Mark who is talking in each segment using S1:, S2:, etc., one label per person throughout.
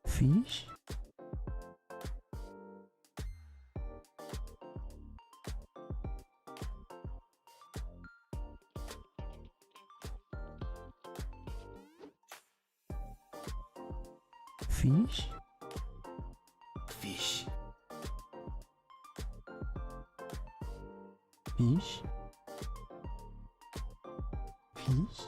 S1: Fish? Fish? Fish. Fish? Fish?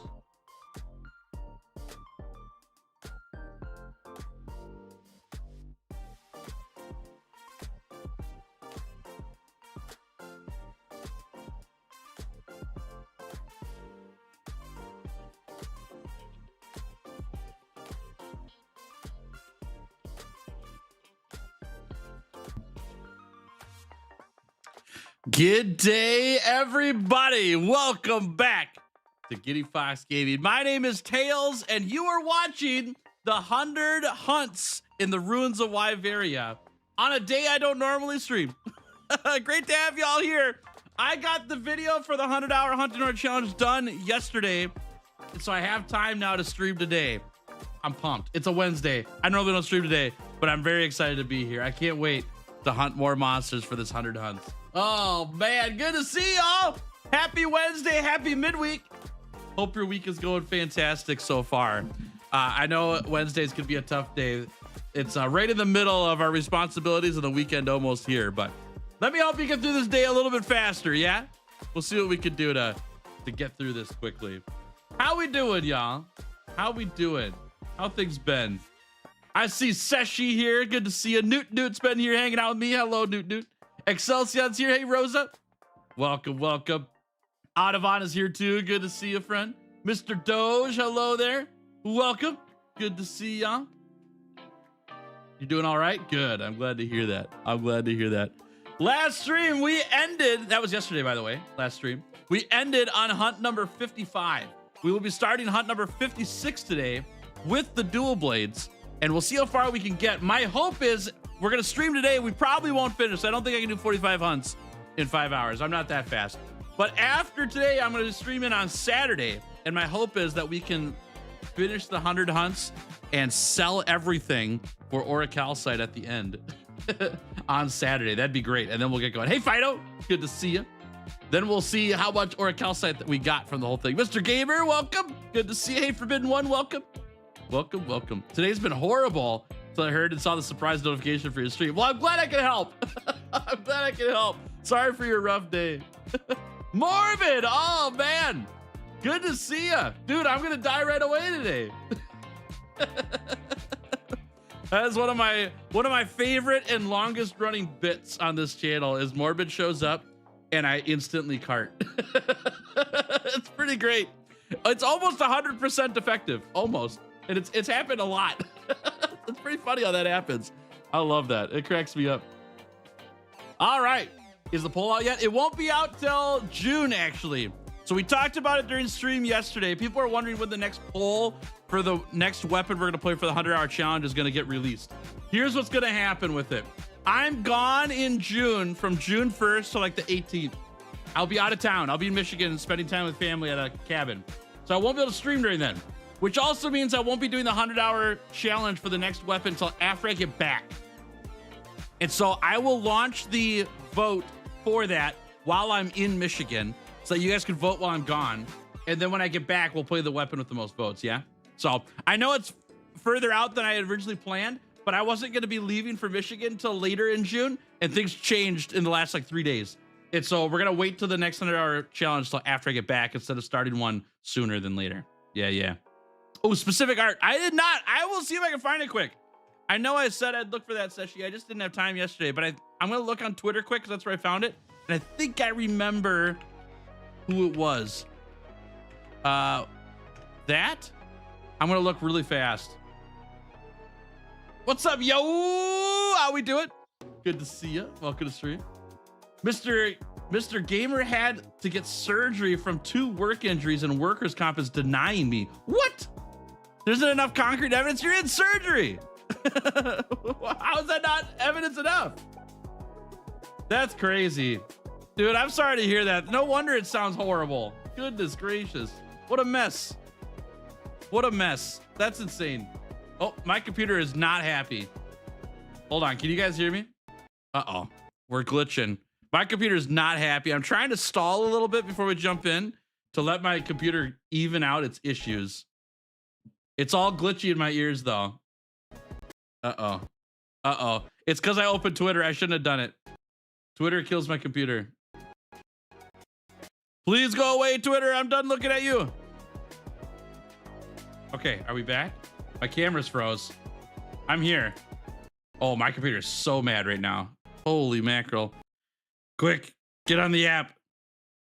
S2: Good day, everybody. Welcome back to Giddy Fox Gaming. My name is Tails, and you are watching the 100 hunts in the Ruins of Wyveria on a day I don't normally stream. Great to have y'all here. I got the video for the 100-hour hunting horde challenge done yesterday, so I have time now to stream today. I'm pumped. It's a Wednesday. I normally don't stream today, but I'm very excited to be here. I can't wait to hunt more monsters for this 100 hunts. Oh man, good to see y'all. Happy Wednesday, happy midweek. Hope your week is going fantastic so far. I know Wednesdays could be a tough day. It's right in the middle of our responsibilities and the weekend almost here, but let me help you get through this day a little bit faster, yeah? We'll see what we can do to get through this quickly. How we doing, y'all? How we doing? How things been? I see Seshi here. Good to see you. Newt's been here hanging out with me. Hello, Newt. Excelsion's here. Hey, Rosa. Welcome, welcome. Audavon is here too. Good to see you, friend. Mr. Doge, hello there. Welcome. Good to see y'all. You doing all right? Good. I'm glad to hear that. I'm glad to hear that. Last stream, we ended. That was yesterday, by the way. Last stream. We ended on hunt number 55. We will be starting hunt number 56 today with the dual blades, and we'll see how far we can get. My hope is we're going to stream today. We probably won't finish. I don't think I can do 45 hunts in 5 hours. I'm not that fast. But after today, I'm going to stream in on Saturday. And my hope is that we can finish the 100 hunts and sell everything for Oricalcite at the end on Saturday. That'd be great. And then we'll get going. Hey, Fido, good to see you. Then we'll see how much Oricalcite that we got from the whole thing. Mr. Gamer, welcome. Good to see you. Hey, Forbidden One, welcome. Welcome, welcome. Today's been horrible. So I heard and saw the surprise notification for your stream. Well, I'm glad I can help. I'm glad I can help. Sorry for your rough day. Morbid, oh man. Good to see you. Dude, I'm gonna die right away today. That is one of my favorite and longest running bits on this channel is Morbid shows up and I instantly cart. It's pretty great. It's almost 100% effective, almost. And it's happened a lot. It's pretty funny how that happens. I love that. It cracks me up. All right. Is the poll out yet? It won't be out till June, actually. So we talked about it during stream yesterday. People are wondering when the next poll for the next weapon we're going to play for the 100-hour challenge is going to get released. Here's what's going to happen with it. I'm gone in June, from June 1st to like the 18th. I'll be out of town. I'll be in Michigan spending time with family at a cabin. So I won't be able to stream during then, which also means I won't be doing the 100-hour challenge for the next weapon until after I get back. And so I will launch the vote for that while I'm in Michigan so that you guys can vote while I'm gone. And then when I get back, we'll play the weapon with the most votes, yeah? So I know it's further out than I had originally planned, but I wasn't going to be leaving for Michigan until later in June, and things changed in the last like 3 days. And so we're going to wait till the next 100-hour challenge till after I get back instead of starting one sooner than later. Yeah, yeah. Oh, specific art. I did not. I will see if I can find it quick. I know I said I'd look for that, Seshi. I just didn't have time yesterday, but I'm going to look on Twitter quick because that's where I found it. And I think I remember who it was. That? I'm going to look really fast. What's up, yo? How we doing? Good to see you. Welcome to stream. Mr. Gamer had to get surgery from 2 work injuries and workers' comp is denying me. What? There isn't enough concrete evidence. You're in surgery. How is that not evidence enough? That's crazy. Dude, I'm sorry to hear that. No wonder it sounds horrible. Goodness gracious. What a mess. What a mess. That's insane. Oh, my computer is not happy. Hold on. Can you guys hear me? Uh-oh. We're glitching. My computer is not happy. I'm trying to stall a little bit before we jump in to let my computer even out its issues. It's all glitchy in my ears, though. Uh-oh. Uh-oh. It's because I opened Twitter. I shouldn't have done it. Twitter kills my computer. Please go away, Twitter. I'm done looking at you. Okay, are we back? My camera's froze. I'm here. Oh, my computer is so mad right now. Holy mackerel. Quick, get on the app.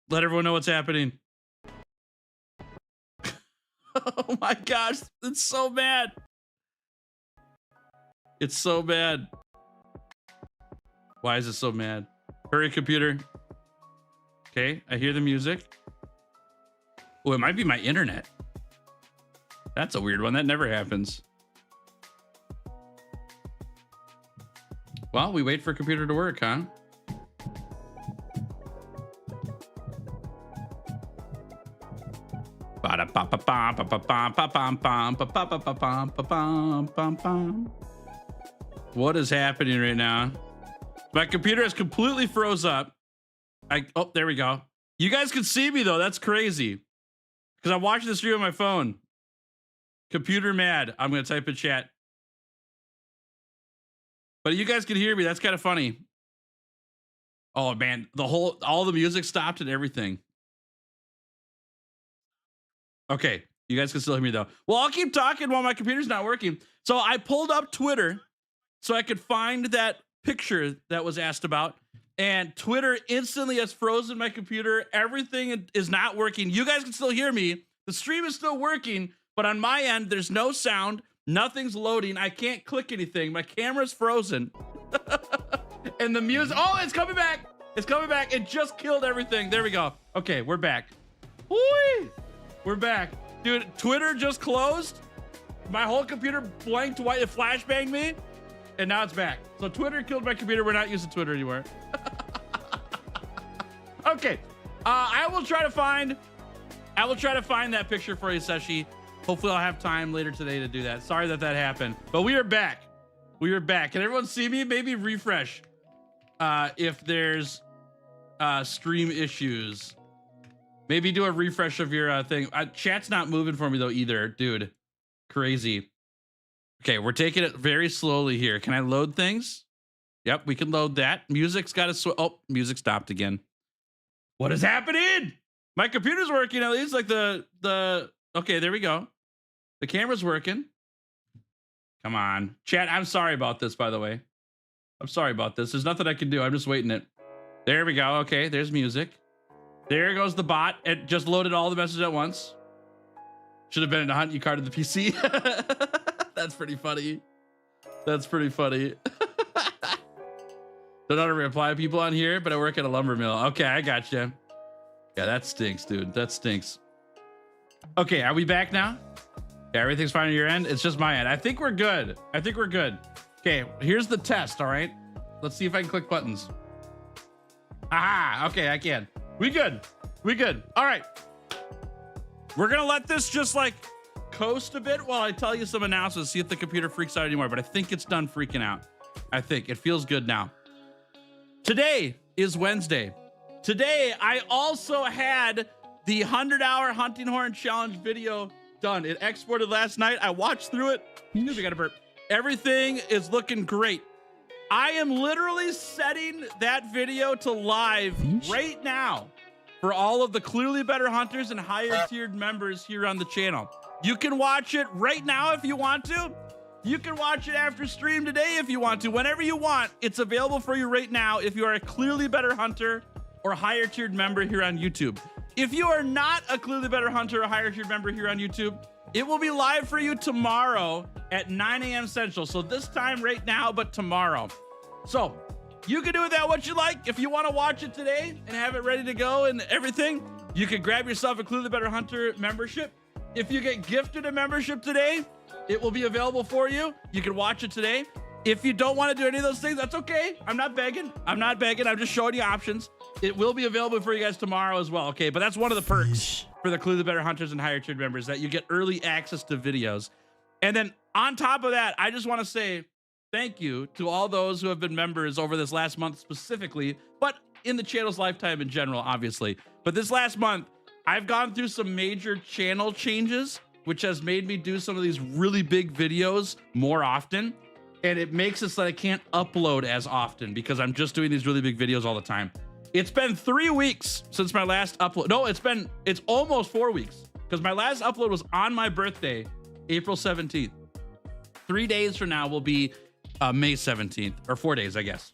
S2: Let everyone know what's happening. Oh my gosh, it's so bad. It's so bad. Why is it so mad? Hurry, computer. Okay, I hear the music. Oh, it might be my internet. That's a weird one. That never happens. Well, we wait for a computer to work, huh? What is happening right now? My computer has completely froze up. Oh, there we go. You guys can see me though. That's crazy. Because I'm watching this stream on my phone. Computer mad. I'm going to type in chat. But you guys can hear me. That's kind of funny. Oh man, all the music stopped and everything. Okay, you guys can still hear me though. Well, I'll keep talking while my computer's not working. So I pulled up Twitter so I could find that picture that was asked about. And Twitter instantly has frozen my computer. Everything is not working. You guys can still hear me. The stream is still working, but on my end, there's no sound. Nothing's loading. I can't click anything. My camera's frozen. And the music, oh, it's coming back. It's coming back. It just killed everything. There we go. Okay, we're back. Whee! We're back. Dude, Twitter just closed. My whole computer blanked white. It flashbanged me. And now it's back. So Twitter killed my computer. We're not using Twitter anymore. Okay. I will try to find that picture for you, Seshi. Hopefully I'll have time later today to do that. Sorry that happened, but we are back. We are back. Can everyone see me? Maybe refresh if there's stream issues. Maybe do a refresh of your thing. Chat's not moving for me though either, dude. Crazy. Okay, we're taking it very slowly here. Can I load things? Yep, we can load that. Music's got to oh, music stopped again. What is happening? My computer's working at least. Like the okay, there we go. The camera's working. Come on, chat. I'm sorry about this, by the way. I'm sorry about this. There's nothing I can do. I'm just waiting it. There we go. Okay, there's music. There goes the bot. It just loaded all the messages at once. Should have been in a hunt. You carded the PC. That's pretty funny. That's pretty funny. Don't know how to reply to people on here, but I work at a lumber mill. Okay, I got you. Yeah, that stinks, dude. That stinks. Okay, are we back now? Yeah, everything's fine on your end. It's just my end. I think we're good. I think we're good. Okay, here's the test, all right? Let's see if I can click buttons. Aha, okay, I can. We good. We good. All right. We're gonna let this just like coast a bit while I tell you some announcements, see if the computer freaks out anymore, but I think it's done freaking out. I think it feels good now. Today is Wednesday. Today, I also had the 100-hour hunting horn challenge video done. It exported last night. I watched through it. We got a burp. Everything is looking great. I am literally setting that video to live right now for all of the clearly better hunters and higher tiered members here on the channel. You can watch it right now if you want to. You can watch it after stream today if you want to. Whenever you want, it's available for you right now if you are a clearly better hunter or higher tiered member here on YouTube. If you are not a clearly better hunter or higher tiered member here on YouTube, it will be live for you tomorrow at 9 a.m. Central. So this time right now, but tomorrow. So you can do with that what you like. If you want to watch it today and have it ready to go and everything, you can grab yourself a clearly better hunter membership. If you get gifted a membership today, it will be available for you. You can watch it today. If you don't want to do any of those things, that's okay. I'm not begging. I'm not begging. I'm just showing you options. It will be available for you guys tomorrow as well. Okay, but that's one of the perks for the clearly better hunters and higher tiered members, that you get early access to videos. And then on top of that, I just want to say thank you to all those who have been members over this last month specifically, but in the channel's lifetime in general, obviously. But this last month, I've gone through some major channel changes, which has made me do some of these really big videos more often. And it makes it so that I can't upload as often because I'm just doing these really big videos all the time. It's been 3 weeks since my last upload. No, it's almost 4 weeks because my last upload was on my birthday, April 17th. 3 days from now will be May 17th, or 4 days, I guess.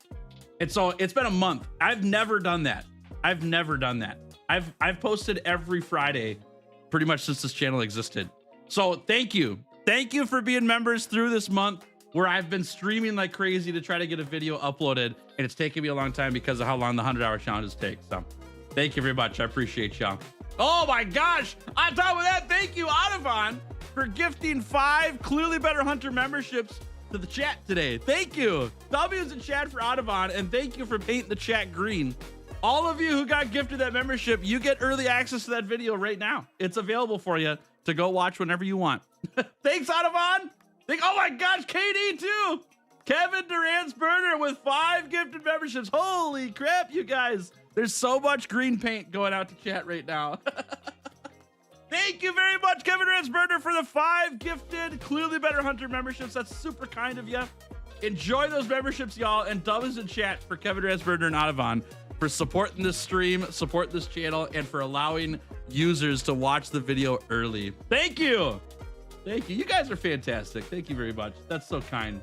S2: And so it's been a month. I've never done that. I've never done that. I've posted every Friday pretty much since this channel existed. So thank you. Thank you for being members through this month where I've been streaming like crazy to try to get a video uploaded, and it's taken me a long time because of how long the 100-hour challenges take. So thank you very much. I appreciate y'all. Oh my gosh. On top of that, thank you, Audubon, for gifting 5 clearly better hunter memberships to the chat today. Thank you. W's in chat for Audubon, and thank you for painting the chat green. All of you who got gifted that membership, you get early access to that video right now. It's available for you to go watch whenever you want. Thanks, Audubon. Oh my gosh, KD too. Kevin Durant's Burner with 5 gifted memberships. Holy crap, you guys. There's so much green paint going out to chat right now. Thank you very much, Kevin Durant's Burner, for the 5 gifted Clearly Better Hunter memberships. That's super kind of you. Enjoy those memberships, y'all. And Dubs in chat for Kevin Durant's Burner and Audubon for supporting this stream, support this channel, and for allowing users to watch the video early. Thank you. Thank you. You guys are fantastic. Thank you very much. That's so kind.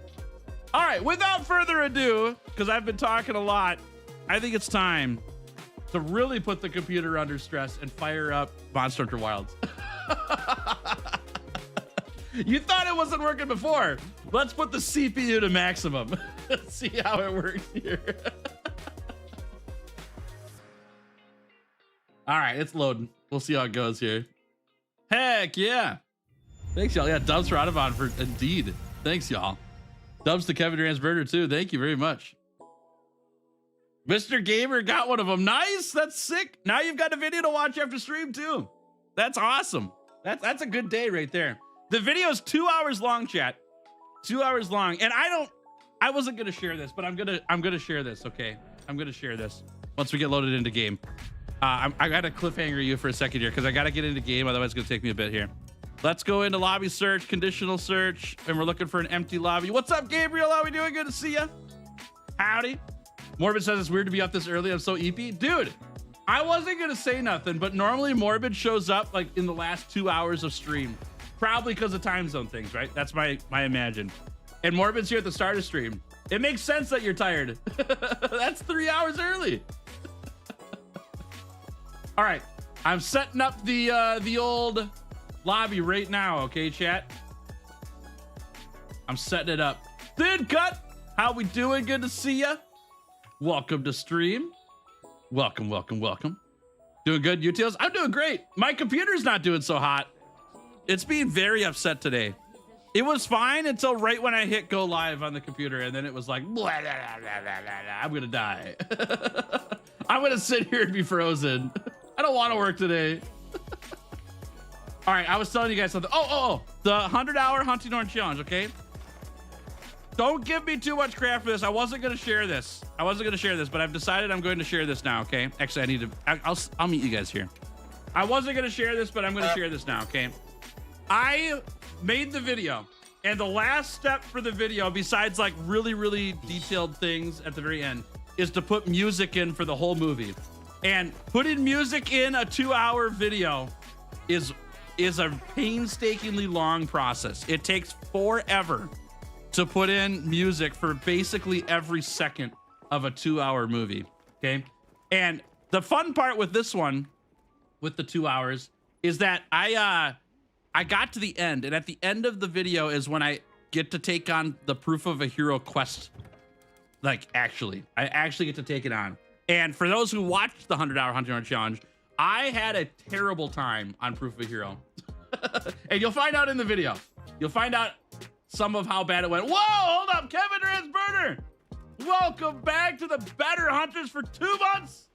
S2: All right, without further ado, because I've been talking a lot, I think it's time to really put the computer under stress and fire up Monster Hunter Wilds. You thought it wasn't working before. Let's put the CPU to maximum. Let's see how it works here. All right, it's loading. We'll see how it goes here. Heck yeah. Thanks, y'all. Yeah, Dubs for Audubon for indeed. Thanks, y'all. Dubs to Kevin Durant's Burner too. Thank you very much. Mr. Gamer got one of them. Nice. That's sick. Now you've got a video to watch after stream too. That's awesome. That's a good day right there. The video is 2 hours long, chat. 2 hours long. And I wasn't gonna share this, but I'm gonna share this, okay? I'm gonna share this once we get loaded into game. I gotta cliffhanger you for a second here because I gotta get into game, otherwise it's gonna take me a bit here. Let's go into lobby search, conditional search, and we're looking for an empty lobby. What's up, Gabriel? How we doing? Good to see ya. Howdy. Morbid says it's weird to be up this early. I'm so EP. Dude, I wasn't gonna say nothing, but normally Morbid shows up like in the last 2 hours of stream. Probably because of time zone things, right? That's my imagine. And Morbid's here at the start of stream. It makes sense that you're tired. That's 3 hours early. All right, I'm setting up the old lobby right now, okay, chat? I'm setting it up. Thin Cut, how we doing? Good to see ya. Welcome to stream. Welcome, welcome, welcome. Doing good, Utils? I'm doing great. My computer's not doing so hot. It's being very upset today. It was fine until right when I hit go live on the computer, and then it was like, blah, blah, blah, blah, blah, blah. I'm gonna die. I'm gonna sit here and be frozen. I don't want to work today. All right, I was telling you guys something. Oh, the 100-hour hunting horn challenge, okay? Don't give me too much crap for this. I wasn't gonna share this. But I've decided I'm going to share this now, okay? Actually, I need to, I'll meet you guys here. I wasn't gonna share this, but I'm gonna share this now, okay? I made the video, and the last step for the video, besides like really, really detailed things at the very end, is to put music in for the whole movie. And putting music in a 2-hour video is a painstakingly long process. It takes forever to put in music for basically every second of a 2-hour movie, okay? And the fun part with this one, with the 2 hours, is that I got to the end, and at the end of the video is when I get to take on the Proof of a Hero quest. Like, I actually get to take it on. And for those who watched the 100-hour hunting horn challenge, I had a terrible time on Proof of a Hero. And you'll find out in the video. You'll find out some of how bad it went. Whoa, hold up, Kevin Ransburner. Welcome back to the Better Hunters for 2 months.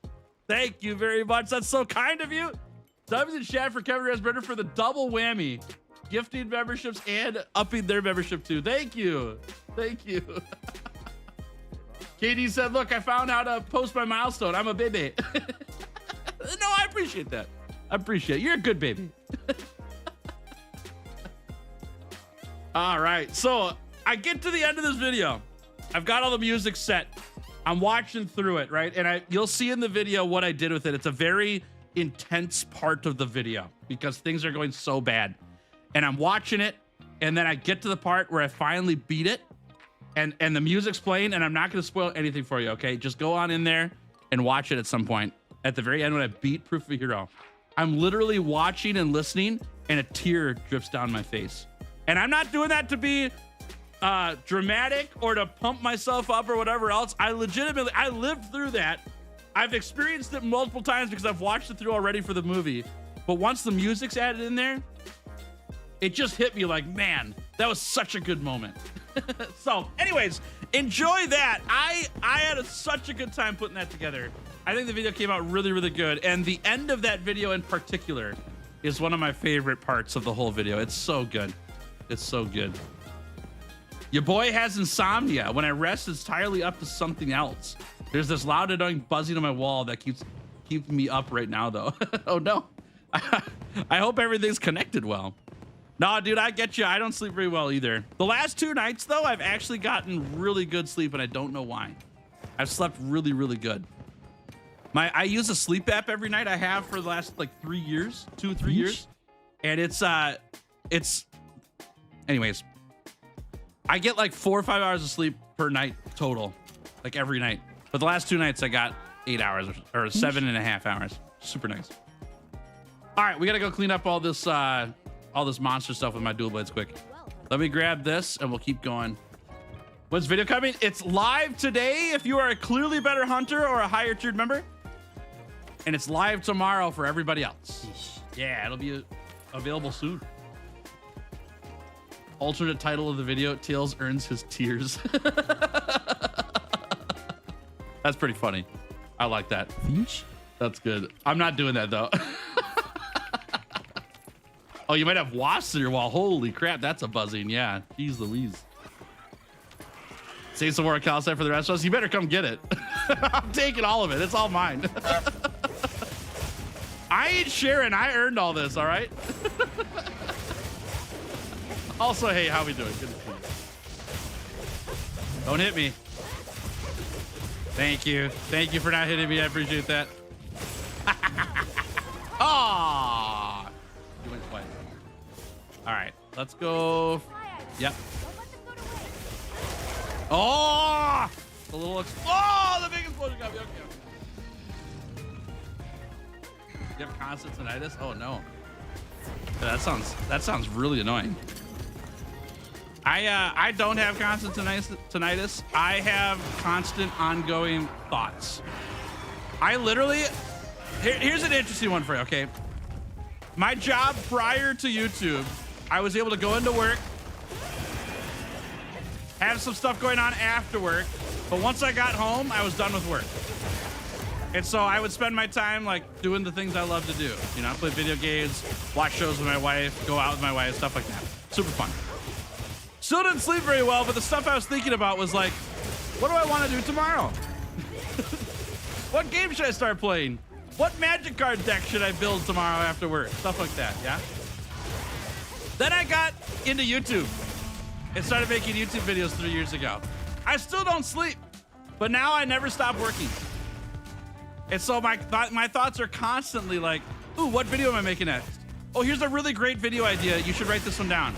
S2: Thank you very much. That's so kind of you. Subs in chat for Kevin Ransburner for the double whammy. Gifting memberships and upping their membership too. Thank you. Thank you. KD said, look, I found how to post my milestone. I'm a baby. No, I appreciate that. I appreciate it. You're a good baby. All right, so I get to the end of this video. I've got all the music set. I'm watching through it, right? And you'll see in the video what I did with it. It's a very intense part of the video because things are going so bad. And I'm watching it, and then I get to the part where I finally beat it, and the music's playing, and I'm not going to spoil anything for you, okay? Just go on in there and watch it at some point. At the very end when I beat Proof of a Hero, I'm literally watching and listening, and a tear drips down my face. And I'm not doing that to be dramatic or to pump myself up or whatever else. I lived through that. I've experienced it multiple times because I've watched it through already for the movie. But once the music's added in there, it just hit me like, man, that was such a good moment. So anyways, enjoy that. I had such a good time putting that together. I think the video came out really, really good. And the end of that video in particular is one of my favorite parts of the whole video. It's so good. It's so good. Your boy has insomnia. When I rest, it's entirely up to something else. There's this loud annoying buzzing on my wall that keeps me up right now though. Oh no. I hope everything's connected well. No, dude, I get you. I don't sleep very well either. The last 2 nights though, I've actually gotten really good sleep and I don't know why. I've slept really, really good. I use a sleep app every night. I have for the last like 3 years, 2 or 3 years. And anyways, I get like 4 or 5 hours of sleep per night total, like every night. But the last 2 nights I got 8 hours or 7.5 hours. Super nice. All right, we gotta go clean up all this monster stuff with my dual blades quick. Let me grab this and we'll keep going. When's video coming? It's live today if you are a clearly better hunter or a higher tiered member. And it's live tomorrow for everybody else. Yeah, it'll be available soon. Alternate title of the video, Tails earns his tears. That's pretty funny. I like that.
S1: Fish?
S2: That's good. I'm not doing that though. Oh, you might have wasps in your wall. Holy crap, that's a buzzing. Yeah, jeez Louise. Save some more Oricalcite for the rest of us. You better come get it. I'm taking all of it. It's all mine. I ain't sharing. I earned all this, all right? Also, hey, how we doing? Good to see you. Don't hit me. Thank you. Thank you for not hitting me. I appreciate that. Aw. You went twice. All right, let's go. Yep. Oh, the little the big explosion got me. Okay. You have constant tinnitus? Oh no. That sounds really annoying. I don't have constant tinnitus. I have constant ongoing thoughts. I literally here's an interesting one for you, okay? My job prior to YouTube, I was able to go into work, have some stuff going on after work, but once I got home, I was done with work. And so I would spend my time like doing the things I love to do. You know, play video games, watch shows with my wife, go out with my wife, stuff like that. Super fun. Still didn't sleep very well, but the stuff I was thinking about was like, what do I want to do tomorrow? What game should I start playing? What magic card deck should I build tomorrow after work? Stuff like that, yeah? Then I got into YouTube and started making YouTube videos 3 years ago. I still don't sleep, but now I never stop working. And so my thoughts are constantly like, ooh, what video am I making next? Oh, here's a really great video idea. You should write this one down.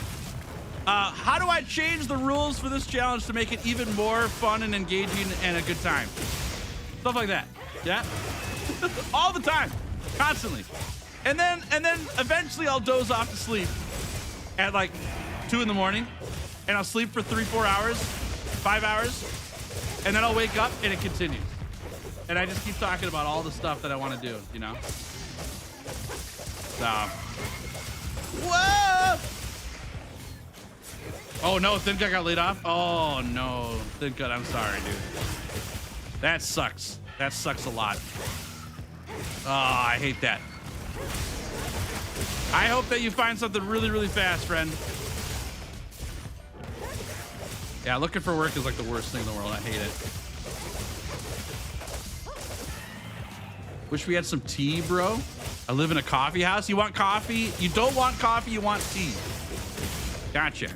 S2: How do I change the rules for this challenge to make it even more fun and engaging and a good time? Stuff like that, yeah? All the time, constantly. And then eventually I'll doze off to sleep at like 2 in the morning, and I'll sleep for 3-4 hours, 5 hours, and then I'll wake up and it continues. And I just keep talking about all the stuff that I want to do, you know? So. Whoa! Oh no, Thin Cut got laid off? Oh no, Thin Cut, I'm sorry, dude. That sucks. That sucks a lot. Oh, I hate that. I hope that you find something really, really fast, friend. Yeah, looking for work is like the worst thing in the world. I hate it. Wish we had some tea, bro. I live in a coffee house. You want coffee? You don't want coffee, you want tea. Gotcha.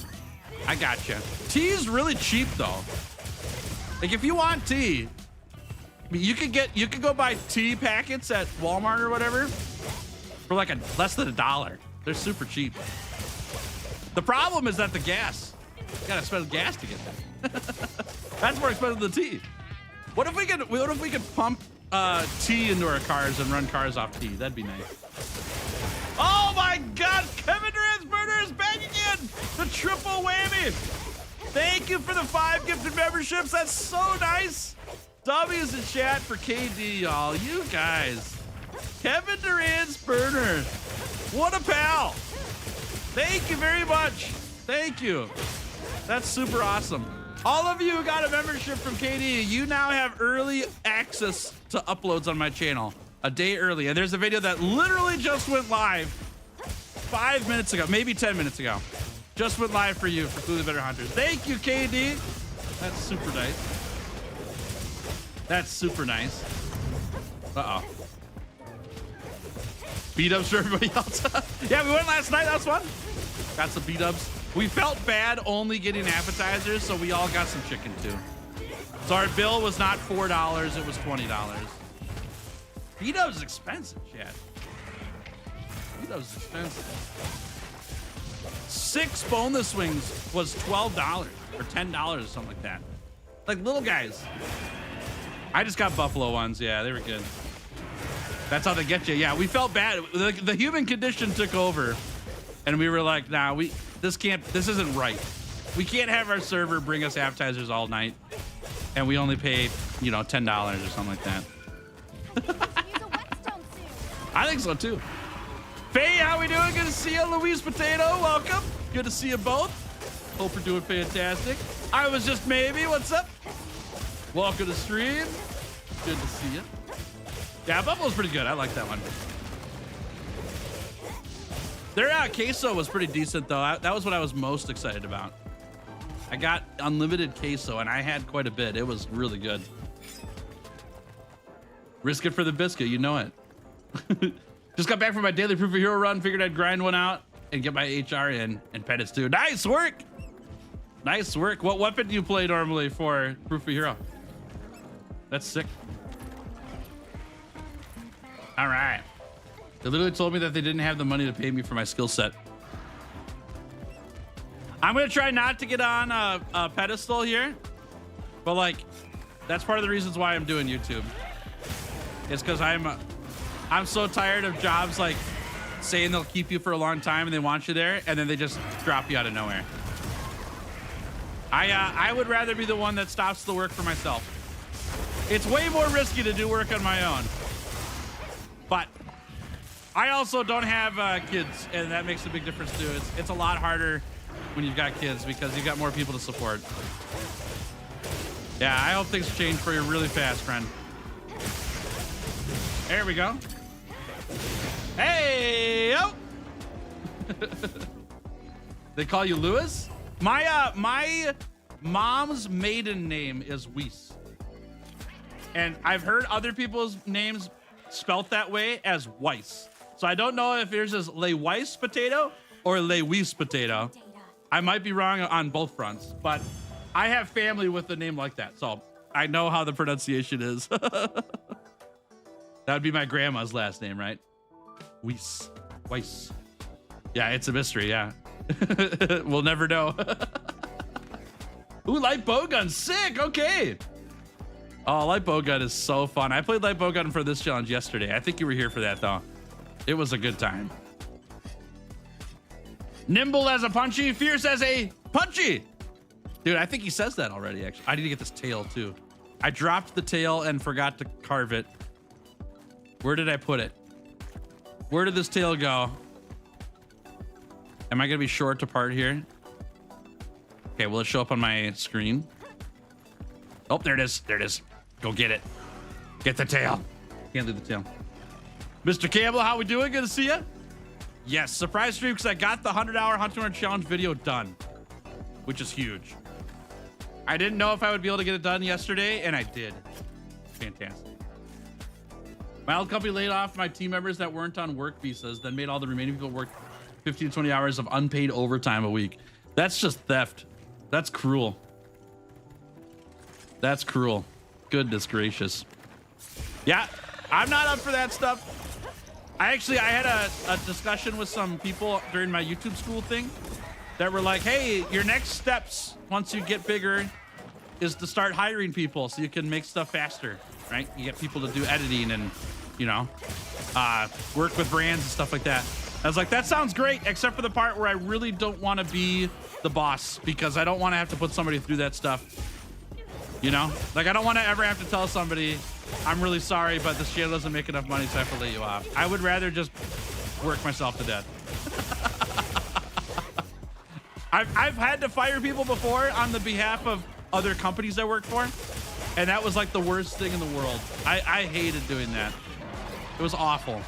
S2: I gotcha. Tea is really cheap though. Like if you want tea, you could go buy tea packets at Walmart or whatever for like less than $1. They're super cheap. The problem is that the gas. You gotta spend gas to get that. That's more expensive than tea. What if we could pump tea into our cars and run cars off tea? That'd be nice. Oh my God, Kevin Durant's burner is back again. The triple whammy. Thank you for the 5 gifted memberships. That's so nice. W's in chat for KD, y'all. You guys. Kevin Durant's burner. What a pal. Thank you very much. Thank you. That's super awesome. All of you who got a membership from KD, you now have early access to uploads on my channel a day early. And there's a video that literally just went live 5 minutes ago, maybe 10 minutes ago. Just went live for you for Clearly Better Hunters. Thank you, KD. That's super nice. That's super nice. Uh-oh. B-dubs for everybody else. Yeah, we went last night. That was fun. Got some B-dubs. We felt bad only getting appetizers, so we all got some chicken too. So our bill was not $4, it was $20. B-dubs is expensive, Chad. B-dubs is expensive. 6 boneless wings was $12 or $10 or something like that. Like little guys. I just got buffalo ones. Yeah, they were good. That's how they get you. Yeah, we felt bad. The human condition took over, and we were like, nah, this isn't right. We can't have our server bring us appetizers all night, and we only paid, you know, $10 or something like that. I think so too. Faye, how we doing? Good to see you. Louise Potato, welcome. Good to see you both. Hope you're doing fantastic. I was just maybe. What's up? Welcome to stream. Good to see you. Yeah, Buffalo's pretty good. I like that one. Their queso was pretty decent though. That was what I was most excited about. I got unlimited queso and I had quite a bit. It was really good. Risk it for the biscuit, you know it. Just got back from my daily Proof of Hero run. Figured I'd grind one out and get my HR in and pet it too. Nice work. Nice work. What weapon do you play normally for Proof of Hero? That's sick. All right. They literally told me that they didn't have the money to pay me for my skill set. I'm gonna try not to get on a pedestal here, but like, that's part of the reasons why I'm doing YouTube. It's because I'm so tired of jobs like saying they'll keep you for a long time and they want you there, and then they just drop you out of nowhere. I would rather be the one that stops the work for myself. It's way more risky to do work on my own, but I also don't have kids, and that makes a big difference too. It's a lot harder when you've got kids because you've got more people to support. Yeah, I hope things change for you really fast, friend. There we go. Hey, yo. They call you Lewis? My mom's maiden name is Weiss. And I've heard other people's names spelt that way as Weiss. So I don't know if yours is Le Weiss potato or Le Weiss potato. I might be wrong on both fronts, but I have family with a name like that. So I know how the pronunciation is. That would be my grandma's last name, right? Weiss. Weiss. Yeah, it's a mystery, yeah. We'll never know. Ooh, light bowgun, sick, okay. Oh, light bowgun is so fun. I played light bowgun for this challenge yesterday. I think you were here for that though. It was a good time. Nimble as a punchy, fierce as a punchy. Dude, I think he says that already, actually. I need to get this tail too. I dropped the tail and forgot to carve it. Where did I put it? Where did this tail go? Am I gonna be short to part here? Okay, will it show up on my screen? Oh, there it is. There it is. Go get it. Get the tail. Can't leave the tail. Mr. Campbell, how we doing? Good to see you. Yes, surprise stream because I got the 100-hour Hunter Challenge video done, which is huge. I didn't know if I would be able to get it done yesterday, and I did. Fantastic. My old company laid off my team members that weren't on work visas, then made all the remaining people work 15 to 20 hours of unpaid overtime a week. That's just theft. That's cruel. That's cruel. Goodness gracious. Yeah, I'm not up for that stuff. I had a discussion with some people during my YouTube school thing that were like, hey, your next steps once you get bigger is to start hiring people so you can make stuff faster, right? You get people to do editing and, you know, work with brands and stuff like that. I was like, that sounds great, except for the part where I really don't want to be the boss because I don't want to have to put somebody through that stuff. You know, like I don't want to ever have to tell somebody, I'm really sorry, but this channel doesn't make enough money, so I have to lay you off. I would rather just work myself to death. I've had to fire people before on the behalf of other companies I work for, and that was like the worst thing in the world. I hated doing that. It was awful.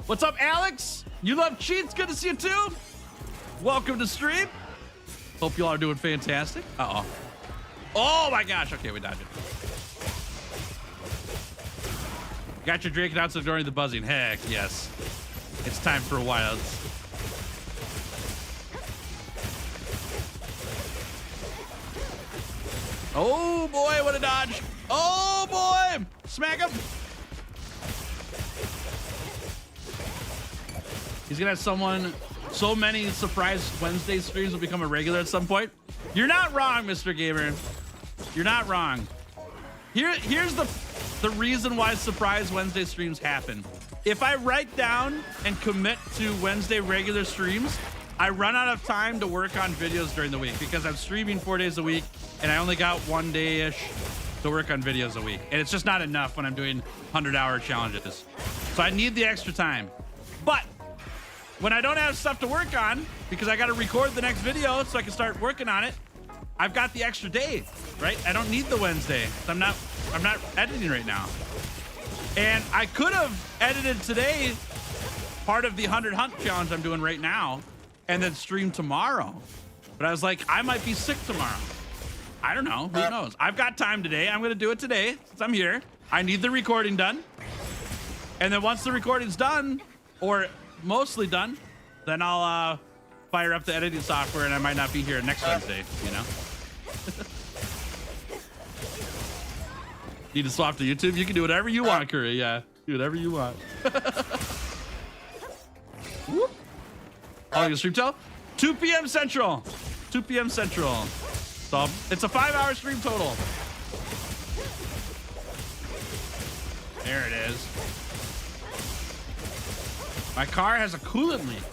S2: What's up, Alex? You love cheats? Good to see you too. Welcome to stream. Hope you all are doing fantastic. Uh-oh. Oh my gosh. Okay, we dodged it. Got your Drake announced during the buzzing. Heck yes. It's time for wilds. Oh boy, what a dodge. Oh boy. Smack him. He's gonna have so many surprise Wednesday streams will become a regular at some point. You're not wrong, Mr. Gamer. You're not wrong. Here's the reason why surprise Wednesday streams happen. If I write down and commit to Wednesday regular streams, I run out of time to work on videos during the week because I'm streaming 4 days a week and I only got 1 day-ish to work on videos a week. And it's just not enough when I'm doing 100-hour challenges. So I need the extra time. But when I don't have stuff to work on because I got to record the next video so I can start working on it, I've got the extra day, right? I don't need the Wednesday. I'm not editing right now. And I could have edited today part of the 100 hunt challenge I'm doing right now and then stream tomorrow. But I was like, I might be sick tomorrow. I don't know. Who knows? I've got time today. I'm going to do it today since I'm here. I need the recording done. And then once the recording's done, or mostly done, then I'll fire up the editing software and I might not be here next Wednesday, you know? Need to swap to YouTube? You can do whatever you want, Curry. Yeah, do whatever you want. Whoop. Oh, you stream till 2 p.m. Central. 2 p.m. Central. So it's a 5-hour stream total. There it is. My car has a coolant leak.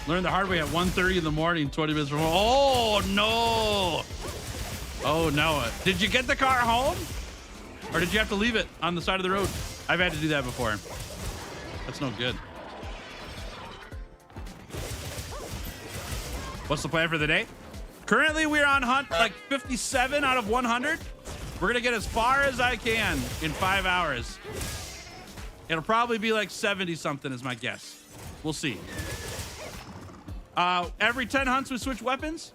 S2: Learned the hard way at 1:30 in the morning, 20 minutes from home. Oh no! Oh no! Did you get the car home? Or did you have to leave it on the side of the road? I've had to do that before. That's no good. What's the plan for the day? Currently, we're on hunt like 57 out of 100. We're gonna get as far as I can in 5 hours. It'll probably be like 70 something is my guess. We'll see. Every 10 hunts, we switch weapons.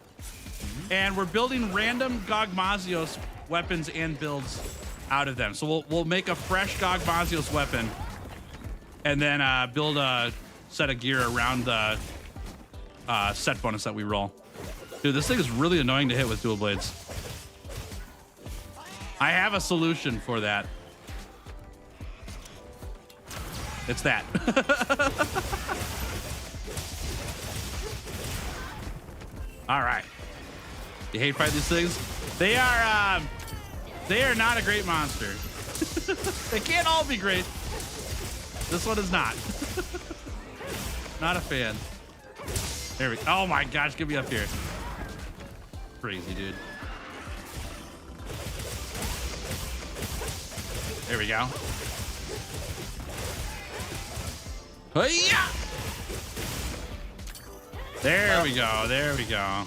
S2: And we're building random Gogmazios weapons and builds out of them. So we'll make a fresh Gogmazios weapon and then build a set of gear around the set bonus that we roll. Dude, this thing is really annoying to hit with dual blades. I have a solution for that. It's that. All right. You hate fighting these things? They are not a great monster. They can't all be great. This one is not. Not a fan. There we go. Oh my gosh, get me up here. Crazy, dude. There we go. Hi-ya! There we go. There we go.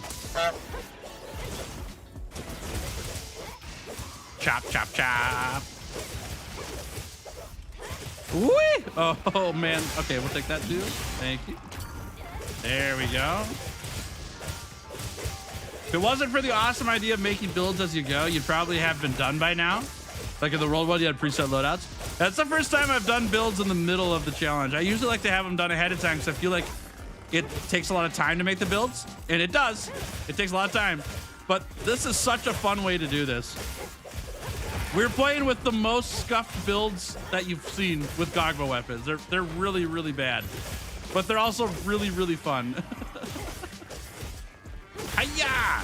S2: Chop, chop, chop. Whee! Oh, man. Okay, we'll take that too. Thank you. There we go. If it wasn't for the awesome idea of making builds as you go, you'd probably have been done by now. Like in the World one, you had preset loadouts. That's the first time I've done builds in the middle of the challenge. I usually like to have them done ahead of time because I feel like it takes a lot of time to make the builds. And it does. It takes a lot of time. But this is such a fun way to do this. We're playing with the most scuffed builds that you've seen with Gogma weapons. They're really, really bad. But they're also really, really fun. Hiya!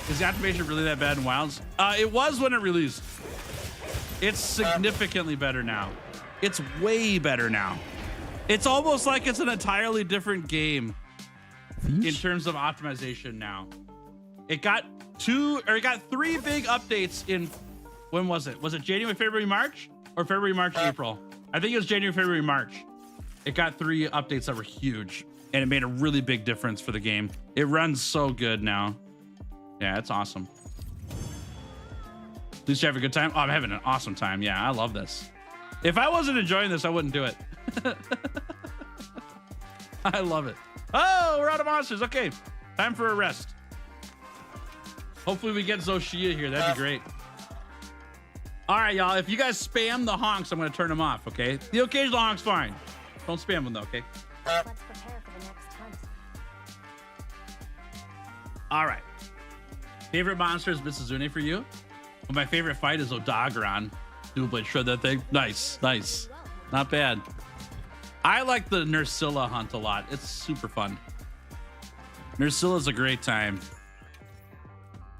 S2: Is the activation really that bad in Wilds? It was when it released. It's significantly better now. It's way better now. It's almost like it's an entirely different game in terms of optimization now. It got 3 big updates in, when was it? Was it January, February, March? Or February, March, April? I think it was January, February, March. It got 3 updates that were huge, and it made a really big difference for the game. It runs so good now. Yeah, it's awesome. At least you have a good time. Oh, I'm having an awesome time. Yeah, I love this. If I wasn't enjoying this, I wouldn't do it. I love it. Oh, we're out of monsters. Okay, time for a rest. Hopefully we get Zoshia here. That'd be great. All right, y'all. If you guys spam the honks, I'm going to turn them off, okay? The occasional honk's fine. Don't spam them, though, okay?
S3: Let's prepare for the next hunt.
S2: All right. Favorite monster is Mitsuzune for you. Well, my favorite fight is Odagaron. Dual blade shred that thing. Nice, nice. Not bad. I like the Nursilla hunt a lot. It's super fun. Nursilla's a great time.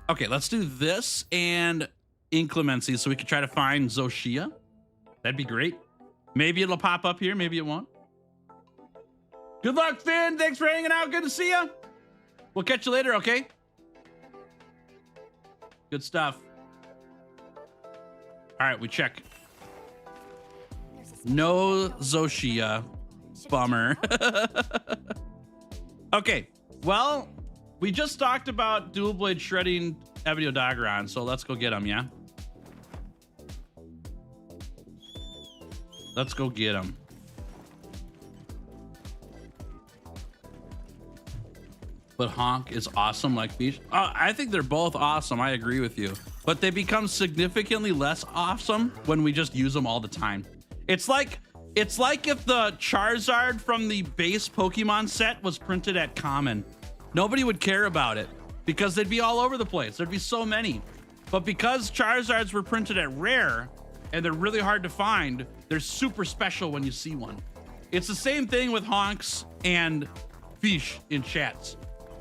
S2: Okay, let's do this and Inclemency so we can try to find Zoshia. That'd be great. Maybe it'll pop up here. Maybe it won't. Good luck, Finn. Thanks for hanging out. Good to see you. We'll catch you later, okay? Good stuff. All right, we check. No Zoshia. Bummer. Okay, well, we just talked about dual blade shredding Ebony Odagaron, so let's go get him, yeah? Let's go get them. But Honk is awesome like Fish. I think they're both awesome. I agree with you. But they become significantly less awesome when we just use them all the time. It's like if the Charizard from the base Pokemon set was printed at common. Nobody would care about it because they'd be all over the place. There'd be so many. But because Charizards were printed at rare and they're really hard to find, they're super special when you see one. It's the same thing with Honks and Fish in chats.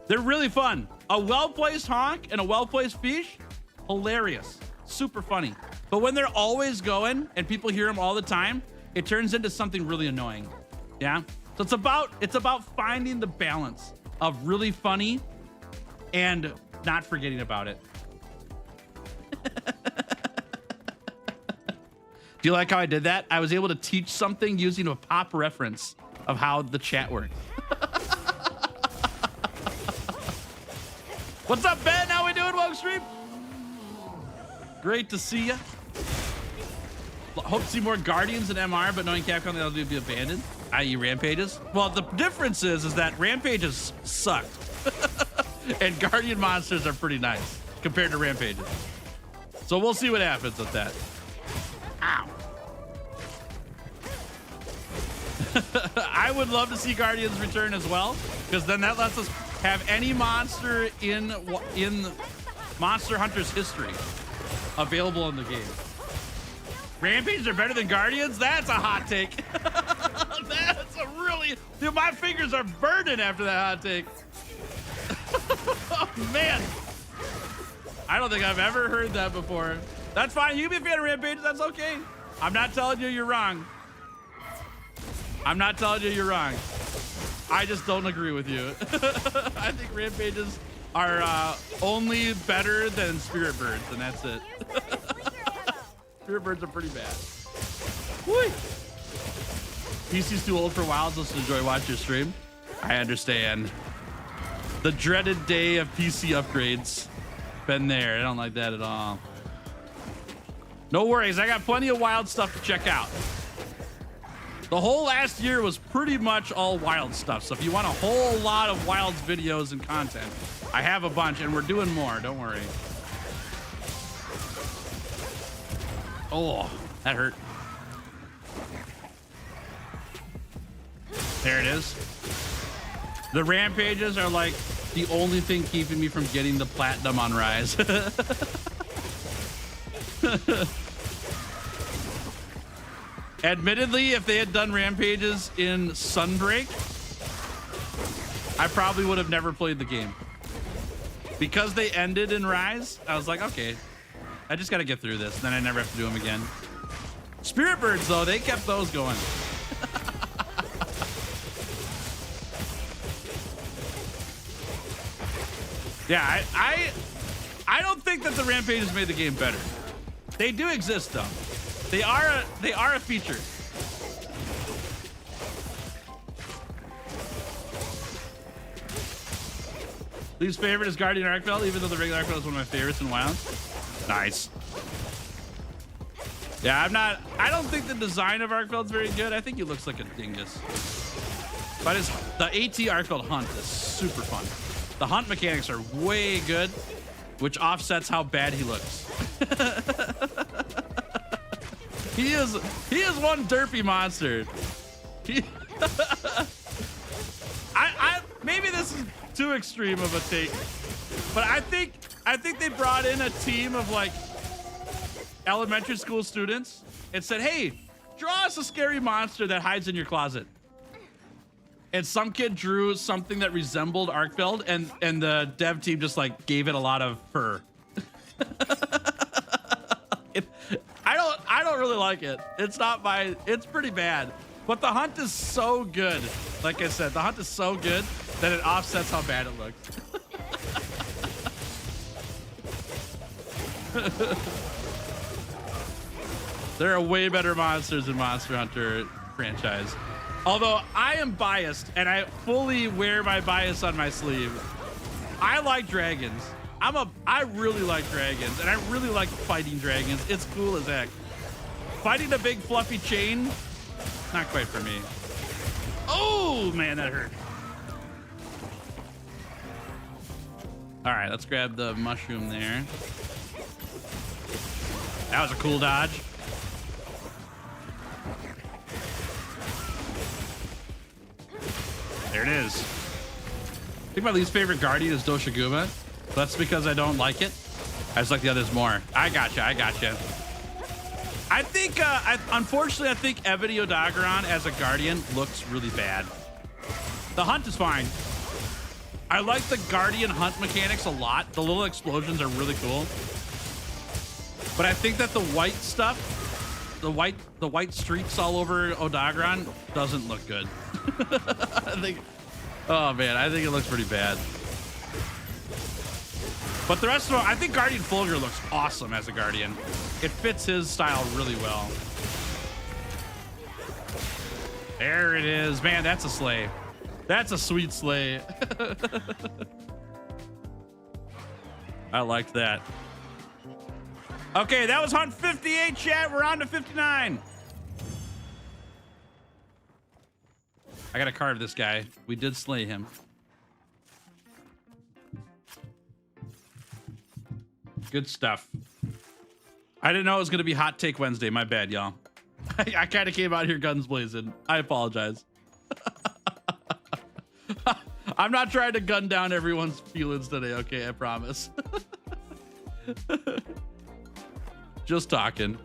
S2: They're really fun. A well-placed Honk and a well-placed Fish, hilarious, super funny. But when they're always going and people hear them all the time, it turns into something really annoying. Yeah. So it's about finding the balance of really funny and not forgetting about it. Do you like how I did that? I was able to teach something using a pop reference of how the chat works. What's up, Ben? How we doing, Woke Stream? Great to see you. Hope to see more Guardians in MR, but knowing Capcom, they'll be abandoned, i.e. Rampages. Well, the difference is that Rampages sucked. And Guardian monsters are pretty nice compared to Rampages. So we'll see what happens with that. Ow. I would love to see Guardians return as well, because then that lets us have any monster in Monster Hunter's history available in the game. Rampages are better than Guardians? That's a hot take. That's a really... Dude, my fingers are burning after that hot take. Oh, man. I don't think I've ever heard that before. That's fine. You can be a fan of Rampages. That's okay. I'm not telling you you're wrong. I'm not telling you you're wrong. I just don't agree with you. I think Rampages are only better than Spirit Birds, and that's it. Spirit Birds are pretty bad. Whee! PC's too old for Wilds. Let's enjoy watch your stream. I understand. The dreaded day of PC upgrades. Been there. I don't like that at all. No worries. I got plenty of Wild stuff to check out. The whole last year was pretty much all Wild stuff. So if you want a whole lot of Wilds videos and content, I have a bunch, and we're doing more. Don't worry. Oh, that hurt. There it is. The Rampages are like the only thing keeping me from getting the platinum on Rise. Admittedly, if they had done Rampages in Sunbreak, I probably would have never played the game. Because they ended in Rise, I was like, okay, I just got to get through this. Then I never have to do them again. Spirit Birds, though, they kept those going. Yeah, I don't think that the Rampages made the game better. They do exist, though. They are a feature. Lee's favorite is Guardian Arcveld, even though the regular Arcveld is one of my favorites in WoW. Nice. Yeah, I don't think the design of Arcveld's very good. I think he looks like a dingus. But the AT Arcveld hunt is super fun. The hunt mechanics are way good, which offsets how bad he looks. He is one derpy monster. Maybe this is too extreme of a take, but I think they brought in a team of like elementary school students and said, "Hey, draw us a scary monster that hides in your closet." And some kid drew something that resembled Arcveld, and the dev team just like gave it a lot of fur. I don't really like it. It's pretty bad. But the hunt is so good. Like I said, the hunt is so good that it offsets how bad it looks. There are way better monsters in Monster Hunter franchise. Although I am biased, and I fully wear my bias on my sleeve. I like dragons. I really like dragons, and I really like fighting dragons. It's cool as heck. Fighting a big fluffy chain Not quite for me. Oh, man, that hurt. All right, let's grab the mushroom there. That was a cool dodge. There it is. I think my least favorite guardian is Doshiguma. That's because I don't like it. I just like the others more. I gotcha. I think, unfortunately, I think Ebony Odogaron as a guardian looks really bad. The hunt is fine. I like the guardian hunt mechanics a lot. The little explosions are really cool. But I think that the white stuff, the white streaks all over Odogaron doesn't look good. Oh man, I think it looks pretty bad. But the rest of them, I think Guardian Fulgur looks awesome as a guardian. It fits his style really well. There it is. Man, that's a sleigh. That's a sweet sleigh. I liked that. Okay, that was hunt 58, chat. We're on to 59. I gotta carve this guy. We did slay him. Good stuff. I didn't know it was gonna be Hot Take Wednesday. My bad, y'all. I kind of came out here guns blazing. I apologize. I'm not trying to gun down everyone's feelings today, okay? I promise. Just talking.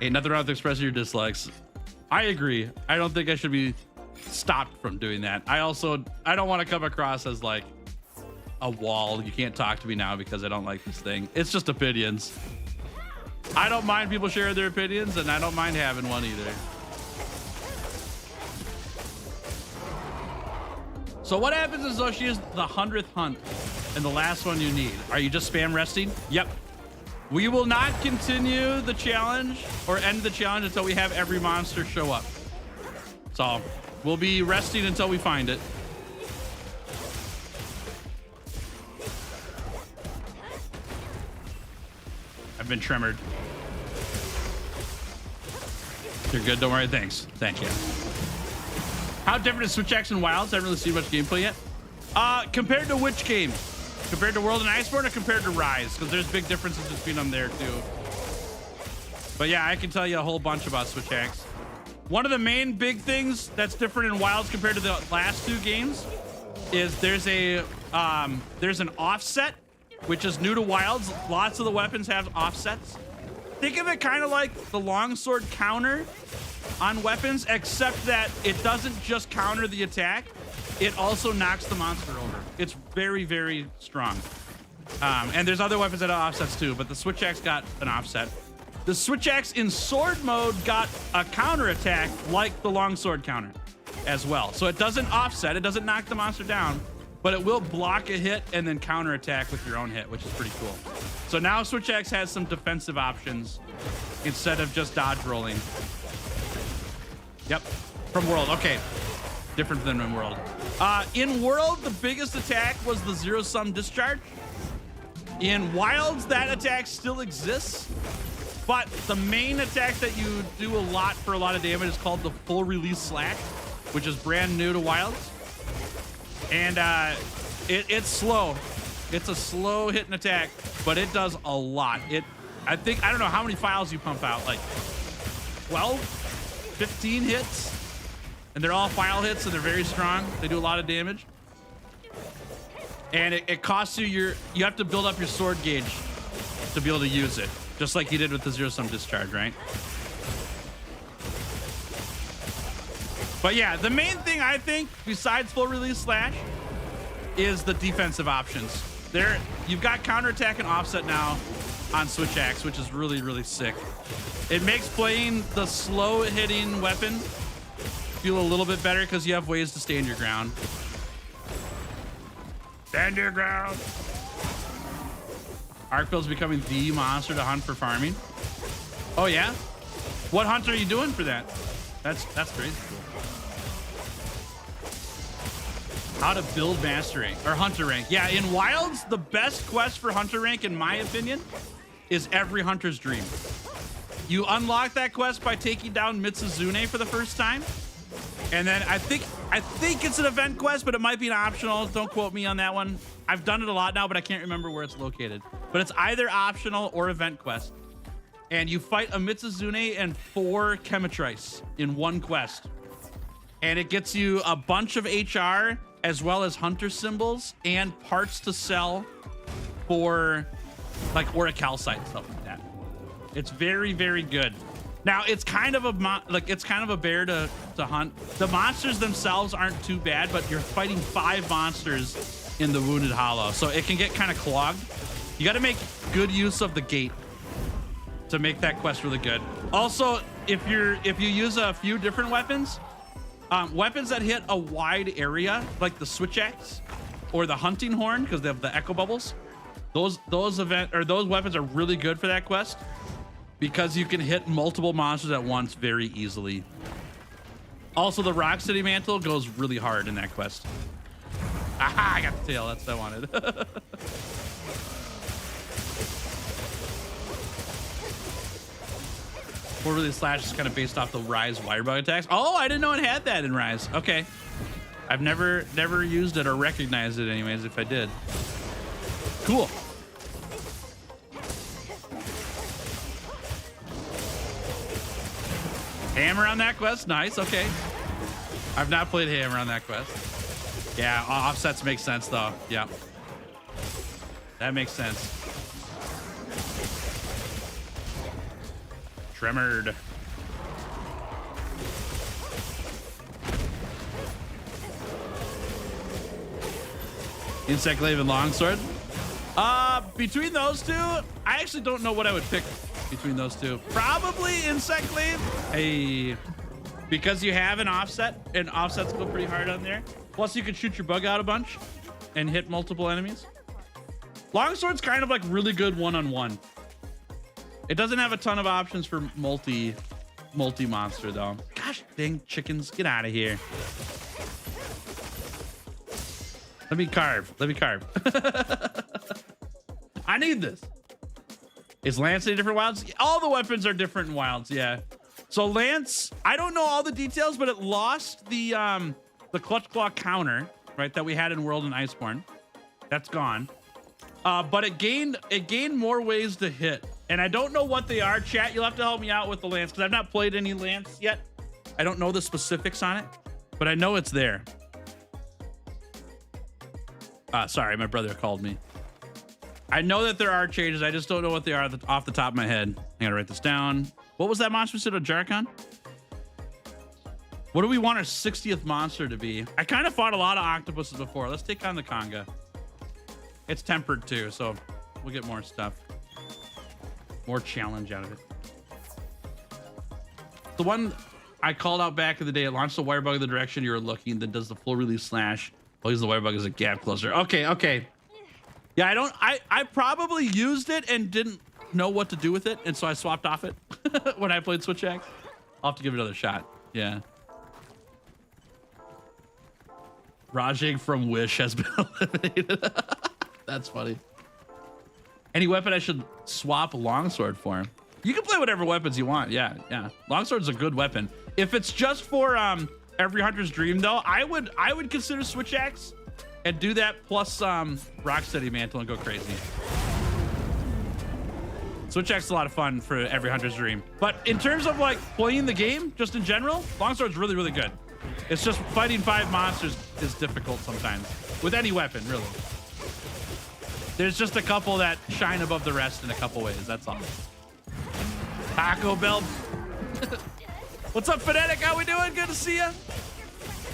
S2: Ain't nothing wrong with expressing your dislikes. I agree. I don't think I should be stopped from doing that. I don't want to come across as like a wall. You can't talk to me now because I don't like this thing. It's just opinions. I don't mind people sharing their opinions, and I don't mind having one either. So what happens is, though, she is the 100th hunt and the last one you need. Are you just spam resting? Yep. We will not continue the challenge or end the challenge until we have every monster show up. So we'll be resting until we find it. I've been tremored. You're good, don't worry. Thanks. Thank you. How different is Switch X and Wilds? I haven't really seen much gameplay yet. Compared to which game? Compared to World and Iceborne or compared to Rise? Because there's big differences between them there too. But yeah, I can tell you a whole bunch about Switch X. One of the main big things that's different in Wilds compared to the last two games is there's an offset, which is new to Wilds. Lots of the weapons have offsets. Think of it kind of like the longsword counter on weapons, except that it doesn't just counter the attack, it also knocks the monster over. It's very, very strong. And there's other weapons that have offsets too, but the Switch Axe got an offset. The Switch Axe in sword mode got a counter attack like the longsword counter as well. So it doesn't offset, it doesn't knock the monster down, but it will block a hit and then counter attack with your own hit, which is pretty cool. So now Switch Axe has some defensive options instead of just dodge rolling. Yep, from World, okay. Different than in World. In World, the biggest attack was the zero-sum discharge. In Wilds, that attack still exists, but the main attack that you do a lot for a lot of damage is called the full release slash, which is brand new to Wilds. And it's slow. It's a slow hitting attack, but it does a lot. I don't know how many files you pump out, like 12, 15 hits, and they're all file hits, and they're very strong. They do a lot of damage. And it costs you you have to build up your sword gauge to be able to use it, just like you did with the zero-sum discharge, right? But yeah, the main thing I think, besides full release slash, is the defensive options. You've got counterattack and offset now on Switch Axe, which is really, really sick. It makes playing the slow hitting weapon feel a little bit better because you have ways to stand your ground. Stand your ground. Arkville's becoming the monster to hunt for farming. Oh yeah? What hunt are you doing for that? That's crazy cool. How to build master rank or hunter rank. Yeah, in Wilds, the best quest for hunter rank, in my opinion, is every hunter's dream. You unlock that quest by taking down Mitsuzune for the first time. And then I think it's an event quest, but it might be an optional. Don't quote me on that one. I've done it a lot now, but I can't remember where it's located. But it's either optional or event quest. And you fight a Mitsuzune and 4 Chemitrice in one quest. And it gets you a bunch of HR as well as hunter symbols and parts to sell for like Oricalcite and stuff like that. It's very, very good. Now it's kind of a bear to hunt. The monsters themselves aren't too bad, but you're fighting 5 monsters in the Wounded Hollow, so it can get kind of clogged. You got to make good use of the gate to make that quest really good. Also, if you use a few different weapons, weapons that hit a wide area, like the switch axe or the hunting horn, because they have the echo bubbles. Those weapons are really good for that quest, because you can hit multiple monsters at once very easily. Also, the Rock City Mantle goes really hard in that quest. Aha, I got the tail. That's what I wanted. Forwardly slash is kind of based off the Rise Wirebug attacks. Oh, I didn't know it had that in Rise. Okay. I've never used it or recognized it anyways if I did. Cool. Hammer on that quest? Nice, okay. I've not played Hammer on that quest. Yeah, offsets make sense though. Yeah. That makes sense. Tremored. Insect Glaive and Longsword. Between those two, I actually don't know what I would pick between those two. Probably Insect Glaive. Hey, because you have an offset, and offsets go pretty hard on there. Plus, you can shoot your bug out a bunch and hit multiple enemies. Longsword's kind of like really good one-on-one. It doesn't have a ton of options for multi-monster though. Gosh dang chickens, get out of here. Let me carve. I need this. Is Lance in different wilds? All the weapons are different in wilds, yeah. So Lance, I don't know all the details, but it lost the Clutch Claw counter, right, that we had in World and Iceborne. That's gone. But it gained more ways to hit. And I don't know what they are. Chat, you'll have to help me out with the Lance, because I've not played any Lance yet. I don't know the specifics on it, but I know it's there. Sorry, my brother called me. I know that there are changes. I just don't know what they are off the top of my head. I gotta write this down. What was that monster we said, a Jarkon? What do we want our 60th monster to be? I kind of fought a lot of octopuses before. Let's take on the Conga. It's tempered too, so we'll get more stuff. More challenge out of it. The one I called out back in the day, it launched the Wirebug in the direction you were looking, then does the full release slash. Well, use the Wirebug as a gap closer. Okay. Yeah, I probably used it and didn't know what to do with it, and so I swapped off it when I played Switch Axe. I'll have to give it another shot. Yeah. Rajang from Wish has been eliminated. That's funny. Any weapon I should swap Longsword for? You can play whatever weapons you want. Yeah. Longsword's a good weapon. If it's just for every hunter's dream, though, I would consider Switch Axe and do that plus Rock City Mantle and go crazy. Switch Axe is a lot of fun for every hunter's dream. But in terms of like playing the game, just in general, Longsword's really, really good. It's just fighting 5 monsters is difficult sometimes with any weapon, really. There's just a couple that shine above the rest in a couple ways. That's all. Taco Bell. What's up, Phonetic? How we doing? Good to see you.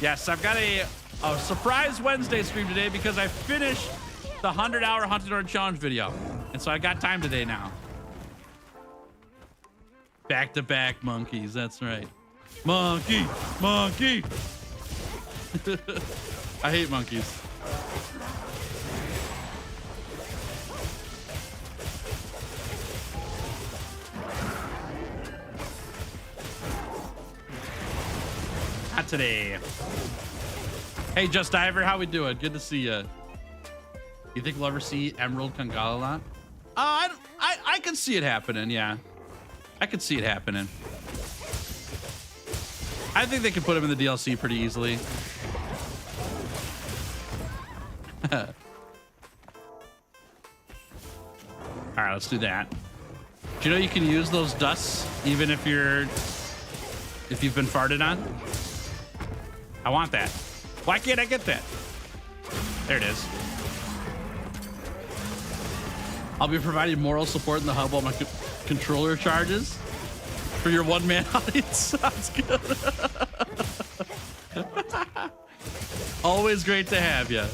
S2: Yes, I've got a surprise Wednesday stream today because I finished the 100-hour Hunted Horn Challenge video. And so I got time today now. Back-to-back monkeys. That's right. Monkey. I hate monkeys. Not today. Hey, Just Diver, how we doing? Good to see you. You think we'll ever see Emerald Kangala? I can see it happening, yeah. I could see it happening. I think they could put him in the DLC pretty easily. All right, let's do that. Do you know you can use those dusts even if you've been farted on? I want that. Why can't I get that? There it is. I'll be providing moral support in the hub while my controller charges for your one-man audience. Sounds good. Always great to have you.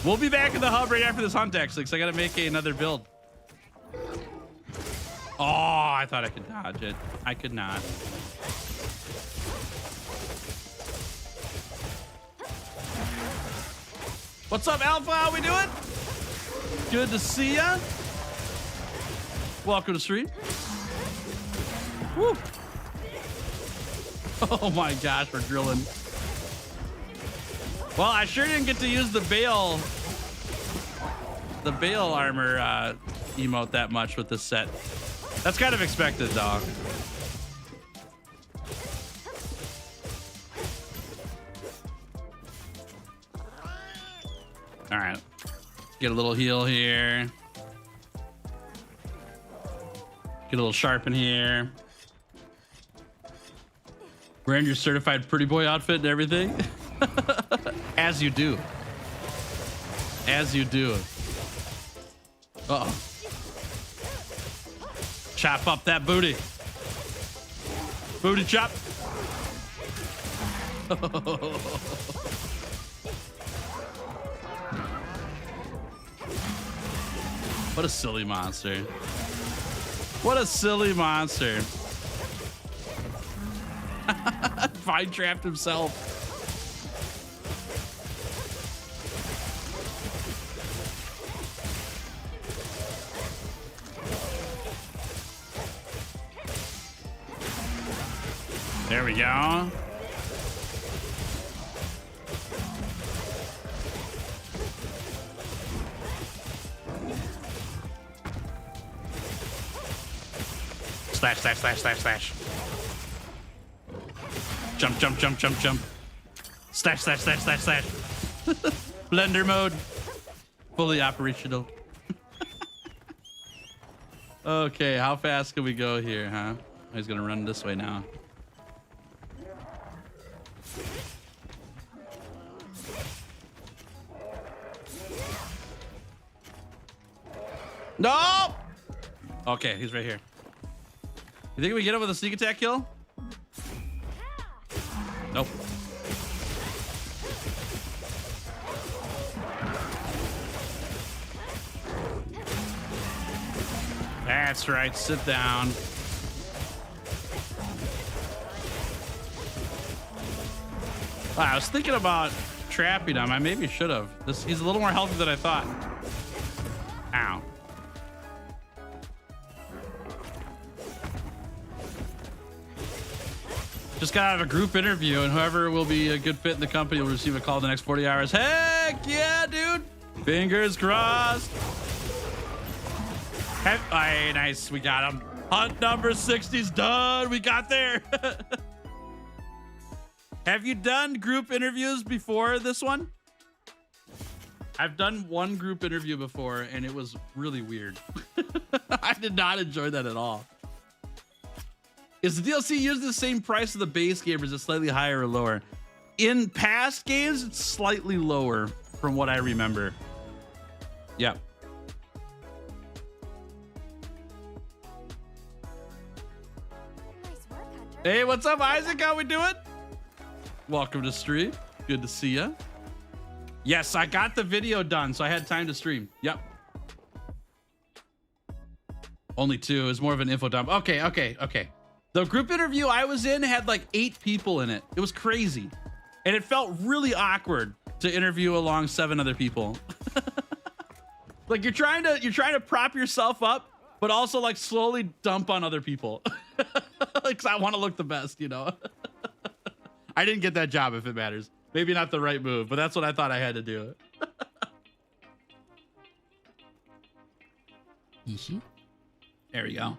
S2: We'll be back in the hub right after this hunt, actually, because I got to make another build. Oh, I thought I could dodge it. I could not. What's up, Alpha? How we doing? Good to see ya. Welcome to stream. Woo. Oh my gosh, we're drilling. Well, I sure didn't get to use the Bale armor emote that much with this set. That's kind of expected, though. All right, get a little heal here. Get a little sharpen here. Wearing your certified pretty boy outfit and everything. As you do. As you do. Uh-oh. Chop up that booty. Booty chop. What a silly monster. What a silly monster. Vine trapped himself. There we go. Slash, slash, slash, slash, slash. Jump, jump, jump, jump, jump. Slash, slash, slash, slash, slash. Blender mode. Fully operational. Okay, how fast can we go here, huh? He's gonna run this way now. No! Okay, he's right here. You think we get him with a sneak attack kill? Nope. That's right, sit down. I was thinking about trapping him. I maybe should have. He's a little more healthy than I thought. Ow. Just got out of a group interview, and whoever will be a good fit in the company will receive a call in the next 40 hours. Heck yeah, dude. Fingers crossed. Hey, nice. We got him. Hunt number 60's done. We got there. Have you done group interviews before this one? I've done one group interview before, and it was really weird. I did not enjoy that at all. Is the DLC usually the same price of the base game, or is it slightly higher or lower? In past games, it's slightly lower from what I remember. Yep.
S3: Nice work, Hunter.
S2: Hey, what's up, Isaac? How we doing? Welcome to stream. Good to see ya. Yes, I got the video done, so I had time to stream. Yep. Only 2 is more of an info dump. Okay. The group interview I was in had like 8 people in it. It was crazy. And it felt really awkward to interview along 7 other people. Like you're trying to prop yourself up, but also like slowly dump on other people. Like, 'cause I want to look the best, you know. I didn't get that job, if it matters. Maybe not the right move, but that's what I thought I had to do.
S1: Easy.
S2: There we go.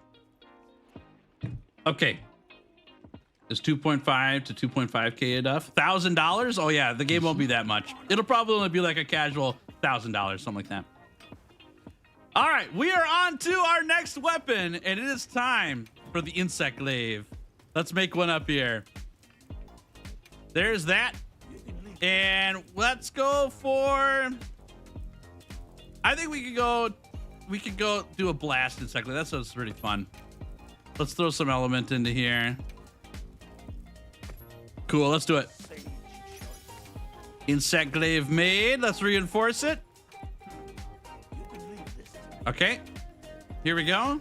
S2: Okay. Is 2.5 to 2.5K enough? $1,000? Oh yeah, the game won't be that much. It'll probably only be like a casual $1,000, something like that. All right, we are on to our next weapon, and it is time for the insect glaive. Let's make one up here. There's that. And let's go for, I think we could go do a blast insect glaive. That sounds pretty fun. Let's throw some element into here. Cool, let's do it. Insect glaive made. Let's reinforce it. Okay, here we go.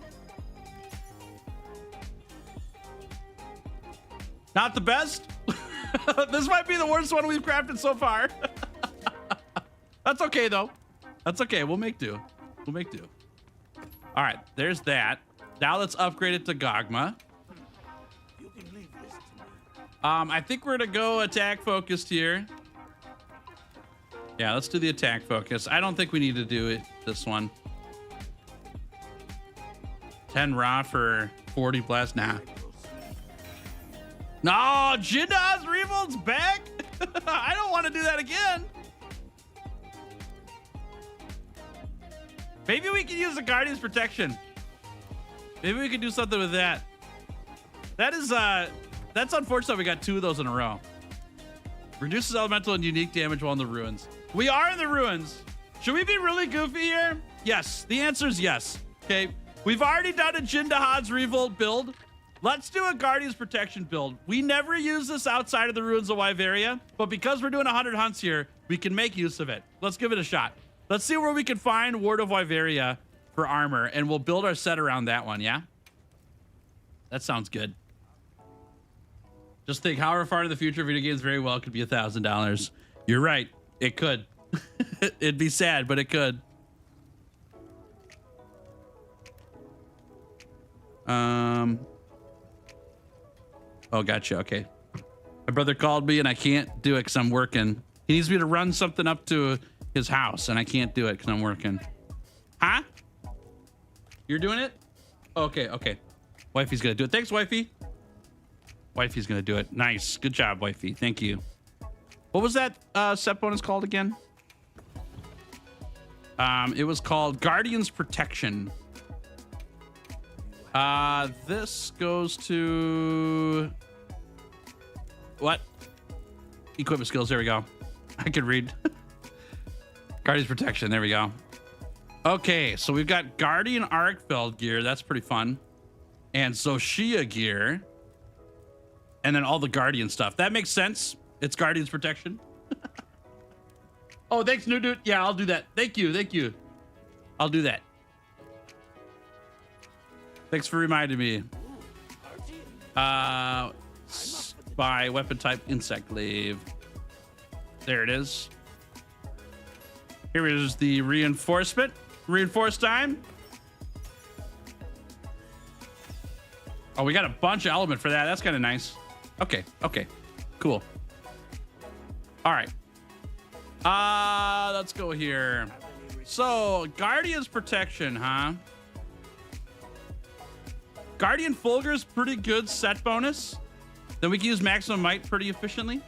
S2: Not the best. This might be the worst one we've crafted so far. That's okay though. That's okay, we'll make do. We'll make do. All right, there's that. Now let's upgrade it to Gogma. I think we're gonna go attack focused here. Yeah, let's do the attack focus. I don't think we need to do it this one. 10 raw for 40 blast. Nah. No, Jinda's Revolt's back. I don't want to do that again. Maybe we can use the Guardian's Protection. Maybe we can do something with that. That is that's unfortunate we got 2 of those in a row. Reduces elemental and unique damage while in the ruins. We are in the ruins. Should we be really goofy here? Yes, the answer is yes. Okay, we've already done a Jindahad's Revolt build. Let's do a Guardian's Protection build. We never use this outside of the Ruins of Wyveria, but because we're doing 100 hunts here, we can make use of it. Let's give it a shot. Let's see where we can find Ward of Wyveria for armor, and we'll build our set around that one, yeah? That sounds good. Just think, however far in the future, video games very well could be $1,000. You're right, it could. It'd be sad, but it could. Oh, gotcha. Okay. My brother called me and I can't do it because I'm working. He needs me to run something up to his house and I can't do it because I'm working. Huh? You're doing it? Okay, okay. Wifey's gonna do it. Thanks, wifey. Wifey's gonna do it. Nice. Good job, wifey. Thank you. What was that set bonus called again? It was called Guardian's Protection. This goes to what? Equipment skills. There we go. I can read. Guardian's Protection. There we go. Okay, so we've got Guardian Arkfeld gear. That's pretty fun. And Zoshia gear. And then all the Guardian stuff. That makes sense. It's Guardian's Protection. Oh, thanks, new dude. Yeah, I'll do that. Thank you. Thank you. I'll do that. Thanks for reminding me. By weapon type insect glaive. There it is. Here is the reinforcement. Reinforce time. Oh, we got a bunch of element for that. That's kind of nice. Okay. Okay. Cool. All right. Let's go here. So, Guardian's Protection, huh? Guardian Fulgur's pretty good set bonus. Then we can use Maximum Might pretty efficiently.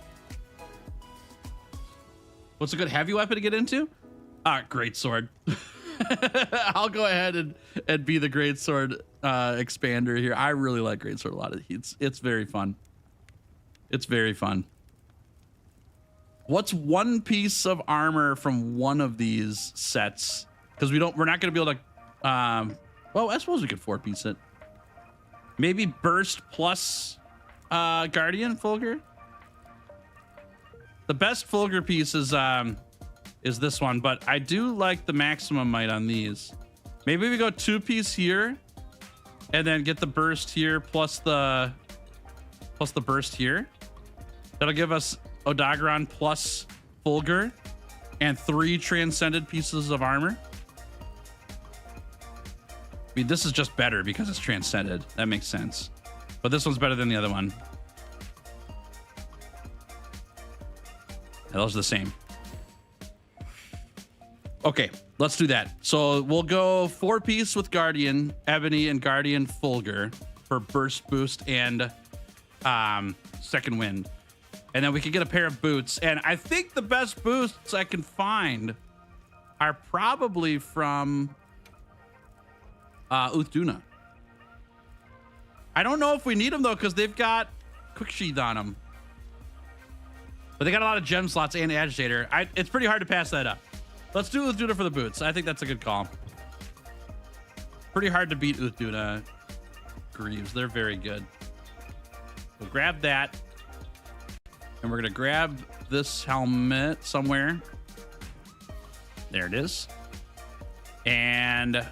S2: What's a good heavy weapon to get into? Great Sword. I'll go ahead and be the Great Sword expander here. I really like Great Sword a lot. It's very fun. It's very fun. What's one piece of armor from one of these sets? Because we're not going to be able to. Well, I suppose we could 4-piece it. Maybe burst plus Guardian Fulgur. The best Fulgur piece is this one, but I do like the maximum might on these. Maybe we go 2-piece here, and then get the burst here plus the burst here. That'll give us Odogaron plus Fulgur and 3 transcended pieces of armor. I mean, this is just better because it's transcended. That makes sense. But this one's better than the other one. Yeah, those are the same. Okay, let's do that. So we'll go 4-piece with Guardian Ebony and Guardian Fulgur for burst boost and second wind. And then we can get a pair of boots. And I think the best boosts I can find are probably from Uthduna. I don't know if we need them though, because they've got quick sheath on them. But they got a lot of gem slots and agitator. It's pretty hard to pass that up. Let's do Uthduna for the boots. I think that's a good call. Pretty hard to beat Uthduna Greaves. They're very good. We'll grab that. And we're going to grab this helmet somewhere. There it is. And,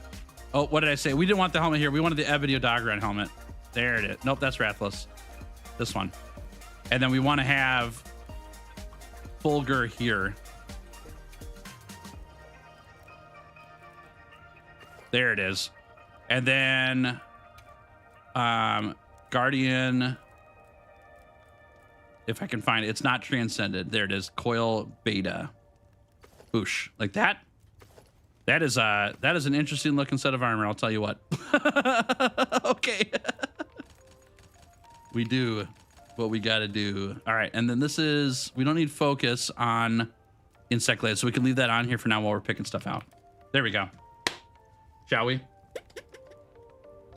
S2: oh, what did I say? We didn't want the helmet here. We wanted the Ebony Odagron helmet. There it is. Nope, that's Rathless. This one. And then we want to have Fulgur here. There it is. And then Guardian... If I can find it, it's not transcended. There it is. Coil Beta. Boosh. Like that. That is an interesting looking set of armor. I'll tell you what. Okay. We do what we got to do. All right. And then this is, we don't need focus on insect glaive, so we can leave that on here for now while we're picking stuff out. There we go. Shall we?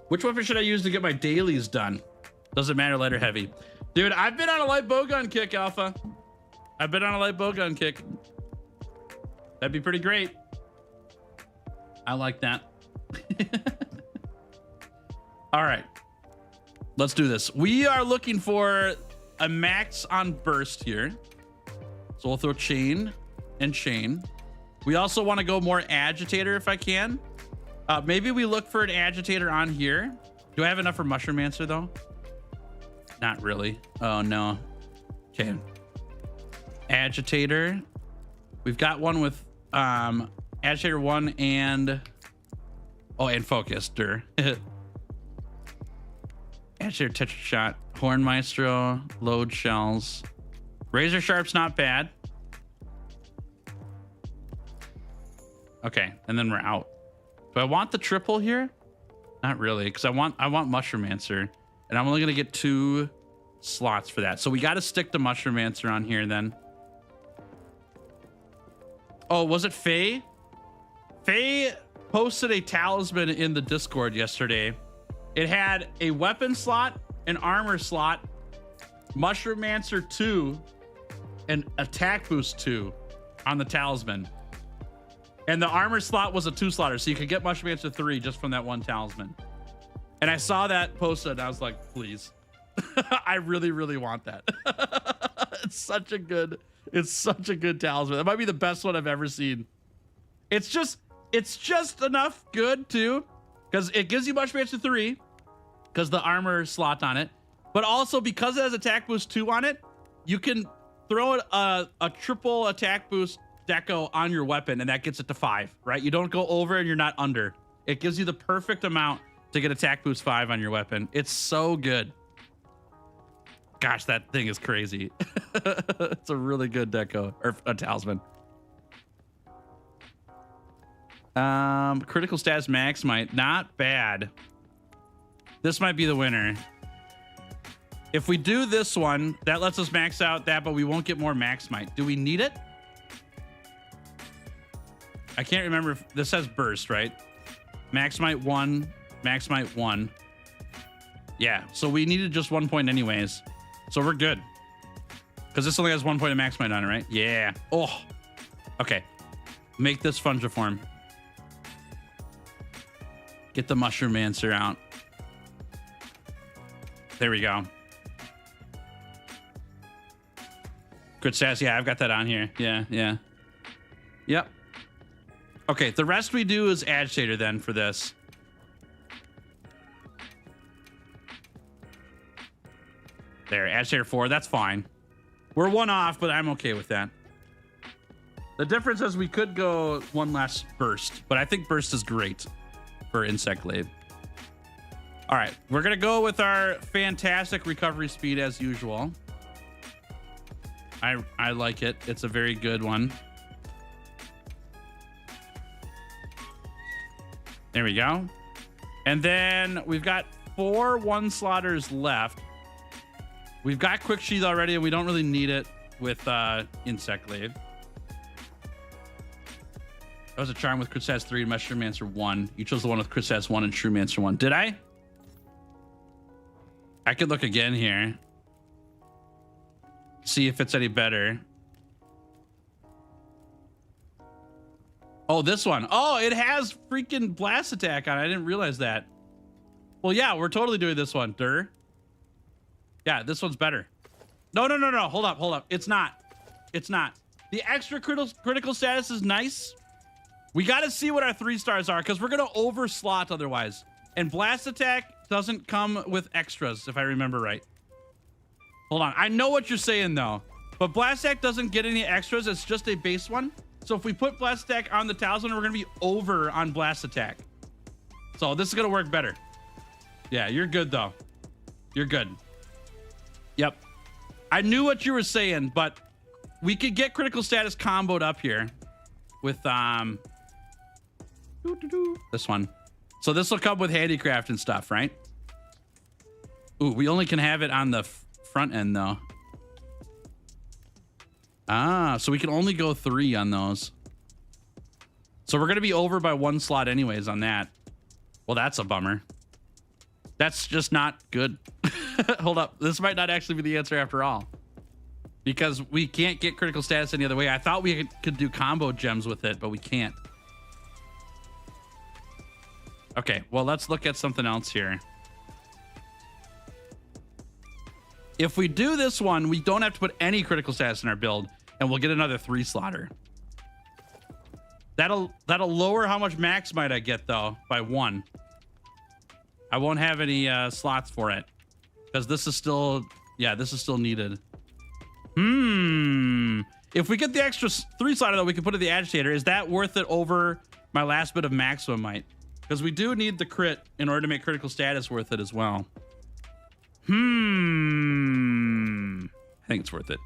S2: Which weapon should I use to get my dailies done? Doesn't matter, light or heavy. Dude, I've been on a light bowgun kick, Alpha. I've been on a light bowgun kick. That'd be pretty great. I like that. All right. Let's do this. We are looking for a max on burst here. So we'll throw chain and chain. We also want to go more agitator if I can. Maybe we look for an agitator on here. Do I have enough for Mushroom-mancer though? Not really. Oh no. Okay. Agitator. We've got one with agitator 1 and and focused. Agitator tetra shot. Horn Maestro. Load shells. Razor sharp's not bad. Okay, and then we're out. Do I want the triple here? Not really, because I want Mushroom-mancer. And I'm only going to get 2 slots for that. So we got to stick the Mushroom-mancer on here then. Oh, was it Faye? Faye posted a talisman in the Discord yesterday. It had a weapon slot, an armor slot, Mushroom-mancer 2, and attack boost 2 on the talisman. And the armor slot was a 2-slotter, so you could get Mushroom-mancer 3 just from that one talisman. And I saw that posted and I was like, please. I really, really want that. It's such a good talisman. That might be the best one I've ever seen. It's just enough good too, because it gives you Mushroom-mancer 3 because the armor slot on it, but also because it has attack boost 2 on it, you can throw a triple attack boost deco on your weapon and that gets it to 5, right? You don't go over and you're not under. It gives you the perfect amount to get attack boost 5 on your weapon. It's so good. Gosh, that thing is crazy. It's a really good deco or a talisman. Critical status max might not bad. This might be the winner. If we do this one, that lets us max out that, but we won't get more max might. Do we need it? I can't remember if this has burst, right? Max might 1. Max might 1. Yeah, so we needed just 1 point anyways. So we're good. Because this only has 1 point of max might on it, right? Yeah. Oh. Okay. Make this Fungiform. Get the Mushroom-mancer out. There we go. Good sass. Yeah, I've got that on here. Yeah, yeah. Yep. Okay, the rest we do is agitator then for this. There, agitator 4, that's fine. We're 1 off, but I'm okay with that. The difference is we could go 1 last burst, but I think burst is great for insect glaive. All right, we're gonna go with our fantastic recovery speed as usual. I like it. It's a very good one. There we go. And then we've got 4 1-slotters left. We've got quick sheath already, and we don't really need it with insect glaive. That was a charm with crit stats 3 and Mushroomancer 1. You chose the one with crit stats 1 and Shroomancer 1. Did I? I could look again here. See if it's any better. Oh, this one. Oh, it has freaking blast attack on it. I didn't realize that. Well, yeah, we're totally doing this one. Yeah, this one's better. No. Hold up. It's not. The extra critical status is nice. We got to see what our 3 stars are because we're going to overslot otherwise. And blast attack doesn't come with extras, if I remember right. Hold on. I know what you're saying, though. But blast attack doesn't get any extras. It's just a base one. So if we put blast attack on the talisman, we're going to be over on blast attack. So this is going to work better. Yeah, you're good, though. You're good. Yep. I knew what you were saying, but we could get critical status comboed up here with this one. So this will come with handicraft and stuff, right? Ooh, we only can have it on the front end, though. Ah, so we can only go 3 on those. So we're going to be over by 1 slot anyways on that. Well, that's a bummer. That's just not good. Hold up. This might not actually be the answer after all. Because we can't get critical status any other way. I thought we could do combo gems with it, but we can't. Okay, well, let's look at something else here. If we do this one, we don't have to put any critical status in our build, and we'll get another 3-slotter. That'll lower how much max might I get, though, by 1. I won't have any slots for it. Because this is still... Yeah, this is still needed. If we get the extra 3-slotter, though, we can put it in the agitator. Is that worth it over my last bit of maximum might? Because we do need the crit in order to make critical status worth it as well. I think it's worth it.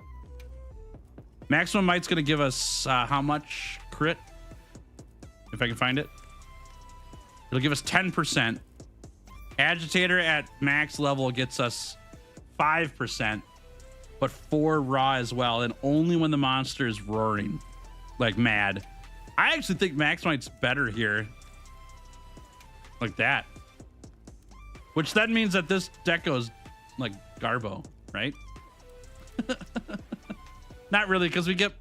S2: Maximum might's going to give us how much crit? If I can find it. It'll give us 10%. Agitator at max level gets us 5%, but 4 raw as well, and only when the monster is roaring like mad. I actually think max might's better here. Like that. Which then means that this deck goes like Garbo, right? Not really, because we get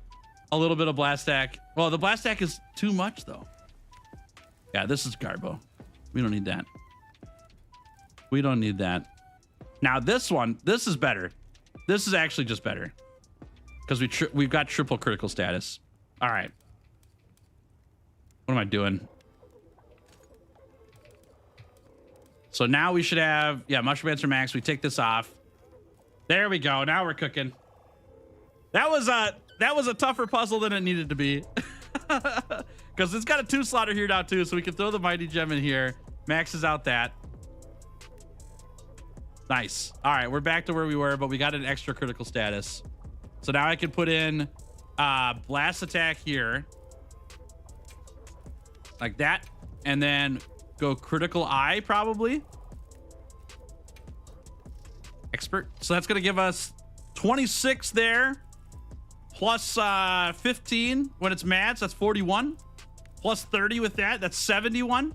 S2: a little bit of blast stack. Well, the blast stack is too much, though. Yeah, this is Garbo. We don't need that. We don't need that. Now, this one, this is better. This is actually just better. Because we've got triple critical status. All right. What am I doing? So now we should have, yeah, Mushroomancer max. We take this off. There we go. Now we're cooking. That was a tougher puzzle than it needed to be. Because it's got a 2-slotter here now too, so we can throw the mighty gem in here. Maxes out that. Nice. All right, we're back to where we were, but we got an extra critical status. So now I can put in blast attack here. Like that. And then go critical eye probably. Expert. So that's going to give us 26 there. Plus 15 when it's mad. So that's 41. Plus 30 with that. That's 71.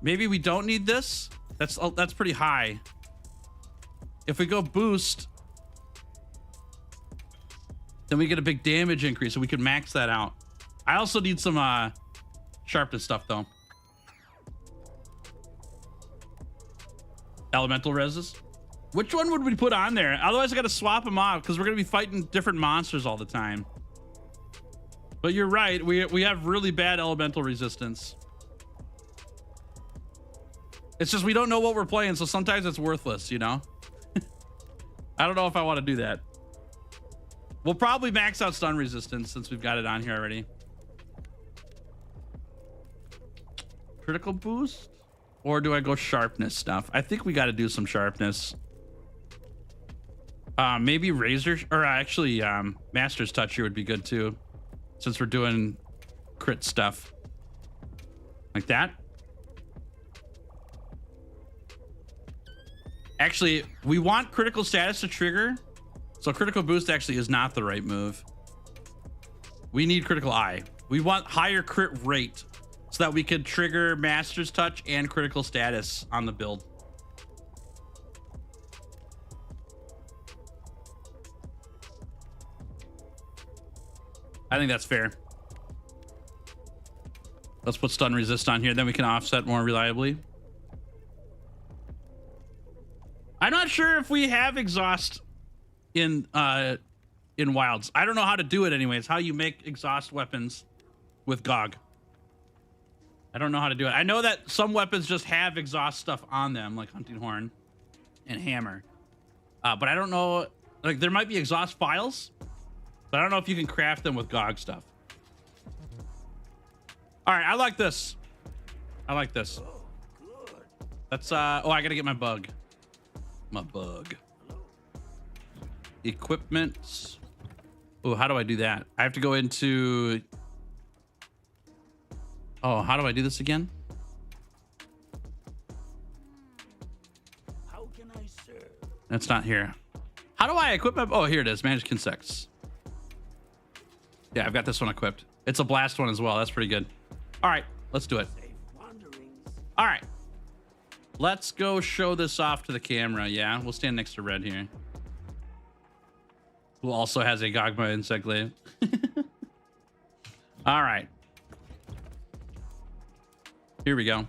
S2: Maybe we don't need this. That's pretty high. If we go boost, then we get a big damage increase, so we can max that out. I also need some sharpness stuff, though. Elemental reses. Which one would we put on there? Otherwise, I got to swap them off because we're going to be fighting different monsters all the time. But you're right. We have really bad elemental resistance. It's just we don't know what we're playing, so sometimes it's worthless, you know? I don't know if I want to do that. We'll probably max out stun resistance since we've got it on here already. Critical boost? Or do I go sharpness stuff? I think we got to do some sharpness. Maybe razor, or actually master's touch here would be good too, since we're doing crit stuff. Like that. Actually, we want critical status to trigger. So critical boost actually is not the right move. We need critical eye. We want higher crit rate so that we could trigger master's touch and critical status on the build. I think that's fair. Let's put stun resist on here, then we can offset more reliably. I'm not sure if we have exhaust in wilds. I don't know how to do it anyways. How you make exhaust weapons with GOG. I don't know how to do it. I know that some weapons just have exhaust stuff on them, like hunting horn and hammer. But I don't know, like there might be exhaust files, but I don't know if you can craft them with GOG stuff. All right, I like this. I like this. That's oh, I gotta get my bug. My bug. Equipment. Oh, how do I do that? I have to go into. Oh, how do I do this again?
S4: How can I serve?
S2: That's not here. How do I equip my? Oh, here it is. Manage insects. Yeah, I've got this one equipped. It's a blast one as well. That's pretty good. All right, let's do it. All right. Let's go show this off to the camera. Yeah, we'll stand next to Red here, who also has a Gogma insect glaive. All right. Here we go.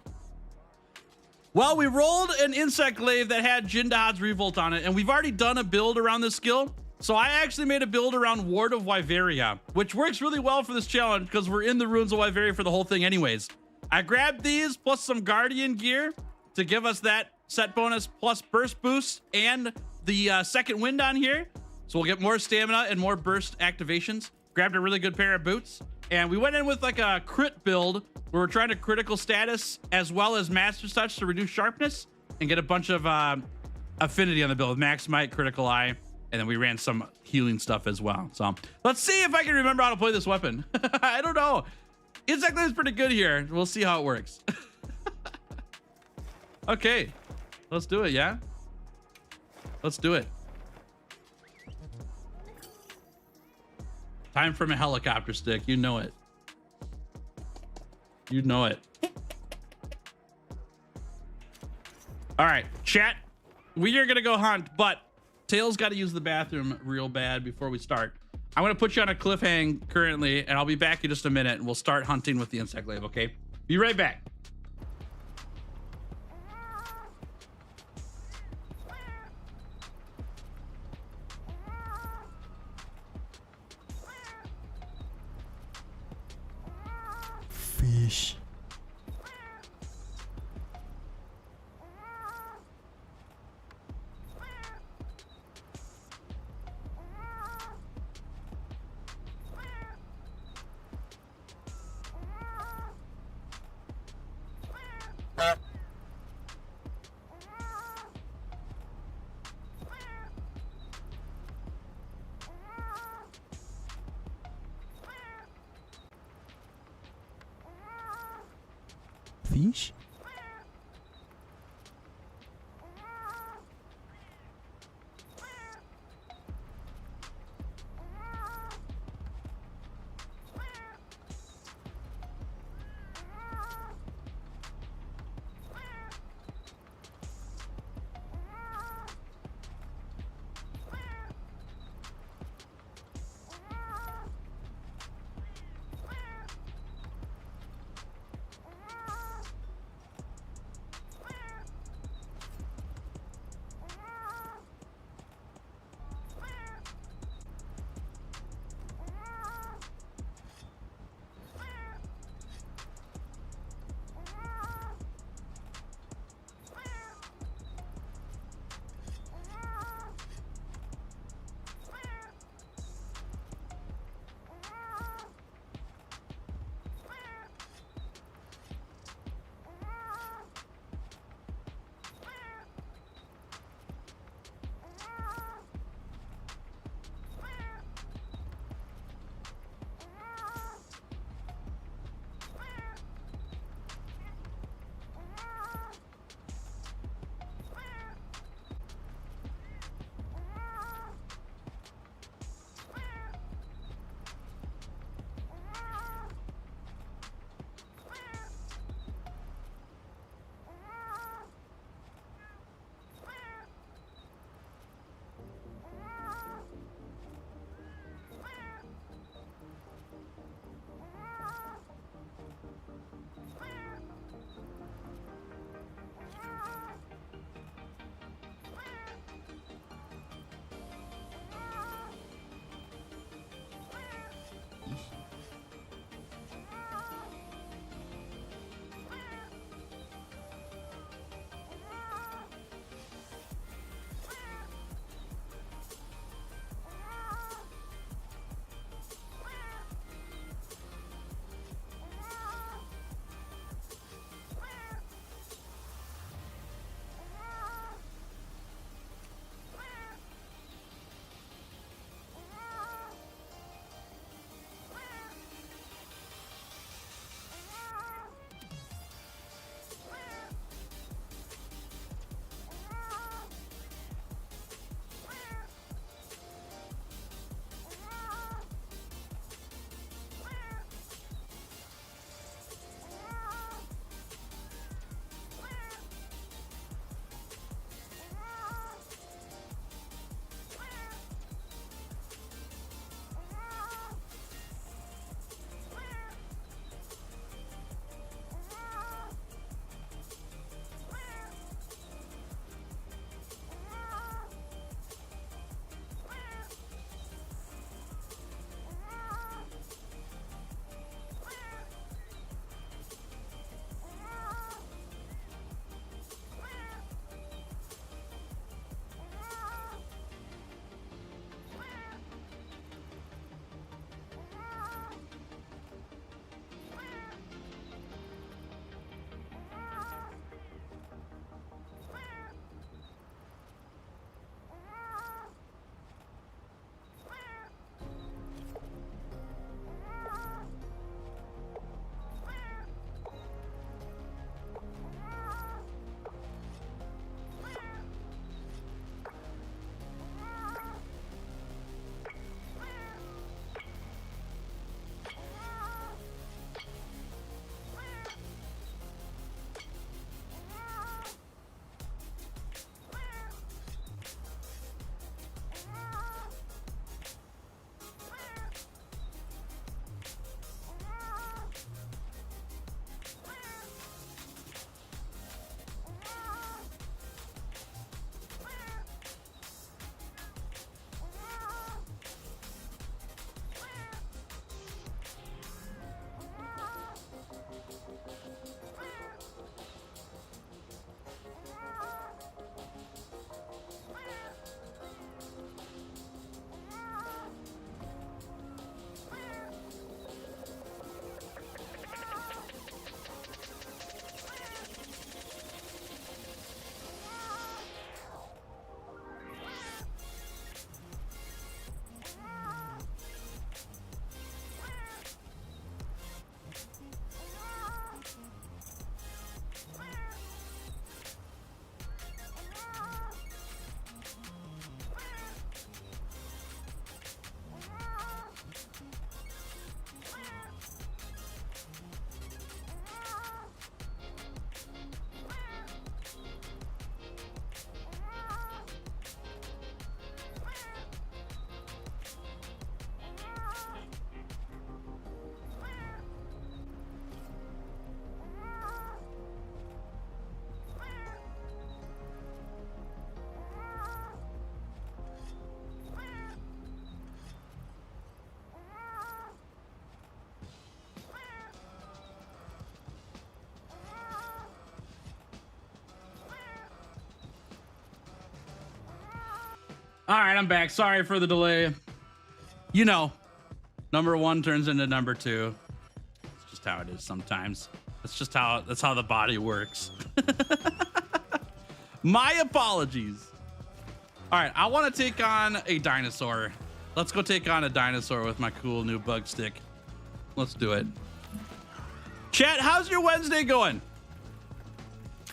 S2: Well, we rolled an insect glaive that had Jindahad's Revolt on it, and we've already done a build around this skill. So I actually made a build around Ward of Wyveria, which works really well for this challenge because we're in the Ruins of Wyveria for the whole thing anyways. I grabbed these plus some Guardian gear to give us that set bonus plus burst boost and the second wind on here. So we'll get more stamina and more burst activations. Grabbed a really good pair of boots. And we went in with like a crit build where we're trying to critical status as well as master's touch to reduce sharpness and get a bunch of affinity on the build. Max might, critical eye. And then we ran some healing stuff as well. So let's see if I can remember how to play this weapon. I don't know. Insect glaive is pretty good here. We'll see how it works. Okay, let's do it. Yeah, let's do it. Time from a helicopter stick. You know it. You know it. All right, chat. We are gonna go hunt, but Tails got to use the bathroom real bad before we start. I'm gonna put you on a cliffhang currently, and I'll be back in just a minute, and we'll start hunting with the insect glaive. Okay, be right back.
S1: Fish. Fish?
S2: All right, I'm back. Sorry for the delay. You know, number one turns into number two. It's just how it is sometimes. That's how the body works. My apologies. All right, I want to take on a dinosaur. Let's go take on a dinosaur with my cool new bug stick. Let's do it. Chat, how's your Wednesday going?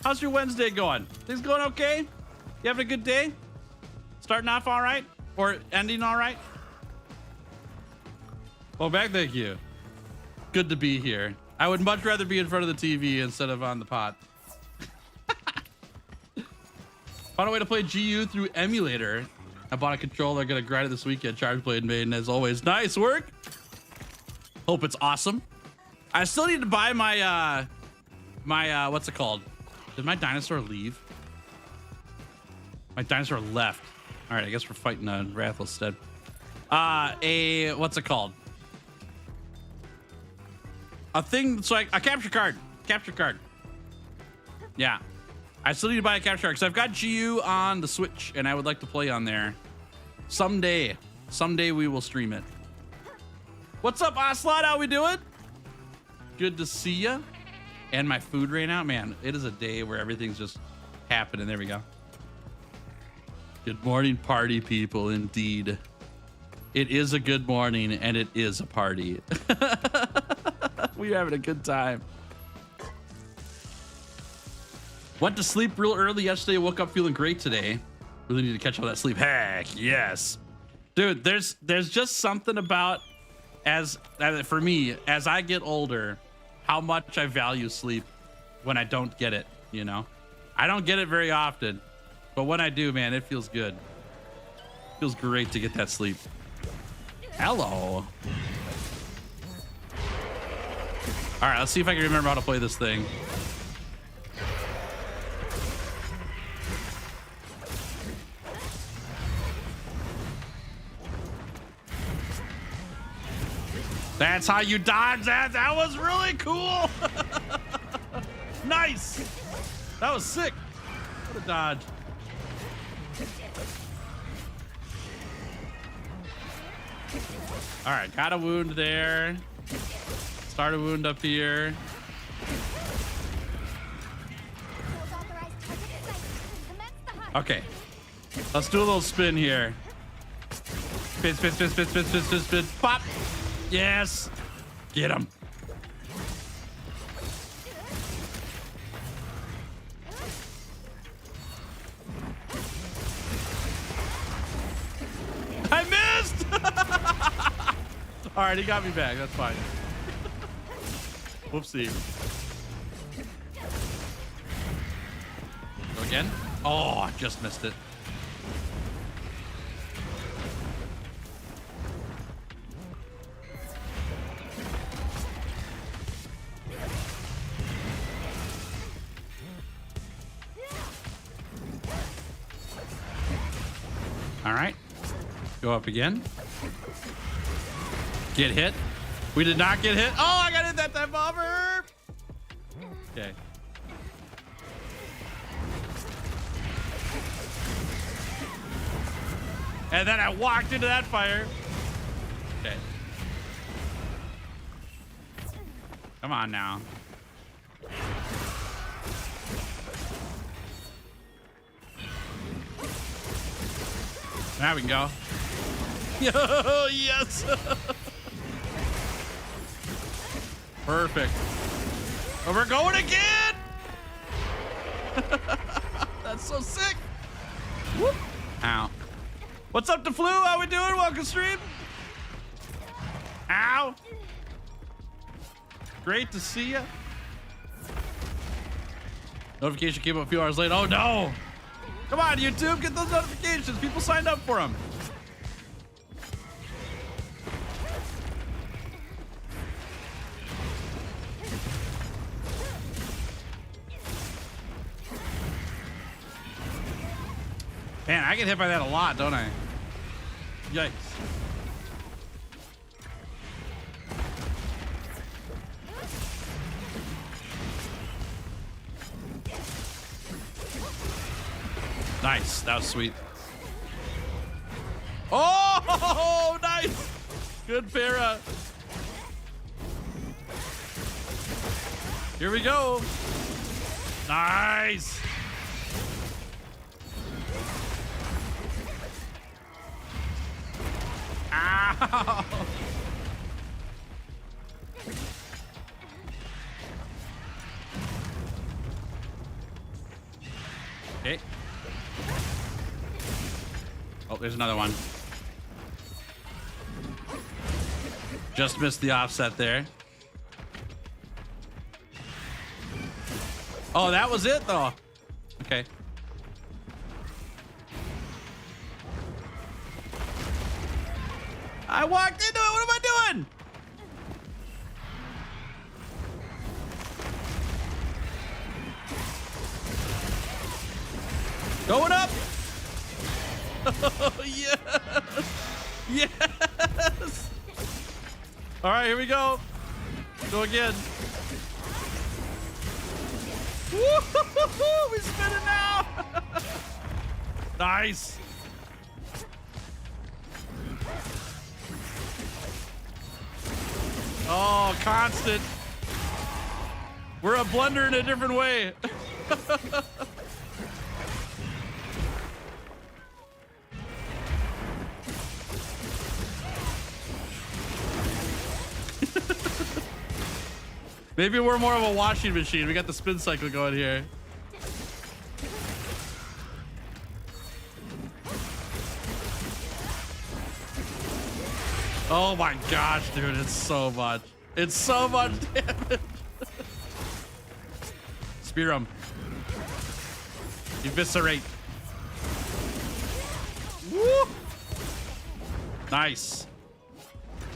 S2: How's your Wednesday going? Things going okay? You having a good day? Starting off all right? Or ending all right? Well, back, thank you. Good to be here. I would much rather be in front of the TV instead of on the pot. Found a way to play GU through emulator. I bought a controller, gonna grind it this weekend. Charge Blade Maiden, as always. Nice work. Hope it's awesome. I still need to buy my, what's it called? Did my dinosaur leave? My dinosaur left. All right, I guess we're fighting a Wrathel instead. What's it called? A thing, so a capture card. Capture card. Yeah. I still need to buy a capture card because I've got GU on the Switch and I would like to play on there. Someday. Someday we will stream it. What's up, Ocelot? How we doing? Good to see ya. And my food ran out. Man, it is a day where everything's just happening. There we go. Good morning, party people, indeed. It is a good morning and it is a party. We're having a good time. Went to sleep real early yesterday. Woke up feeling great today. Really need to catch up that sleep. Heck yes. Dude, there's just something about for me, as I get older, how much I value sleep when I don't get it, you know? I don't get it very often, but when I do, man, it feels good. Feels great to get that sleep. Hello. All right, let's see if I can remember how to play this thing. That's how you dodge that. That was really cool. Nice. That was sick. What a dodge. All right, got a wound there. Start a wound up here. Okay, let's do a little spin here. Spin, spin, spin, spin, spin, spin, spin, spin. Pop. Yes. Get him. I missed. All right, he got me back. That's fine. Whoopsie. Go again. Oh, I just missed it. All right. Go up again. Get hit. We did not get hit. Oh, I got hit that time, Bobber. Okay. And then I walked into that fire. Okay. Come on now. Now we can go. Yo, yes. Perfect. Oh, we're going again. That's so sick. Whoop. Ow. What's up, the flu? How we doing? Welcome stream. Ow. Great to see you. Notification came up a few hours late. Oh no. Come on, YouTube, get those notifications. People signed up for them. Man, I get hit by that a lot, don't I? Yikes. Nice, that was sweet. Oh, nice. Good para. Here we go. Nice. Ow. Okay. Oh, there's another one. Just missed the offset there. Oh, that was it though. Okay. I walked into it. What am I doing? Going up. Oh, yes. Yes. All right, here we go. Go again. Woo-hoo-hoo-hoo, we spinning now. Nice. Oh, constant. We're a blender in a different way. Maybe we're more of a washing machine. We got the spin cycle going here. Oh my gosh, dude, it's so much. It's so much damage. Spear him. Eviscerate. Woo! Nice.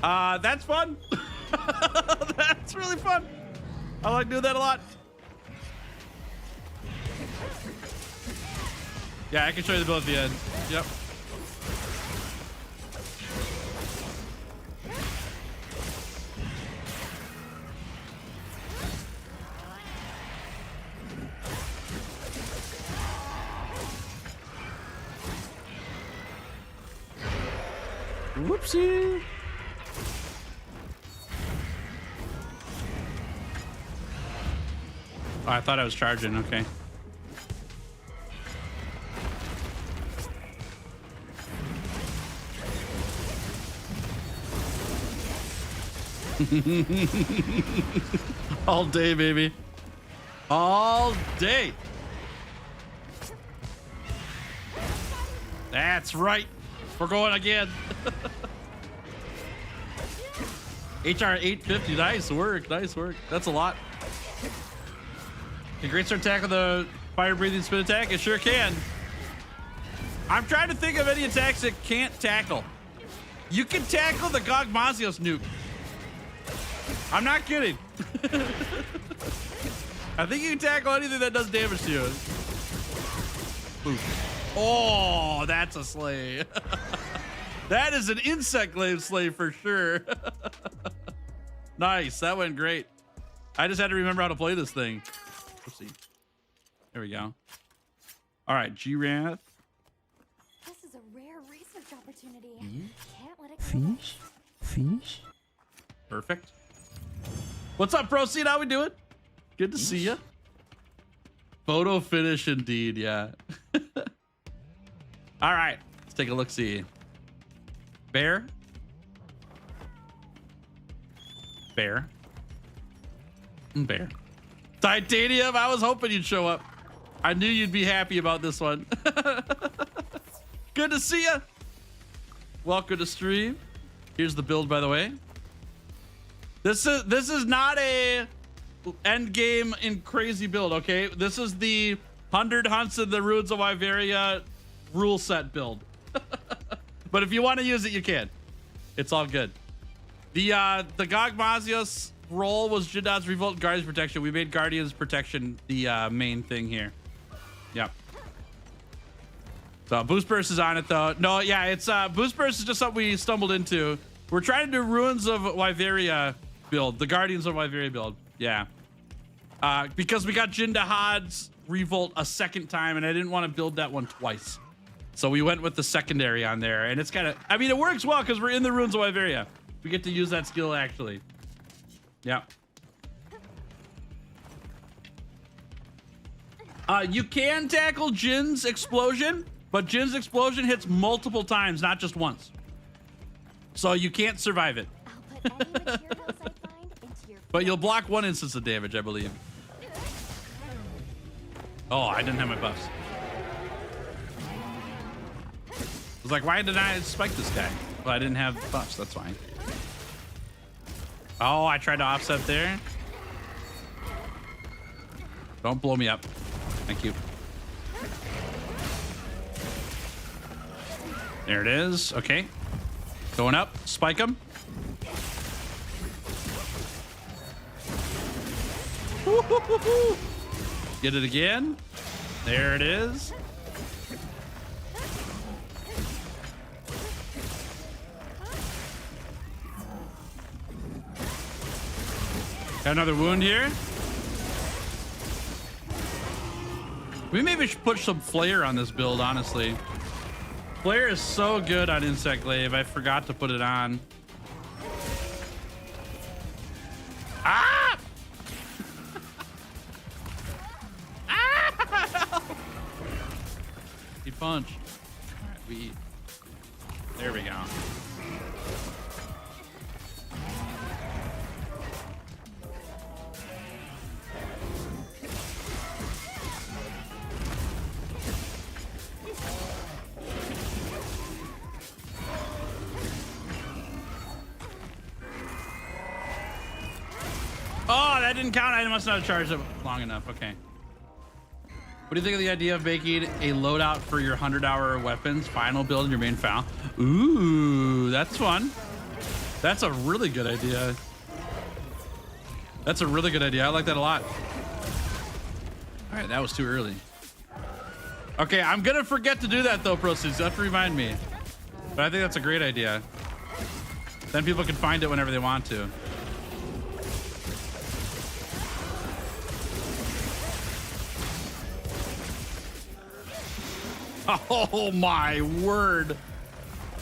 S2: That's fun. That's really fun. I like doing that a lot. Yeah, I can show you the build at the end. Yep. Whoopsie. Oh, I thought I was charging. Okay. All day, baby. All day. That's right. We're going again. HR 850. Nice work. Nice work. That's a lot. Can great start tackle the fire breathing spin attack? It sure can. I'm trying to think of any attacks that can't tackle. You can tackle the Gogmazios nuke. I'm not kidding. I think you can tackle anything that does damage to you. Boom. Oh, that's a slay. That is an insect glaive slay for sure. Nice. That went great. I just had to remember how to play this thing. Let's see. There we go. All right, G-Wrath.
S3: This is a rare research opportunity. Can't let it go.
S1: Fish? Fish?
S2: Perfect. What's up, Proceed? How we doing? Good to see you. Photo finish indeed, yeah. All right, let's take a look-see. Bear. Bear. Bear. Titanium, I was hoping you'd show up. I knew you'd be happy about this one. Good to see you. Welcome to stream. Here's the build, by the way. This is not a end game in crazy build, okay? This is the 100 hunts in the Ruins of Wyveria rule set build. But if you want to use it, you can. It's all good. The Gogmazios role was Jin'da's Revolt Guardians Protection. We made Guardians Protection the main thing here. Yep. So Boost Burst is on it though. No, yeah, it's Boost Burst is just something we stumbled into. We're trying to do Ruins of Wyveria build, the Guardians of Wyveria build. Yeah. Because we got Jin'da's Revolt a second time and I didn't want to build that one twice. So we went with the secondary on there, and it's kind of, I mean, it works well because we're in the Ruins of Wyveria. We get to use that skill actually. Yeah. You can tackle Jin's explosion, but Jin's explosion hits multiple times, not just once. So you can't survive it.
S3: I'll put any materials I find into your
S2: But you'll block one instance of damage, I believe. Oh, I didn't have my buffs. I was like, why did I spike this guy? Well, I didn't have buffs, that's fine. Oh, I tried to offset there. Don't blow me up. Thank you. There it is. Okay. Going up. Spike him. Woo-hoo-hoo-hoo. Get it again. There it is. Got another wound here. We maybe should put some flare on this build, honestly. Flare is so good on Insect Glaive. I forgot to put it on. Ah! Ah! He punch. All right, we. There we go. Oh, that didn't count. I must not have charged it long enough. Okay. What do you think of the idea of making a loadout for your 100-hour weapons final build in your main file? Ooh, that's fun. That's a really good idea. That's a really good idea. I like that a lot. All right, that was too early. Okay, I'm going to forget to do that, though, Proceeds. You have to remind me. But I think that's a great idea. Then people can find it whenever they want to. Oh my word.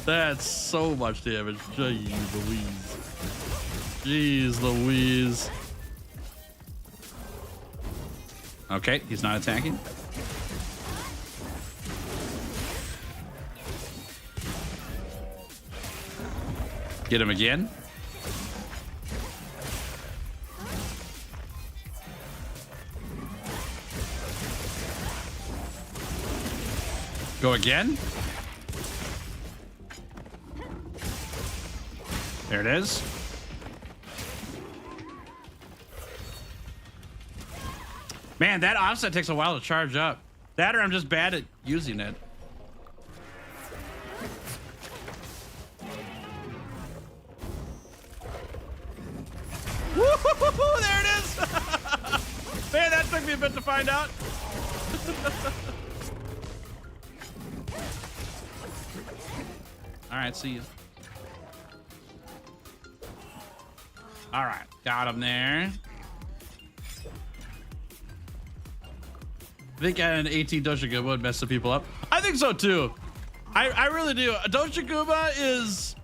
S2: That's so much damage. Jeez Louise. Jeez Louise. Okay, he's not attacking. Get him again. Go again. There it is. Man, that offset takes a while to charge up. That or I'm just bad at using it. Woo-hoo-hoo-hoo, there it is. Man, that took me a bit to find out. All right, see you. All right, got him there. I think an 18 Doshaguba would mess some people up. I think so too. I really do. Doshaguba is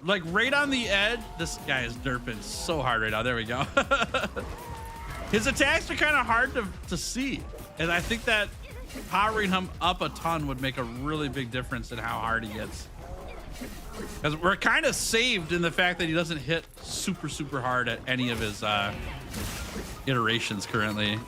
S2: like right on the edge. This guy is derping so hard right now. There we go. His attacks are kind of hard to see. And I think that powering him up a ton would make a really big difference in how hard he gets. Because we're kind of saved in the fact that he doesn't hit super, super hard at any of his iterations currently.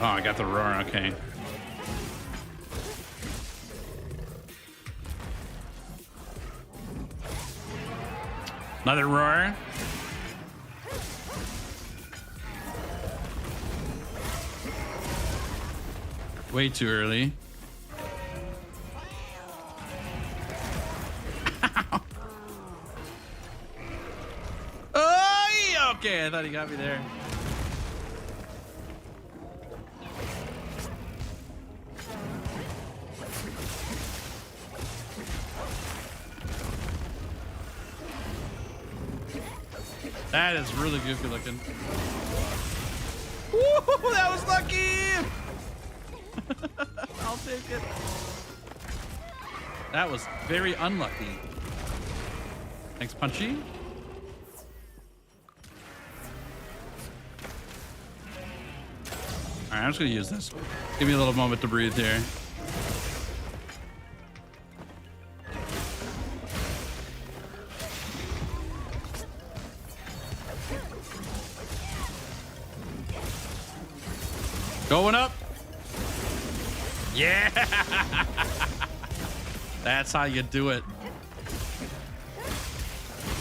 S2: Oh, I got the roar, okay. Another roar. Way too early. Oh, okay, I thought he got me there. That is really goofy looking. Woo, that was lucky. I'll take it. That was very unlucky. Thanks, Punchy. All right, I'm just gonna use this. Give me a little moment to breathe here. Going up. Yeah. That's how you do it.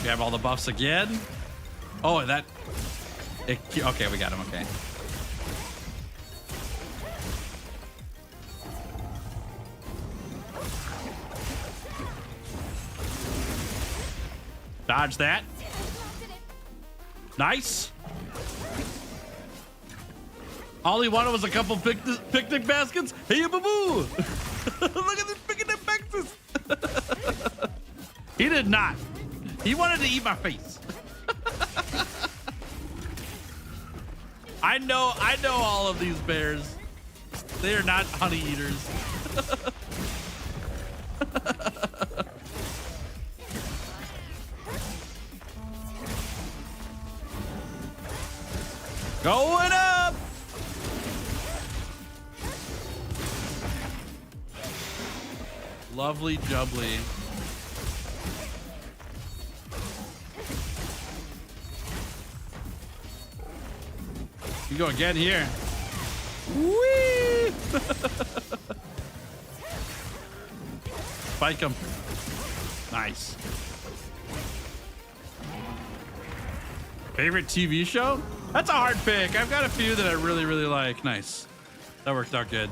S2: We have all the buffs again. Oh, that. Okay, we got him. Okay. Dodge that. Nice. All he wanted was a couple picnic baskets. Hey, boo-boo. Look at this picnic baskets. He did not. He wanted to eat my face. I know all of these bears. They are not honey eaters. Going up. Lovely jubbly. You go again here. Whee! Spike him. Nice. Favorite TV show? That's a hard pick. I've got a few that I really, really like. Nice. That worked out good.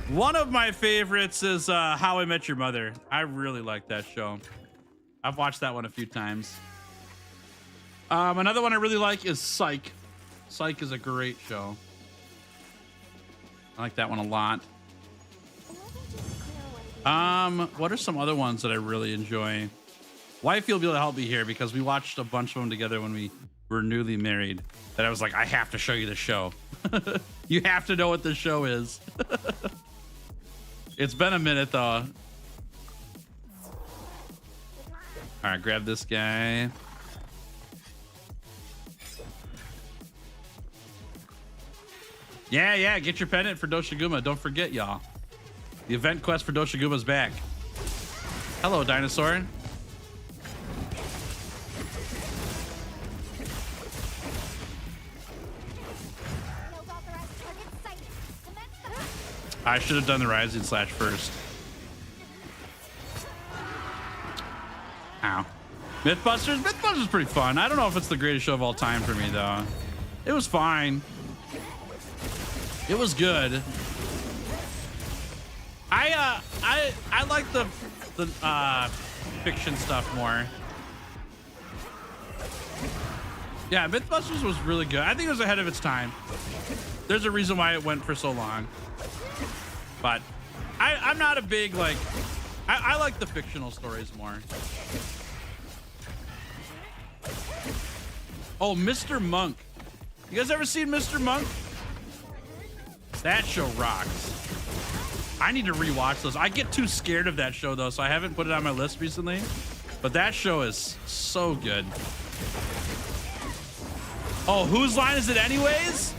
S2: One of my favorites is How I Met Your Mother. I really like that show. I've watched that one a few times. Another one I really like is Psych. Psych is a great show. I like that one a lot. What are some other ones that I really enjoy? Wifey will be able to help me here because we watched a bunch of them together when we were newly married. That I was like, I have to show you the show. You have to know what this show is. It's been a minute though. All right, grab this guy. Yeah, get your pendant for Doshiguma. Don't forget, y'all. The event quest for Doshiguma's back. Hello, dinosaur. I should have done the rising slash first. Ow. Mythbusters? Mythbusters is pretty fun. I don't know if it's the greatest show of all time for me, though. It was fine. It was good. I like the fiction stuff more. Yeah, Mythbusters was really good. I think it was ahead of its time. There's a reason why it went for so long. But I'm not a big, like, I like the fictional stories more. Oh, Mr. Monk. You guys ever seen Mr. Monk? That show rocks. I need to rewatch those. I get too scared of that show, though, so I haven't put it on my list recently. But that show is so good. Oh, whose line is it anyways?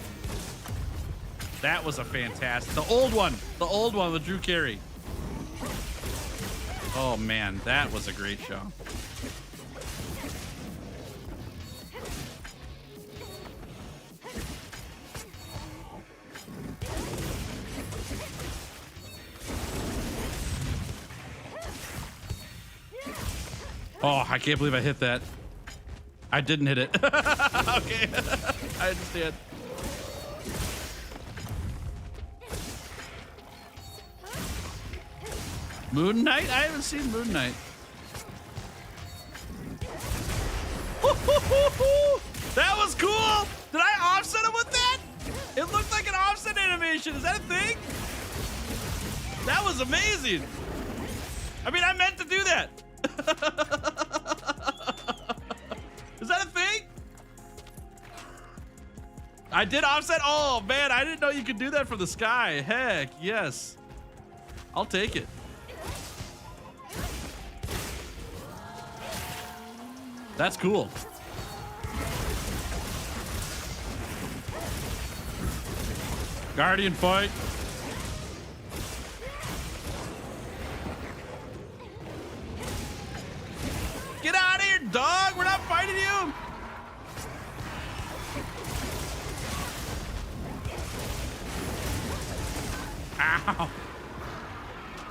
S2: That was a fantastic. The old one with Drew Carey. Oh man, that was a great show. Oh, I can't believe I hit that. I didn't hit it. Okay, I understand. Moon Knight? I haven't seen Moon Knight. That was cool! Did I offset it with that? It looked like an offset animation. Is that a thing? That was amazing. I mean, I meant to do that. Is that I did offset. Oh man, I didn't know you could do that from the sky. Heck yes. I'll take it. That's cool. Guardian fight. Get out of here, dog. We're not fighting you. Ow.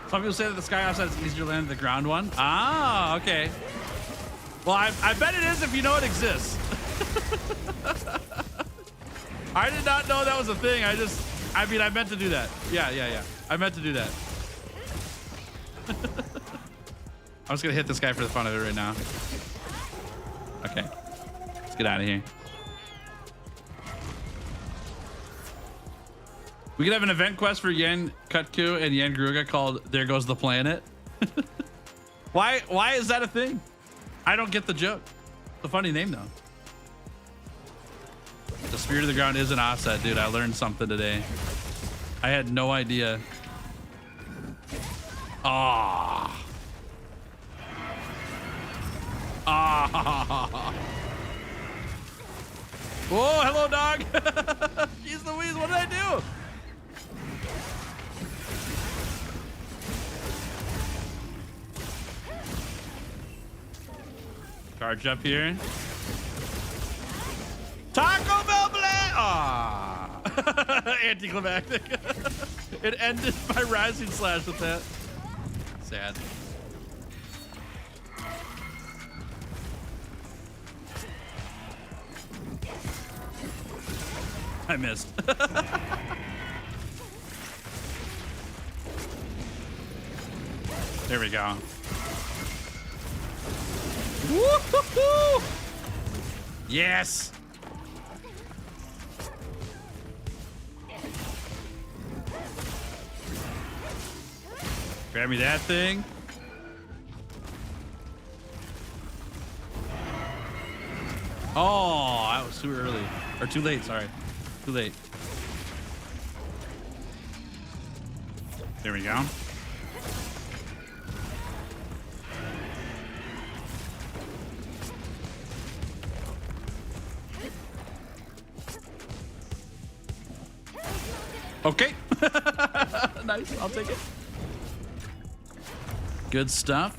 S2: Some people say that the sky offset is easier to land than the ground one. Ah, okay. Well, I bet it is if you know it exists. I did not know that was a thing. I mean, I meant to do that. Yeah. I meant to do that. I'm just gonna hit this guy for the fun of it right now. Okay, let's get out of here. We could have an event quest for Yen Kutku and Yen Gruga called "There Goes the Planet." Why is that a thing? I don't get the joke. It's a funny name though. The Spirit of the Ground is an offset, dude. I learned something today. I had no idea. Ah. Ah. Whoa, hello, dog. Jeez Louise, what did I do? Charge up here. Taco Bell blast! Ah, anticlimactic. It ended by rising slash with that. Sad. I missed. There we go. Woo-hoo-hoo! Yes. Grab me that thing. Oh, that was too early. Or too late, sorry. Too late. There we go. Okay. Nice, I'll take it. Good stuff.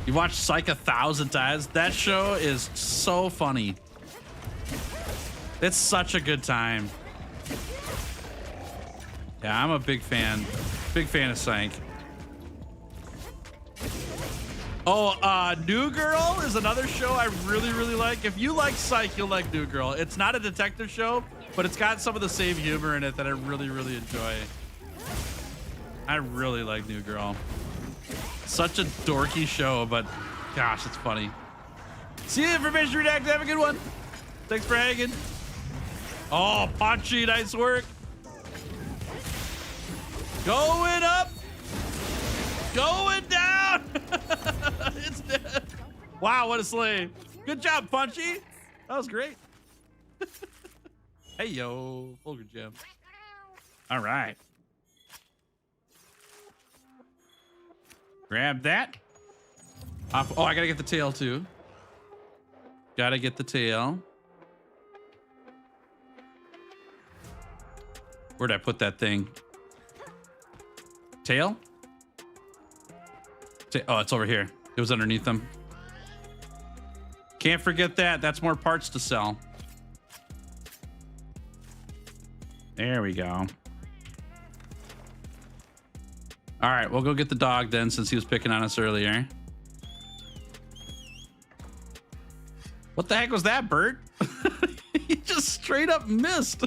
S2: You watched Psych 1,000 times. That show is so funny. It's such a good time. Yeah, I'm a big fan. Big fan of Psych. Oh, New Girl is another show I really, really like. If you like Psych, you'll like New Girl. It's not a detective show, but it's got some of the same humor in it that I really, really enjoy. I really like New Girl. Such a dorky show, but gosh, it's funny. See you, Information Redacted. Have a good one. Thanks for hanging. Oh, Punchy, nice work. Going up. Going down. It's dead. Wow, what a slave. Good job, Punchy. That was great. Hey, yo. Fulgur Gem. All right. Grab that. Oh, I gotta get the tail too. Gotta get the tail. Where'd I put that thing? Tail? Oh, it's over here. It was underneath them. Can't forget that. That's more parts to sell. There we go. All right, we'll go get the dog then, since he was picking on us earlier. What the heck was that, Bert? He just straight up missed.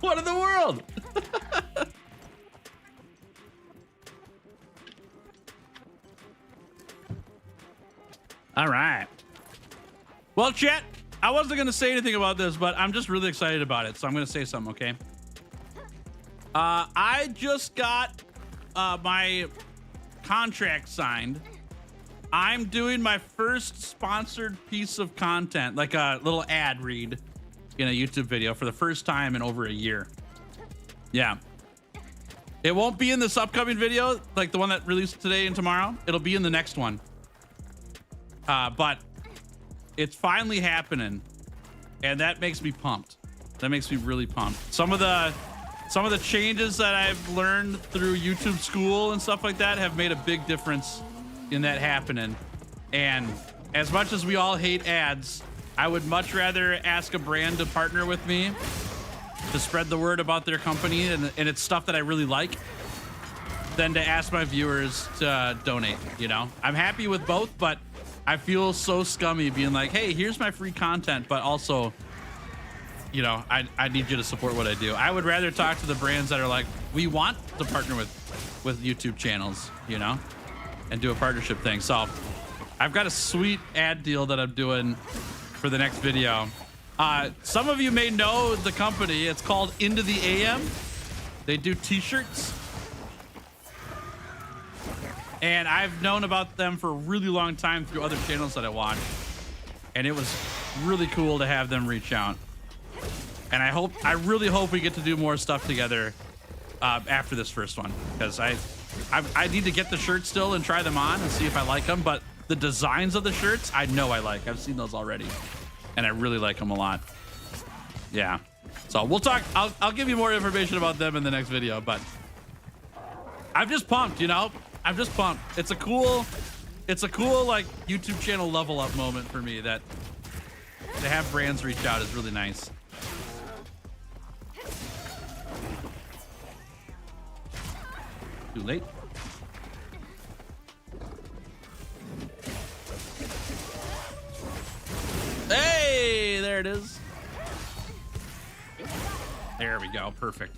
S2: What in the world? All right. Well, chat, I wasn't going to say anything about this, but I'm just really excited about it. So I'm going to say something, okay? I just got my contract signed I'm doing my first sponsored piece of content, like a little ad read in a YouTube video for the first time in over a year. Yeah. It won't be in this upcoming video, like the one that released today and tomorrow. It'll be in the next one. But it's finally happening, and that makes me pumped. That makes me really pumped. Some of the changes that I've learned through YouTube school and stuff like that have made a big difference in that happening. And as much as we all hate ads, I would much rather ask a brand to partner with me to spread the word about their company and it's stuff that I really like than to ask my viewers to donate. You know, I'm happy with both, but I feel so scummy being like, hey, here's my free content, but also, you know, I need you to support what I do. I would rather talk to the brands that are like, we want to partner with YouTube channels, you know, and do a partnership thing. So I've got a sweet ad deal that I'm doing for the next video. Some of you may know the company. It's called Into the AM. They do t-shirts. And I've known about them for a really long time through other channels that I watch. And it was really cool to have them reach out. And I really hope we get to do more stuff together after this first one, because I need to get the shirts still and try them on and see if I like them. But the designs of the shirts, I know I like. I've seen those already, and I really like them a lot. Yeah. So we'll talk. I'll give you more information about them in the next video. But I'm just pumped, you know. I'm just pumped. It's a cool like YouTube channel level up moment for me that to have brands reach out is really nice. Too late. Hey, there it is. There we go. Perfect.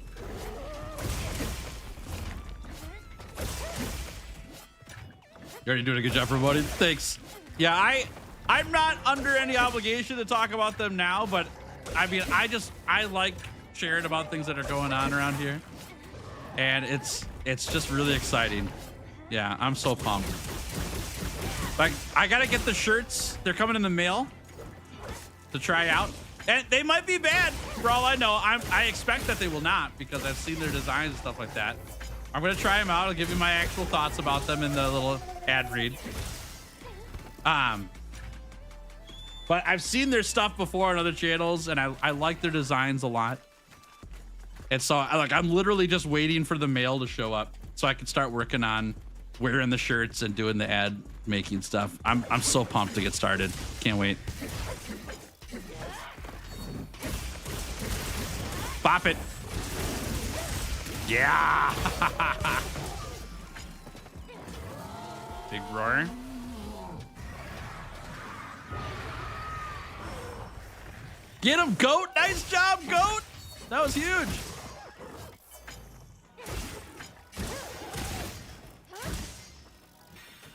S2: You're already doing a good job promoting. Thanks. Yeah, I'm not under any obligation to talk about them now, but I mean, I like sharing about things that are going on around here, and it's just really exciting. Yeah, I'm so pumped. Like, I gotta get the shirts. They're coming in the mail to try out, and they might be bad for all I know. I expect that they will not, because I've seen their designs and stuff like that. I'm gonna try them out. I'll give you my actual thoughts about them in the little ad read. But I've seen their stuff before on other channels, and I like their designs a lot. And so I'm literally just waiting for the mail to show up so I can start working on wearing the shirts and doing the ad making stuff. I'm so pumped to get started. Can't wait. Bop it. Yeah. Big roar. Get him, goat. Nice job, goat. That was huge.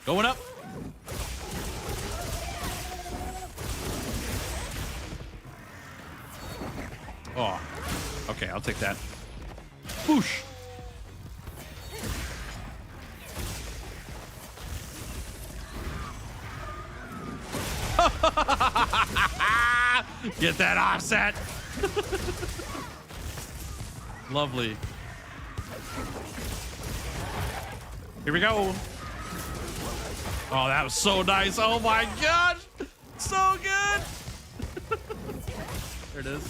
S2: Going up. Oh, okay, I'll take that. Boosh. Get that offset. Lovely. Here we go. Oh, that was so nice. Oh my gosh. So good. There it is.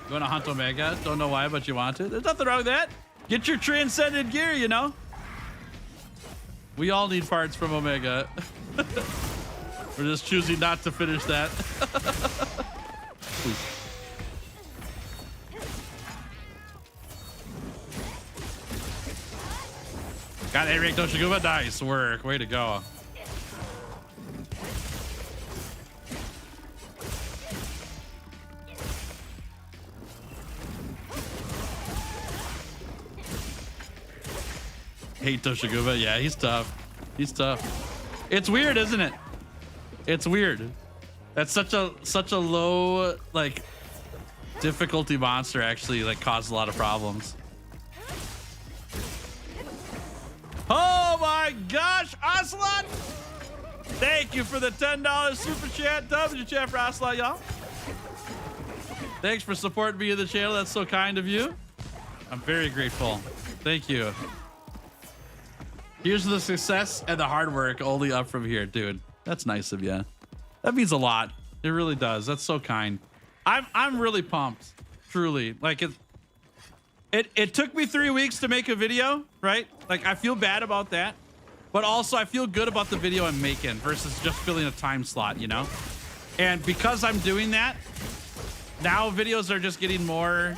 S2: You want to hunt Omega? Don't know why, but you want to. There's nothing wrong with that. Get your transcendent gear, you know? We all need parts from Omega. We're just choosing not to finish that. Got Eric Doshiguba. Nice work. Way to go. Hate Toshiguba. Yeah, he's tough. He's tough. It's weird, isn't it? It's weird. That's such a low, like, difficulty monster actually like caused a lot of problems. Oh my gosh, Ocelot! Thank you for the $10 super chat. W chat for Ocelot, y'all. Thanks for supporting me in the channel. That's so kind of you. I'm very grateful. Thank you. Here's the success and the hard work only up from here, dude. That's nice of you. That means a lot. It really does. That's so kind. I'm really pumped. Truly. Like it took me 3 weeks to make a video, right? Like I feel bad about that. But also I feel good about the video I'm making versus just filling a time slot, you know? And because I'm doing that, now videos are just getting more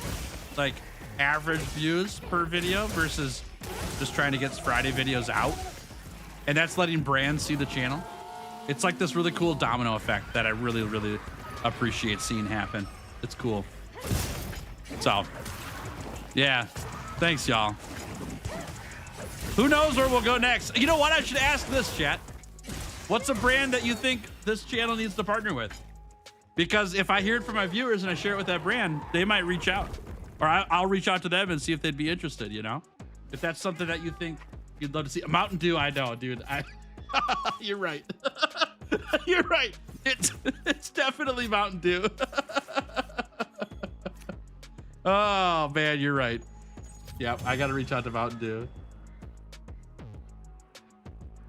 S2: like average views per video versus just trying to get Friday videos out. And that's letting brands see the channel. It's like this really cool domino effect that I really, really appreciate seeing happen. It's cool. So, yeah. Thanks, y'all. Who knows where we'll go next? You know what? I should ask this, chat. What's a brand that you think this channel needs to partner with? Because if I hear it from my viewers and I share it with that brand, they might reach out. Or I'll reach out to them and see if they'd be interested, you know? If that's something that you think you'd love to see. Mountain Dew, I know, dude. You're right. You're right. It's definitely Mountain Dew. Oh, man, you're right. Yep, I got to reach out to Mountain Dew.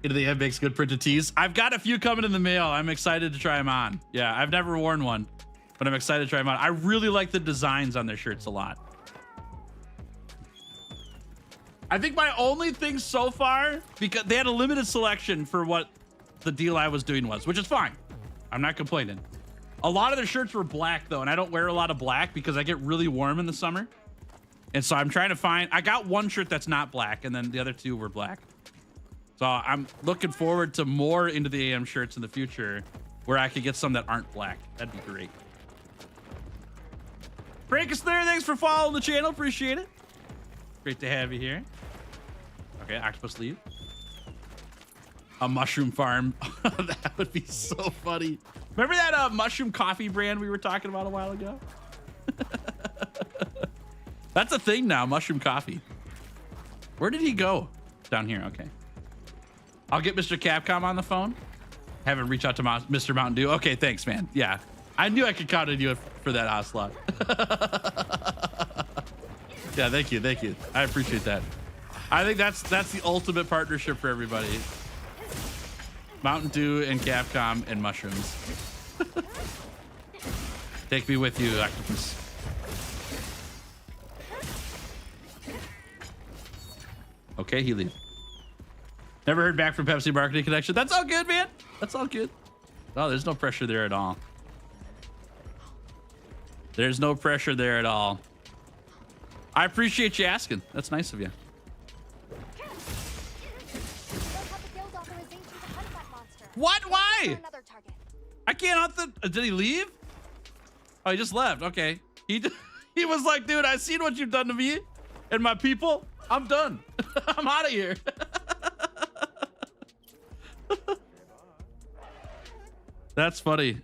S2: Into the end makes good printed tees. I've got a few coming in the mail. I'm excited to try them on. Yeah, I've never worn one, but I'm excited to try them on. I really like the designs on their shirts a lot. I think my only thing so far, because they had a limited selection for what the deal I was doing was, which is fine. I'm not complaining. A lot of their shirts were black though, and I don't wear a lot of black because I get really warm in the summer. And so I'm trying to find, I got one shirt that's not black, and then the other two were black. So I'm looking forward to more Into the AM shirts in the future where I could get some that aren't black. That'd be great. Frank is there. Thanks for following the channel. Appreciate it. Great to have you here. Okay, octopus leaf. A mushroom farm. That would be so funny. Remember that mushroom coffee brand we were talking about a while ago? That's a thing now, mushroom coffee. Where did he go? Down here, okay. I'll get Mr. Capcom on the phone. Have him reach out to Mr. Mountain Dew. Okay, thanks, man. Yeah, I knew I could count on you for that, Ocelot. Yeah, thank you, thank you. I appreciate that. I think that's the ultimate partnership for everybody. Mountain Dew and Capcom and mushrooms. Take me with you, octopus. Okay, he leaves. Never heard back from Pepsi Marketing Connection. That's all good, man. That's all good. Oh, there's no pressure there at all. There's no pressure there at all. I appreciate you asking. That's nice of you. What? Why? I can't hunt the... Did he leave? Oh, he just left. Okay. He was like, dude, I seen what you've done to me and my people. I'm done. I'm out of here. That's funny.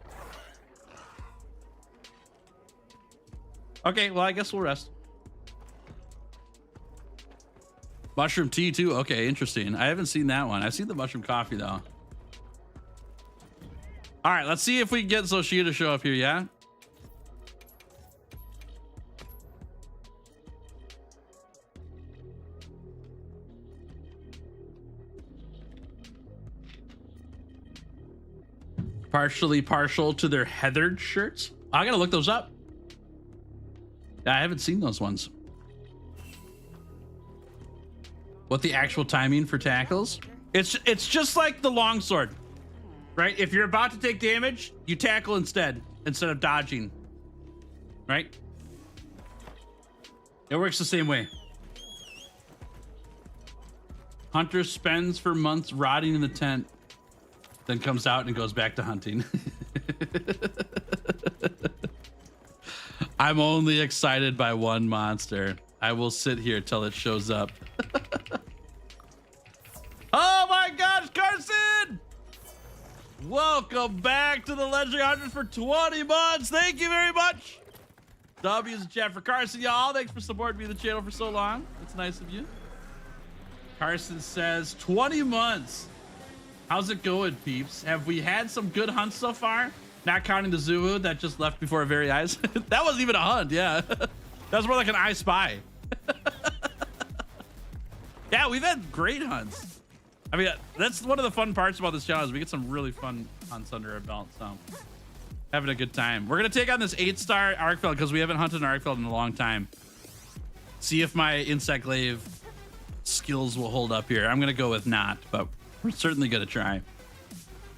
S2: Okay, well, I guess we'll rest. Mushroom tea too. Okay, interesting. I haven't seen that one. I've seen the mushroom coffee though. All right, let's see if we can get Zoshia to show up here, yeah? Partially partial to their heathered shirts. I gotta look those up. Yeah, I haven't seen those ones. What the actual timing for tackles? It's just like the longsword, right? If you're about to take damage, you tackle instead of dodging, right? It works the same way. Hunter spends for months rotting in the tent, then comes out and goes back to hunting. I'm only excited by one monster. I will sit here till it shows up. Oh my gosh, Carson! Welcome back to the Legendary Hunters for 20 months. Thank you very much. W's in chat for Carson, y'all. Thanks for supporting me on the channel for so long. That's nice of you. Carson says 20 months. How's it going, peeps? Have we had some good hunts so far? Not counting the Zulu that just left before our very eyes. That wasn't even a hunt, yeah. That was more like an I Spy. Yeah, we've had great hunts. I mean, that's one of the fun parts about this channel is we get some really fun hunts under our belt, so having a good time. We're gonna take on this 8-star Arcfeld because we haven't hunted an Arcfeld in a long time. See if my insect glaive skills will hold up here. I'm gonna go with not, but we're certainly gonna try.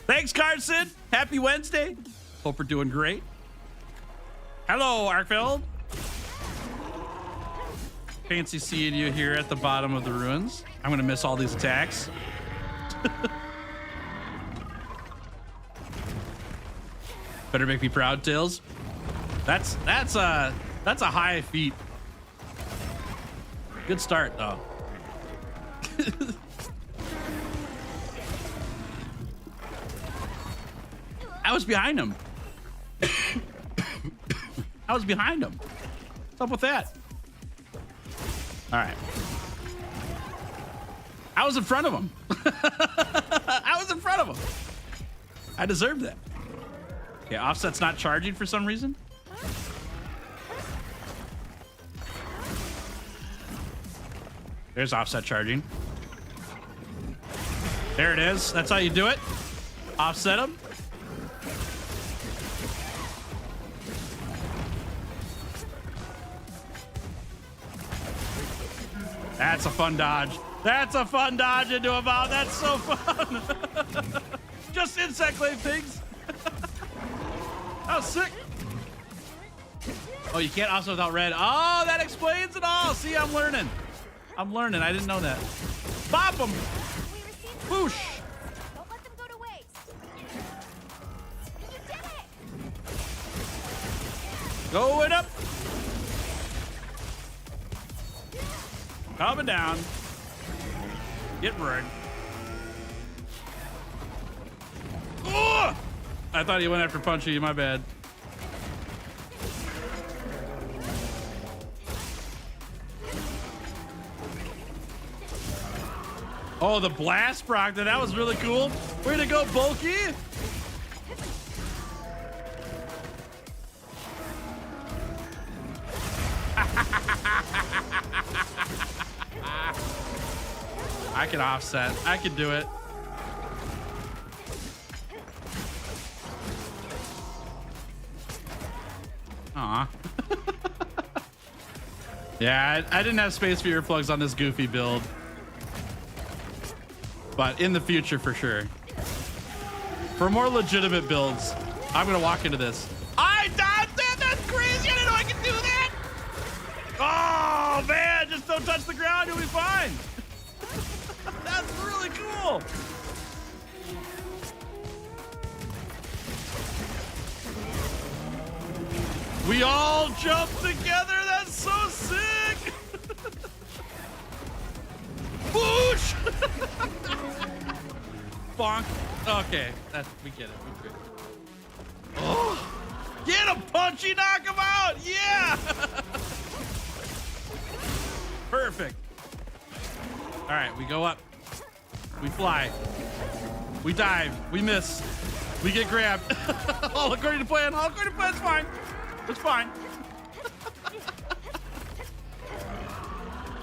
S2: Thanks, Carson. Happy Wednesday. Hope we're doing great. Hello, Arcfeld. Fancy seeing you here at the bottom of the ruins. I'm gonna miss all these attacks. Better make me proud, Tails. That's a high feat. Good start though. I was behind him. I was behind him. What's up with that? All right. I was in front of him. I was in front of him. I deserved that. Okay, offset's not charging for some reason. There's offset charging. There it is. That's how you do it. Offset him. That's a fun dodge. That's a fun dodge into a bow. That's so fun. Just insect glaive pigs. That was sick. Oh, you can't offset without red. Oh, that explains it all. See, I'm learning. I'm learning. I didn't know that. Bop them. Whoosh.
S3: Don't let them go to waste. You did it.
S2: Going up. Coming down. Get burned. Oh! I thought he went after Punchy. My bad. Oh, the blast proc. That was really cool. Way to go, Bulky. I can offset. I can do it. Aw. Yeah, I didn't have space for earplugs on this goofy build. But in the future, for sure. For more legitimate builds, I'm going to walk into this. I dodged that! That's crazy! I didn't know I could do that! Oh, man! Just don't touch the ground. You'll be fine. That's really cool. We all jump together. That's so sick. Boosh. Bonk. Okay, we get it. We get it. Oh, get him, Punchy. Knock him out. Yeah. Perfect. All right, we go up. We fly. We dive. We miss. We get grabbed. All according to plan. All according to plan. It's fine. It's fine.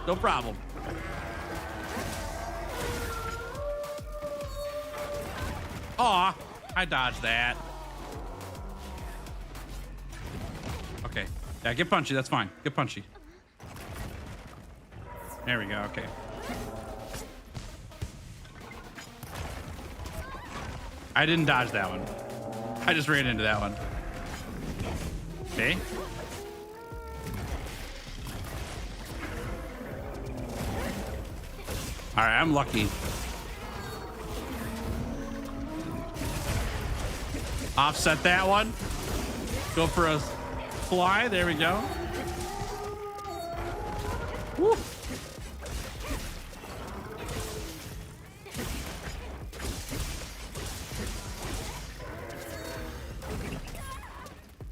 S2: No problem. Aw, I dodged that. Okay. Yeah, get Punchy. That's fine. Get Punchy. There we go. Okay. I didn't dodge that one. I just ran into that one. Okay. All right, I'm lucky. Offset that one. Go for a fly. There we go. Woo.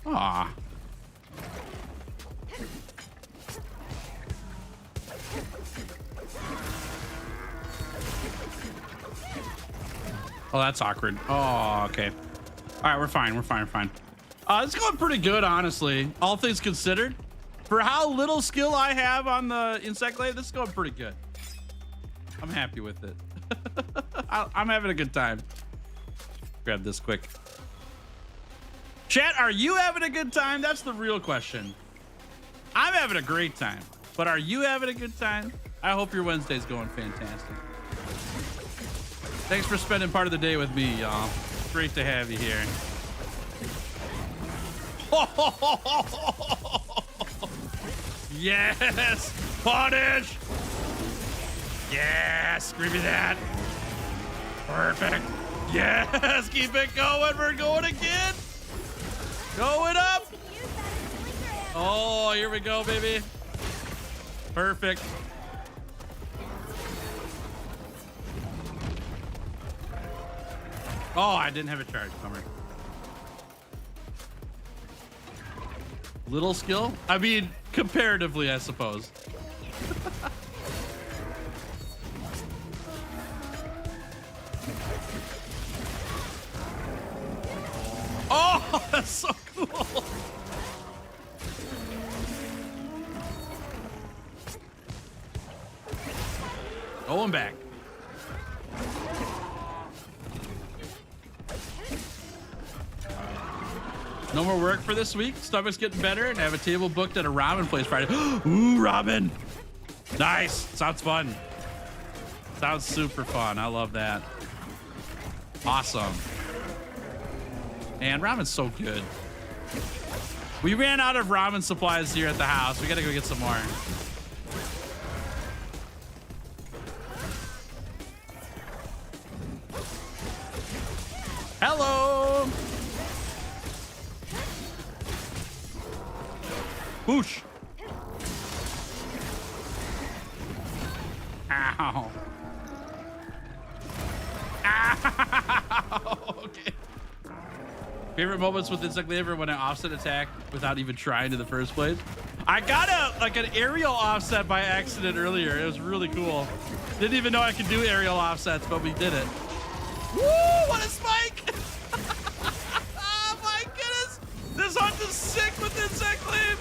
S2: Aw. Oh, that's awkward. Oh, okay. All right, we're fine. We're fine. We're fine. It's going pretty good, honestly. All things considered. For how little skill I have on the insect glaive, this is going pretty good. I'm happy with it. I'm having a good time. Grab this quick. Chat, are you having a good time? That's the real question. I'm having a great time, but are you having a good time? I hope your Wednesday's going fantastic. Thanks for spending part of the day with me, y'all. Great to have you here. Yes! Punish! Yes! Give me that! Perfect! Yes! Keep it going! We're going again! Going up! Oh, here we go, baby. Perfect. Oh, I didn't have a charge. Bummer. Little skill? I mean, comparatively, I suppose. Oh, that's so cool. Going back. No more work for this week. Stomach's getting better, and I have a table booked at a ramen place Friday. Ooh, ramen. Nice. Sounds fun. Sounds super fun. I love that. Awesome. And ramen's so good. We ran out of ramen supplies here at the house. We gotta go get some more. Hello. Whoosh. Ow. Ow. Okay. Favorite moments with insect glaive when I offset attack without even trying in the first place. I got an aerial offset by accident earlier. It was really cool. Didn't even know I could do aerial offsets, but we did it. Woo! What a spike! Oh my goodness! This hunt is sick with insect glaive.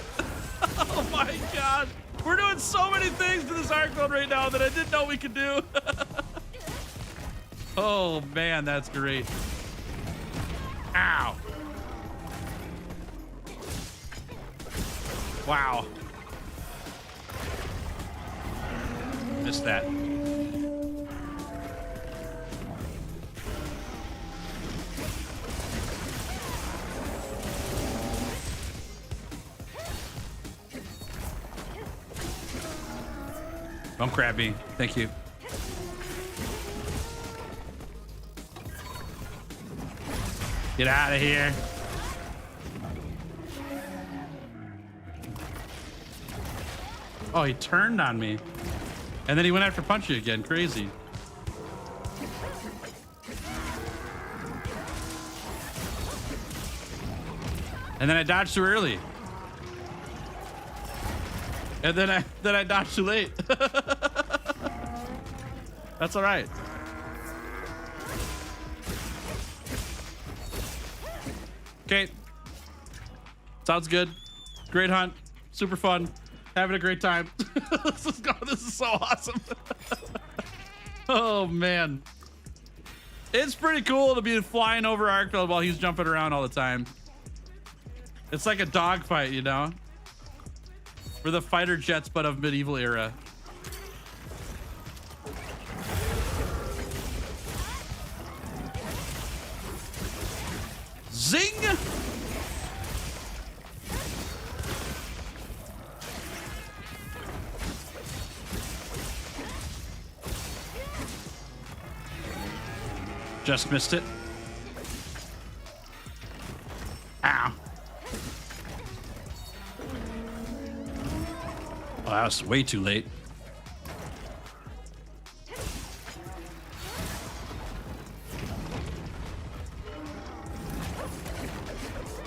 S2: Oh my god! We're doing so many things to this arc build right now that I didn't know we could do. Oh man, that's great. Ow. Wow. Missed that. Don't grab me. Thank you. Get out of here. Oh, he turned on me. And then he went after Punchy again. Crazy. And then I dodged too early. And then I dodged too late. That's all right. Okay. Sounds good. Great hunt. Super fun. Having a great time. This is so awesome. Oh man. It's pretty cool to be flying over Arkfield while he's jumping around all the time. It's like a dogfight, you know? We're the fighter jets, but of medieval era. Zing! Just missed it. Ow. Oh, that was way too late.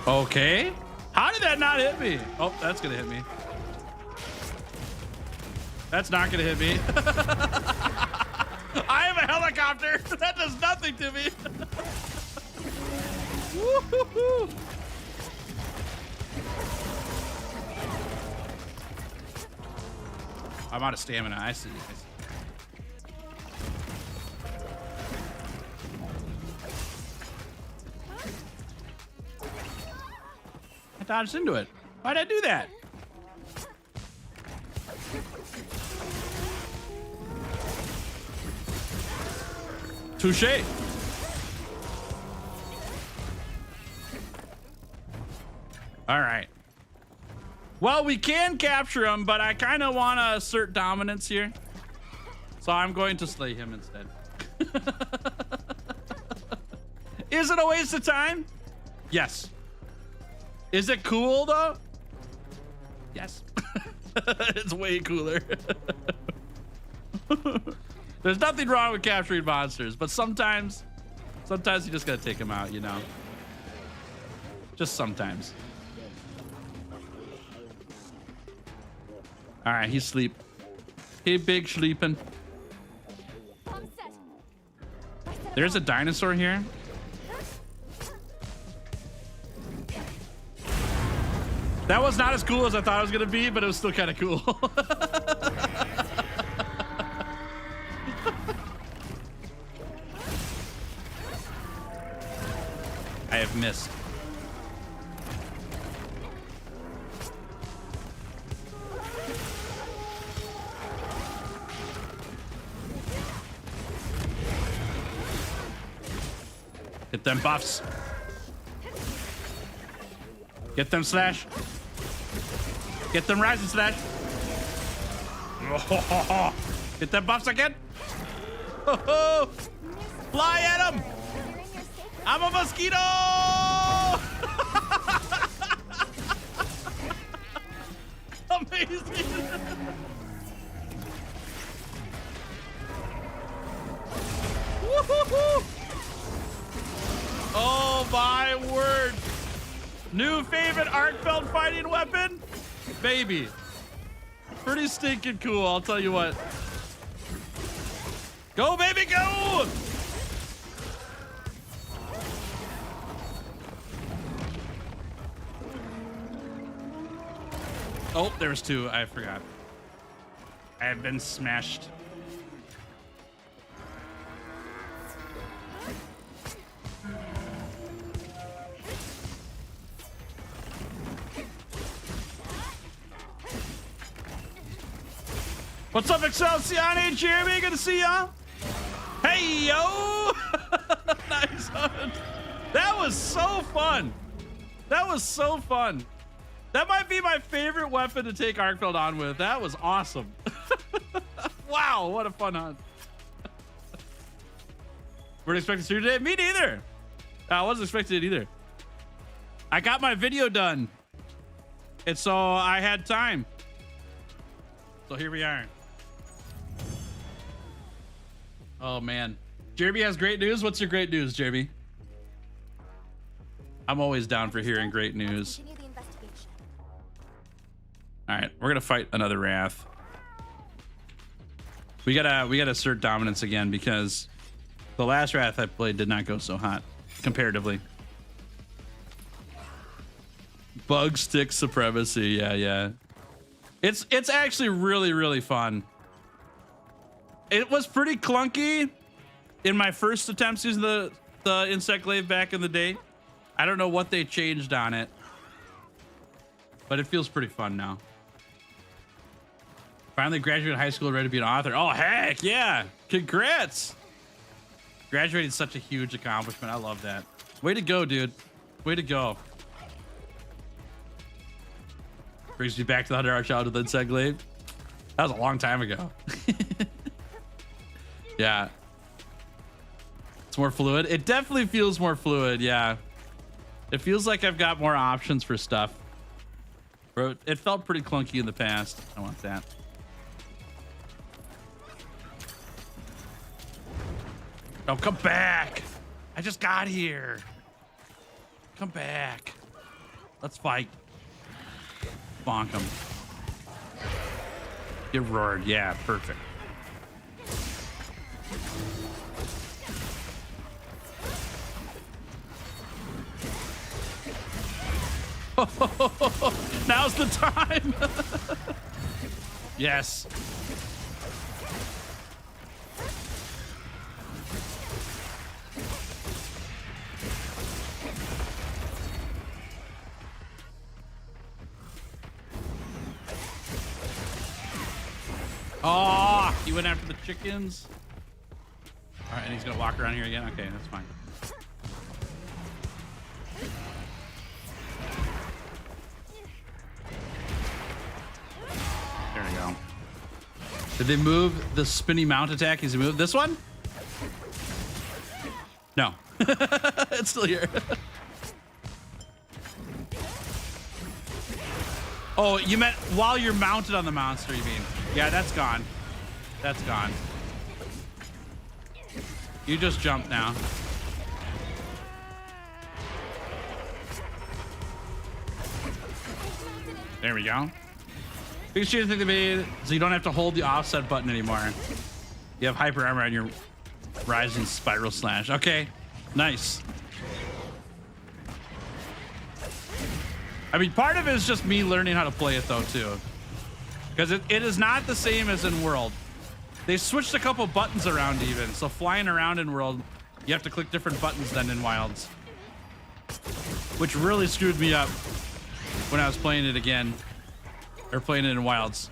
S2: Okay. How did that not hit me? Oh, that's gonna hit me. That's not gonna hit me. I have a helicopter. That does nothing to me. Woo-hoo-hoo. I'm out of stamina. I see. I dodged into it. Why'd I do that? Touché. All right. Well, we can capture him, but I kind of want to assert dominance here. So I'm going to slay him instead. Is it a waste of time? Yes. Is it cool though? Yes. It's way cooler. There's nothing wrong with capturing monsters, but sometimes you just gotta take them out, you know? Just sometimes. All right, he's asleep. He big sleeping. There's a dinosaur here. That was not as cool as I thought it was gonna be, but it was still kind of cool. I have missed. Get them buffs. Get them slash. Get them rise and slash. Get them buffs again. Fly at him. I'm a mosquito. Amazing. Woo-hoo-hoo. Oh my word. New favorite arc belt fighting weapon? Baby. Pretty stinking cool, I'll tell you what. Go, baby, go! Oh, there's two. I forgot. I have been smashed. What's up, Excelsior? Jeremy, good to see ya. Hey, yo! Nice hunt. That was so fun. That was so fun. That might be my favorite weapon to take Arcfeld on with. That was awesome. Wow, what a fun hunt. Weren't expecting to see today? Me neither. I wasn't expecting it either. I got my video done. And so I had time. So here we are. Oh man. Jeremy has great news. What's your great news, Jeremy? I'm always down for hearing great news. All right, we're gonna fight another Wrath. We gotta assert dominance again because the last Wrath I played did not go so hot comparatively. Bug stick supremacy, yeah. It's actually really fun. It was pretty clunky in my first attempts using the insect glaive back in the day. I don't know what they changed on it, but it feels pretty fun now. Finally graduated high school, ready to be an author. Oh, heck yeah. Congrats. Graduating is such a huge accomplishment. I love that. Way to go, dude. Way to go. Brings me back to the 100-hour challenge with insect glaive. That was a long time ago. Yeah. It's more fluid. It definitely feels more fluid, yeah. It feels like I've got more options for stuff. Bro, it felt pretty clunky in the past. I want that. Oh, come back. I just got here. Come back. Let's fight. Bonk him. Get roared. Yeah, perfect. Now's the time. Yes. Oh, he went after the chickens. All right, and he's gonna walk around here again. Okay, that's fine. There we go. Did they move the spinny mount attack? Has he moved this one? No. It's still here. Oh, you meant while you're mounted on the monster, you mean? Yeah, that's gone. That's gone. You just jump now. There we go. Biggest change thing they made so you don't have to hold the offset button anymore. You have hyper armor on your rising spiral slash. Okay, nice. I mean, part of it is just me learning how to play it though too, because it is not the same as in World. They switched a couple buttons around even, so flying around in World, you have to click different buttons than in Wilds, which really screwed me up when I was playing it again, or playing it in Wilds.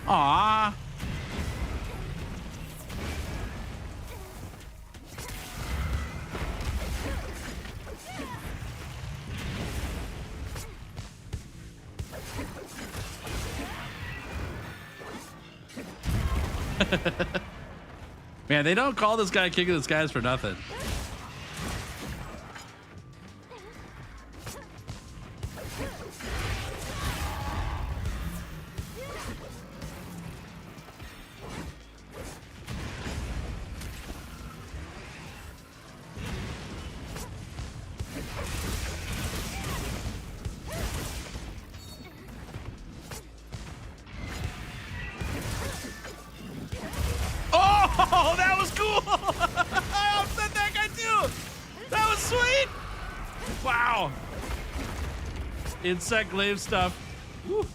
S2: Aww. Man, they don't call this guy King of the Skies for nothing. Oh, that was cool! I upset that guy too! That was sweet! Wow. Insect glaive stuff. Woo.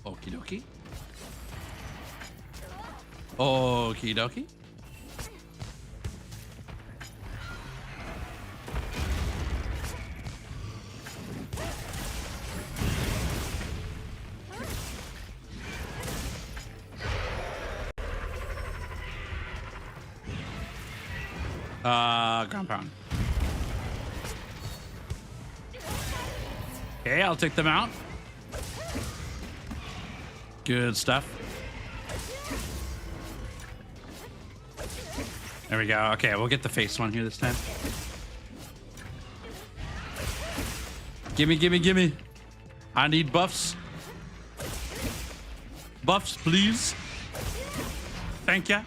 S2: Okie dokie. Okie dokie. Ground pound. Okay, I'll take them out. Good stuff. There we go. Okay, we'll get the face one here this time. Gimme, gimme, gimme. I need buffs. Buffs, please. Thank ya.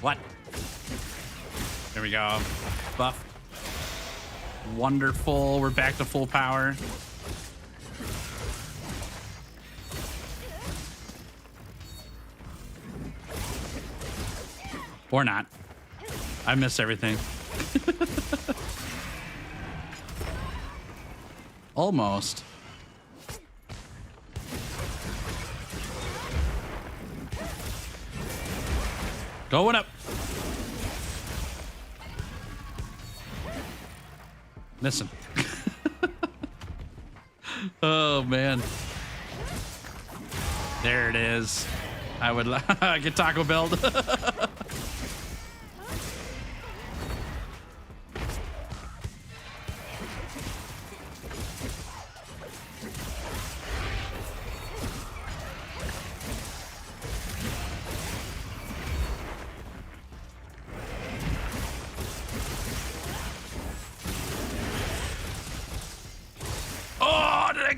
S2: What? There we go. Buff. Wonderful. We're back to full power. Or not. I miss everything. Almost. Going up. Missing. Oh man. There it is. I would get Taco Bell.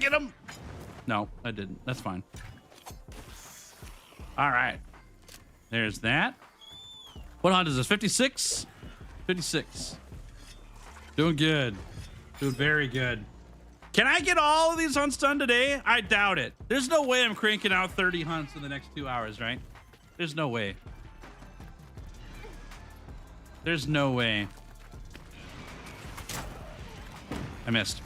S2: get him? No, I didn't. That's fine. All right. There's that. What hunt is this? 56? 56. Doing good. Doing very good. Can I get all of these hunts done today? I doubt it. There's no way I'm cranking out 30 hunts in the next 2 hours, right? There's no way. There's no way. I missed.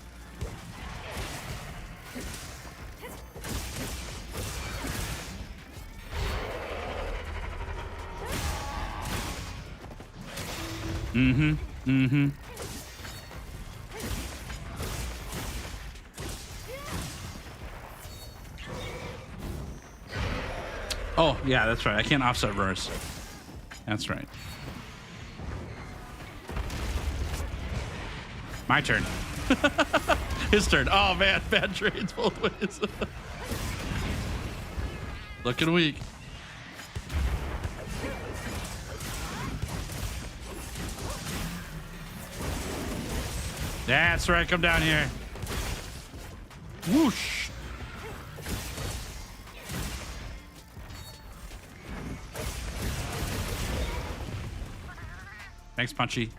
S2: Mm-hmm. Mm-hmm. Oh, yeah, that's right. I can't offset verse. That's right. My turn. His turn. Oh, man. Bad trades both ways. Looking weak. That's right. Come down here. Whoosh. Thanks, Punchy.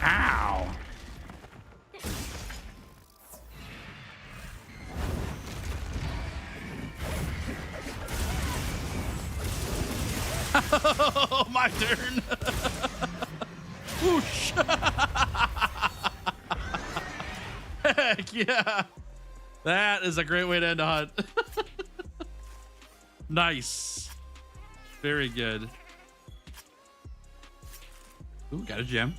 S2: Ow. Oh, my turn. Whoosh. Heck yeah. That is a great way to end a hunt. Nice. Very good. Ooh, got a gem.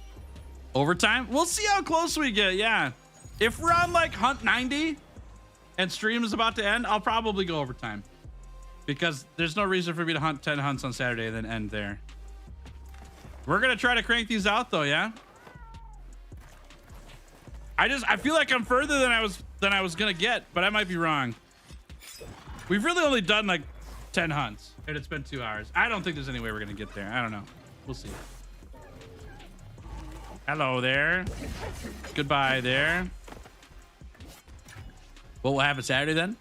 S2: Overtime? We'll see how close we get. Yeah. If we're on like hunt 90 and stream is about to end, I'll probably go overtime. Because there's no reason for me to hunt 10 hunts on Saturday and then end there. We're going to try to crank these out though, yeah? I feel like I'm further than I was going to get, but I might be wrong. We've really only done like 10 hunts and it's been 2 hours. I don't think there's any way we're going to get there. I don't know. We'll see. Hello there. Goodbye there. What will happen Saturday then?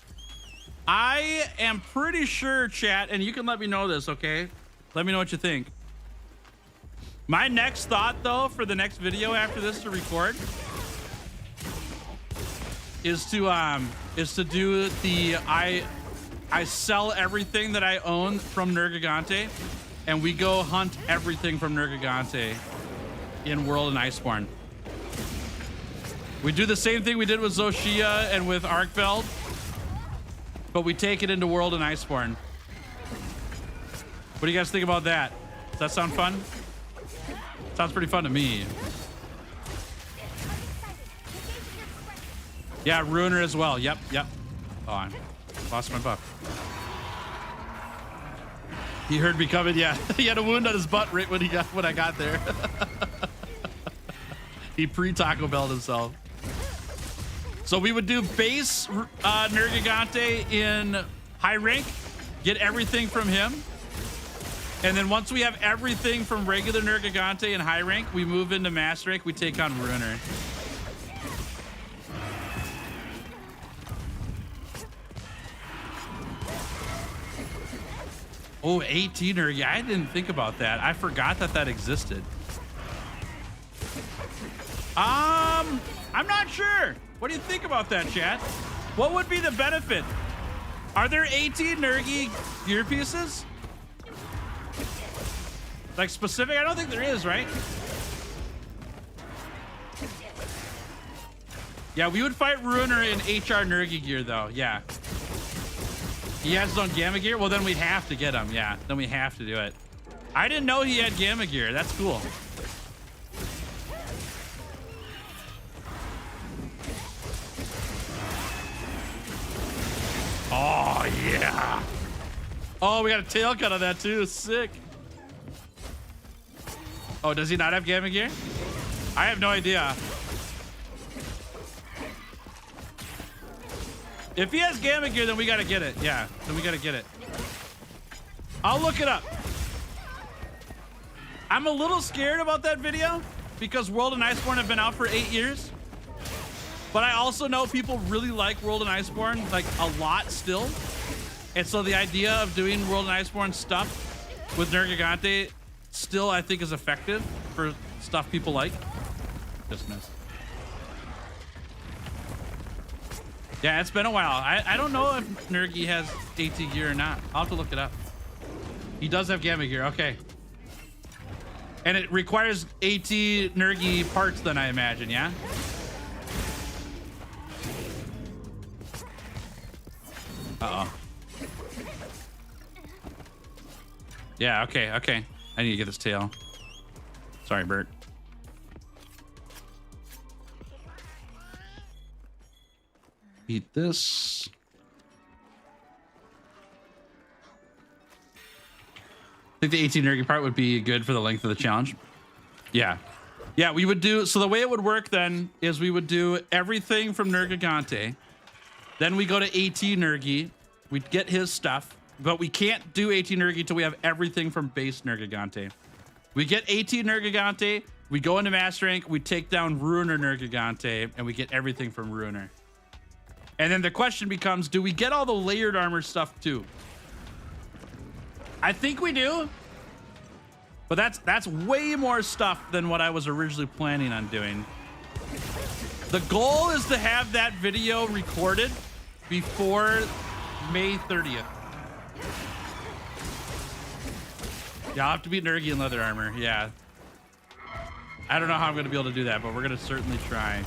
S2: I am pretty sure, chat, and you can let me know this, okay? Let me know what you think. My next thought, though, for the next video after this to record is to do the I sell everything that I own from Nergigante, and we go hunt everything from Nergigante in World and Iceborne. We do the same thing we did with Zoshia and with Arkfeld, but we take it into World and Iceborne. What do you guys think about that? Does that sound fun? Sounds pretty fun to me. Yeah, Ruiner as well. Yep. Oh, I lost my buff. He heard me coming. Yeah, he had a wound on his butt right when I got there. He pre-Taco Bell'd himself. So we would do base Nergigante in high rank, get everything from him. And then once we have everything from regular Nergigante in high rank, we move into master rank, we take on Ruiner. Oh, 18er. Yeah, I didn't think about that. I forgot that existed. I'm not sure. What do you think about that, chat? What would be the benefit? Are there 18 Nergi gear pieces? Like specific? I don't think there is, right? Yeah, we would fight Ruiner in HR Nergi gear though. Yeah. He has his own Gamma gear? Well, then we'd have to get him. Yeah, then we have to do it. I didn't know he had Gamma gear. That's cool. Oh, yeah. Oh, we got a tail cut on that too. Sick. Oh, does he not have Gamma gear? I have no idea. If he has Gamma gear, then we got to get it. Yeah, then we got to get it. I'll look it up. I'm a little scared about that video because World and Iceborne have been out for 8 years. But I also know people really like World and Iceborne, like a lot still. And so the idea of doing World and Iceborne stuff with Nergigante still, I think, is effective for stuff people like. Just missed. Yeah, it's been a while. I don't know if Nergi has AT gear or not. I'll have to look it up. He does have Gamma gear. Okay. And it requires AT Nergi parts then, I imagine, yeah? Uh-oh. Yeah, okay, okay. I need to get this tail. Sorry, Bert. Eat this. I think the 18 Nergi part would be good for the length of the challenge. Yeah. Yeah, we would do... So the way it would work then is we would do everything from Nergigante. Then we go to AT Nergi. We'd get his stuff. But we can't do AT Nergi until we have everything from base Nergigante. We get AT Nergigante. We go into Master Rank. We take down Ruiner Nergigante. And we get everything from Ruiner. And then the question becomes, do we get all the layered armor stuff too? I think we do. But that's way more stuff than what I was originally planning on doing. The goal is to have that video recorded before May 30th. Yeah, I'll have to beat Nergi in leather armor. Yeah. I don't know how I'm going to be able to do that, but we're going to certainly try.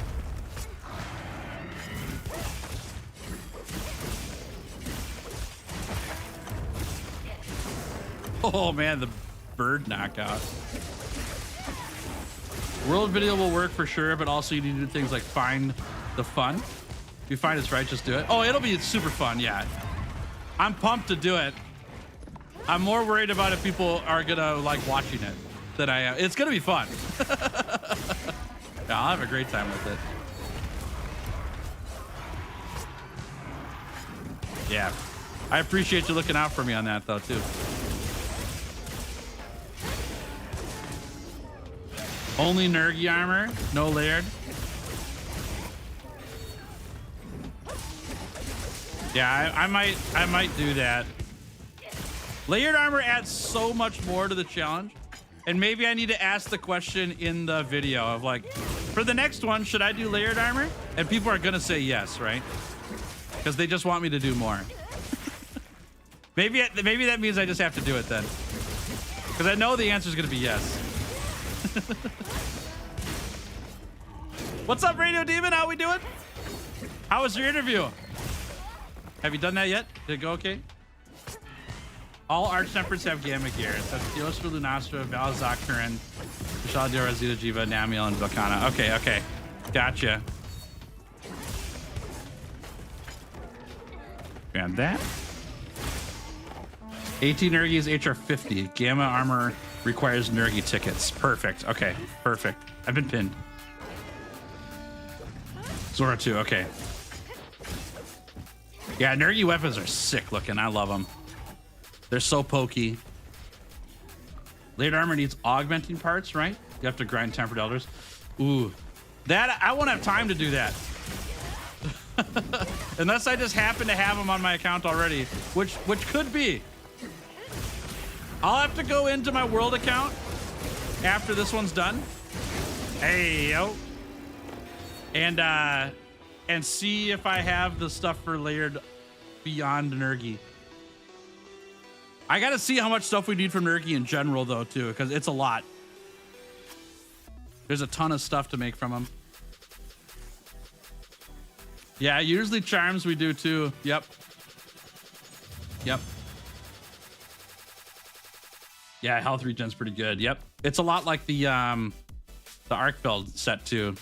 S2: Oh man, the bird knockout. World video will work for sure, but also you need to do things like find the fun. If you find it's right, just do it. Oh, it'll be super fun, yeah. I'm pumped to do it. I'm more worried about if people are gonna like watching it than I am. It's gonna be fun. Yeah, I'll have a great time with it. Yeah, I appreciate you looking out for me on that though too. Only Nergi armor, no layered. Yeah, I might do that. Layered armor adds so much more to the challenge. And maybe I need to ask the question in the video of like, for the next one, should I do layered armor? And people are gonna say yes, right? Because they just want me to do more. Maybe that means I just have to do it then. Because I know the answer is gonna be yes. What's up, Radio Demon? How we doing? How was your interview? Have you done that yet? Did it go okay? All Arch Temperats have Gamma gear. That's Steelers for Lunastra, Valazak, Curran, Vishal Dora, Zeta Jiva, Namiel, and Velkana. Okay, okay. Gotcha. And that. 18 Nergi's HR 50. Gamma armor requires Nergi tickets. Perfect. Okay, perfect. I've been pinned. Zora 2, okay. Yeah, Nergi weapons are sick looking. I love them. They're so pokey. Layered armor needs augmenting parts, right? You have to grind tempered elders. Ooh, that I won't have time to do that. Unless I just happen to have them on my account already, which could be. I'll have to go into my world account after this one's done. Hey, yo. And see if I have the stuff for layered beyond Nergi. I gotta see how much stuff we need from Nergi in general though too, because it's a lot. There's a ton of stuff to make from them. Yeah, usually charms we do too. Yep. Yep. Yeah, health regen's pretty good. Yep. It's a lot like the Arkfeld set too.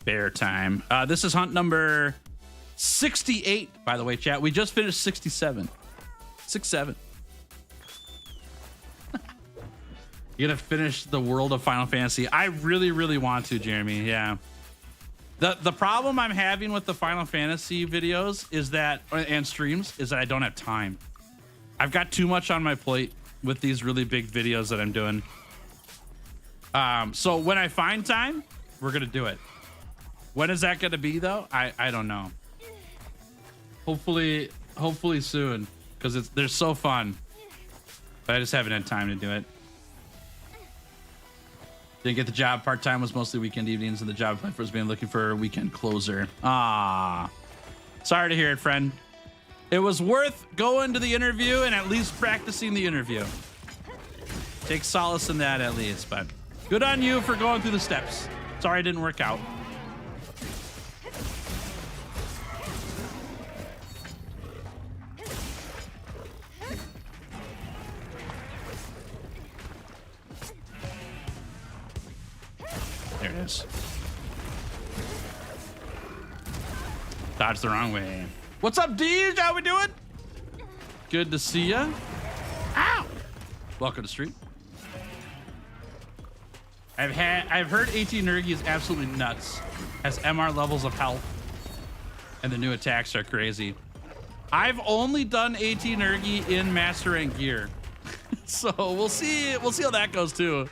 S2: Bear time. This is hunt number 68, by the way, chat. We just finished 67. 6-7. You're gonna finish the world of Final Fantasy. I really, really want to, Jeremy. Yeah. The problem I'm having with the Final Fantasy videos is that, and streams, is that I don't have time. I've got too much on my plate with these really big videos that I'm doing. So when I find time, we're gonna do it. When is that gonna be though? I don't know. Hopefully soon, because they're so fun. But I just haven't had time to do it. Didn't get the job. Part-time was mostly weekend evenings, and the job applied for was being looking for a weekend closer. Ah, sorry to hear it, friend. It was worth going to the interview and at least practicing the interview. Take solace in that at least, but good on you for going through the steps. Sorry it didn't work out. There it is. Dodge the wrong way. What's up, Deej? How we doing? Good to see ya. Ow! Welcome to stream. I've heard AT Nergi is absolutely nuts. Has MR levels of health, and the new attacks are crazy. I've only done AT Nergi in Master Rank gear, so we'll see how that goes too.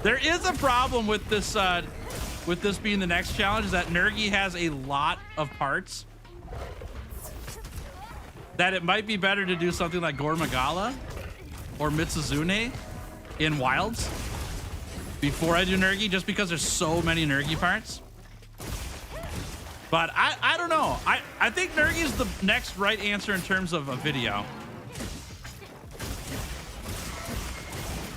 S2: There is a problem with this being the next challenge, is that Nergi has a lot of parts that it might be better to do something like Gormagala or Mitsuzune in Wilds before I do Nergi, just because there's so many Nergi parts. But I don't know. I think Nergi is the next right answer in terms of a video.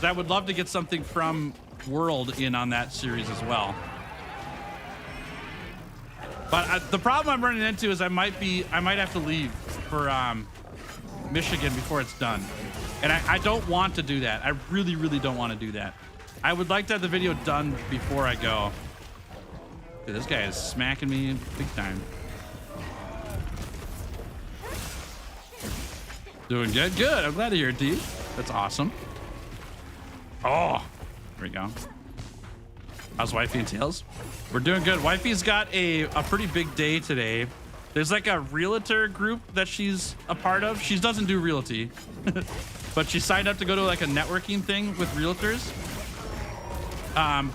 S2: I would love to get something from World in on that series as well. But the problem I'm running into is I might have to leave for Michigan before it's done, and I don't want to do that. I really don't want to do that. I would like to have the video done before I go. Dude, this guy is smacking me big time. Doing good. Good. I'm glad to hear it, D. That's awesome. Oh, there we go. How's Wifey and Tails? We're doing good. Wifey's got a pretty big day today. There's like a realtor group that she's a part of. She doesn't do realty, but she signed up to go to like a networking thing with realtors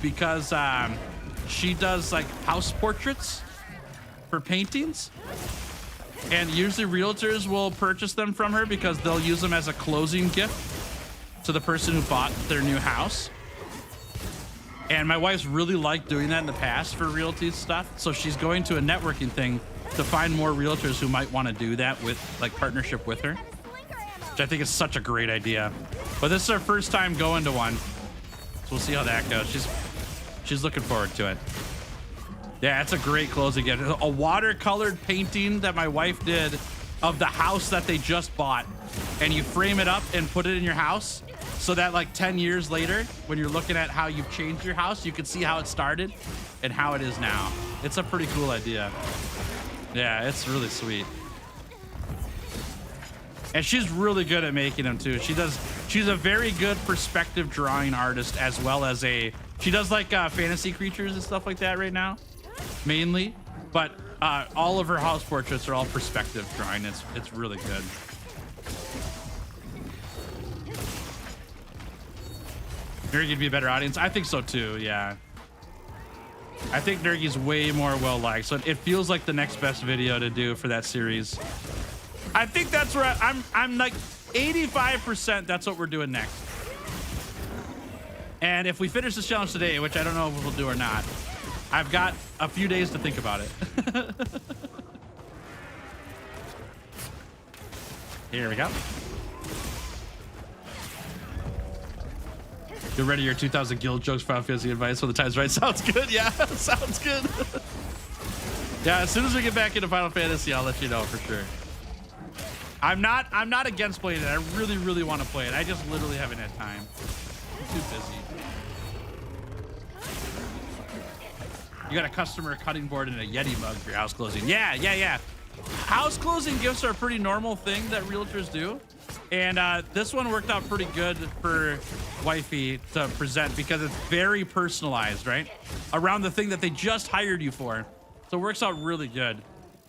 S2: because she does like house portraits for paintings. And usually realtors will purchase them from her because they'll use them as a closing gift to the person who bought their new house. And my wife's really liked doing that in the past for realty stuff. So she's going to a networking thing to find more realtors who might want to do that with like partnership with her, which I think is such a great idea. But this is her first time going to one, so we'll see how that goes. She's looking forward to it. Yeah, it's a great closing gift. A watercolored painting that my wife did of the house that they just bought, and you frame it up and put it in your house so that like 10 years later, when you're looking at how you've changed your house, you can see how it started and how it is now. It's a pretty cool idea. Yeah, it's really sweet. And she's really good at making them too. She's a very good perspective drawing artist, as well as she does like fantasy creatures and stuff like that right now, mainly. But all of her house portraits are all perspective drawing. It's really good. Nergi'd be a better audience. I think so too, yeah. I think Nergi's way more well liked, so it feels like the next best video to do for that series. I think that's where I'm like 85% that's what we're doing next. And if we finish this challenge today, which I don't know if we'll do or not, I've got a few days to think about it. Here we go. Get ready your 2000 guild jokes, Final Fantasy advice when the time's right. Sounds good. Yeah, sounds good. Yeah, as soon as we get back into Final Fantasy, I'll let you know for sure. I'm not against playing it. I really want to play it. I just literally haven't had time. I'm too busy. You got a customer cutting board and a Yeti mug for your house closing. Yeah. House closing gifts are a pretty normal thing that realtors do. And this one worked out pretty good for Wifey to present because it's very personalized, right? Around the thing that they just hired you for. So it works out really good.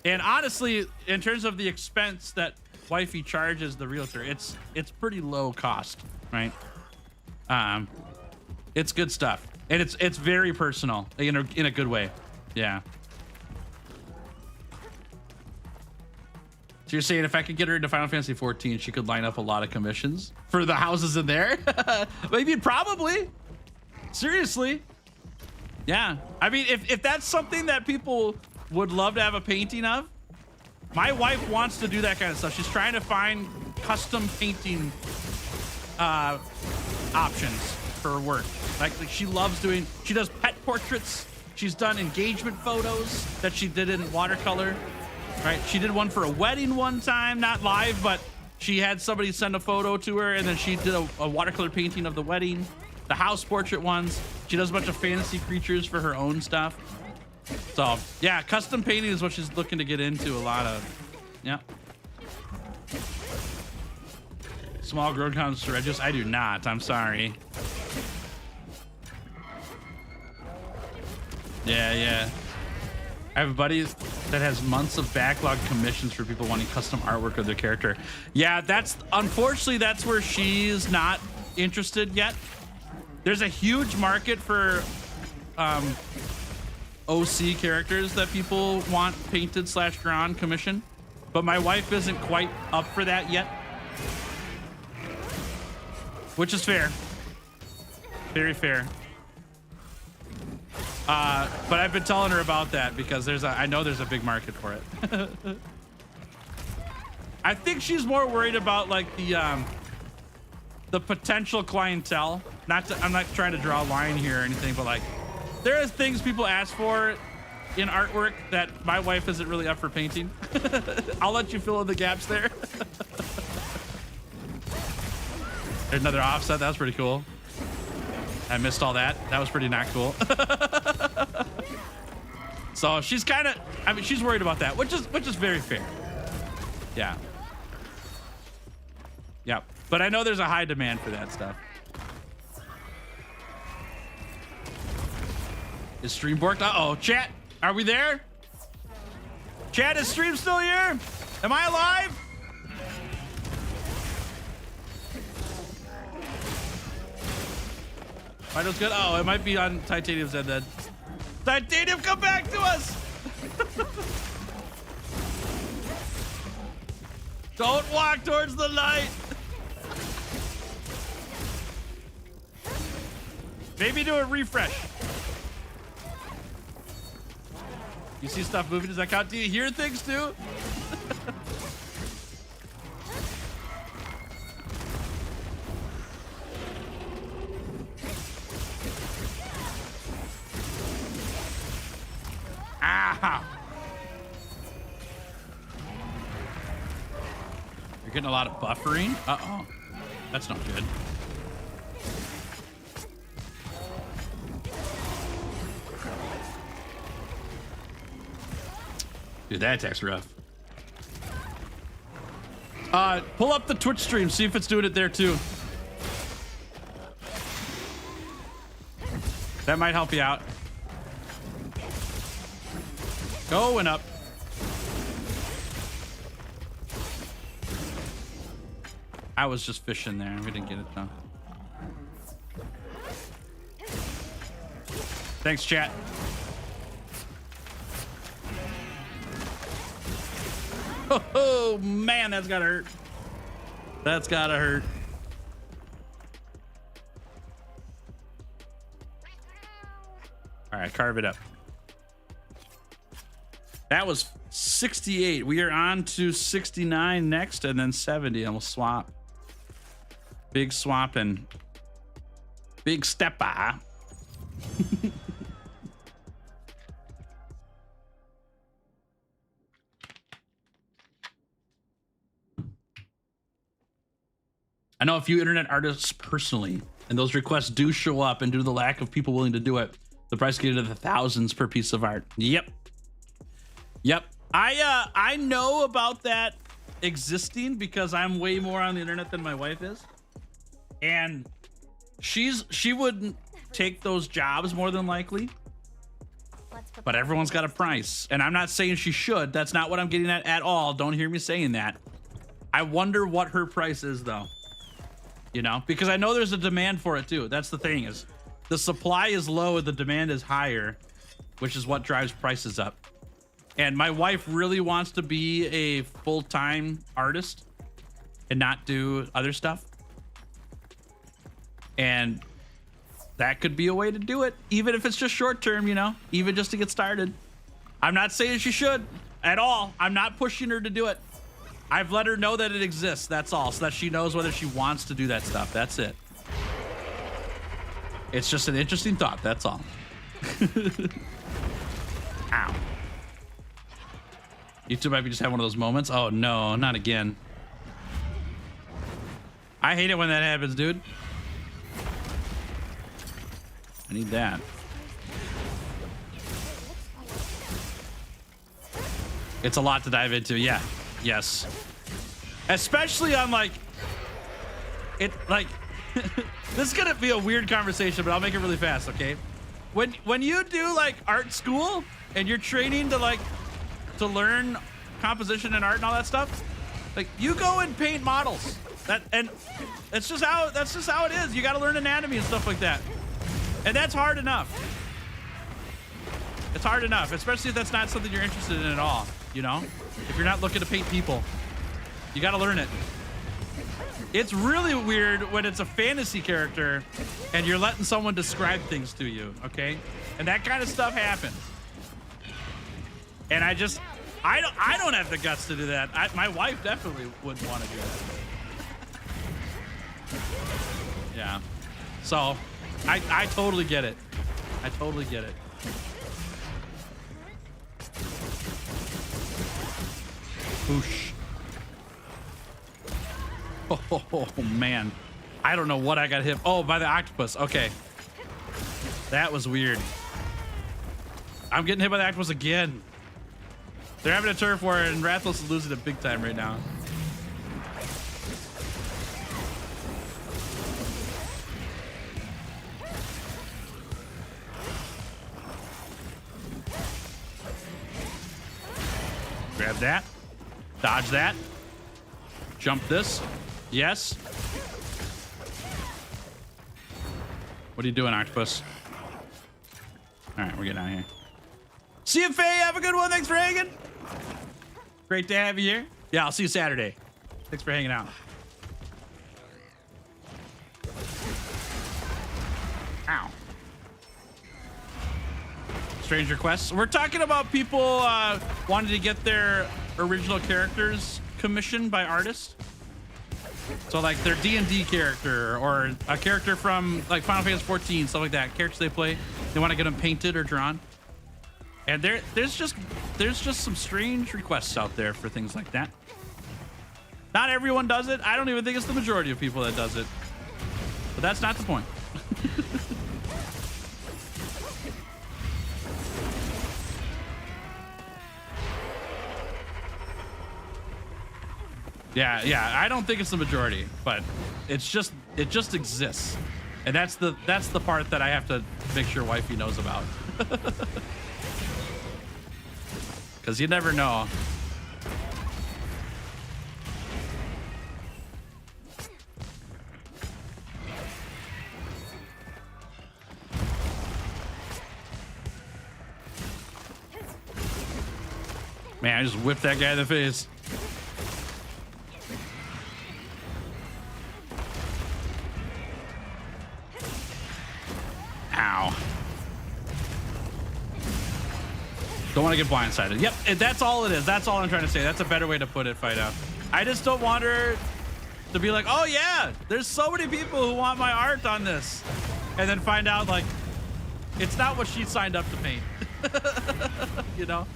S2: And honestly, in terms of the expense that wifey charges the realtor, it's pretty low cost, right? It's good stuff, and it's very personal in a good way. Yeah. So you're saying if I could get her into Final Fantasy 14, she could line up a lot of commissions for the houses in there? Maybe, probably. Seriously. Yeah. I mean, if that's something that people would love to have a painting of, my wife wants to do that kind of stuff. She's trying to find custom painting options for work. Like she loves doing, she does pet portraits. She's done engagement photos that she did in watercolor, right? She did one for a wedding one time, not live, but she had somebody send a photo to her, and then she did a watercolor painting of the wedding, the house portrait ones. She does a bunch of fantasy creatures for her own stuff. So yeah, custom painting is what she's looking to get into a lot of. Yeah. Small grown counselor. I do not. I'm sorry. Yeah. I have a buddy that has months of backlog commissions for people wanting custom artwork of their character. Yeah, unfortunately that's where she's not interested yet. There's a huge market for OC characters that people want painted / drawn commission, but my wife isn't quite up for that yet, which is fair. Very fair. But I've been telling her about that because I know there's a big market for it. I think she's more worried about like the potential clientele. I'm not trying to draw a line here or anything, but like there are things people ask for in artwork that my wife isn't really up for painting. I'll let you fill in the gaps there. There's another offset. That was pretty cool. I missed all that. That was pretty not cool. So she's kind of, I mean, she's worried about that, which is very fair. Yeah. Yeah. But I know there's a high demand for that stuff. Is stream borked? Uh-oh. Chat, are we there? Chat, is stream still here? Am I alive? Fido's good. Oh, it might be on Titanium's head then. Titanium, come back to us! Don't walk towards the light. Maybe do a refresh. You see stuff moving? Does that count? Do you hear things too? Ah! You're getting a lot of buffering. Uh-oh. That's not good. Dude, that attack's rough. Pull up the Twitch stream, see if it's doing it there too. That might help you out. Going up. I was just fishing there. We didn't get it though. Thanks, chat. Oh man, that's gotta hurt. That's gotta hurt. All right, carve it up. That was 68. We are on to 69 next, and then 70, and we'll swap. Big swap and big stepper. I know a few internet artists personally, and those requests do show up, and due to the lack of people willing to do it, the price get into the thousands per piece of art. Yep. I know about that existing because I'm way more on the internet than my wife is, and she wouldn't take those jobs more than likely.
S3: Let's prepare
S2: But everyone's got a price. And I'm not saying she should. That's not what I'm getting at all. Don't hear me saying that. I wonder what her price is, though. You know? Because I know there's a demand for it, too. That's the thing is the supply is low and the demand is higher, which is what drives prices up. And my wife really wants to be a full-time artist and not do other stuff. And that could be a way to do it, even if it's just short term, you know, even just to get started. I'm not saying she should at all. I'm not pushing her to do it. I've let her know that it exists. That's all, so that she knows whether she wants to do that stuff. That's it. It's just an interesting thought. That's all. Ow. YouTube might be just have one of those moments. Oh no, not again. I hate it when that happens, dude. I need that. It's a lot to dive into. Yeah. Yes. Especially on like it like this is gonna be a weird conversation, but I'll make it really fast, okay? When you do like art school and you're training to learn composition and art and all that stuff, like you go and paint models. That's just how it is. You got to learn anatomy and stuff like that. And that's hard enough. It's hard enough, especially if that's not something you're interested in at all, you know? If you're not looking to paint people, you got to learn it. It's really weird when it's a fantasy character and you're letting someone describe things to you, okay? And that kind of stuff happens. And I don't have the guts to do that. My wife definitely wouldn't want to do that. Yeah. So I totally get it. I totally get it. Whoosh. Oh, man. I don't know what I got hit. Oh, by the octopus. Okay. That was weird. I'm getting hit by the octopus again. They're having a turf war and Rathlos is losing it big time right now. Grab that. Dodge that. Jump this. Yes. What are you doing, octopus? All right, we're getting out of here. See you, Faye. Have a good one. Thanks for hanging. Great to have you here. Yeah, I'll see you Saturday. Thanks for hanging out. Ow. Strange requests. We're talking about people wanting to get their original characters commissioned by artists. So like their D&D character or a character from like Final Fantasy 14, stuff like that. Characters they play, they want to get them painted or drawn. And there's just some strange requests out there for things like that. Not everyone does it. I don't even think it's the majority of people that does it. But that's not the point. Yeah, I don't think it's the majority, but it just exists. And that's the part that I have to make sure wifey knows about. Because you never know. Man, I just whipped that guy in the face. Ow. Don't want to get blindsided. Yep, that's all it is. That's all I'm trying to say. That's a better way to put it, Fido. I just don't want her to be like, oh yeah, there's so many people who want my art on this. And then find out like, it's not what she signed up to paint. You know?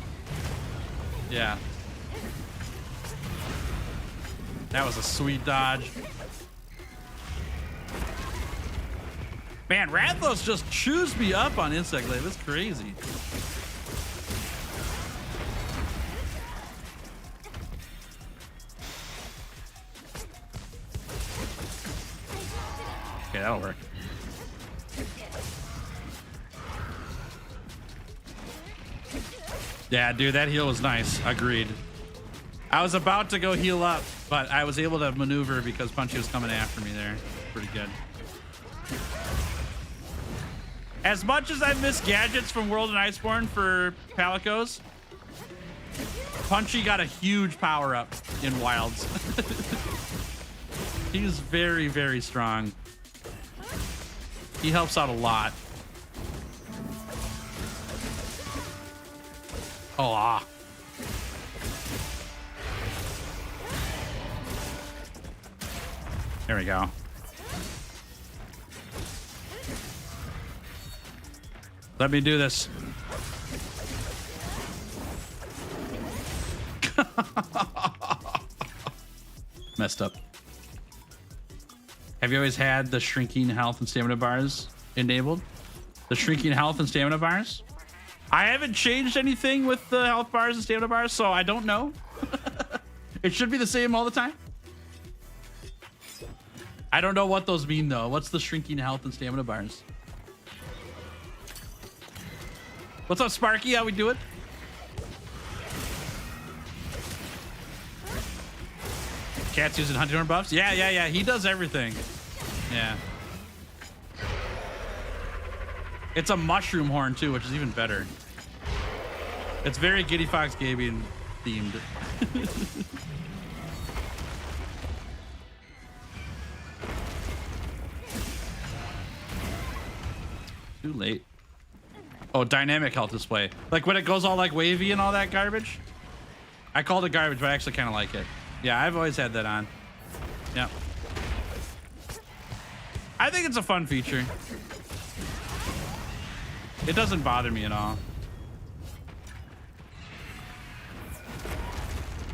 S2: Yeah. That was a sweet dodge. Man, Rathlos just chews me up on Insect Glaive. It's crazy. Okay, that'll work. Yeah, dude, that heal was nice. Agreed. I was about to go heal up, but I was able to maneuver because Punchy was coming after me there. Pretty good. As much as I miss gadgets from World and Iceborne for Palicos, Punchy got a huge power up in Wilds. He's very, very strong. He helps out a lot. Oh, ah. There we go. Let me do this. Messed up. Have you always had the shrinking health and stamina bars enabled? The shrinking health and stamina bars? I haven't changed anything with the health bars and stamina bars, so I don't know. It should be the same all the time. I don't know what those mean though. What's the shrinking health and stamina bars? What's up, Sparky? How we do it? Cat's using hunting horn buffs? Yeah. He does everything. Yeah. It's a mushroom horn too, which is even better. It's very Giddy Fox Gaming themed. Too late. Oh, dynamic health display. Like when it goes all like wavy and all that garbage. I called it garbage, but I actually kind of like it. Yeah, I've always had that on. Yeah. I think it's a fun feature. It doesn't bother me at all.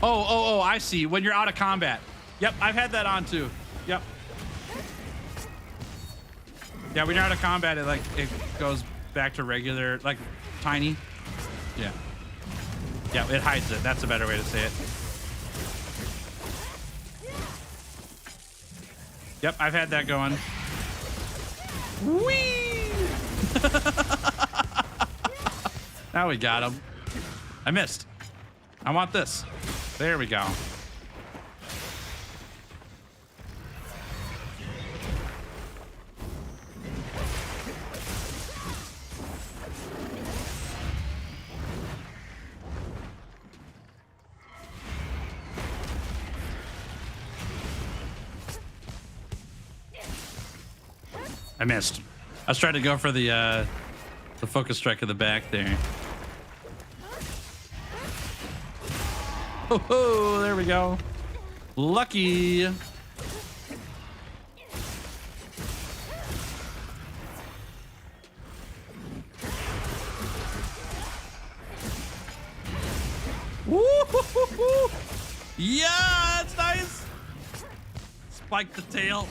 S2: Oh, I see. When you're out of combat. Yep, I've had that on too. Yep. Yeah, when you're out of combat, it goes back to regular, like tiny. Yeah. Yeah, it hides it. That's a better way to say it. Yep, I've had that going. Whee! Now we got him. I missed. I want this. There we go. I missed. I was trying to go for the focus strike in the back there. Oh, there we go. Lucky. Woo-hoo-hoo-hoo. Yeah, that's nice. Spike the tail.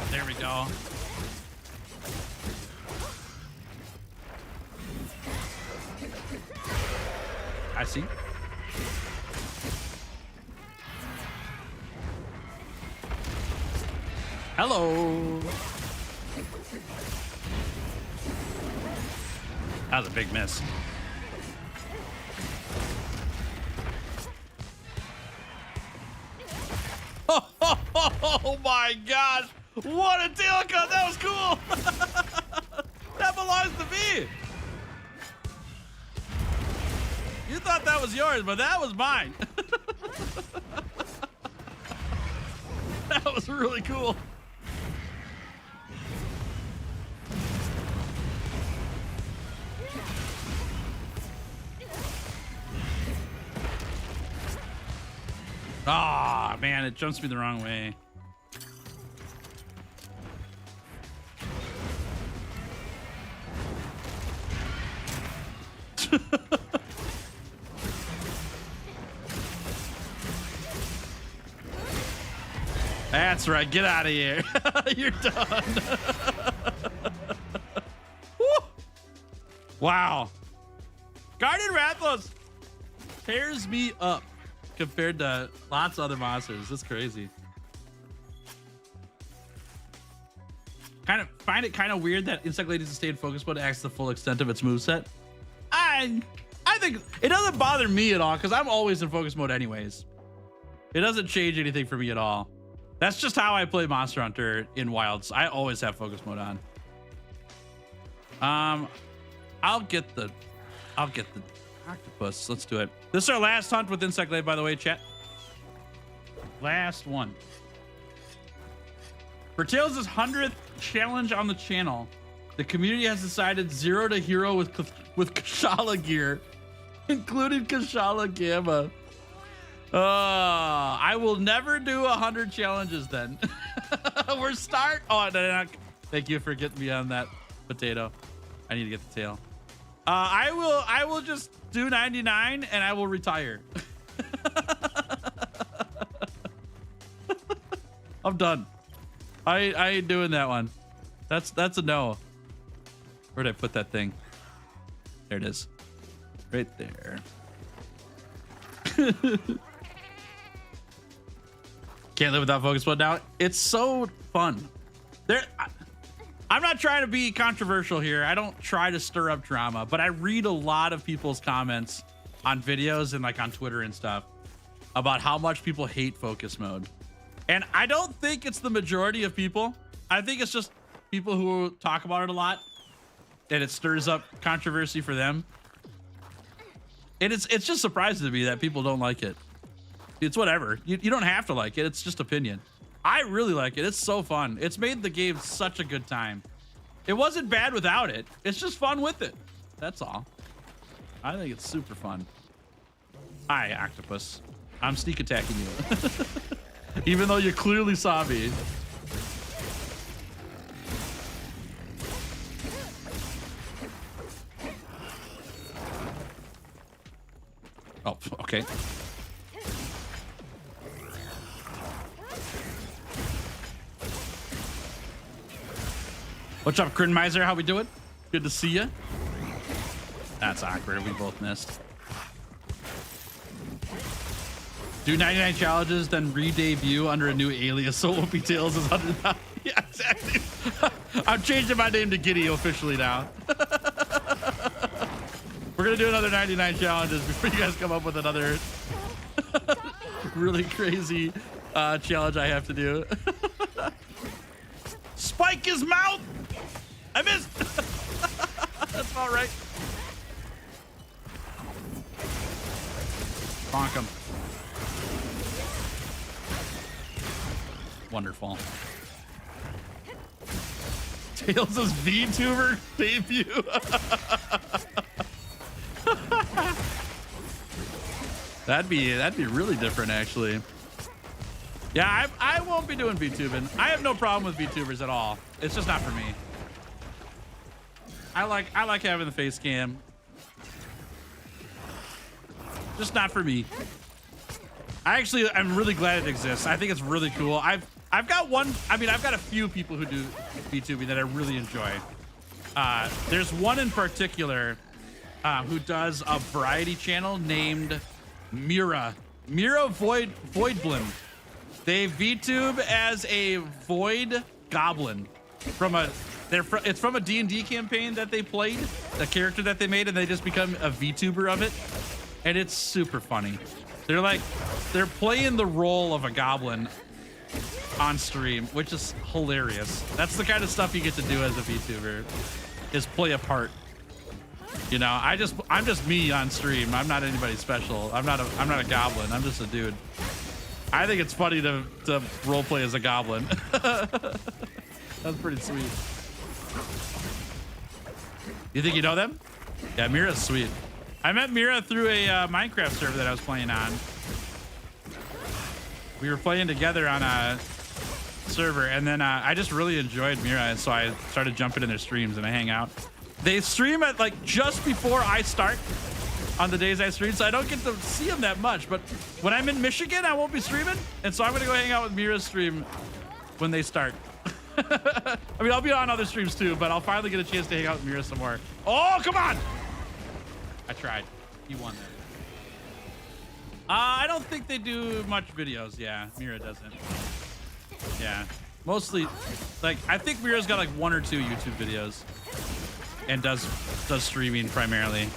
S2: There we go. I see. Hello. That was a big miss. Oh my gosh. What a tail cut. That was cool. That belongs to me. You thought that was yours, but that was mine. That was really cool. Ah, man, it jumps me the wrong way. That's right. Get out of here. You're done. Woo. Wow. Guardian Rathalos tears me up compared to lots of other monsters. That's crazy. Find it kind of weird that Insect Lady Sustained Focus Mode acts the full extent of its moveset. I think it doesn't bother me at all because I'm always in focus mode anyways. It doesn't change anything for me at all. That's just how I play Monster Hunter in Wilds. I always have focus mode on. I'll get the octopus. Let's do it. This is our last hunt with Insect Glaive, by the way, chat. Last one. For Tails' 100th challenge on the channel, the community has decided 0 to hero with Kashala gear, including Kashala Gamma. I will never do 100 challenges then. We're start. Oh, no. Thank you for getting me on that potato. I need to get the tail. I will just do 99 and I will retire. I'm done. I ain't doing that one. That's a no. Where'd I put that thing? There it is. Right there. Can't live without focus mode now. It's so fun. I'm not trying to be controversial here. I don't try to stir up drama, but I read a lot of people's comments on videos and like on Twitter and stuff about how much people hate focus mode. And I don't think it's the majority of people. I think it's just people who talk about it a lot and it stirs up controversy for them. And it's just surprising to me that people don't like it. It's whatever. You don't have to like it. It's just opinion. I really like it. It's so fun. It's made the game such a good time. It wasn't bad without it. It's just fun with it. That's all. I think it's super fun. Hi, octopus. I'm sneak attacking you. Even though you clearly saw me. Oh, okay. What's up, Crin Miser? How we doing? Good to see you. That's awkward. We both missed. Do 99 challenges, then re-debut under a new alias, so it won't be Tails as 100. Yeah, exactly. I'm changing my name to Giddy officially now. We're gonna do another 99 challenges before you guys come up with another really crazy challenge I have to do. Spike his mouth! I missed! That's about right. Bonk him. Wonderful. Tails' VTuber debut. That'd be really different, actually. Yeah, I won't be doing VTubing. I have no problem with VTubers at all. It's just not for me. I like having the face cam. Just not for me. I'm really glad it exists. I think it's really cool. I've got a few people who do VTubing that I really enjoy. There's one in particular who does a variety channel named Mira Voidblim. They VTube as a void goblin it's from a D&D campaign that they played, the character that they made, and they just become a VTuber of it. And it's super funny. They're playing the role of a goblin on stream, which is hilarious. That's the kind of stuff you get to do as a VTuber, is play a part. You know, I'm just me on stream. I'm not anybody special. I'm not a goblin. I'm just a dude. I think it's funny to role play as a goblin. That's pretty sweet. You think you know them? Yeah, Mira's sweet. I met Mira through a Minecraft server that I was playing on. We were playing together on a server, and then I just really enjoyed Mira, and so I started jumping in their streams and I hang out. They stream at like just before I start on the days I stream, so I don't get to see them that much. But when I'm in Michigan, I won't be streaming, and so I'm gonna go hang out with Mira's stream when they start. I mean, I'll be on other streams too, but I'll finally get a chance to hang out with Mira some more. Oh, come on! I tried. He won that. I don't think they do much videos. Yeah, Mira doesn't. Yeah, mostly, like, I think Mira's got like 1 or 2 YouTube videos and does streaming primarily.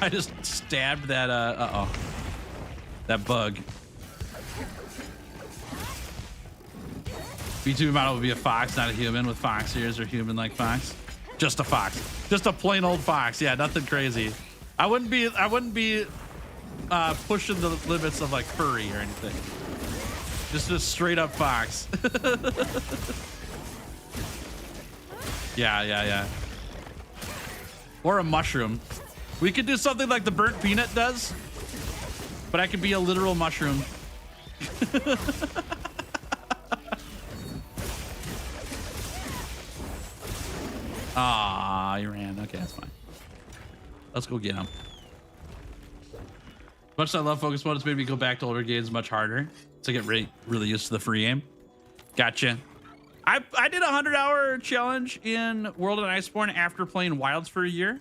S2: I just stabbed that, that bug. B2 model would be a fox, not a human with fox ears or human like fox. Just a fox. Just a plain old fox. Yeah, nothing crazy. I wouldn't be pushing the limits of like furry or anything. Just a straight up fox. Yeah. Or a mushroom. We could do something like the burnt peanut does, but I could be a literal mushroom. Ah, he ran. Okay, that's fine. Let's go get him. Much as I love focus mode, it's made me go back to older games much harder to get really used to the free aim. Gotcha. I did a 100-hour challenge in World of Iceborne after playing Wilds for a year,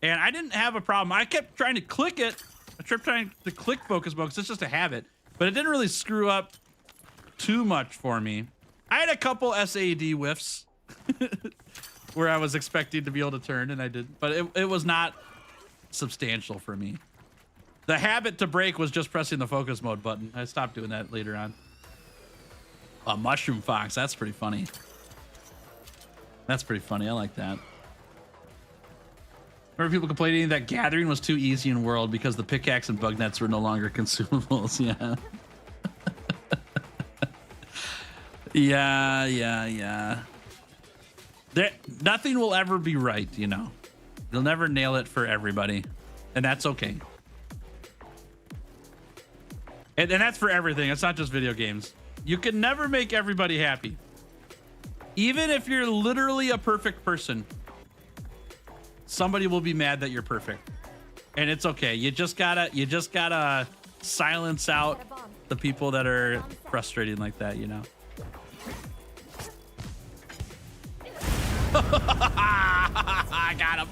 S2: and I didn't have a problem. I kept trying to click it. I kept trying to click focus mode because it's just a habit, but it didn't really screw up too much for me. I had a couple SAD whiffs where I was expecting to be able to turn, and I didn't, but it was not substantial for me. The habit to break was just pressing the focus mode button. I stopped doing that later on. A mushroom fox. That's pretty funny. That's pretty funny. I like that. Remember people complaining that gathering was too easy in World because the pickaxe and bug nets were no longer consumables. Yeah. yeah. Nothing will ever be right, you know. You'll never nail it for everybody. And that's okay. And that's for everything. It's not just video games. You can never make everybody happy. Even if you're literally a perfect person, somebody will be mad that you're perfect. And it's okay. You just gotta silence out the people that are frustrating like that, you know. I got him.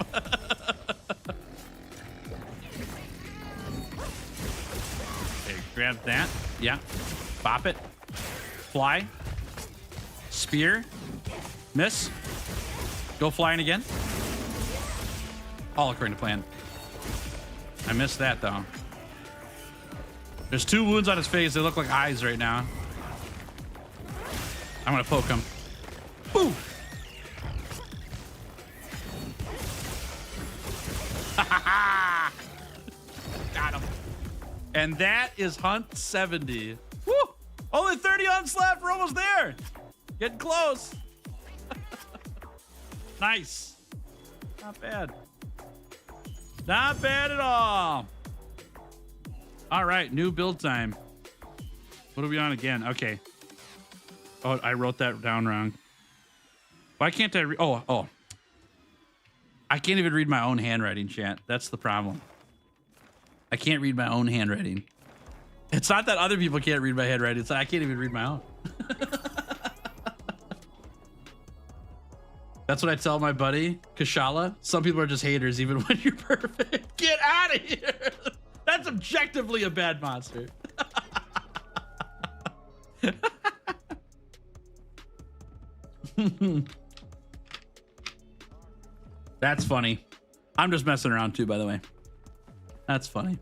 S2: Okay, grab that. Yeah. Bop it. Fly. Spear. Miss. Go flying again. All according to plan. I missed that though. There's 2 wounds on his face. They look like eyes right now. I'm gonna poke him. Boo! Got him. And that is Hunt 70. Woo! Only 30 hunts left. We're almost there. Getting close. Nice. Not bad. Not bad at all. All right, new build time. What are we on again? Okay. Oh, I wrote that down wrong. Why can't I read? Oh. I can't even read my own handwriting, chat. That's the problem. I can't read my own handwriting. It's not that other people can't read my handwriting. It's that I can't even read my own. That's what I tell my buddy, Kashala. Some people are just haters even when you're perfect. Get out of here. That's objectively a bad monster. That's funny. I'm just messing around too, by the way. That's funny.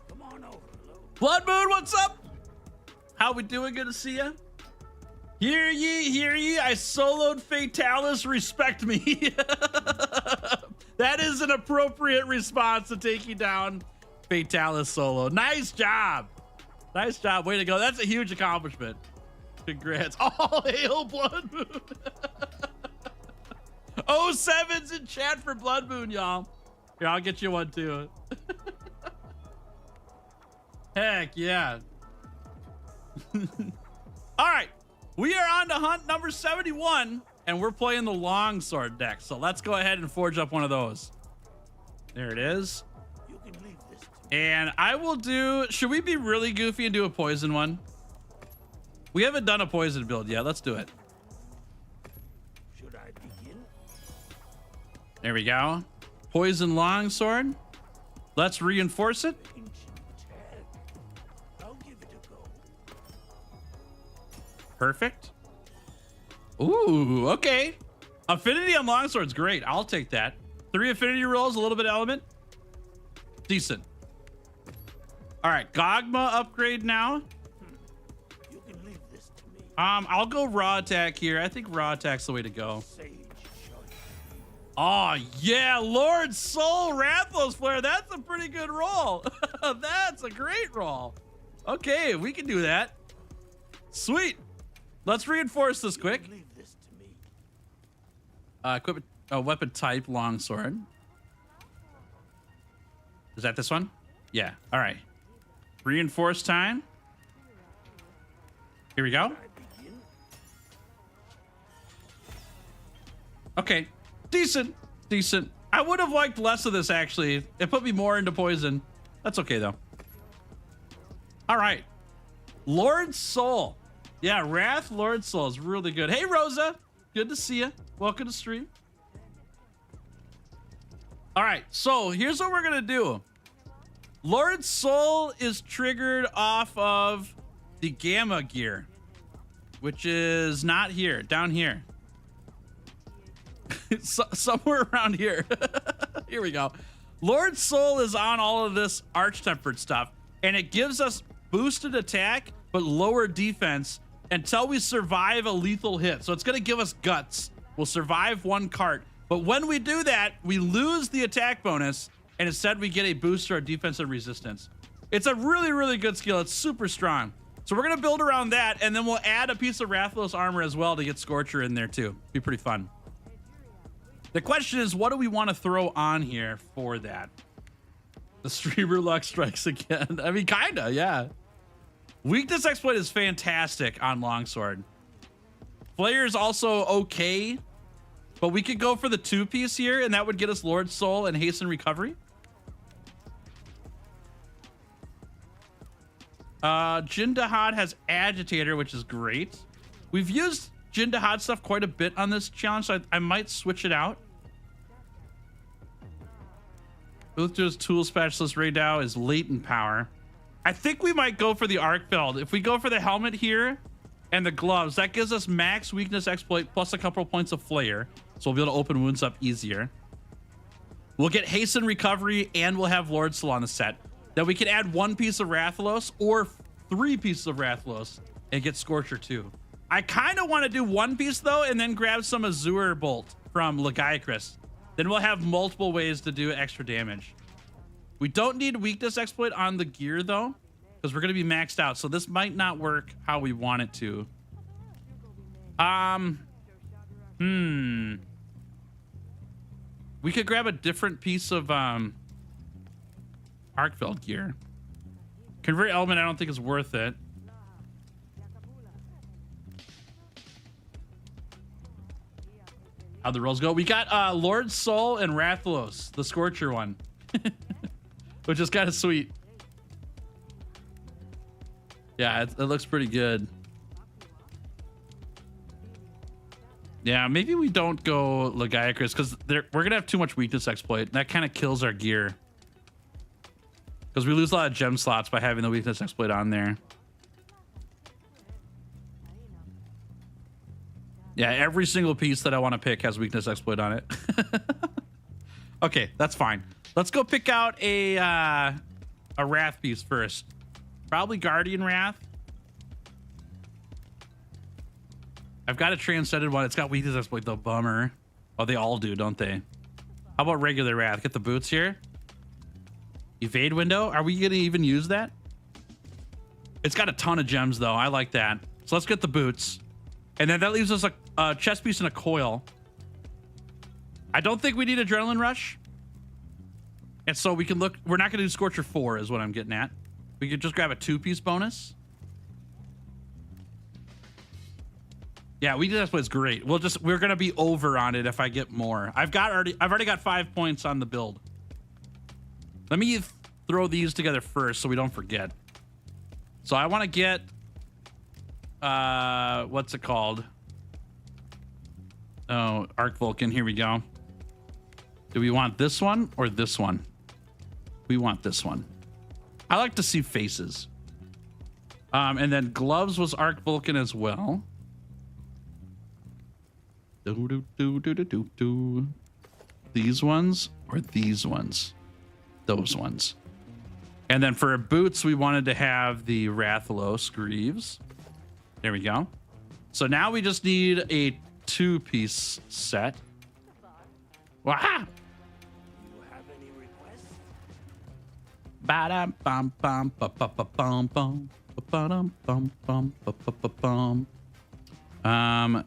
S2: Come on over, Blood Moon, what's up? How we doing? Good to see ya. Hear ye. I soloed Fatalis. Respect me. That is an appropriate response to taking down Fatalis solo. Nice job. Nice job. Way to go. That's a huge accomplishment. Congrats. All hail Blood Moon. 07's in chat for Blood Moon, y'all. Here, I'll get you one too. Heck yeah. All right. We are on to hunt number 71, and we're playing the longsword deck. So let's go ahead and forge up one of those. There it is. You can leave this and I will do, should we be really goofy and do a poison one? We haven't done a poison build yet. Let's do it. Should I begin? There we go. Poison longsword. Let's reinforce it. I'll give it a go. Perfect. Ooh, okay. Affinity on longsword's great. I'll take that. 3 affinity rolls, a little bit of element. Decent. All right, Gogma upgrade now.
S4: You can leave this to me.
S2: I'll go raw attack here. I think raw attack's the way to go.
S4: Sage choice.
S2: Oh yeah, Lord Soul Rathlos Flare. That's a pretty good roll. That's a great roll. Okay, we can do that. Sweet. Let's reinforce this quick.
S4: Leave this to me.
S2: Equipment, weapon type, longsword. Is that this one? Yeah. All right. Reinforce time. Here we go.
S4: I begin.
S2: Okay. Decent. Decent. I would have liked less of this, actually. It put me more into poison. That's okay, though. All right. Lord Soul. Yeah, Wrath Lord Soul is really good. Hey, Rosa. Good to see you. Welcome to stream. All right. So here's what we're going to do. Lord Soul is triggered off of the Gamma gear, which is not here, down here. Somewhere around here. Here we go. Lord Soul is on all of this Arch-Tempered stuff, and it gives us boosted attack, but lower defense until we survive a lethal hit. So it's going to give us guts. We'll survive one cart, but when we do that, we lose the attack bonus, and instead we get a boost to our defensive resistance. It's a really, really good skill. It's super strong. So we're going to build around that, and then we'll add a piece of Rathlos armor as well to get Scorcher in there too. Be pretty fun. The question is, what do we want to throw on here for that? The streamer luck strikes again. I mean, kinda, yeah. Weakness exploit is fantastic on longsword. Flayer is also okay, but we could go for the 2-piece here, and that would get us Lord Soul and hasten recovery. Jindahad has Agitator, which is great. We've used Jindahad stuff quite a bit on this challenge, so I might switch it out. Uthra's Tool Specialist Raydao is latent power. I think we might go for the Arc Belt. If we go for the helmet here and the gloves, that gives us max weakness exploit plus a couple points of flair. So we'll be able to open wounds up easier. We'll get hasten recovery and we'll have Lord Soul on the set. Then we can add 1 piece of Rathalos or 3 pieces of Rathalos and get Scorcher too. I kind of want to do 1 piece though and then grab some Azure Bolt from Lagiacrus. Then we'll have multiple ways to do extra damage. We don't need weakness exploit on the gear though, because we're going to be maxed out. So this might not work how we want it to. We could grab a different piece of Arcveld gear. Convert element I don't think is worth it. How'd the rolls go? We got Lord Soul and Rathalos, the Scorcher one. Which is kind of sweet. Yeah, it looks pretty good. Yeah, maybe we don't go Lagiacrus because we're going to have too much weakness exploit. That kind of kills our gear. Because we lose a lot of gem slots by having the weakness exploit on there. Yeah, every single piece that I want to pick has weakness exploit on it. Okay, that's fine. Let's go pick out a Wrath piece first. Probably Guardian Wrath. I've got a Transcended one. It's got weakness exploit though. Bummer. Oh, they all do, don't they? How about regular Wrath? Get the boots here. Evade window. Are we gonna even use that? It's got a ton of gems though. I like that. So let's get the boots. And then that leaves us a chest piece and a coil. I don't think we need Adrenaline Rush. And so we can look, we're not gonna do Scorcher 4 is what I'm getting at. We could just grab a 2-piece bonus. Yeah, weakness exploit's great. We're gonna be over on it if I get more. I've already got 5 points on the build. Let me throw these together first so we don't forget. So I want to get what's it called? Oh, Arc Vulcan. Here we go. Do we want this one or this one? We want this one. I like to see faces. And then gloves was Arc Vulcan as well. These ones or these ones? Those ones. And then for boots, we wanted to have the Rathalos greaves. There we go. So now we just need a 2-piece set. Wow.
S4: You have any requests?
S2: Ba-dum bum bum ba ba ba bum bum ba dum bum bum ba ba ba bum.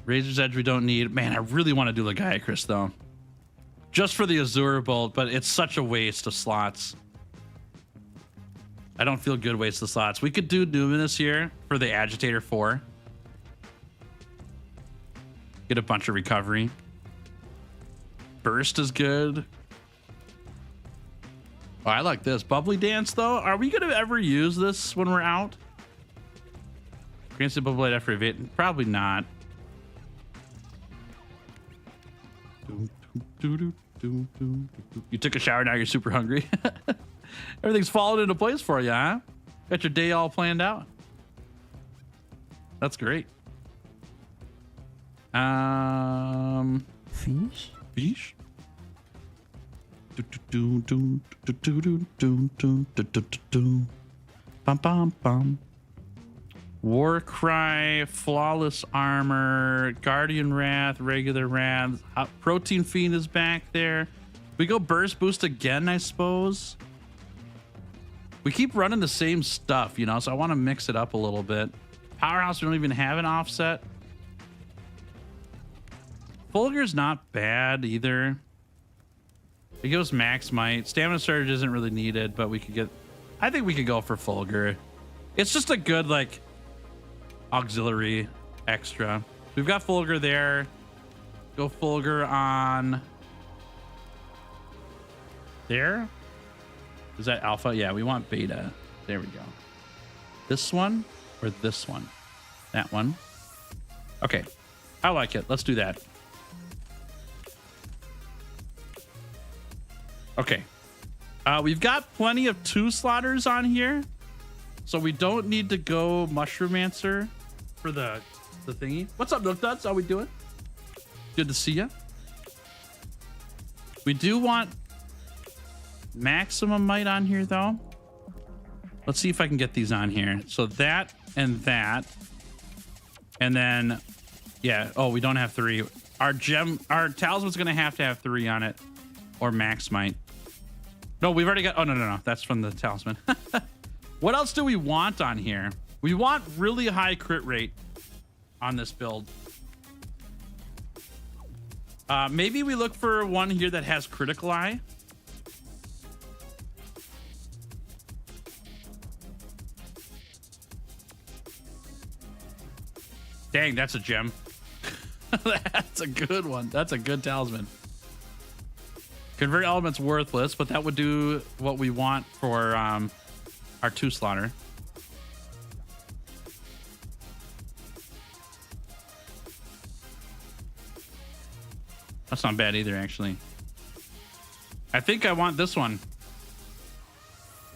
S2: Razor's Edge we don't need. Man, I really want to do Lagiacrus though. Just for the Azure Bolt, but it's such a waste of slots. I don't feel good waste of slots. We could do Numinous here for the Agitator 4. Get a bunch of recovery. Burst is good. Oh, I like this. Bubbly Dance, though. Are we going to ever use this when we're out? Grants the Bubbly after evade. Probably not. You took a shower, now you're super hungry. Everything's falling into place for you, huh? Got your day all planned out. That's great.
S1: Fish?
S2: Fish? Bum bum bum. War Cry, Flawless Armor, Guardian Wrath, Regular Wrath, Protein Fiend is back there. We go Burst Boost again, I suppose. We keep running the same stuff, you know, so I want to mix it up a little bit. Powerhouse, we don't even have an offset. Fulgur's not bad either. It goes Max Might. Stamina Surge isn't really needed, but we could get... I think we could go for Fulgur. It's just a good, like, auxiliary extra. We've got Fulgur there. Go Fulgur on... There? Is that alpha? Yeah, we want beta. There we go. This one or this one? That one. Okay. I like it. Let's do that. Okay. We've got plenty of 2 slaughters on here. So we don't need to go Mushroomancer for the thingy. What's up, Nook Nuts? How we doing? Good to see you. We do want Maximum Might on here, though. Let's see if I can get these on here. So that and that. And then, yeah. Oh, we don't have 3. Our talisman's going to have 3 on it. Or Max Might. No, we've already got... Oh, no. That's from the talisman. What else do we want on here? We want really high crit rate on this build. Maybe we look for one here that has Critical Eye. Dang, that's a gem. That's a good one. That's a good talisman. Convert Element's worthless, but that would do what we want for our 2 slaughter. That's not bad either, actually. I think I want this one.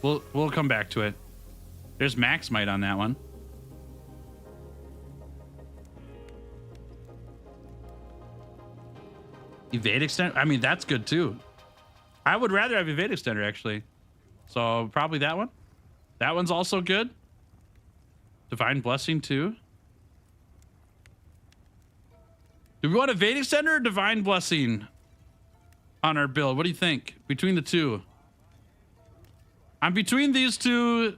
S2: We'll come back to it. There's Max Might on that one. Evade Extender? I mean, that's good too. I would rather have Evade Extender, actually. So probably that one. That one's also good. Divine Blessing too. Do we want Evade Extender or Divine Blessing on our build? What do you think? Between the 2. I'm between these 2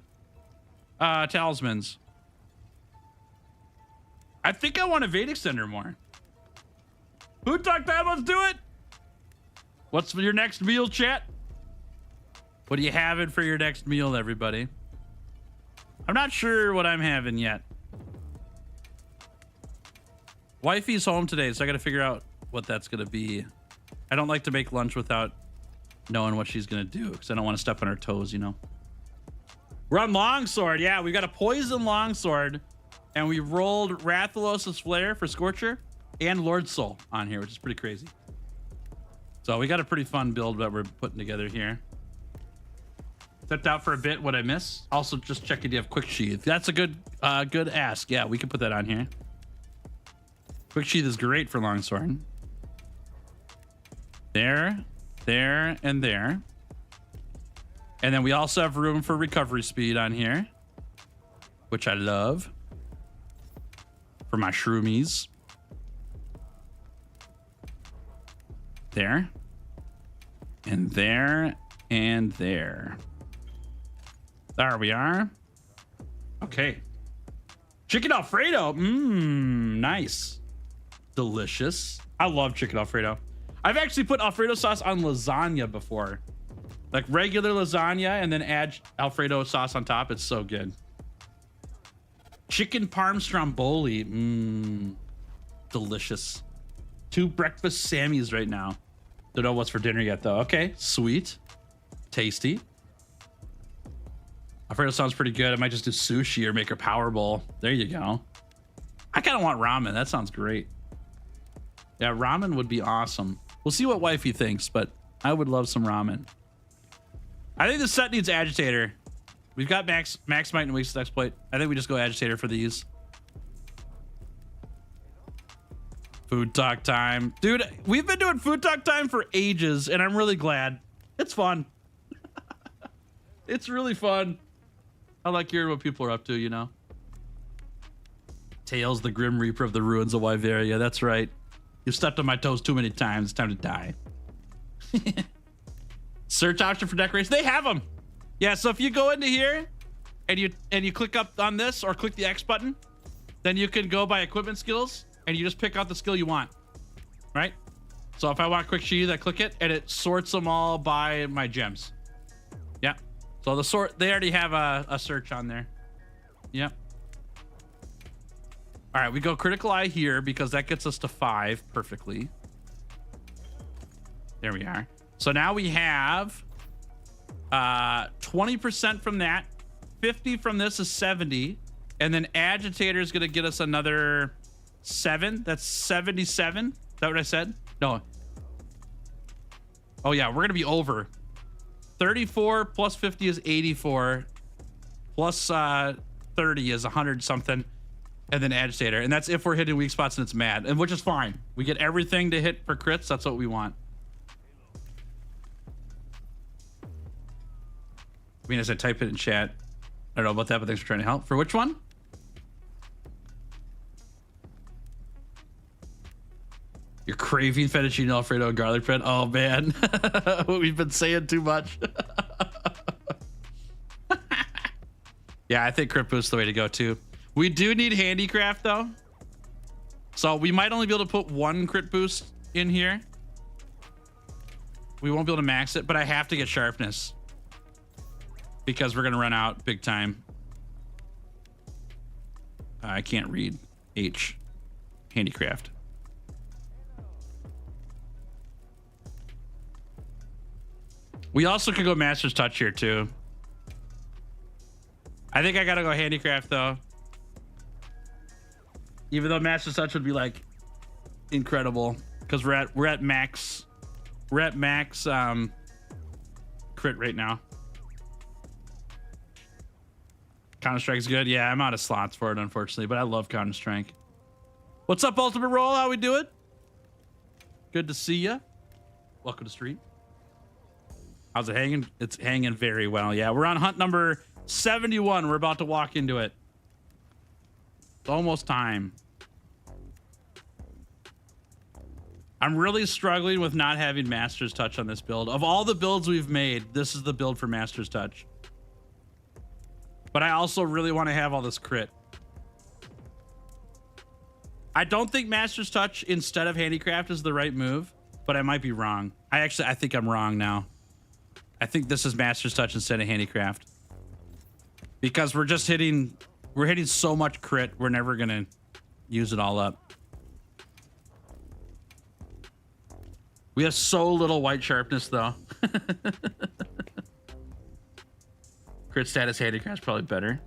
S2: talismans. I think I want Evade Extender more. Who talked that? Let's do it. What's your next meal, chat? What are you having for your next meal, everybody? I'm not sure what I'm having yet. Wifey's home today, so I got to figure out what that's going to be. I don't like to make lunch without knowing what she's going to do because I don't want to step on her toes, you know. We're on Longsword. Yeah, we got a Poison Longsword, and we rolled Rathalos' Flare for Scorcher and Lord Soul on here, which is pretty crazy. So we got a pretty fun build that we're putting together here. Stepped out for a bit. What I miss? Also, just checking. Do you have Quick Sheath? That's a good ask. Yeah, we can put that on here. Quick Sheath is great for Longsword. There, and there. And then we also have room for recovery speed on here, which I love for my shroomies. There. And there. And there. There we are. Okay. Chicken Alfredo. Mmm, nice. Delicious. I love chicken Alfredo. I've actually put Alfredo sauce on lasagna before. Like regular lasagna and then add Alfredo sauce on top. It's so good. Chicken Parm Stromboli. Mmm. Delicious. 2 breakfast Sammys right now. Don't know what's for dinner yet though. Okay, sweet. Tasty. Alfredo sounds pretty good. I might just do sushi or make a power bowl. There you go. I kind of want ramen. That sounds great. Yeah, ramen would be awesome. We'll see what wifey thinks, but I would love some ramen. I think the set needs agitator. We've got max might and weakest exploit. I think we just go agitator for these. Food talk time. Dude, we've been doing food talk time for ages, and I'm really glad. It's fun. It's really fun. I like hearing what people are up to, you know? Tails, the Grim Reaper of the Ruins of Wyveria. That's right. You've stepped on my toes too many times. It's time to die. Search option for decoration. They have them. Yeah, so if you go into here and you click up on this or click the X button, then you can go by equipment skills and you just pick out the skill you want, right? So if I want quick sheath, I click it and it sorts them all by my gems. Yeah. So the sort, they already have a search on there. Yep. All right, we go critical eye here because that gets us to 5 perfectly. There we are. So now we have 20% from that, 50 from this is 70, and then agitator is gonna get us another 7. That's 77. Is that what I said? No. Oh yeah, we're gonna be over. 34 plus 50 is 84, plus 30 is 100 something, and then agitator. And that's if we're hitting weak spots and it's mad, and which is fine. We get everything to hit for crits. That's what we want. I mean, as I type it in chat, I don't know about that, but thanks for trying to help. For which one? You're craving fettuccine Alfredo and garlic bread. Oh man, we've been saying too much. Yeah, I think crit boost is the way to go too. We do need handicraft though, so we might only be able to put 1 crit boost in here. We won't be able to max it, but I have to get sharpness because we're gonna run out big time. I can't read H. Handicraft. We also could go Master's Touch here too. I think I gotta go Handicraft though. Even though Master's Touch would be like incredible because we're at max crit right now. Counter Strike's good. Yeah, I'm out of slots for it unfortunately, but I love Counter Strike. What's up, Ultimate Roll? How we do it? Good to see ya. Welcome to stream. How's it hanging? It's hanging very well. Yeah, we're on hunt number 71. We're about to walk into it. It's almost time. I'm really struggling with not having Master's Touch on this build. Of all the builds we've made, this is the build for Master's Touch. But I also really want to have all this crit. I don't think Master's Touch instead of Handicraft is the right move, but I might be wrong. I think I'm wrong now. I think this is Master's Touch instead of Handicraft. Because we're hitting so much crit, we're never gonna use it all up. We have so little white sharpness though. Crit status Handicraft's probably better.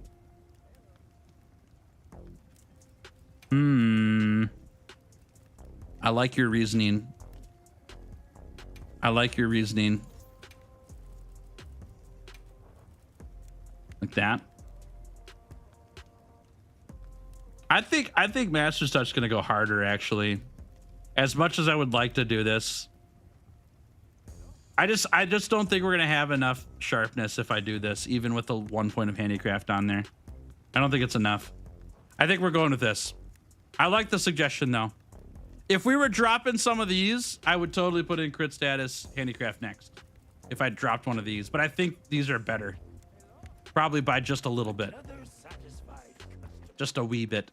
S2: I like your reasoning. Like that. I think Master's Touch is gonna go harder actually. As much as I would like to do this, I just don't think we're gonna have enough sharpness if I do this, even with the 1 point of handicraft on there. I don't think it's enough. I think we're going with this. I like the suggestion though. If we were dropping some of these, I would totally put in crit status handicraft next. If I dropped one of these, but I think these are better. Probably by just a little bit. Just a wee bit.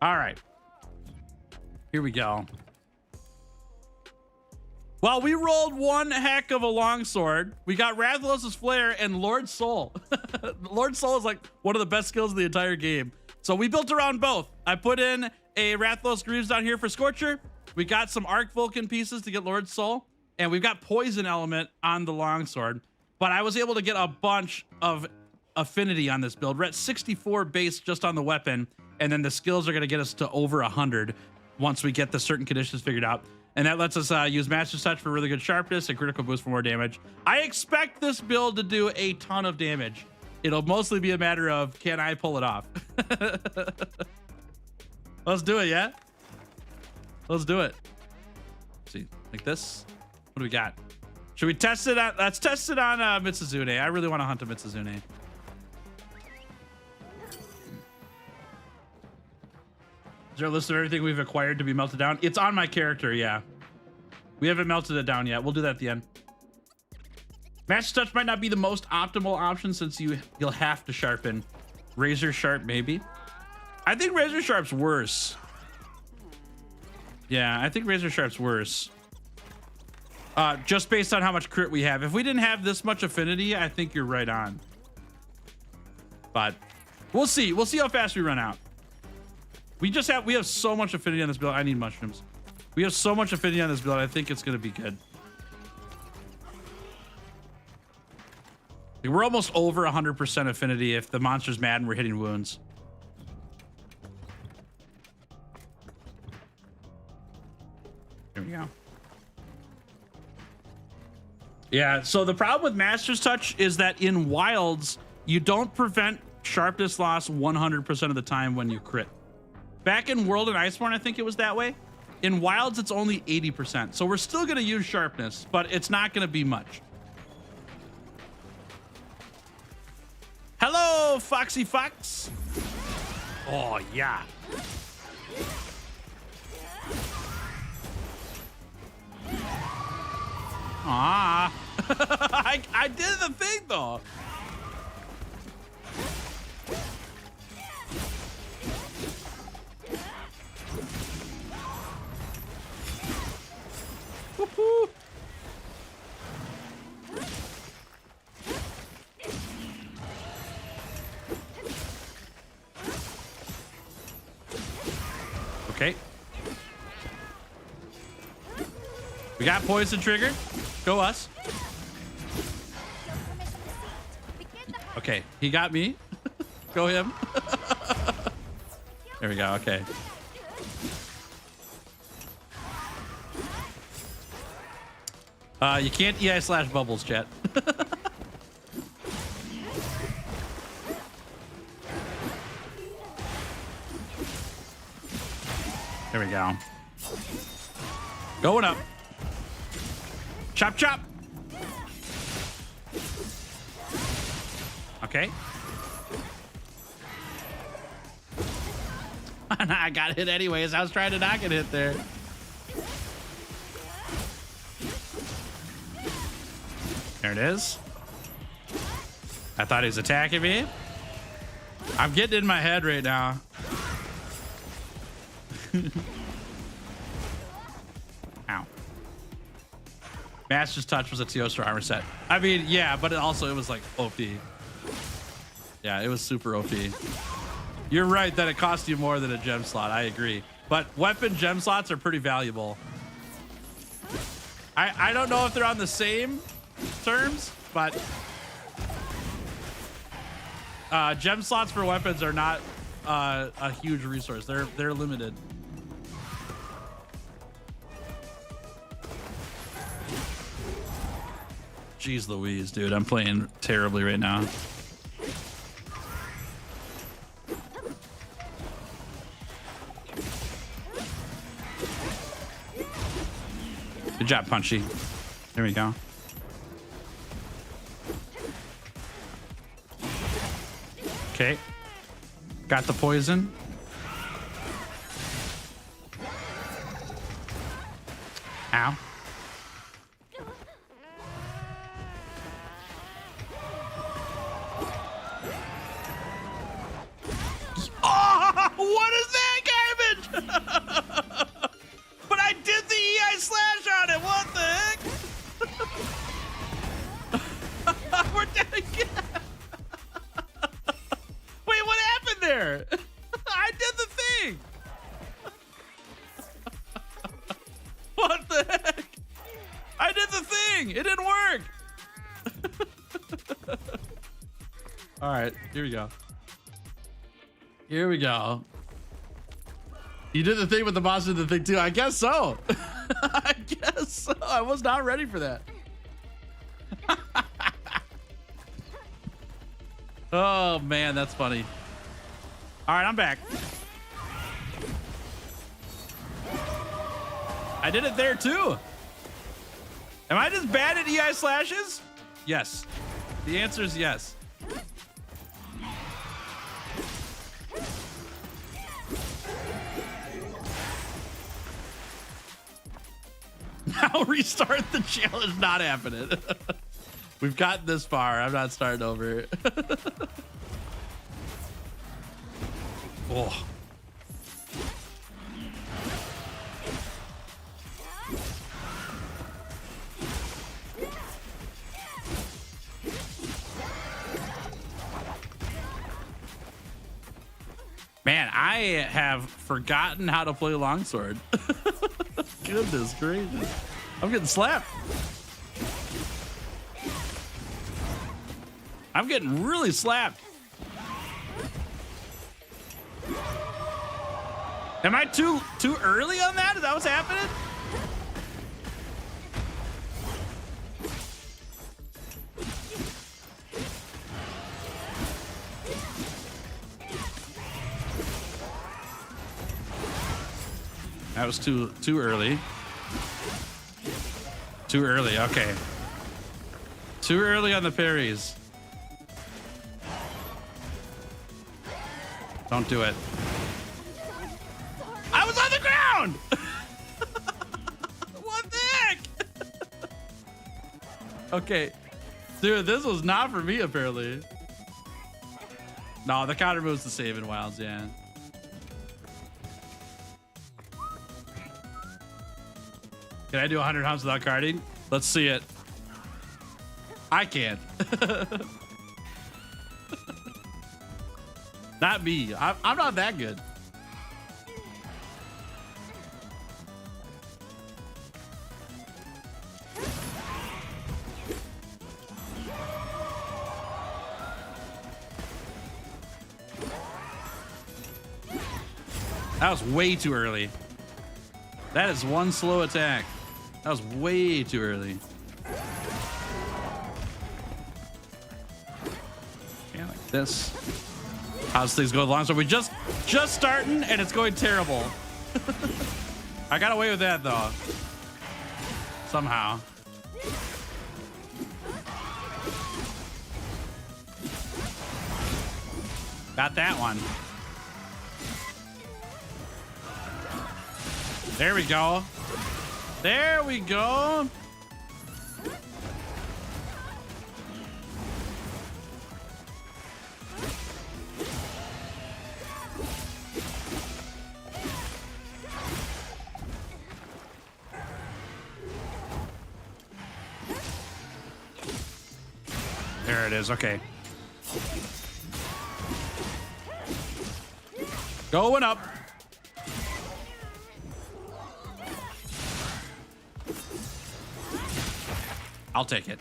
S2: All right. Here we go. Well, we rolled one heck of a longsword. We got Rathalos' Flare and Lord Soul. Lord Soul is like one of the best skills in the entire game. So we built around both. I put in a Rathalos Greaves down here for Scorcher. We got some Arc Vulcan pieces to get Lord Soul. And we've got Poison Element on the longsword. But I was able to get a bunch of affinity on this build. We're at 64 base just on the weapon. And then the skills are going to get us to over 100 once we get the certain conditions figured out. And that lets us use Master's Touch for really good sharpness and critical boost for more damage. I expect this build to do a ton of damage. It'll mostly be a matter of, can I pull it off? Let's do it, yeah? Let's do it. Let's see, like this. What do we got? Should we test it on? Let's test it on Mitsuzune. I really want to hunt a Mitsuzune. Is there a list of everything we've acquired to be melted down? It's on my character, yeah. We haven't melted it down yet. We'll do that at the end. Master Touch might not be the most optimal option since you'll have to sharpen. Razor Sharp, maybe. I think Razor Sharp's worse. Yeah, I think Razor Sharp's worse. Just based on how much crit we have. If we didn't have this much affinity, I think you're right on. But we'll see. We'll see how fast we run out. We have so much affinity on this build. I need mushrooms. We have so much affinity on this build. I think it's going to be good. We're almost over 100% affinity if the monster's mad and we're hitting wounds. Here we go. Yeah, so the problem with Master's Touch is that in Wilds, you don't prevent sharpness loss 100% of the time when you crit. Back in World and Iceborne, I think it was that way. In Wilds, it's only 80%. So we're still going to use sharpness, but it's not going to be much. Hello, Foxy Fox. Oh, yeah. Ah. I did the thing, though. Woohoo. Okay. We got poison trigger. Go us. Okay, he got me. Go him. There we go. Okay. You can't EI/bubbles, chat. There we go. Going up. Chop, chop. Okay. I got hit anyways. I was trying to not get hit there. There it is. I thought he was attacking me. I'm getting in my head right now. Ow. Master's Touch was a Teostra armor set. I mean, yeah, but it was like OP. Yeah, it was super OP. You're right that it cost you more than a gem slot. I agree. But weapon gem slots are pretty valuable. I don't know if they're on the same terms, but gem slots for weapons are not a huge resource. They're limited. Jeez Louise, dude, I'm playing terribly right now. Good job, Punchy. There we go. Okay. Got the poison. Ow. Oh, what is that garbage? But I did the EI slash on it. What the heck? We're dead again. Wait, what happened there? I did the thing. What the heck? I did the thing. It didn't work. All right, here we go. Here we go. You did the thing with the boss did the thing too. I guess so. I guess so. I was not ready for that. Oh man, that's funny. All right, I'm back. I did it there too. Am I just bad at EI slashes? Yes. The answer is yes. Now restart the challenge. Not happening. We've gotten this far. I'm not starting over. Oh. Man, I have forgotten how to play longsword. Goodness gracious. I'm getting slapped. I'm getting really slapped. Am I too early on that? Is that what's happening? That was too early. Too early, okay. Too early on the parries. Don't do it. I was on the ground! What the heck? Okay. Dude, this was not for me, apparently. No, the counter move's the save in Wilds, yeah. Can I do 100 humps without carding? Let's see it. I can't. Not me. I'm not that good. That was way too early. That is one slow attack. That was way too early. Yeah, like this. How's things going along? So we just starting and it's going terrible. I got away with that though. Somehow. Got that one. There we go. There we go. There it is. Okay. Going up. I'll take it.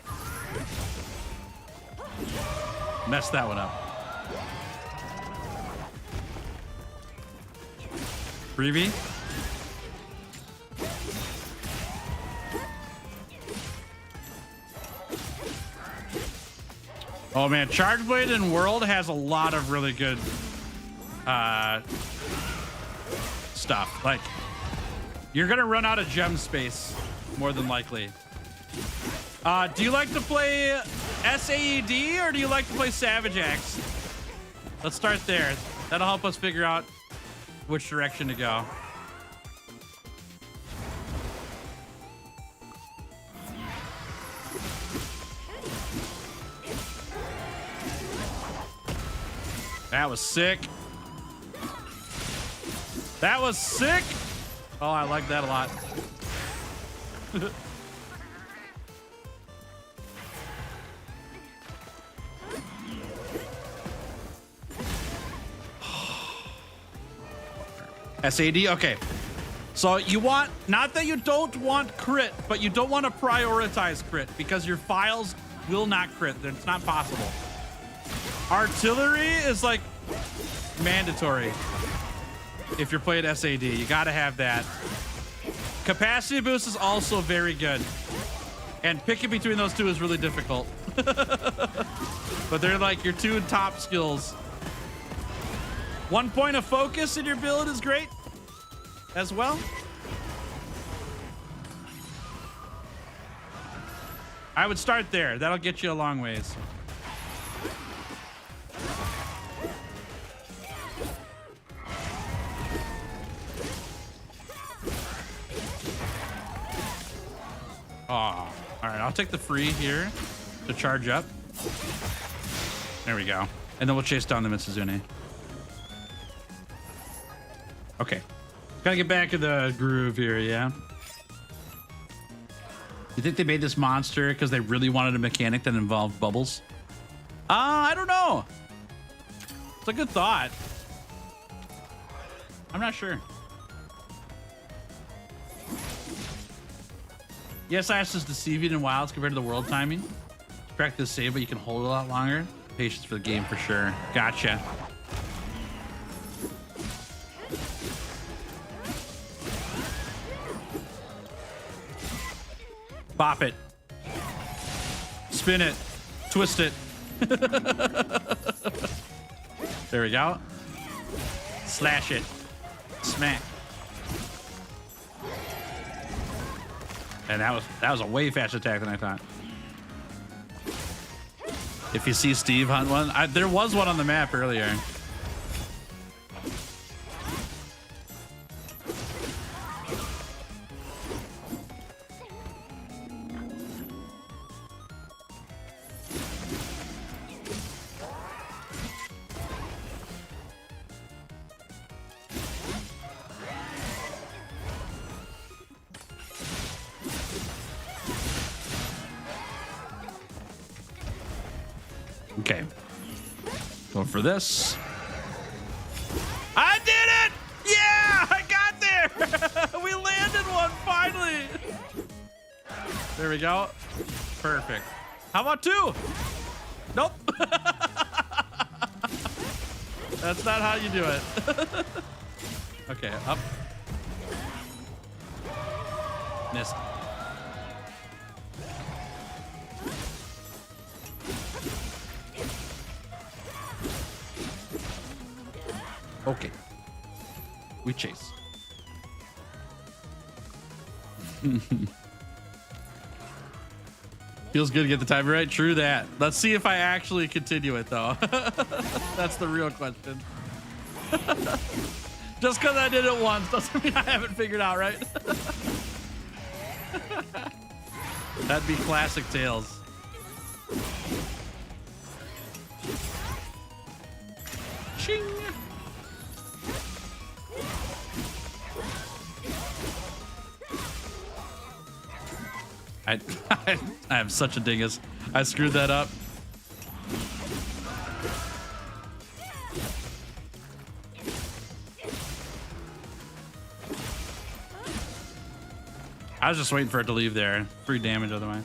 S2: Messed that one up. Freebie. Oh man, Charge Blade in World has a lot of really good stuff. Like, you're gonna run out of gem space more than likely. Do you like to play SAED or do you like to play Savage Axe? Let's start there. That'll help us figure out which direction to go. That was sick. That was sick. Oh, I like that a lot. SAD, okay. So you want, not that you don't want crit, but you don't want to prioritize crit because your files will not crit. It's not possible. Artillery is like mandatory if you're playing SAD. You got to have that. Capacity boost is also very good. And picking between those two is really difficult. But they're like your two top skills. 1 point of focus in your build is great as well. I would start there. That'll get you a long ways. Oh, all right. I'll take the free here to charge up. There we go. And then we'll chase down the Mitsuzune. Okay. Gotta get back to the groove here, yeah? You think they made this monster because they really wanted a mechanic that involved bubbles? I don't know. It's a good thought. I'm not sure. Yes, Ash is deceiving in wilds compared to the world timing. Correct this save, but you can hold it a lot longer. Patience for the game for sure. Gotcha. Bop it. Spin it. Twist it. There we go. Slash it. Smack. And that was a way faster attack than I thought. If you see Steve hunt one, there was one on the map earlier. Okay. Go for this. I did it! Yeah! I got there! We landed one finally! There we go. Perfect. How about two? Nope. That's not how you do it. Okay, up. Missed. Okay. We chase. Feels good to get the timer right. True that. Let's see if I actually continue it, though. That's the real question. Just because I did it once doesn't mean I haven't figured out, right? That'd be classic Tails. Ching. I am such a dingus. I screwed that up. I was just waiting for it to leave there. Free damage otherwise.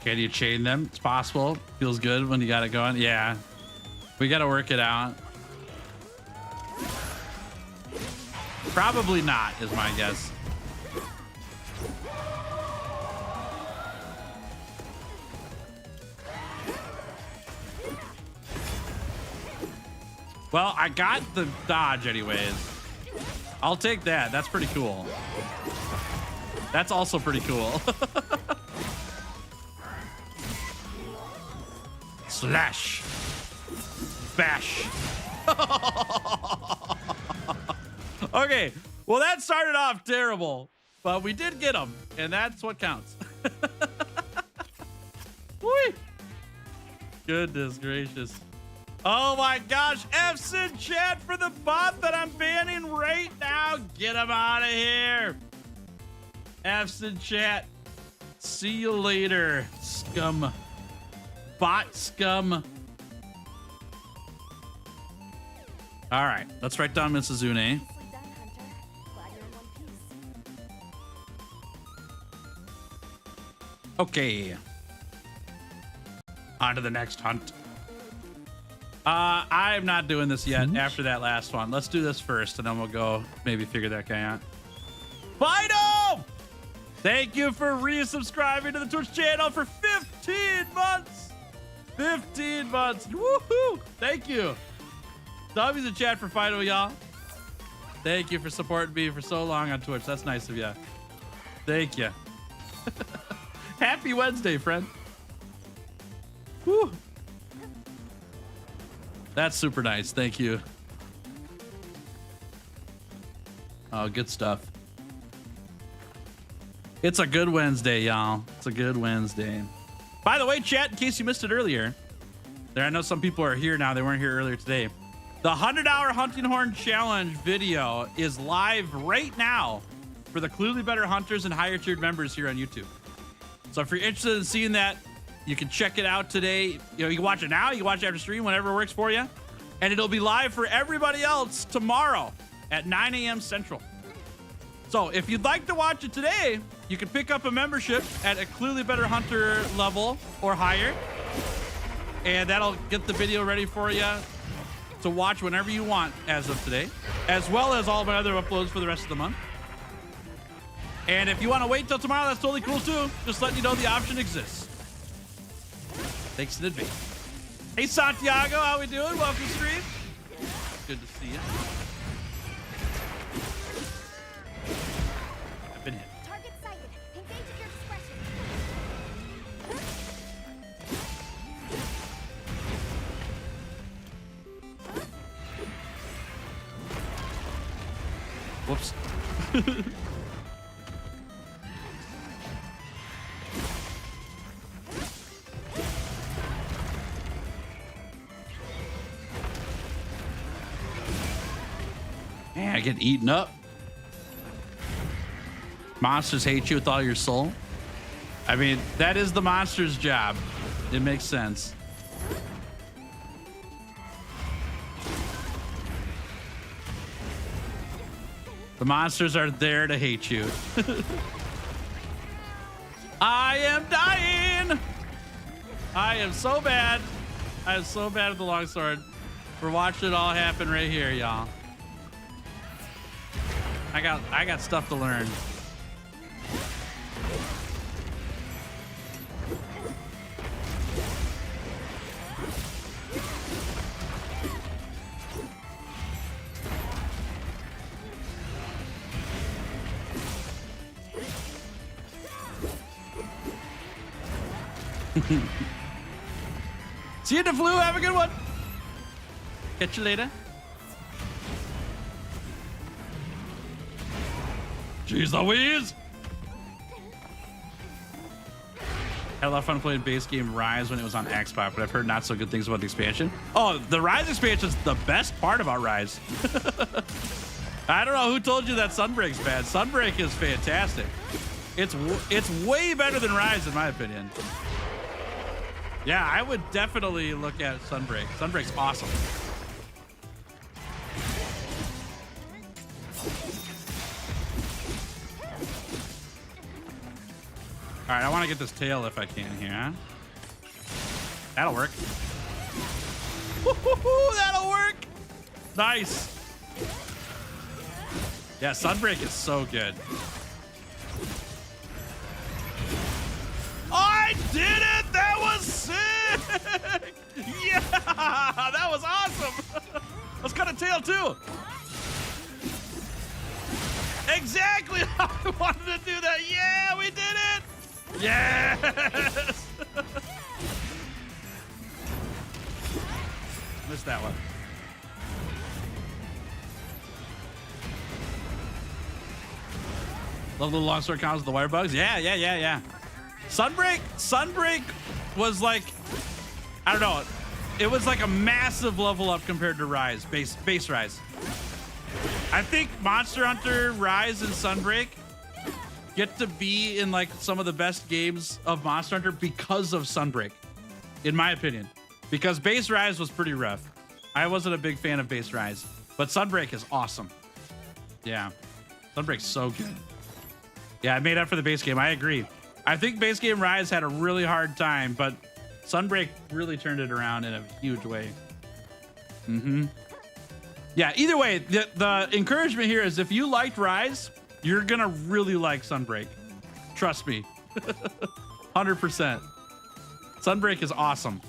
S2: Can you chain them? It's possible. Feels good when you got it going. Yeah. We got to work it out. Probably not, is my guess. Well, I got the dodge anyways. I'll take that. That's pretty cool. That's also pretty cool. Slash. Bash. Okay, well that started off terrible, but we did get them, and that's what counts. Whee! Goodness gracious. Oh my gosh, F's in chat for the bot that I'm banning right now. Get him out of here. F's in chat. See you later, scum. Bot scum. All right, let's write down Mrs. Une.
S3: Nicely done, Hunter. Glad you're in one piece.
S2: Okay. On to the next hunt. I'm not doing this yet after that last one. Let's do this first, and then we'll go maybe figure that guy out. Fido! Thank you for resubscribing to the Twitch channel for 15 months. 15 months. Woohoo! Thank you. W's in chat for Fido, y'all. Thank you for supporting me for so long on Twitch. That's nice of you. Thank you. Happy Wednesday, friend. Woo. That's super nice. Thank you. Oh, good stuff. It's a good Wednesday, y'all. It's a good Wednesday. By the way, chat, in case you missed it earlier, I know some people are here now. They weren't here earlier today. The 100-hour hunting horn challenge video is live right now for the clearly better hunters and higher tiered members here on YouTube. So if you're interested in seeing that, you can check it out today. You can watch it now. You can watch it after stream, whenever works for you. And it'll be live for everybody else tomorrow at 9 a.m. Central. So if you'd like to watch it today, you can pick up a membership at a clearly better hunter level or higher. And that'll get the video ready for you to watch whenever you want as of today, as well as all my other uploads for the rest of the month. And if you want to wait till tomorrow, that's totally cool too. Just letting you know the option exists. Thanks in advance. Hey Santiago, how we doing? Welcome to stream. Good to see you. I've been hit.
S3: Target sighted. Engage at your discretion.
S2: Whoops. Man, I get eaten up. Monsters hate you with all your soul. I mean, that is the monster's job. It makes sense. The monsters are there to hate you. I am dying. I am so bad. I am so bad at the longsword. We're watching it all happen right here, y'all. I got stuff to learn. See you, the flu. Have a good one. Catch you later. Jeez Louise. Had a lot of fun playing base game Rise when it was on Xbox, but I've heard not so good things about the expansion. Oh, the Rise expansion is the best part about Rise. I don't know who told you that Sunbreak's bad. Sunbreak is fantastic. It's way better than Rise in my opinion. Yeah, I would definitely look at Sunbreak. Sunbreak's awesome. All right, I want to get this tail if I can here, huh? That'll work. Woo-hoo-hoo, that'll work. Nice. Yeah, Sunbreak is so good. I did it! That was sick! Yeah! That was awesome! Let's cut a tail too! exactly how I wanted to do that. Yeah, we did it. Yes. Missed that one. Love the longsword counts with the wire bugs. Yeah. Sunbreak was like, I don't know. It was like a massive level up compared to Rise, base Rise. I think Monster Hunter, Rise, and Sunbreak get to be in like some of the best games of Monster Hunter because of Sunbreak, in my opinion. Because base Rise was pretty rough. I wasn't a big fan of base Rise, but Sunbreak is awesome. Yeah, Sunbreak's so good. Yeah, I made up for the base game. I agree. I think base game Rise had a really hard time, but Sunbreak really turned it around in a huge way. Yeah, either way, the encouragement here is if you liked Rise, you're going to really like Sunbreak. Trust me. 100%. Sunbreak is awesome.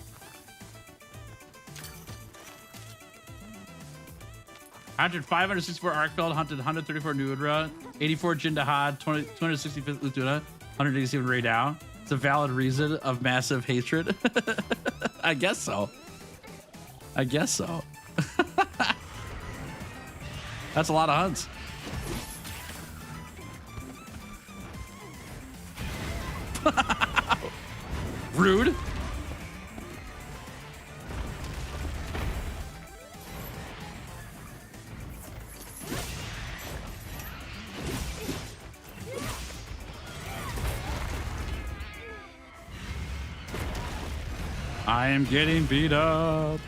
S2: Hunted 564 Arkfeld, hunted 134 Nuudra, 84 Jindahad, 265 Utuna, 187 Raydao. It's a valid reason of massive hatred. I guess so. That's a lot of hunts. Rude. I am getting beat up.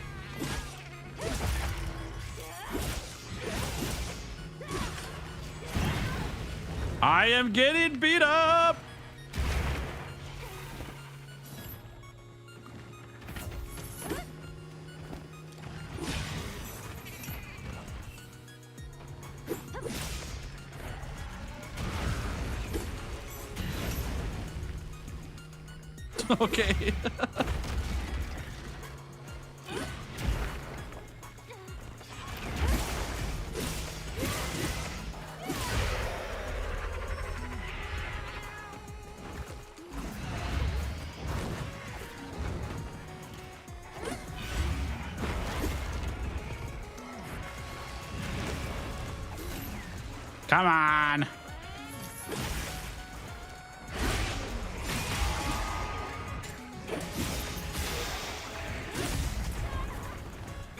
S2: I am getting beat up. Okay. Come on.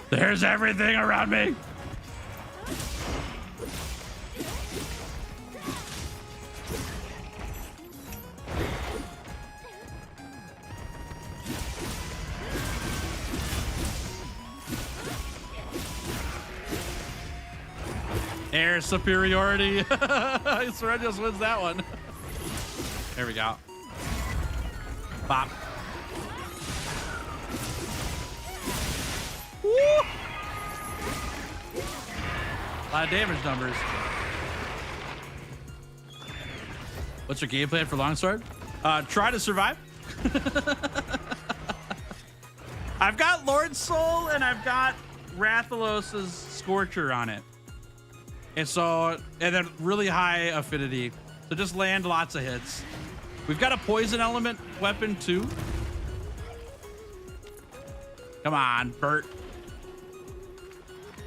S2: There's everything around me. Air superiority. Sorrentios wins that one. There we go. Bop. Woo! A lot of damage numbers. What's your game plan for Longsword? Try to survive. I've got Lord Soul and I've got Rathalos' Scorcher on it. And so, and then really high affinity. So just land lots of hits. We've got a poison element weapon too. Come on, Bert.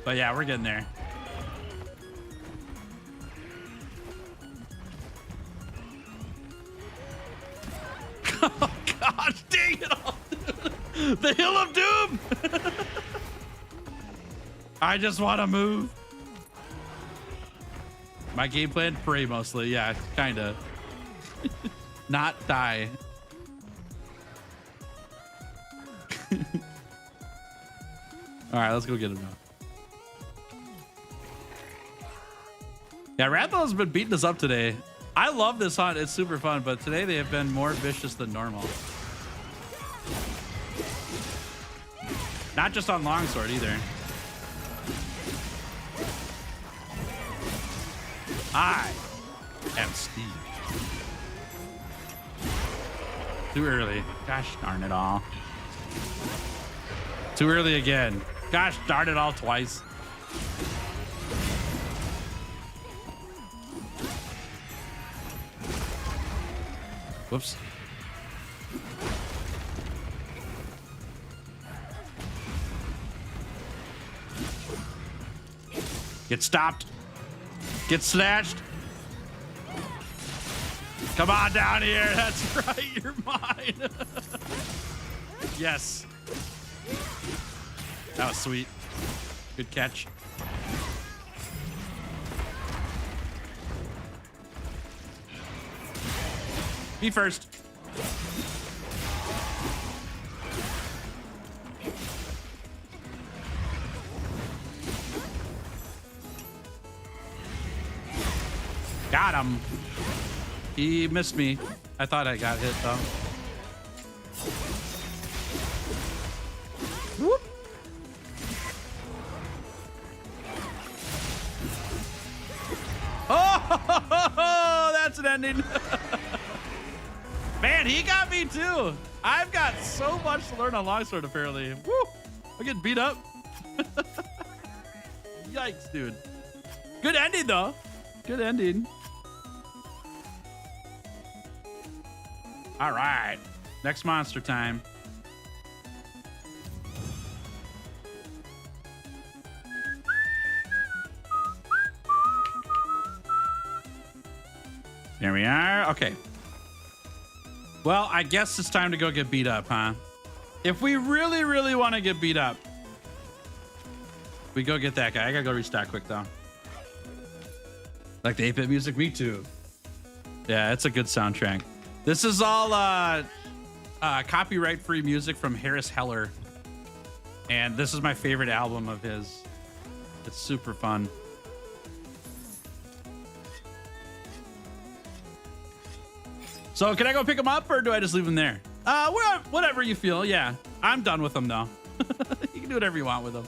S2: But yeah, we're getting there. Oh gosh, dang it all. The Hill of Doom. I just want to move. My game plan, pray mostly. Yeah, kind of. Not die. All right, let's go get him now. Yeah, Rathalos been beating us up today. I love this hunt. It's super fun, but today they have been more vicious than normal. Not just on Longsword either. I am Steve. Too early. Gosh darn it all. Too early again. Gosh darn it all twice. Whoops. Get stopped. Get slashed. Come on down here. That's right. You're mine. Yes. That was sweet. Good catch. Me first. Got him. He missed me. I thought I got hit though. Whoop. Oh, that's an ending. Man, he got me too. I've got so much to learn on longsword apparently. Woo! I get beat up. Yikes, dude. Good ending though. Good ending. All right, next monster time. There we are. Okay. Well, I guess it's time to go get beat up, huh? If we really, really want to get beat up, we go get that guy. I gotta go restock quick though. Like the 8-bit music, me too. Yeah, it's a good soundtrack. This is all copyright-free music from Harris Heller. And this is my favorite album of his. It's super fun. So can I go pick him up or do I just leave him there? Whatever you feel. Yeah, I'm done with him though. You can do whatever you want with him.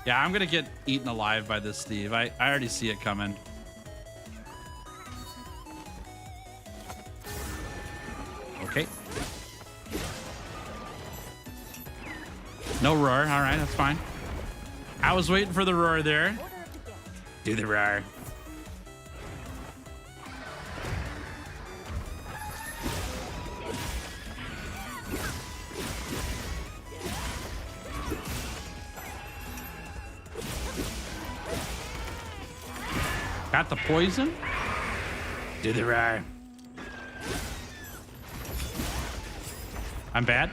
S2: Yeah, I'm gonna get eaten alive by this Steve. I already see it coming. Okay. No roar. All right, that's fine. I was waiting for the roar there. Do the roar. Got the poison. Do the roar. I'm bad.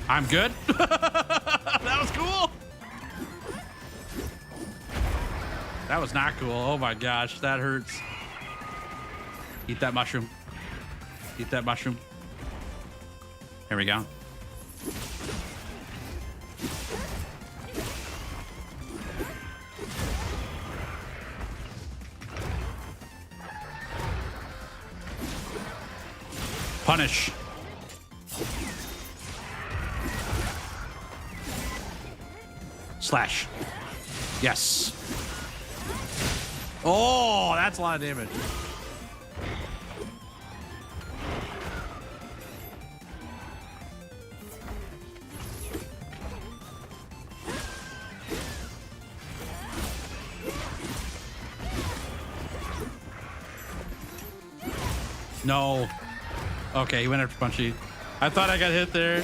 S2: I'm good. That was cool. That was not cool. Oh my gosh, that hurts. Eat that mushroom. Eat that mushroom. Here we go. Punish. Slash. Yes. Oh, that's a lot of damage. No. Okay, he went after Punchy. I thought I got hit there.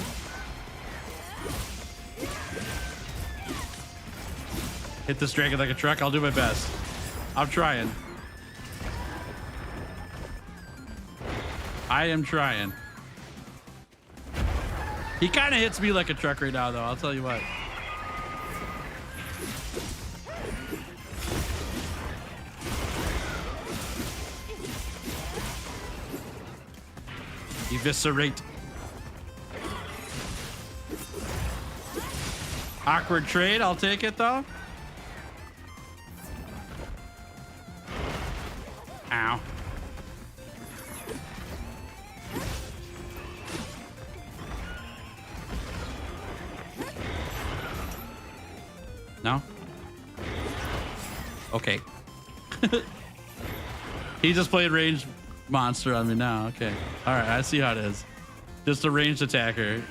S2: Hit this dragon like a truck. I'll do my best. I'm trying. I am trying. He kind of hits me like a truck right now, though. I'll tell you what. Eviscerate. Awkward trade. I'll take it, though. Ow. No? Okay. He just played ranged monster on me now. Okay. All right. I see how it is. Just a ranged attacker.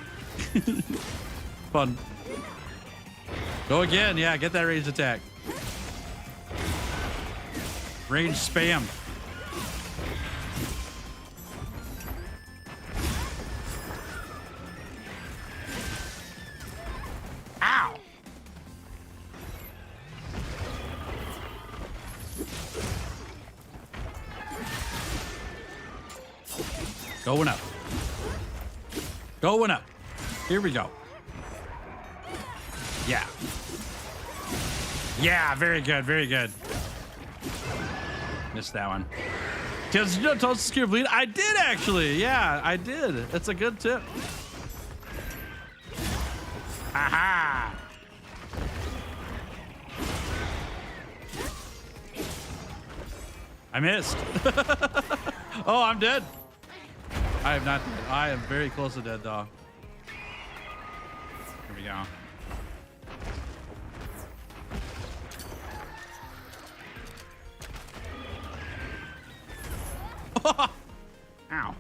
S2: Fun. Go again. Yeah, get that ranged attack. Range spam. Ow. Going up. Going up. Here we go. Yeah. Yeah, very good, very good. Missed that one. Did you know total secure bleed? I did actually. Yeah, I did. It's a good tip. Aha! I missed. Oh, I'm dead. I am not dead. I am very close to dead, dog. Here we go. Ow.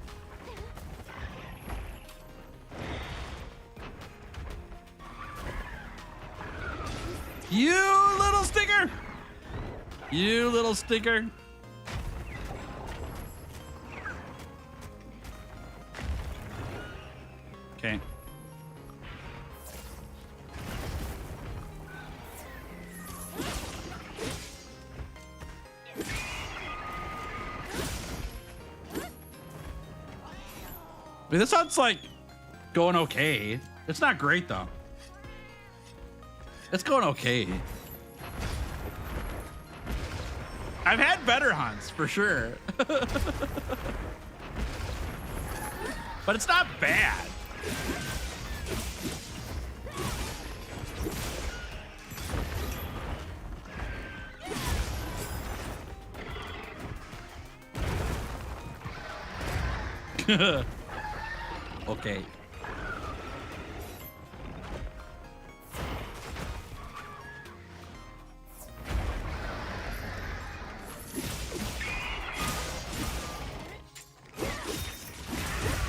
S2: You little stinker. You little stinker. Okay. I mean, this sounds like going okay. It's not great though. It's going okay. I've had better hunts for sure. But it's not bad. Okay.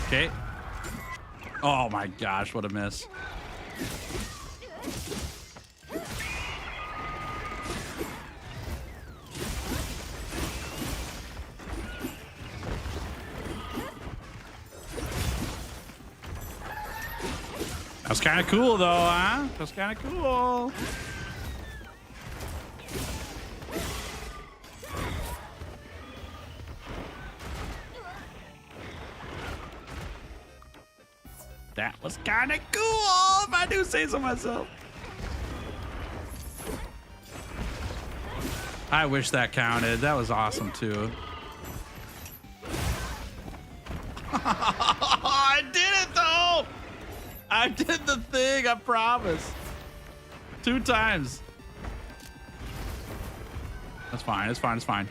S2: Okay. Oh my gosh, what a miss. That was kind of cool though, huh? That was kind of cool. That was kind of cool, if I do say so myself. I wish that counted. That was awesome too. I did it though. I did the thing, I promise. 2 times. That's fine, it's fine, it's fine.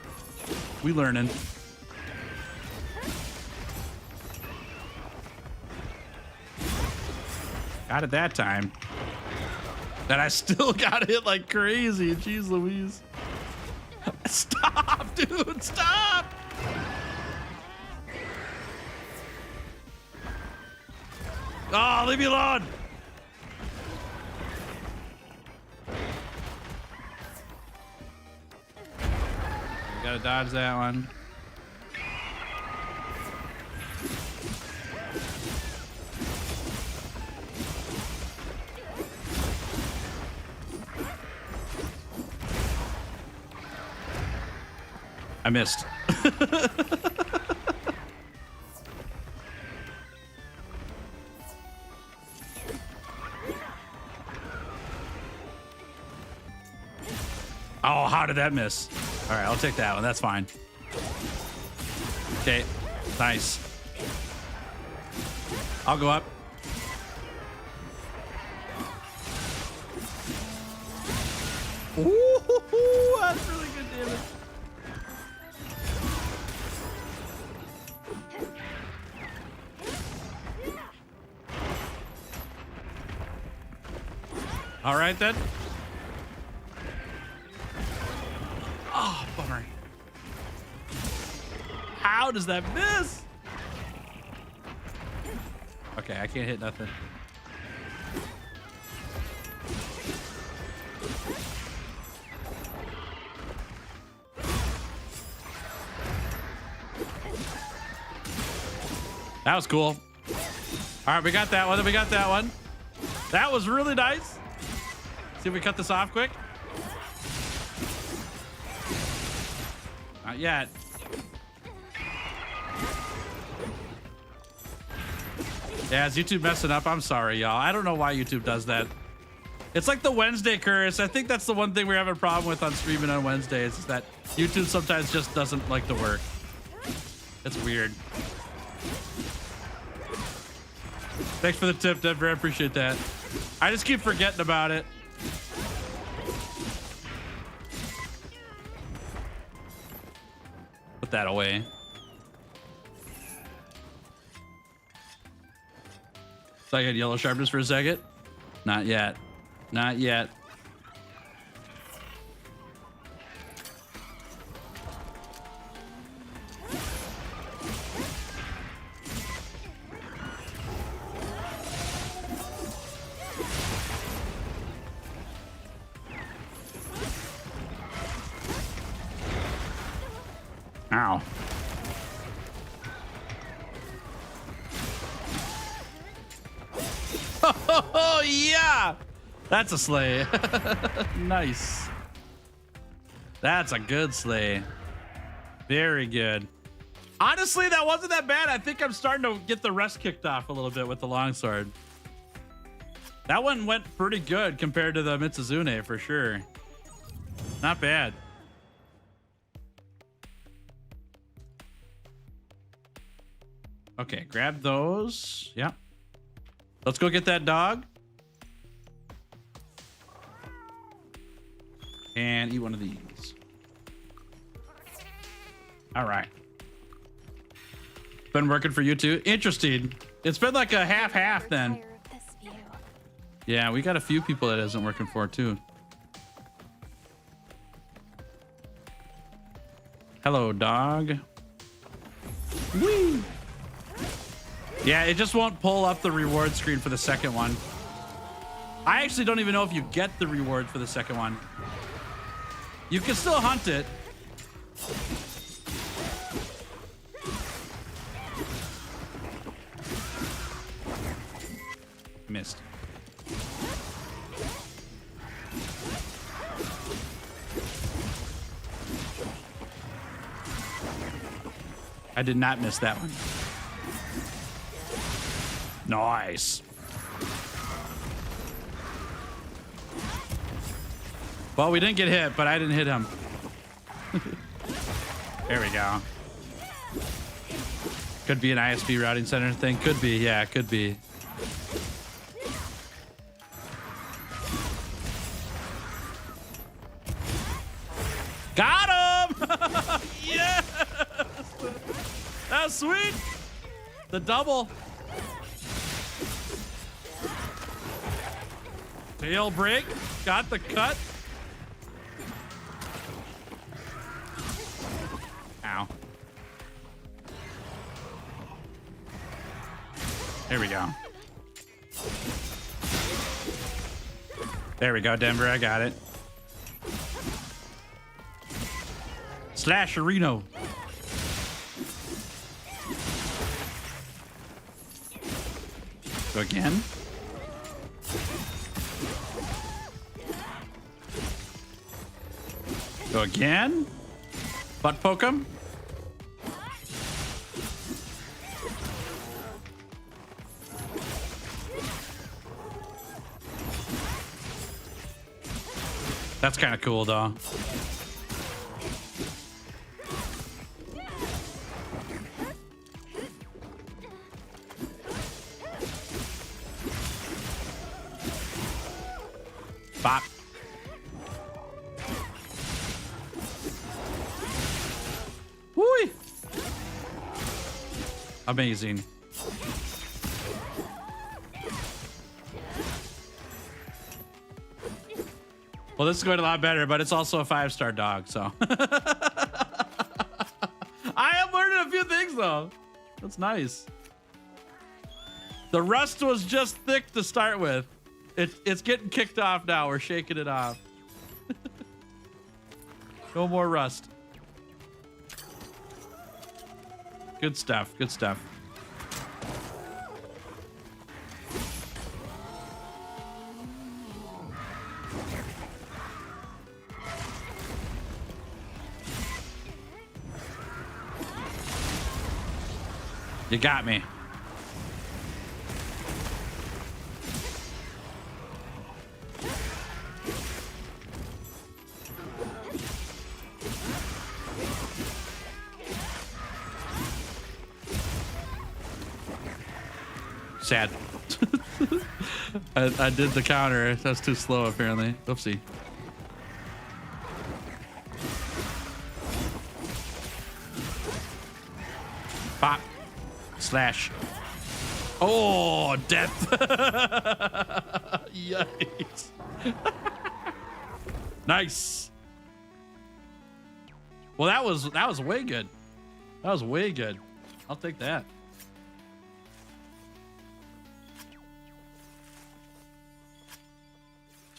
S2: We learning. Got it that time. And I still got hit like crazy. Jeez Louise. Stop, dude, stop. Oh, leave me alone. Gotta dodge that one. I missed. Oh, how did that miss? All right, I'll take that one. That's fine. Okay, nice. I'll go up. Ooh, that's really good damage. All right then. Oh, bummer. How does that miss? Okay, I can't hit nothing. That was cool. All right, we got that one. We got that one. That was really nice. See if we cut this off quick. Not yet. Yeah, is YouTube messing up? I'm sorry, y'all. I don't know why YouTube does that. It's like the Wednesday curse. I think that's the one thing we're having a problem with on streaming on Wednesdays is that YouTube sometimes just doesn't like to work. It's weird. Thanks for the tip, Denver. I appreciate that. I just keep forgetting about it. Put that away. So I got yellow sharpness for a second. Not yet. Not yet. Ow. Oh, yeah. That's a sleigh. Nice. That's a good sleigh. Very good. Honestly, that wasn't that bad. I think I'm starting to get the rest kicked off a little bit with the longsword. That one went pretty good compared to the Mitsuzune for sure. Not bad. Okay, grab those. Yep. Let's go get that dog. And eat one of these. All right. Been working for you too? Interesting. It's been like a half-half then.
S3: Tired of this view.
S2: Yeah, we got a few people that isn't working for too. Hello, dog. Whee! Yeah, it just won't pull up the reward screen for the second one. I actually don't even know if you get the reward for the second one. You can still hunt it. Missed. I did not miss that one. Nice. Well, we didn't get hit, but I didn't hit him. There we go. Could be an ISP routing center thing. Could be. Yeah, could be. Got him! Yes! That's sweet. The double. Tail break. Got the cut. Ow. There we go. There we go, Denver. I got it. Slasherino. Go again. Go again. Butt poke him. That's kind of cool, though. Bop. Woo! Amazing. Well, this is going a lot better, but it's also a 5-star dog, so. I am learning a few things, though. That's nice. The rust was just thick to start with. It's getting kicked off now. We're shaking it off. No more rust. Good stuff. Good stuff. You got me. Sad. I did the counter. That's too slow, apparently. Oopsie. Pop. Slash. Oh, death. Yikes. Nice. Well, that was way good. That was way good. I'll take that.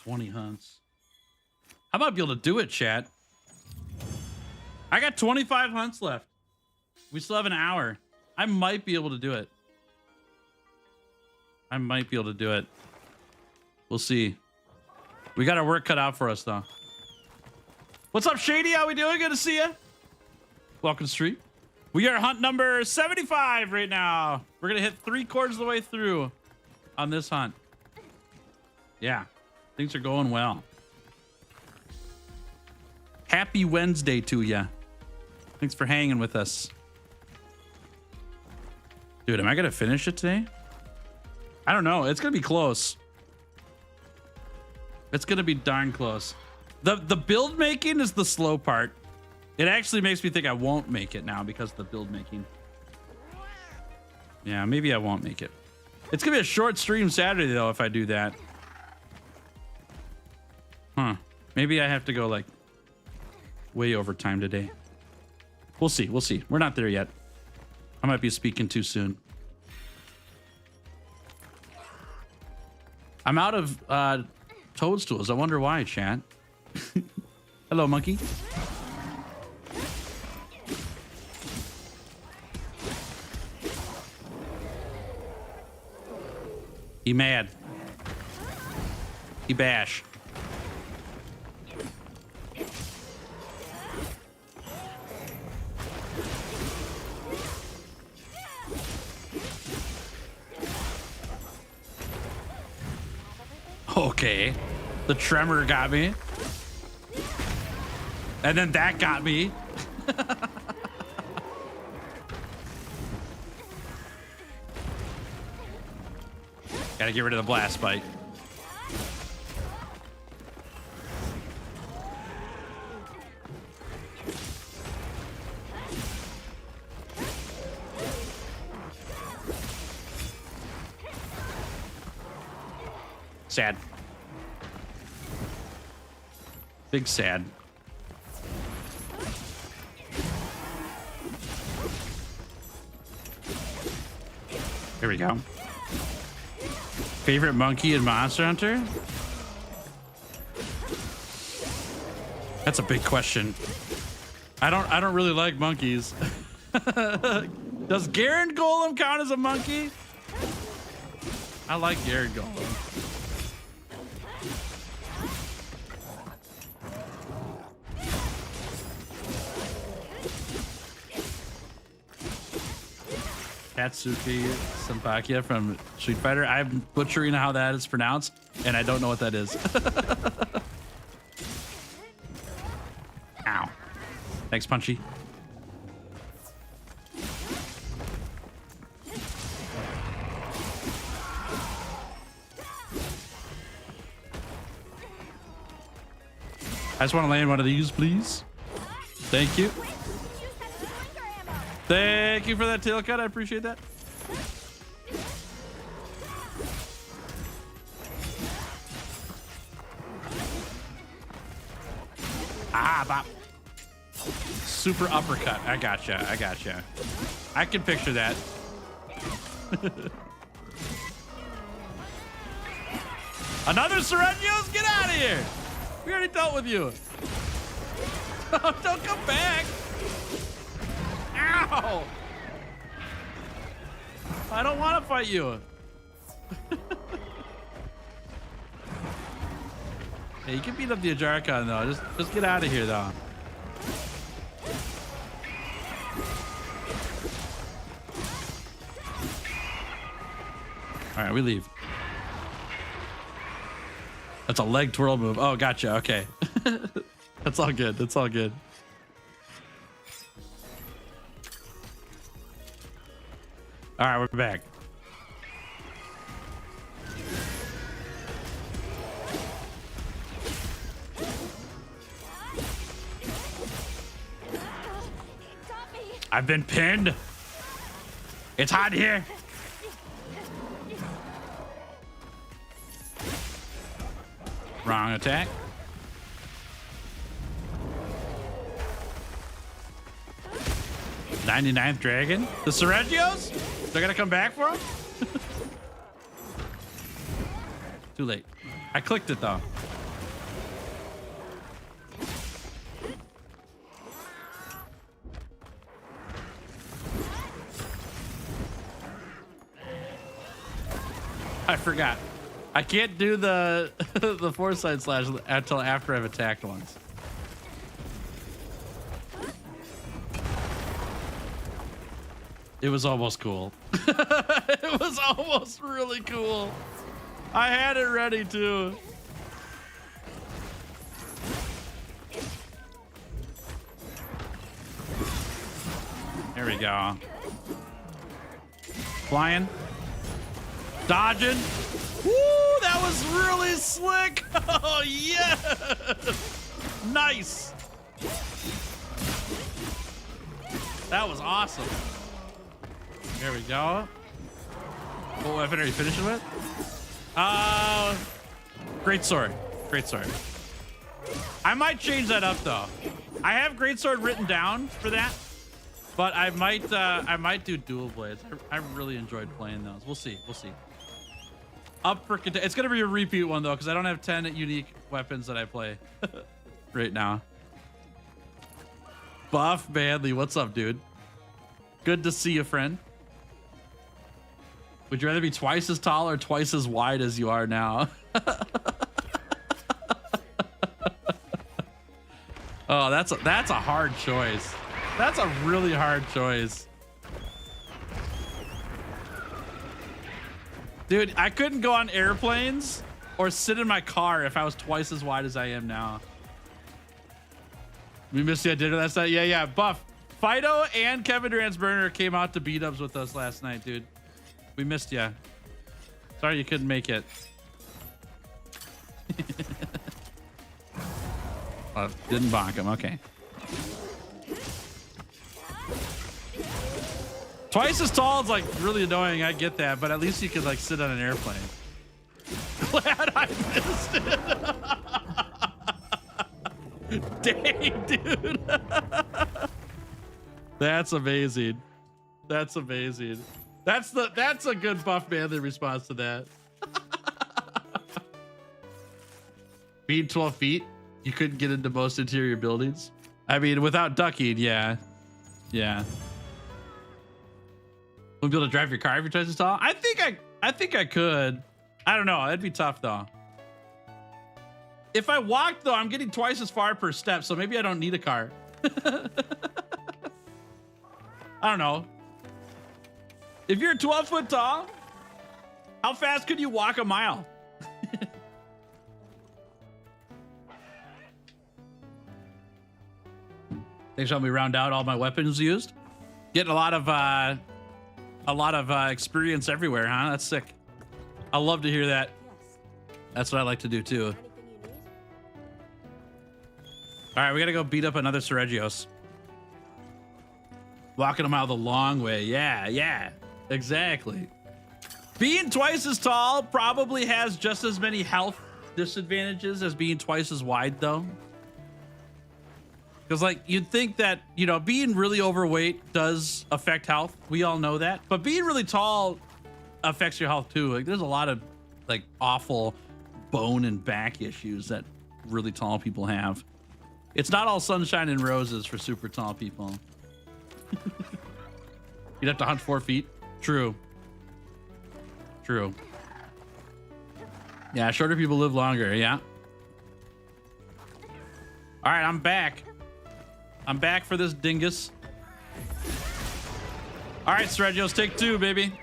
S2: $20 hunts. I might be able to do it, chat. I got 25 hunts left. We still have an hour. I might be able to do it. I might be able to do it. We'll see. We got our work cut out for us, though. What's up, Shady? How we doing? Good to see you. Welcome to stream. We are hunt number 75 right now. We're going to hit 3/4 of the way through on this hunt. Yeah. Things are going well. Happy Wednesday to ya. Thanks for hanging with us. Dude, am I going to finish it today? I don't know. It's going to be close. It's going to be darn close. The build making is the slow part. It actually makes me think I won't make it now because of the build making. Yeah, maybe I won't make it. It's going to be a short stream Saturday, though, if I do that. Huh. Maybe I have to go like way overtime today. We'll see. We'll see. We're not there yet. I might be speaking too soon. I'm out of toadstools. I wonder why, chat. Hello, monkey. He mad. He bash. Okay. The tremor got me. And then that got me. Gotta get rid of the blast bite. Sad. Big sad. Here we go. Favorite monkey in Monster Hunter? That's a big question. I don't really like monkeys. Does Garen Golem count as a monkey? I like Garen Golem. Katsuki Sampakia from Street Fighter. I'm butchering how that is pronounced, and I don't know what that is. Ow. Thanks, Punchy. I just want to land one of these, please. Thank you. Thank you for that tail cut. I appreciate that. Ah, bop. Super uppercut. I gotcha. I gotcha. I can picture that. Another Serenios? Get out of here. We already dealt with you. Don't come back. Ow! I don't want to fight you. Hey, you can beat up the Ajarkon though. Just get out of here though. All right, we leave. That's a leg twirl move. Oh, gotcha. Okay. That's all good. That's all good. All right, we're back. I've been pinned. It's hot here. Wrong attack. 99th dragon. The Sergio's? They're gonna come back for him? Too late. I clicked it though. I forgot. I can't do the the foresight slash until after I've attacked once. It was almost cool. It was almost really cool. I had it ready too. There we go. Flying. Dodging. Woo, that was really slick. Oh, yeah. Nice. That was awesome. There we go. What weapon are you finishing with? Great sword. Great sword. I might change that up though. I have great sword written down for that, but I might do dual blades. I really enjoyed playing those. We'll see. We'll see. Up for it's gonna be a repeat one though, because I don't have 10 unique weapons that I play right now. Buff Badly, what's up, dude? Good to see you, friend. Would you rather be twice as tall or twice as wide as you are now? Oh, that's a hard choice. That's a really hard choice. Dude, I couldn't go on airplanes or sit in my car if I was twice as wide as I am now. We missed you at dinner last night? Yeah. Buff. Fido and Kevin Durant's burner came out to B-dubs with us last night, dude. We missed you. Sorry you couldn't make it. Oh, didn't bonk him. Okay. Twice as tall is like really annoying. I get that, but at least you could like sit on an airplane. Glad I missed it. Dang, dude. That's amazing. That's amazing. That's a good Buff Manly response to that. Being 12 feet, you couldn't get into most interior buildings. I mean, without ducking, yeah. Yeah. Would be able to drive your car if you're twice as tall? I think I could. I don't know. That'd be tough though. If I walked though, I'm getting twice as far per step, so maybe I don't need a car. I don't know. If you're 12 foot tall, how fast could you walk a mile? Thanks for helping me round out all my weapons used. Getting a lot of experience everywhere, huh? That's sick. I love to hear that. That's what I like to do too. All right, we gotta go beat up another Sergio's. Walking a mile the long way. Yeah, exactly. Being twice as tall probably has just as many health disadvantages as being twice as wide though. Because like you'd think that, you know, being really overweight does affect health. We all know that. But being really tall affects your health too. Like there's a lot of like awful bone and back issues that really tall people have. It's not all sunshine and roses for super tall people. You'd have to hunt 4 feet. True. Yeah, shorter people live longer. Yeah. All right, I'm back. I'm back for this dingus. All right, Sergio's take 2, baby.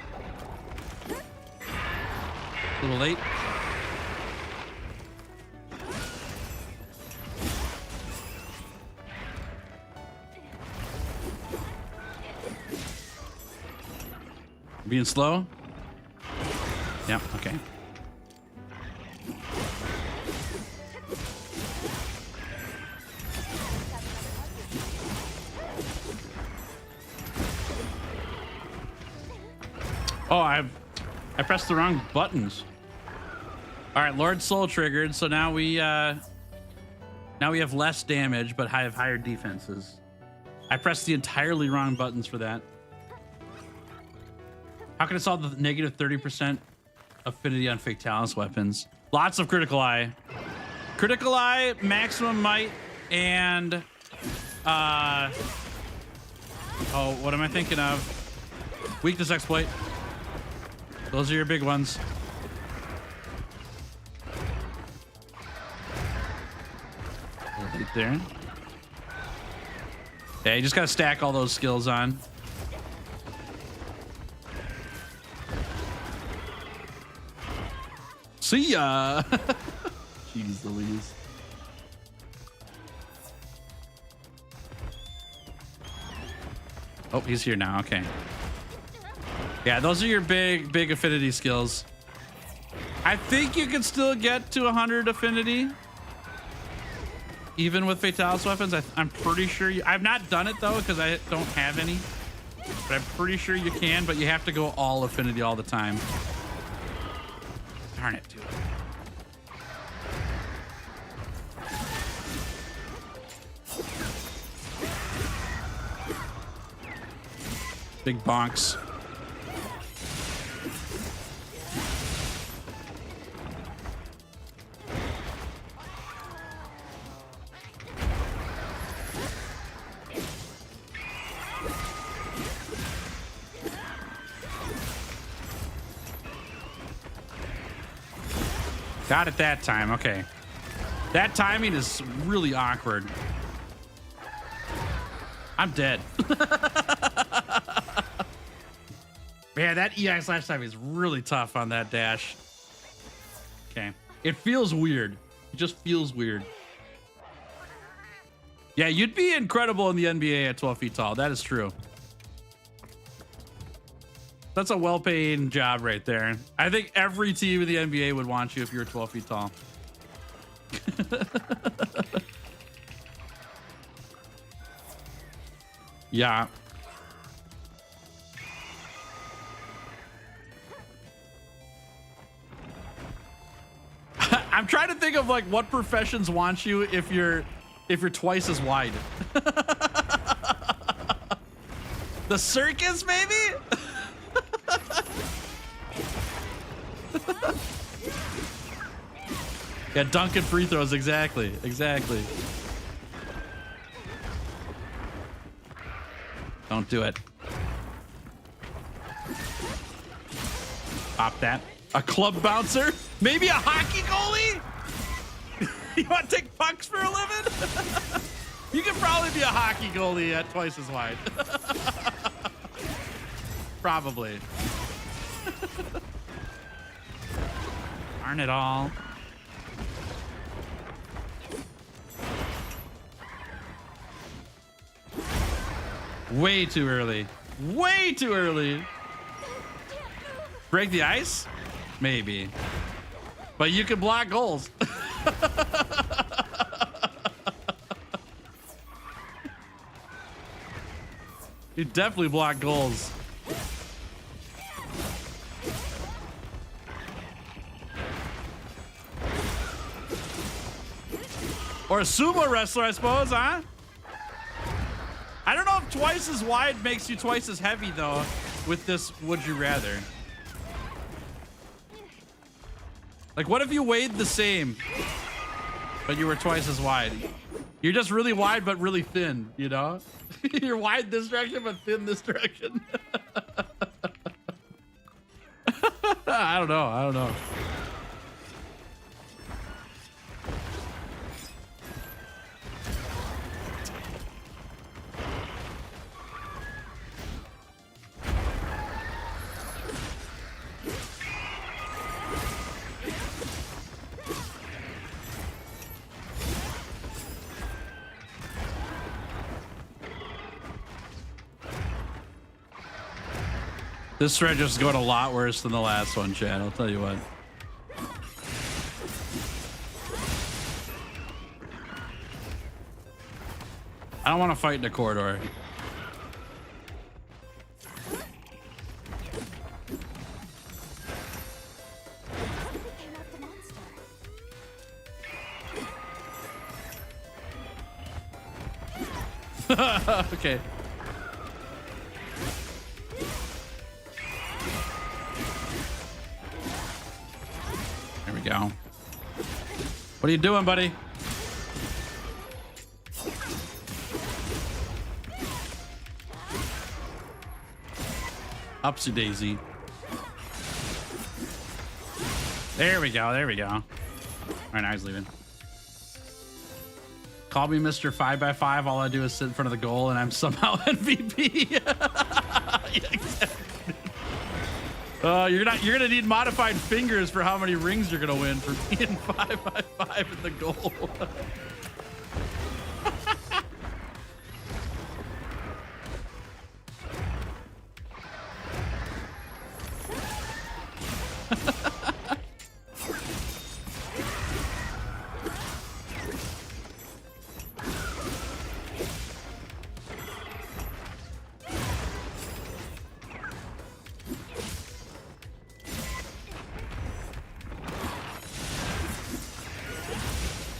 S2: A little late. Being slow? Yeah, okay. Oh, I pressed the wrong buttons. All right, Lord Soul triggered, so now we have less damage, but I have higher defenses. I pressed the entirely wrong buttons for that. How can I solve the negative 30% affinity on Fatalis weapons? Lots of critical eye. Critical eye, maximum might, and oh, what am I thinking of? Weakness exploit. Those are your big ones. Right there. Yeah, you just gotta stack all those skills on. See ya. Jeez Louise. Oh, he's here now. Okay. Yeah, those are your big affinity skills. I think you can still get to 100 affinity, even with Fatalis weapons. I'm pretty sure I've not done it though because I don't have any, but I'm pretty sure you can. But you have to go all affinity all the time. Darn it, dude. Big bonks. Got it that time. Okay. That timing is really awkward. I'm dead. Yeah, that EI slash time is really tough on that dash. Okay. It feels weird. It just feels weird. Yeah, you'd be incredible in the NBA at 12 feet tall. That is true. That's a well-paying job right there. I think every team in the NBA would want you if you were 12 feet tall. Yeah. I'm trying to think of like what professions want you if you're twice as wide. The circus, maybe? Yeah, dunking free throws, exactly. Don't do it. Pop that. A club bouncer? Maybe a hockey goalie? You want to take pucks for a living? You could probably be a hockey goalie at twice as wide. Probably. Darn it all. Way too early. Way too early. Break the ice? Maybe. But you can block goals. You definitely block goals. Or a sumo wrestler, I suppose, huh? I don't know if twice as wide makes you twice as heavy, though, with this would you rather. Like, what if you weighed the same, but you were twice as wide? You're just really wide, but really thin, you know? You're wide this direction, but thin this direction. I don't know. This thread is going a lot worse than the last one, Chad. I'll tell you what. I don't want to fight in the corridor. Okay. There we go. What are you doing, buddy? Upsy daisy. There we go. There we go. All right, now he's leaving. Call me Mr. 5x5. All I do is sit in front of the goal, and I'm somehow MVP. Yeah, exactly. You're gonna need modified fingers for how many rings you're gonna win for being 5x5 in the goal.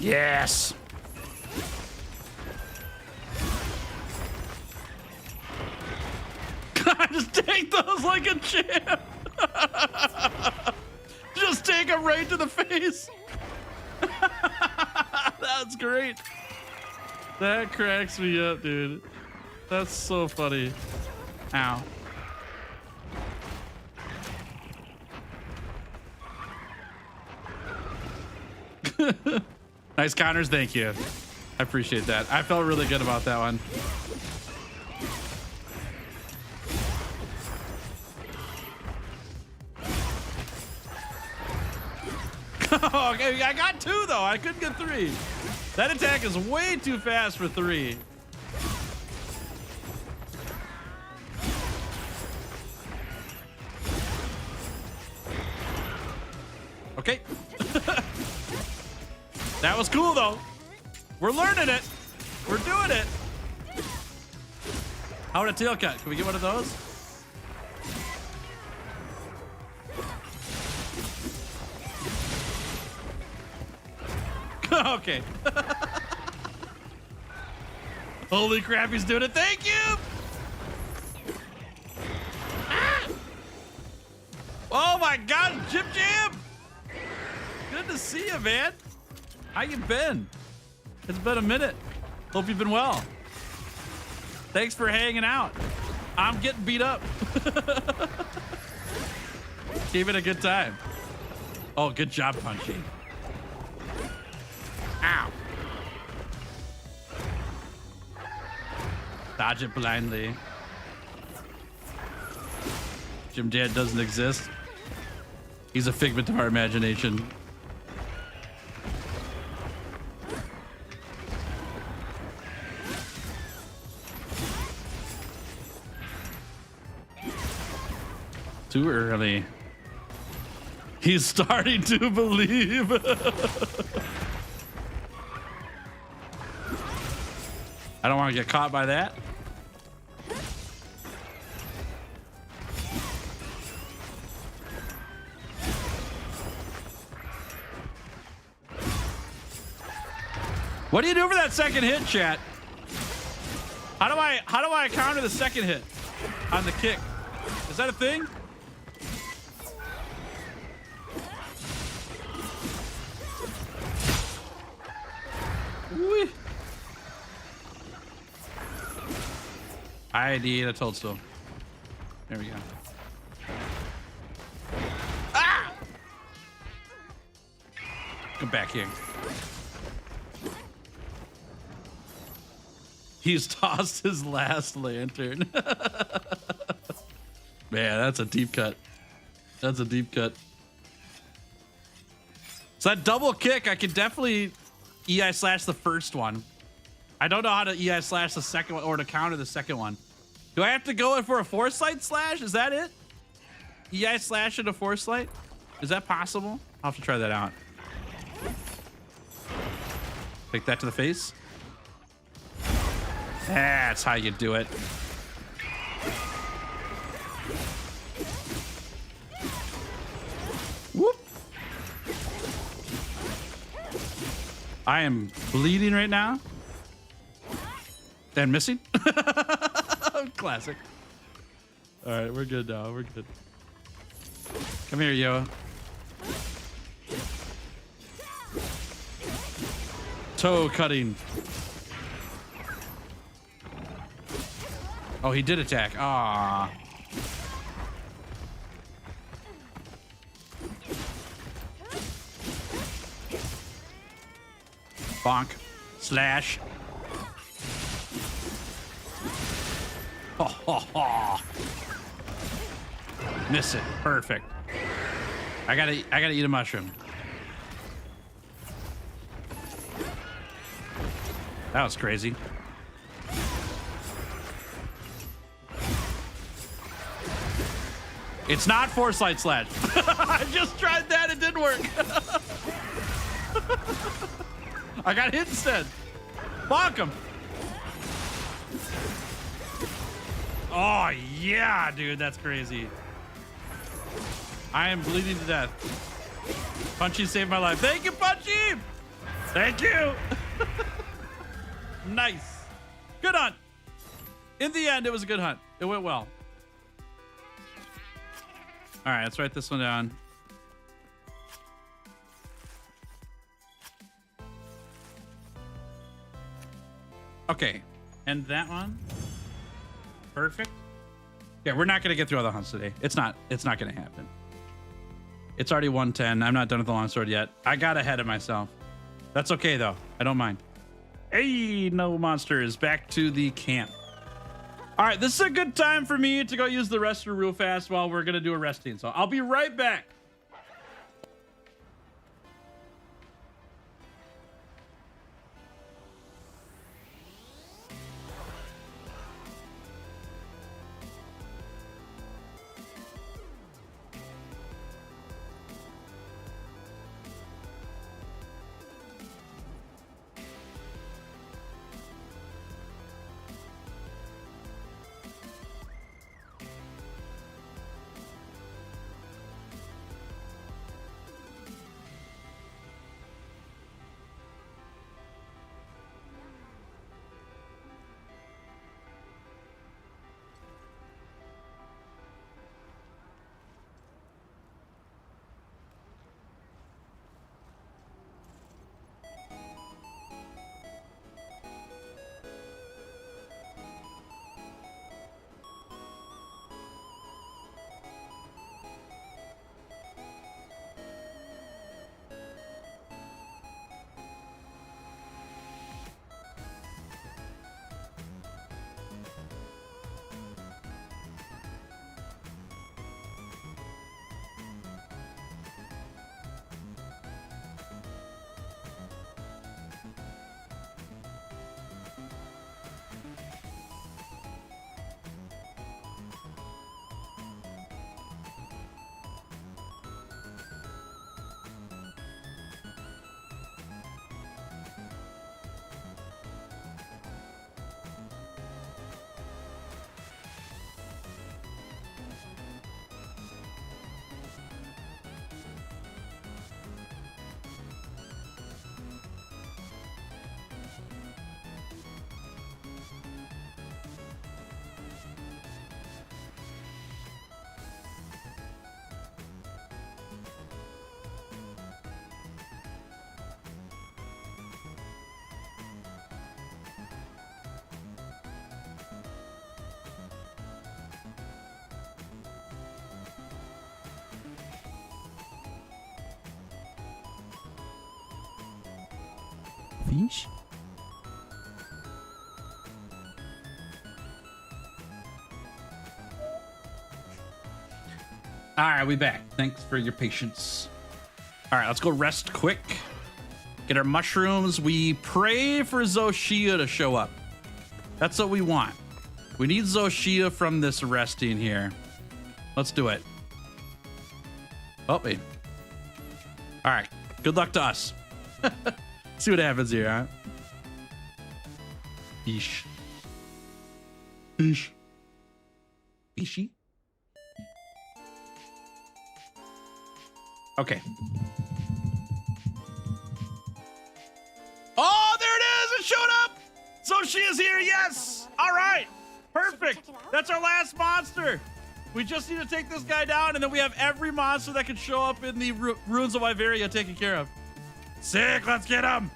S2: Yes. Just take those like a champ. Just take them right to the face. That's great. That cracks me up, dude. That's so funny. Ow. Nice counters, thank you. I appreciate that. I felt really good about that one. Okay, I got 2 though. I couldn't get 3. That attack is way too fast for 3. Okay. That was cool though. We're learning it. We're doing it. How about a tail cut? Can we get one of those? Okay. Holy crap, he's doing it. Thank you. Ah! Oh my God, Jim Jam. Good to see you, man. How you been? It's been a minute. Hope you've been well. Thanks for hanging out. I'm getting beat up. Keep it a good time. Oh, good job, Punchy. Ow. Dodge it blindly. Jim Dad doesn't exist. He's a figment of our imagination. Too early. He's starting to believe. I don't want to get caught by that. What do you do for that second hit, chat? How do I counter the second hit on the kick? Is that a thing? Whee. I need a toadstool. There we go. Ah! Come back here. He's tossed his last lantern. Man, that's a deep cut. That's a deep cut. So that double kick, I could definitely EI slash the first one. I don't know how to EI slash the second one or to counter the second one. Do I have to go in for a foresight slash? Is that it? EI slash into Force Light? Is that possible? I'll have to try that out. Take that to the face. That's how you do it. Whoop. I am bleeding right now. And missing. Classic. All right, we're good now. We're good. Come here, Yo. Toe cutting. Oh, he did attack. Ah. Bonk. Slash. Ho, ho, ho. Miss it. Perfect. I gotta eat a mushroom. That was crazy. It's not Force Light Slash. I just tried that. It didn't work. I got hit instead. Bonk him. Oh, yeah, dude. That's crazy. I am bleeding to death. Punchy saved my life. Thank you, Punchy. Thank you. Nice. Good hunt. In the end, it was a good hunt. It went well. All right, let's write this one down. Okay, and that one. Perfect. Yeah, we're not gonna get through all the hunts today. It's not gonna happen. It's already 110. I'm not done with the longsword yet. I got ahead of myself. That's okay though. I don't mind. Hey, no monsters. Back to the camp. All right, this is a good time for me to go use the restroom real fast while we're gonna do a resting. So I'll be right back.
S1: Fish?
S2: All right, we back. Thanks for your patience. All right, let's go rest quick. Get our mushrooms. We pray for Zoshia to show up. That's what we want. We need Zoshia from this resting here. Let's do it. Oh, wait. All right. Good luck to us. See what happens here, huh? Eesh. Eesh. Eeshy. Okay. Oh, there it is! It showed up! So she is here, yes! All right, perfect. That's our last monster. We just need to take this guy down, and then we have every monster that can show up in the Ruins of Wyveria taken care of. Sick, let's get him.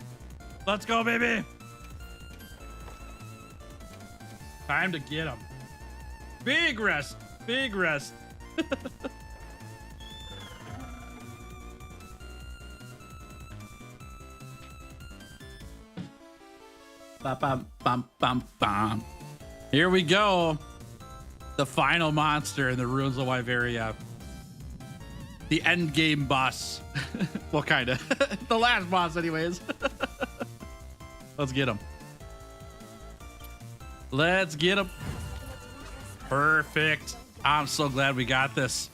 S2: Let's go, baby. Time to get him. Big rest, big rest. Bum, bum, bum, bum, bum. Here we go. The final monster in the Ruins of Wyveria. The end game boss. Well, kind of. The last boss, anyways. Let's get him. Let's get him. Perfect. I'm so glad we got this.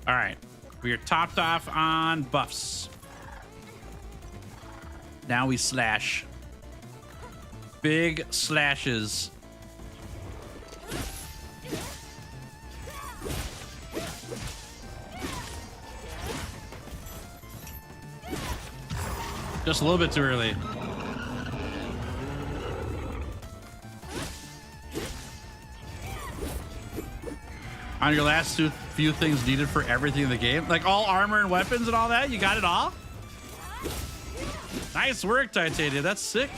S2: All right. We are topped off on buffs. Now we slash. Big slashes. Just a little bit too early. On your last few things needed for everything in the game, like all armor and weapons and all that, you got it all? Nice work, Titania. That's sick.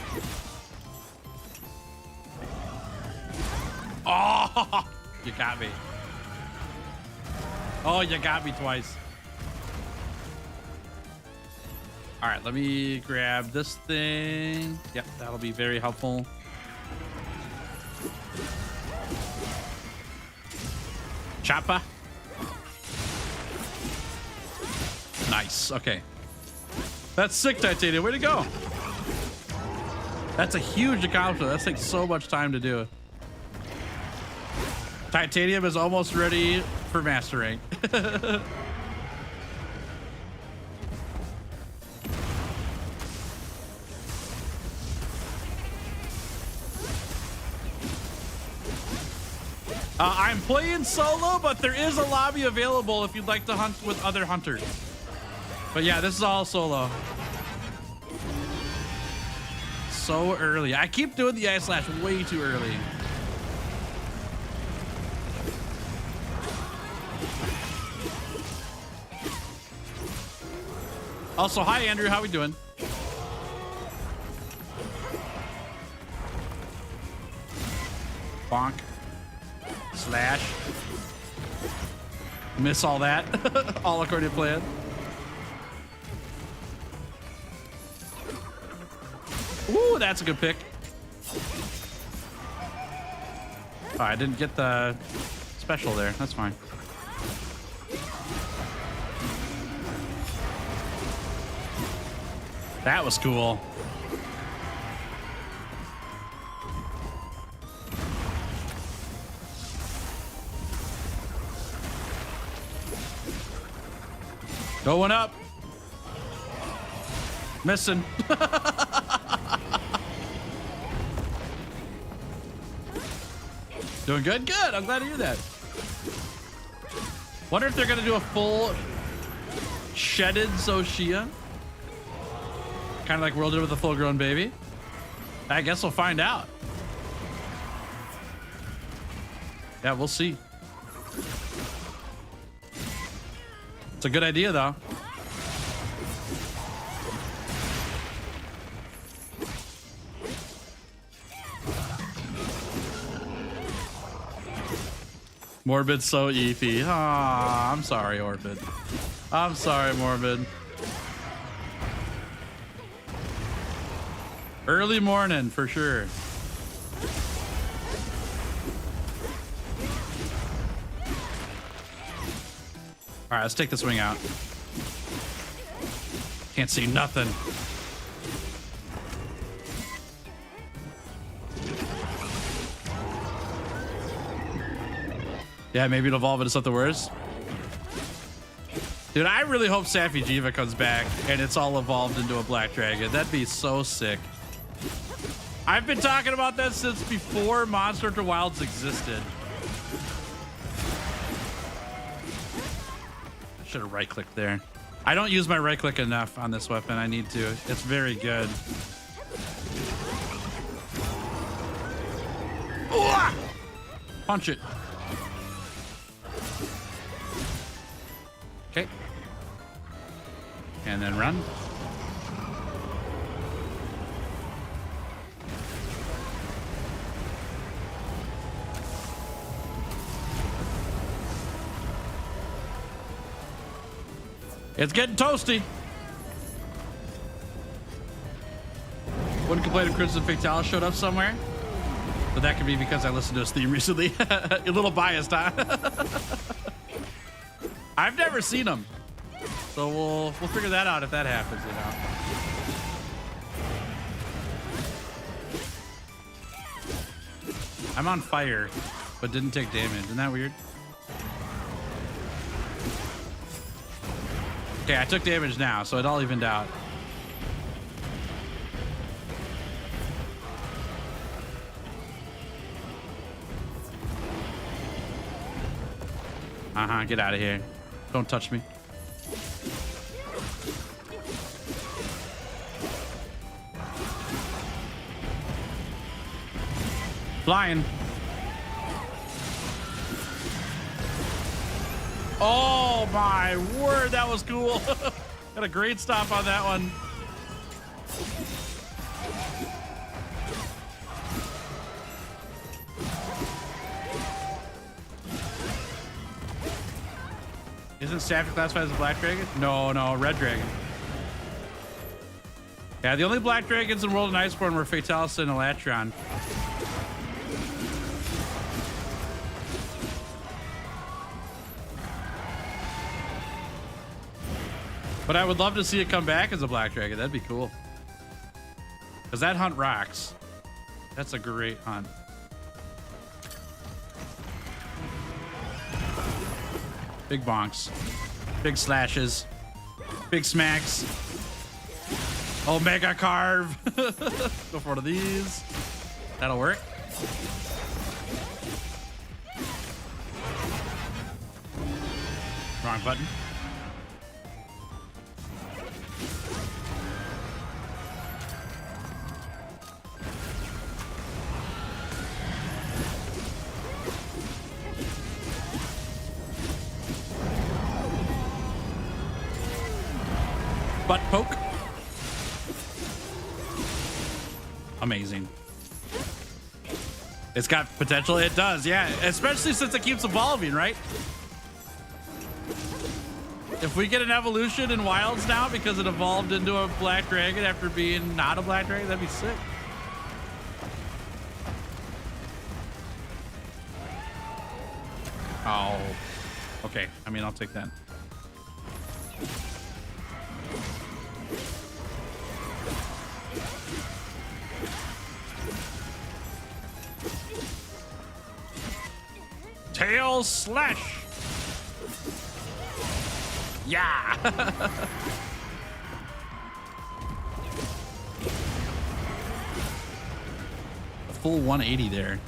S2: Oh, you got me. Oh, you got me twice. All right, let me grab this thing. Yep, that'll be very helpful. Choppa. Nice. Okay. That's sick, Titania. Way to go. That's a huge accomplishment. That takes so much time to do. Titanium is almost ready for master rank. I'm playing solo, but there is a lobby available if you'd like to hunt with other hunters. But yeah, this is all solo. So early. I keep doing the ice slash way too early. Also, hi Andrew, how we doing? Bonk. Slash. Miss all that. All according to plan. Ooh, that's a good pick. Oh, I didn't get the special there. That's fine. That was cool. Going up. Missing. Doing good? Good. I'm glad to hear that. Wonder if they're going to do a full shedded Zoshia. Kind of like World did with a full-grown baby. I guess we'll find out. Yeah, we'll see. It's a good idea, though. Morbid's so eepy. Aw, I'm sorry, Orbid. I'm sorry, Morbid. Early morning, for sure. All right, let's take this wing out. Can't see nothing. Yeah, maybe it'll evolve into something worse. Dude, I really hope Sappy Jiva comes back and it's all evolved into a black dragon. That'd be so sick. I've been talking about that since before Monster Hunter Wilds existed. I should have right-clicked there. I don't use my right-click enough on this weapon. I need to. It's very good. Ooh! Punch it. Okay. And then run. It's getting toasty. Wouldn't complain if Crimson Fatale showed up somewhere. But that could be because I listened to his theme recently. A little biased, huh? I've never seen him. So we'll figure that out if that happens, you know. I'm on fire, but didn't take damage. Isn't that weird? Okay, I took damage now, so it all evened out. Get out of here. Don't touch me. Flying. Oh my word, that was cool. Got a great stop on that one. Isn't Sappy classified as a black dragon? No, red dragon. Yeah, the only black dragons in World of Iceborne were Fatalis and Elatron. But I would love to see it come back as a black dragon. That'd be cool. Because that hunt rocks. That's a great hunt. Big bonks. Big slashes. Big smacks. Omega carve. Go for one of these. That'll work. Wrong button. Butt poke. Amazing. It's got potential. It does, yeah. Especially since it keeps evolving, right? If we get an evolution in Wilds now because it evolved into a black dragon after being not a black dragon, that'd be sick. Oh. Okay. I mean, I'll take that. Tail slash. Yeah. A full 180 there.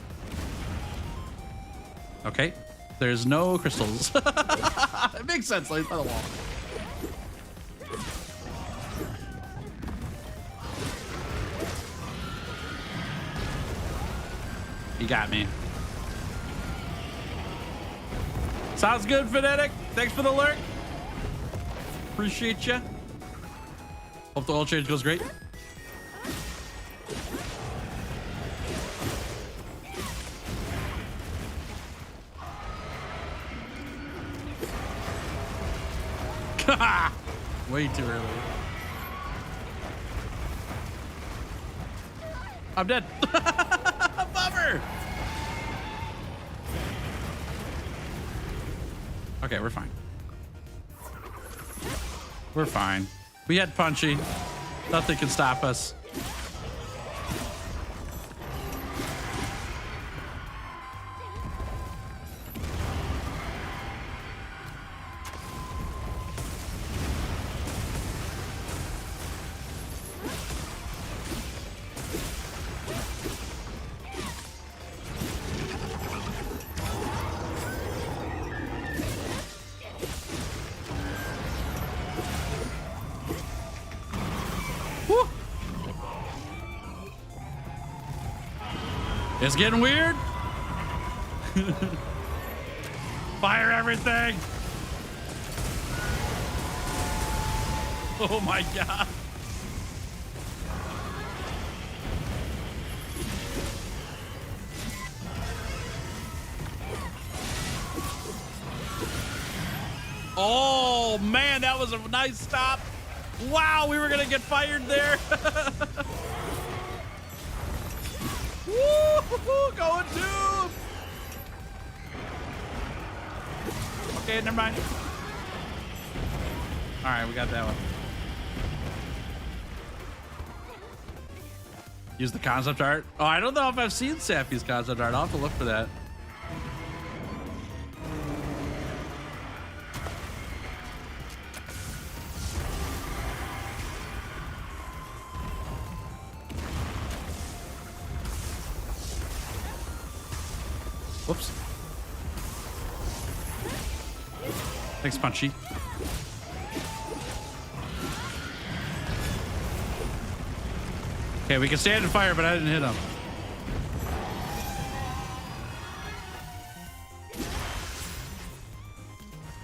S2: Okay. There's no crystals. It makes sense. Like by the wall. You got me. Sounds good, Phonetic. Thanks for the lurk. Appreciate you. Hope the oil change goes great. Way too early. I'm dead. Bummer. Okay, we're fine. We're fine. We had Punchy. Nothing can stop us. It's getting weird. Fire everything. Oh my God. Oh man, that was a nice stop. Wow, we were gonna get fired there. Woo, going to. Okay, never mind. All right, we got that one. Use the concept art. Oh, I don't know if I've seen Sappy's concept art. I'll have to look for that. Whoops. Thanks, Punchy. Okay, we can stand and fire, but I didn't hit him.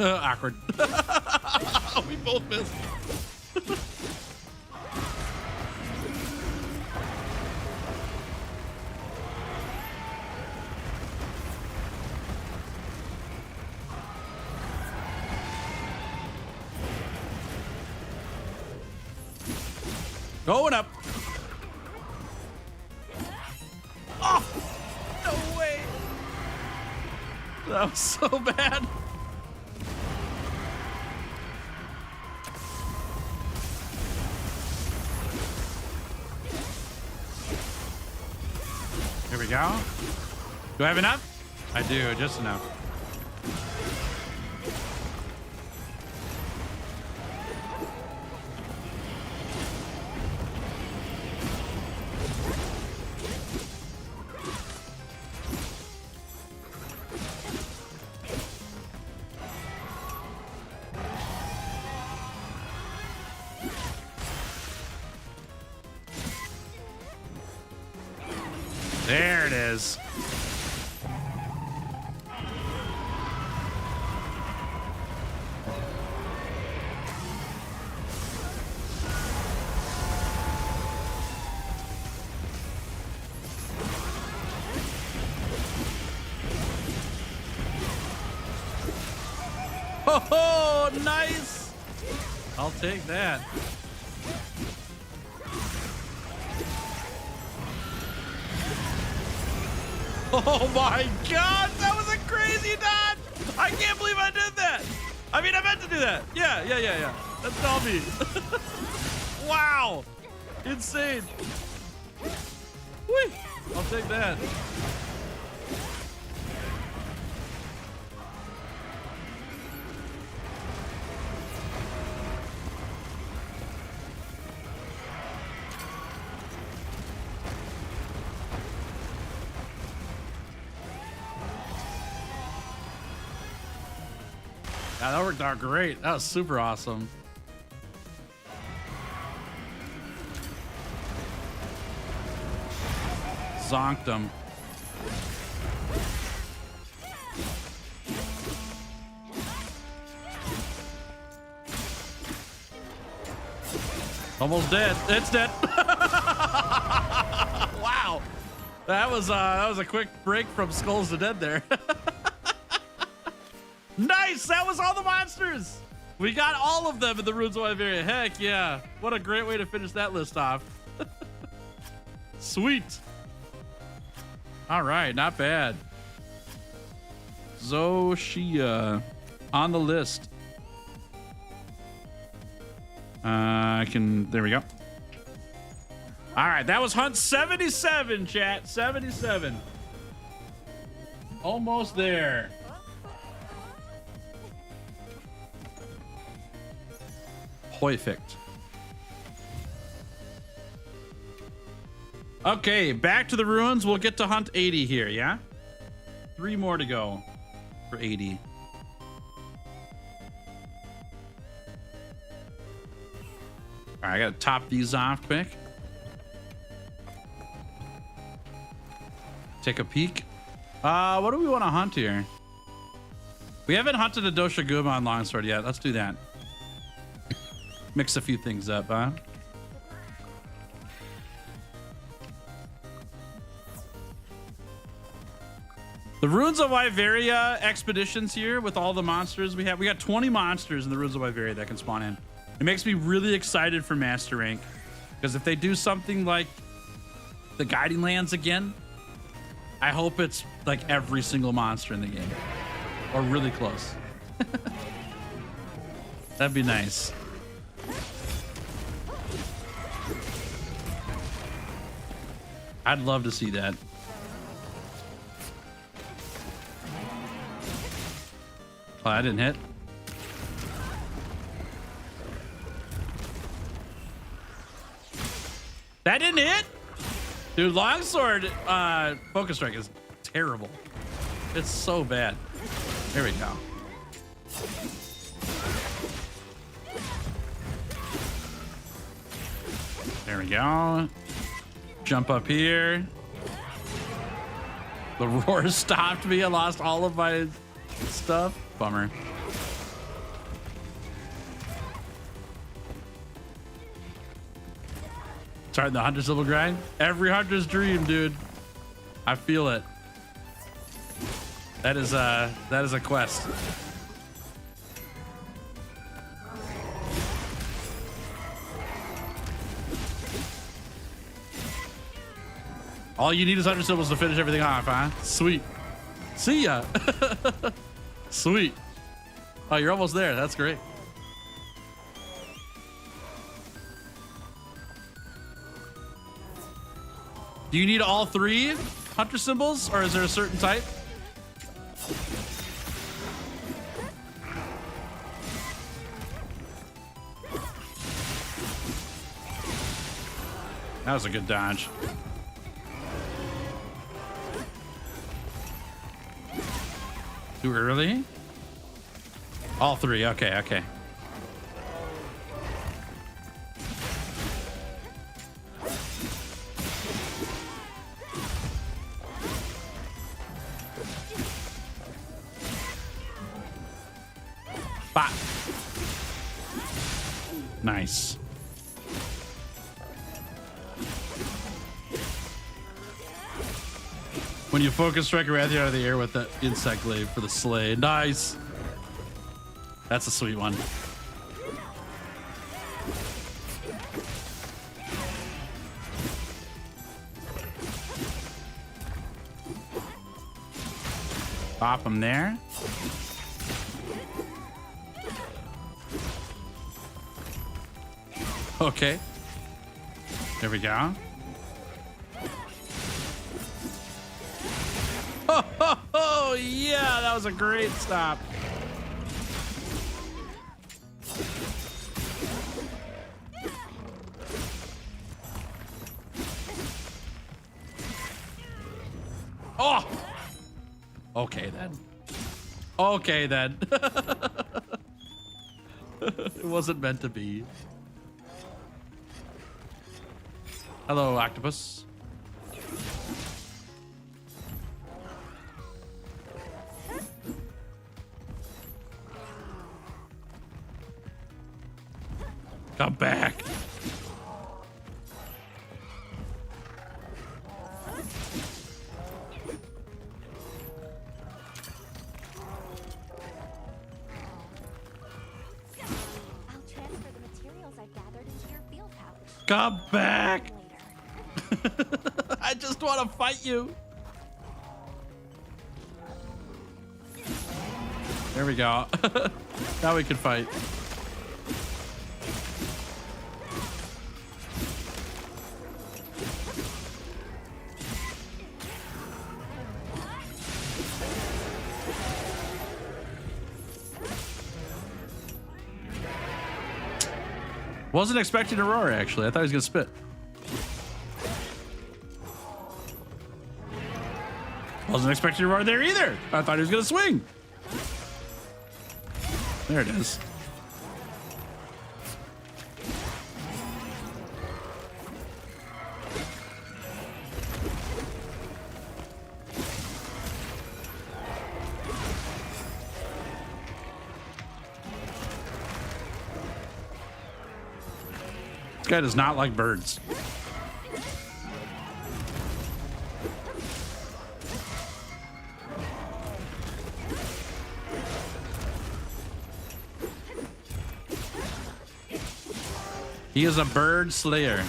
S2: Awkward. We both missed. Going up. Oh, no way. That was so bad. Here we go. Do I have enough? I do, just enough. There it is. Oh, nice. I'll take that. Oh my God, that was a crazy dodge. I can't believe I did that. I mean, I meant to do that. Yeah. That's all me. Wow. Insane. Whee. I'll take that. Yeah, that worked out great. That was super awesome. Zonked him. Almost dead. It's dead. Wow. That was a quick break from skulls to dead there. Nice! That was all the monsters! We got all of them in the Ruins of Wyveria. Heck yeah. What a great way to finish that list off. Sweet. All right, not bad. Zoshia on the list. There we go. All right, that was hunt 77, chat. 77. Almost there. Perfect. Okay, back to the ruins. We'll get to hunt 80 here, yeah? 3 more to go for 80. All right, I gotta top these off quick. Take a peek. What do we want to hunt here? We haven't hunted a Doshiguma on longsword yet. Let's do that. Mix a few things up, huh? The Ruins of Wyveria expeditions here with all the monsters we have. We got 20 monsters in the Ruins of Wyveria that can spawn in. It makes me really excited for Master Rank, because if they do something like the Guiding Lands again, I hope it's like every single monster in the game, or really close. That'd be nice. I'd love to see that. Oh, I didn't hit. That didn't hit? Dude, longsword focus strike is terrible. It's so bad. There we go. There we go. Jump up here. The roar stopped me. I lost all of my stuff. Bummer. Starting the hunter symbol grind. Every hunter's dream, dude. I feel it. That is a quest. All you need is hunter symbols to finish everything off, huh? Sweet. See ya. Sweet. Oh, you're almost there. That's great. Do you need all 3 hunter symbols, or is there a certain type? That was a good dodge. Too early? All 3. Okay, okay. Bop. Nice. When you focus strike Wrathy out of the air with the insect glaive for the slay. Nice. That's a sweet one. Pop him there. Okay. There we go. Oh, yeah, that was a great stop. Oh, okay then. Okay then. It wasn't meant to be. Hello, octopus. Come back.
S3: I'll transfer the materials I've gathered into your field pouch.
S2: Come back.
S3: Later.
S2: I just want to fight you. There we go. Now we can fight. Wasn't expecting a roar, actually. I thought he was gonna spit. Wasn't expecting a roar there either. I thought he was gonna swing. There it is. This guy does not like birds. He is a bird slayer.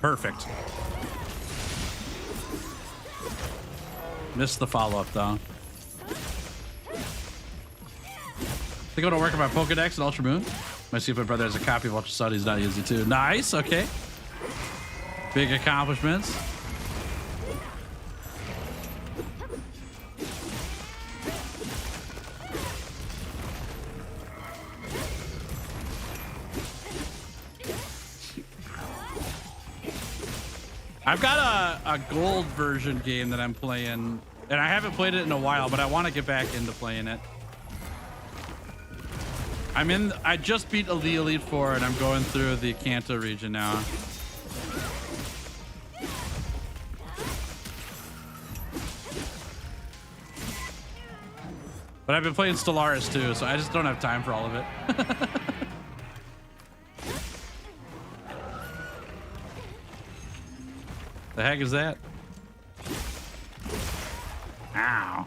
S2: Perfect. Missed the follow-up though. Think it'll work on my Pokedex and Ultra Moon. Might see if my brother has a copy of Ultra Sun. He's not using too. Nice. Okay. Big accomplishments. I've got a gold version game that I'm playing, and I haven't played it in a while, but I want to get back into playing it. I just beat the Elite Four, and I'm going through the Kanto region now. But I've been playing Stellaris too, so I just don't have time for all of it. The heck is that? Ow.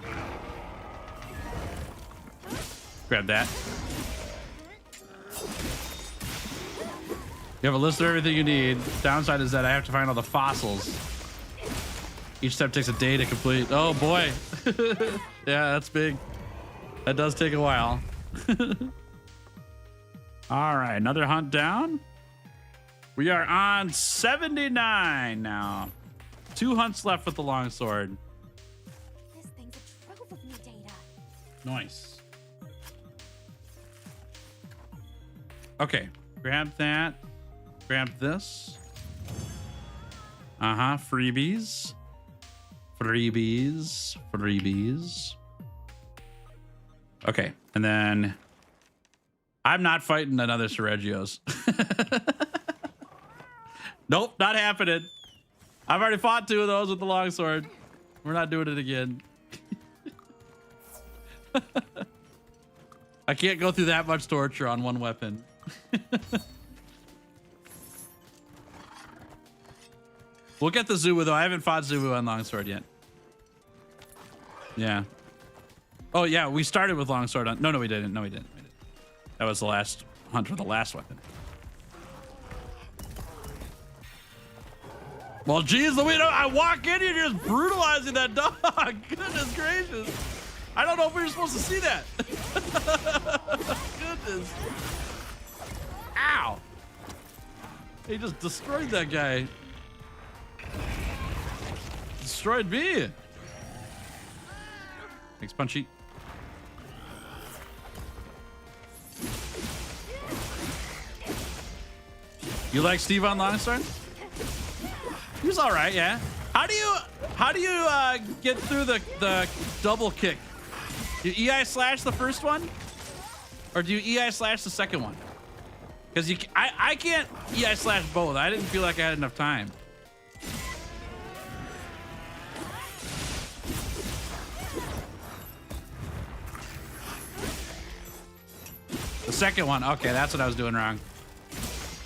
S2: Grab that. You have a list of everything you need. Downside is that I have to find all the fossils. Each step takes a day to complete. Oh boy. Yeah, that's big. That does take a while. All right, another hunt down. We are on 79 now. 2 hunts left with the longsword.
S3: This thing's a trove of new data.
S2: Nice. Okay, grab that. Grab this. Freebies. Freebies. Freebies. Okay, and then I'm not fighting another Sergio's. Nope, not happening. I've already fought 2 of those with the longsword. We're not doing it again. I can't go through that much torture on one weapon. We'll get the Zubu though. I haven't fought Zubu on longsword yet. Yeah. Oh yeah, we started with longsword on. No, we didn't. No, we didn't. That was the last hunt for the last weapon. Well, geez, Louis, I walk in, you're just brutalizing that dog. Goodness gracious. I don't know if we were supposed to see that. Goodness. Ow. He just destroyed that guy. Destroyed me. Thanks, Punchy. You like Steve on longsword? He was all right, yeah. How do you get through the double kick? Do you EI slash the first one, or do you EI slash the second one? Because I can't EI slash both. I didn't feel like I had enough time. The second one, okay, that's what I was doing wrong.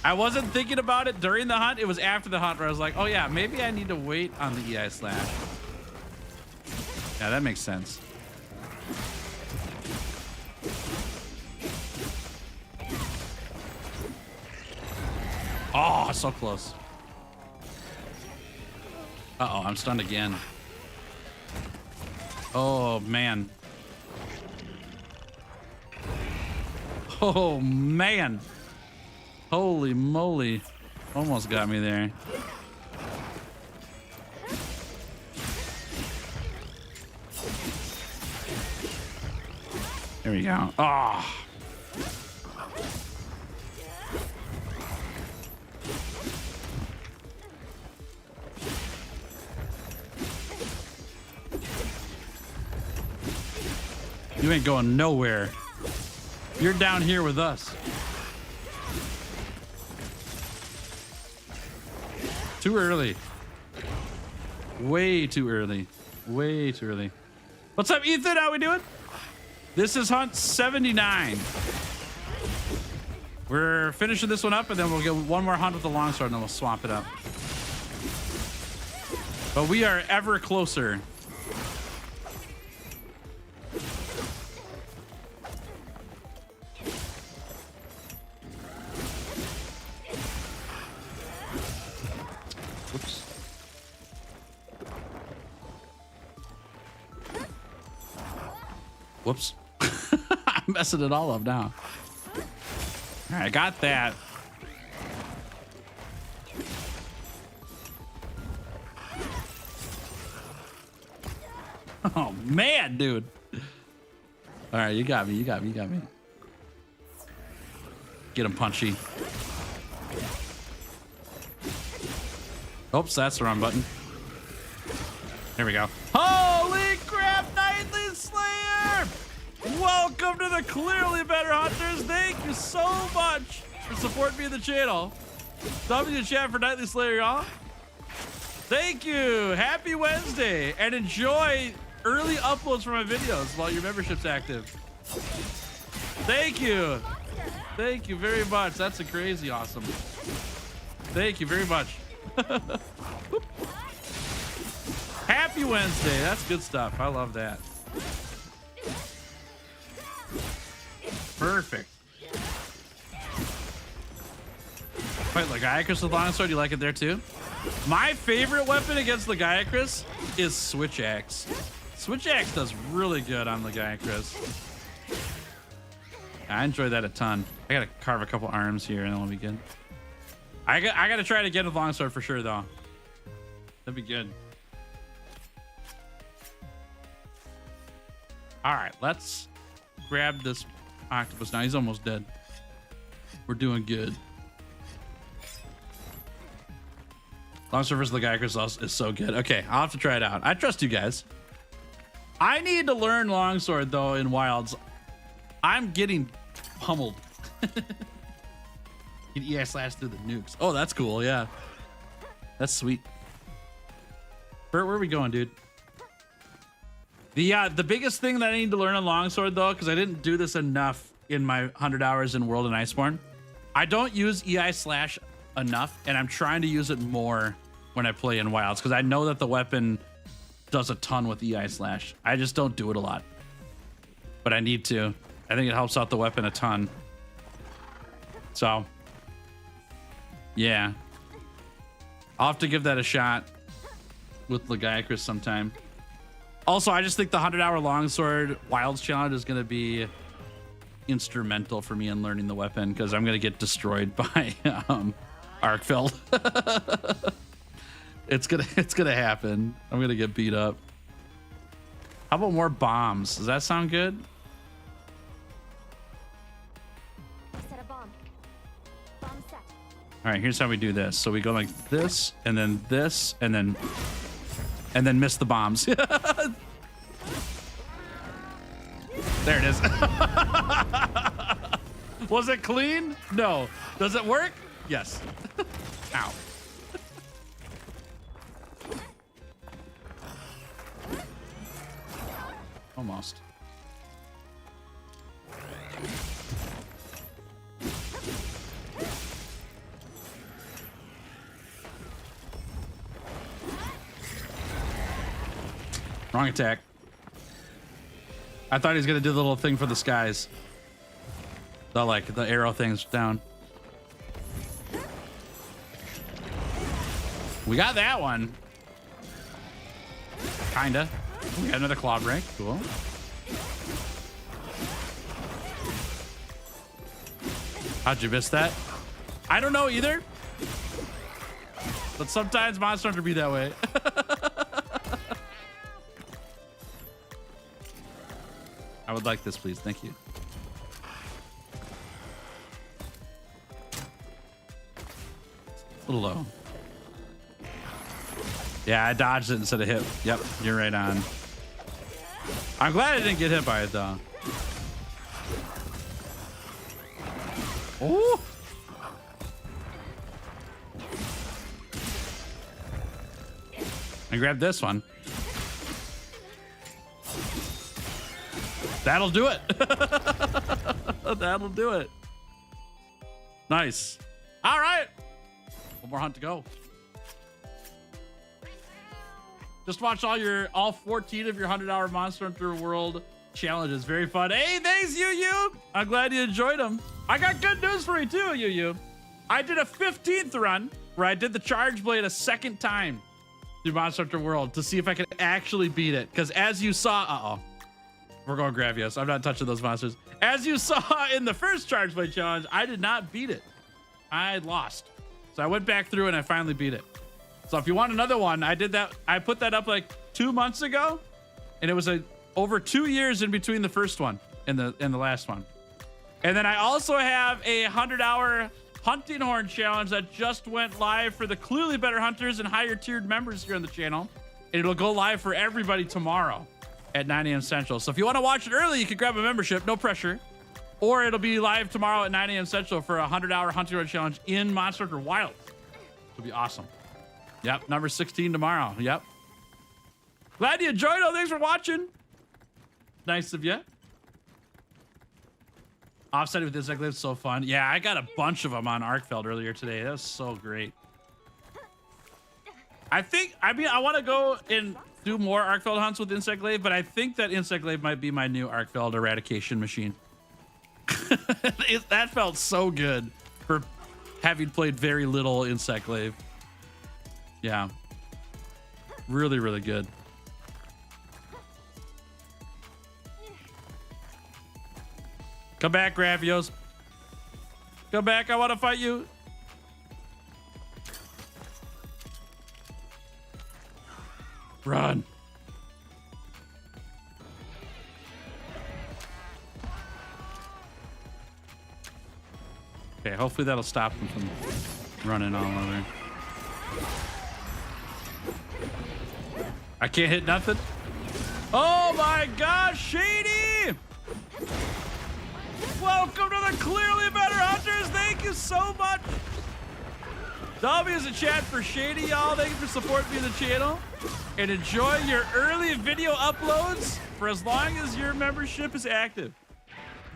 S2: I wasn't thinking about it during the hunt. It was after the hunt where I was like, oh yeah, maybe I need to wait on the EI slash. Yeah, that makes sense. Oh, so close. Uh-oh, I'm stunned again. Oh, man. Oh, man. Holy moly. Almost got me there. There we go. Oh. You ain't going nowhere. You're down here with us. Too early. Way too early. Way too early. What's up, Ethan? How we doing? This is hunt 79. We're finishing this one up, and then we'll get one more hunt with the longsword, and then we'll swamp it up. But we are ever closer. Whoops. Whoops. I'm messing it all up now. All right, I got that. Oh, man, dude. All right, you got me. You got me. You got me. Get him punchy. Oops, that's the wrong button. There we go. Holy crap, Nightly Slayer! Welcome to the Clearly Better Hunters. Thank you so much for supporting me in the channel. W chat for Nightly Slayer, y'all. Thank you. Happy Wednesday. And enjoy early uploads for my videos while your membership's active. Thank you. Thank you very much. That's a crazy awesome. Thank you very much. Happy Wednesday. That's good stuff. I love that. Perfect. Fight Legiacris with longsword. You like it there too? My favorite weapon against Legiacris is Switch Axe. Switch Axe does really good on Legiacris. I enjoy that a ton. I gotta carve a couple arms here and then we'll be good. I gotta try to get with longsword for sure though. That'd be good. All right, let's grab this octopus now. He's almost dead. We're doing good. Longsword versus Legiacris is so good. Okay, I'll have to try it out. I trust you guys. I need to learn longsword though in wilds. I'm getting pummeled. Get EI slash through the nukes. Oh, that's cool. Yeah, that's sweet. Bert, where are we going, dude? The biggest thing that I need to learn on longsword though, because I didn't do this enough in my 100 hours in World and Iceborne, I don't use EI slash enough, and I'm trying to use it more when I play in wilds because I know that the weapon does a ton with EI slash. I just don't do it a lot, but I need to. I think it helps out the weapon a ton. So yeah, I'll have to give that a shot with Legiacris sometime. Also, I just think the 100-hour longsword wilds challenge is going to be instrumental for me in learning the weapon because I'm going to get destroyed by Arkfeld. It's gonna happen. I'm gonna get beat up. How about more bombs? Does that sound good?
S3: Set a bomb. Bomb set.
S2: All right, here's how we do this. So we go like this, and then this, and then miss the bombs. There it is. Was it clean? No. Does it work? Yes. Ow. Almost. Wrong attack. I thought he was gonna do the little thing for the skies. The arrow things down. We got that one. Kinda. We got another claw break. Cool. How'd you miss that? I don't know either. But sometimes Monster Hunter be that way. I would like this, please. Thank you. A little low. Yeah, I dodged it instead of hit. Yep, you're right on. I'm glad I didn't get hit by it, though. Oh! I grabbed this one. That'll do it. That'll do it. Nice. All right. One more hunt to go. Just watch all 14 of your 100-hour Monster Hunter World challenges. Very fun. Hey, thanks, Yu. I'm glad you enjoyed them. I got good news for you too, Yu. I did a 15th run where I did the Charge Blade a second time through Monster Hunter World to see if I could actually beat it. Because as you saw, we're going Gravios. I'm not touching those monsters. As you saw in the first Charge Blade challenge, I did not beat it. I lost. So I went back through and I finally beat it. So if you want another one, I did that. I put that up like 2 months ago, and it was over 2 years in between the first one and the last one. And then I also have a 100-hour hunting horn challenge that just went live for the clearly better hunters and higher tiered members here on the channel. And it'll go live for everybody tomorrow at 9 a.m. Central. So if you want to watch it early, you can grab a membership, no pressure. Or it'll be live tomorrow at 9 a.m. Central for a 100-hour hunting horn challenge in Monster Hunter Wild. It'll be awesome. Yep, number 16 tomorrow. Yep. Glad you enjoyed it. Thanks for watching. Nice of you. Offsetting with this glaive is so fun. Yeah, I got a bunch of them on Arkfeld earlier today. That was so great. I want to go and do more Arkfeld hunts with Insect Glaive, but I think that Insect Glaive might be my new Arkfeld eradication machine. That felt so good for having played very little Insect Glaive. Yeah. Really, really good. Come back, Gravios. Come back. I want to fight you. Run. Okay, hopefully that'll stop him from running all over. I can't hit nothing. Oh my gosh, Shady! Welcome to the Clearly Better Hunters. Thank you so much. W is a chat for Shady, y'all. Thank you for supporting me in the channel. And enjoy your early video uploads for as long as your membership is active.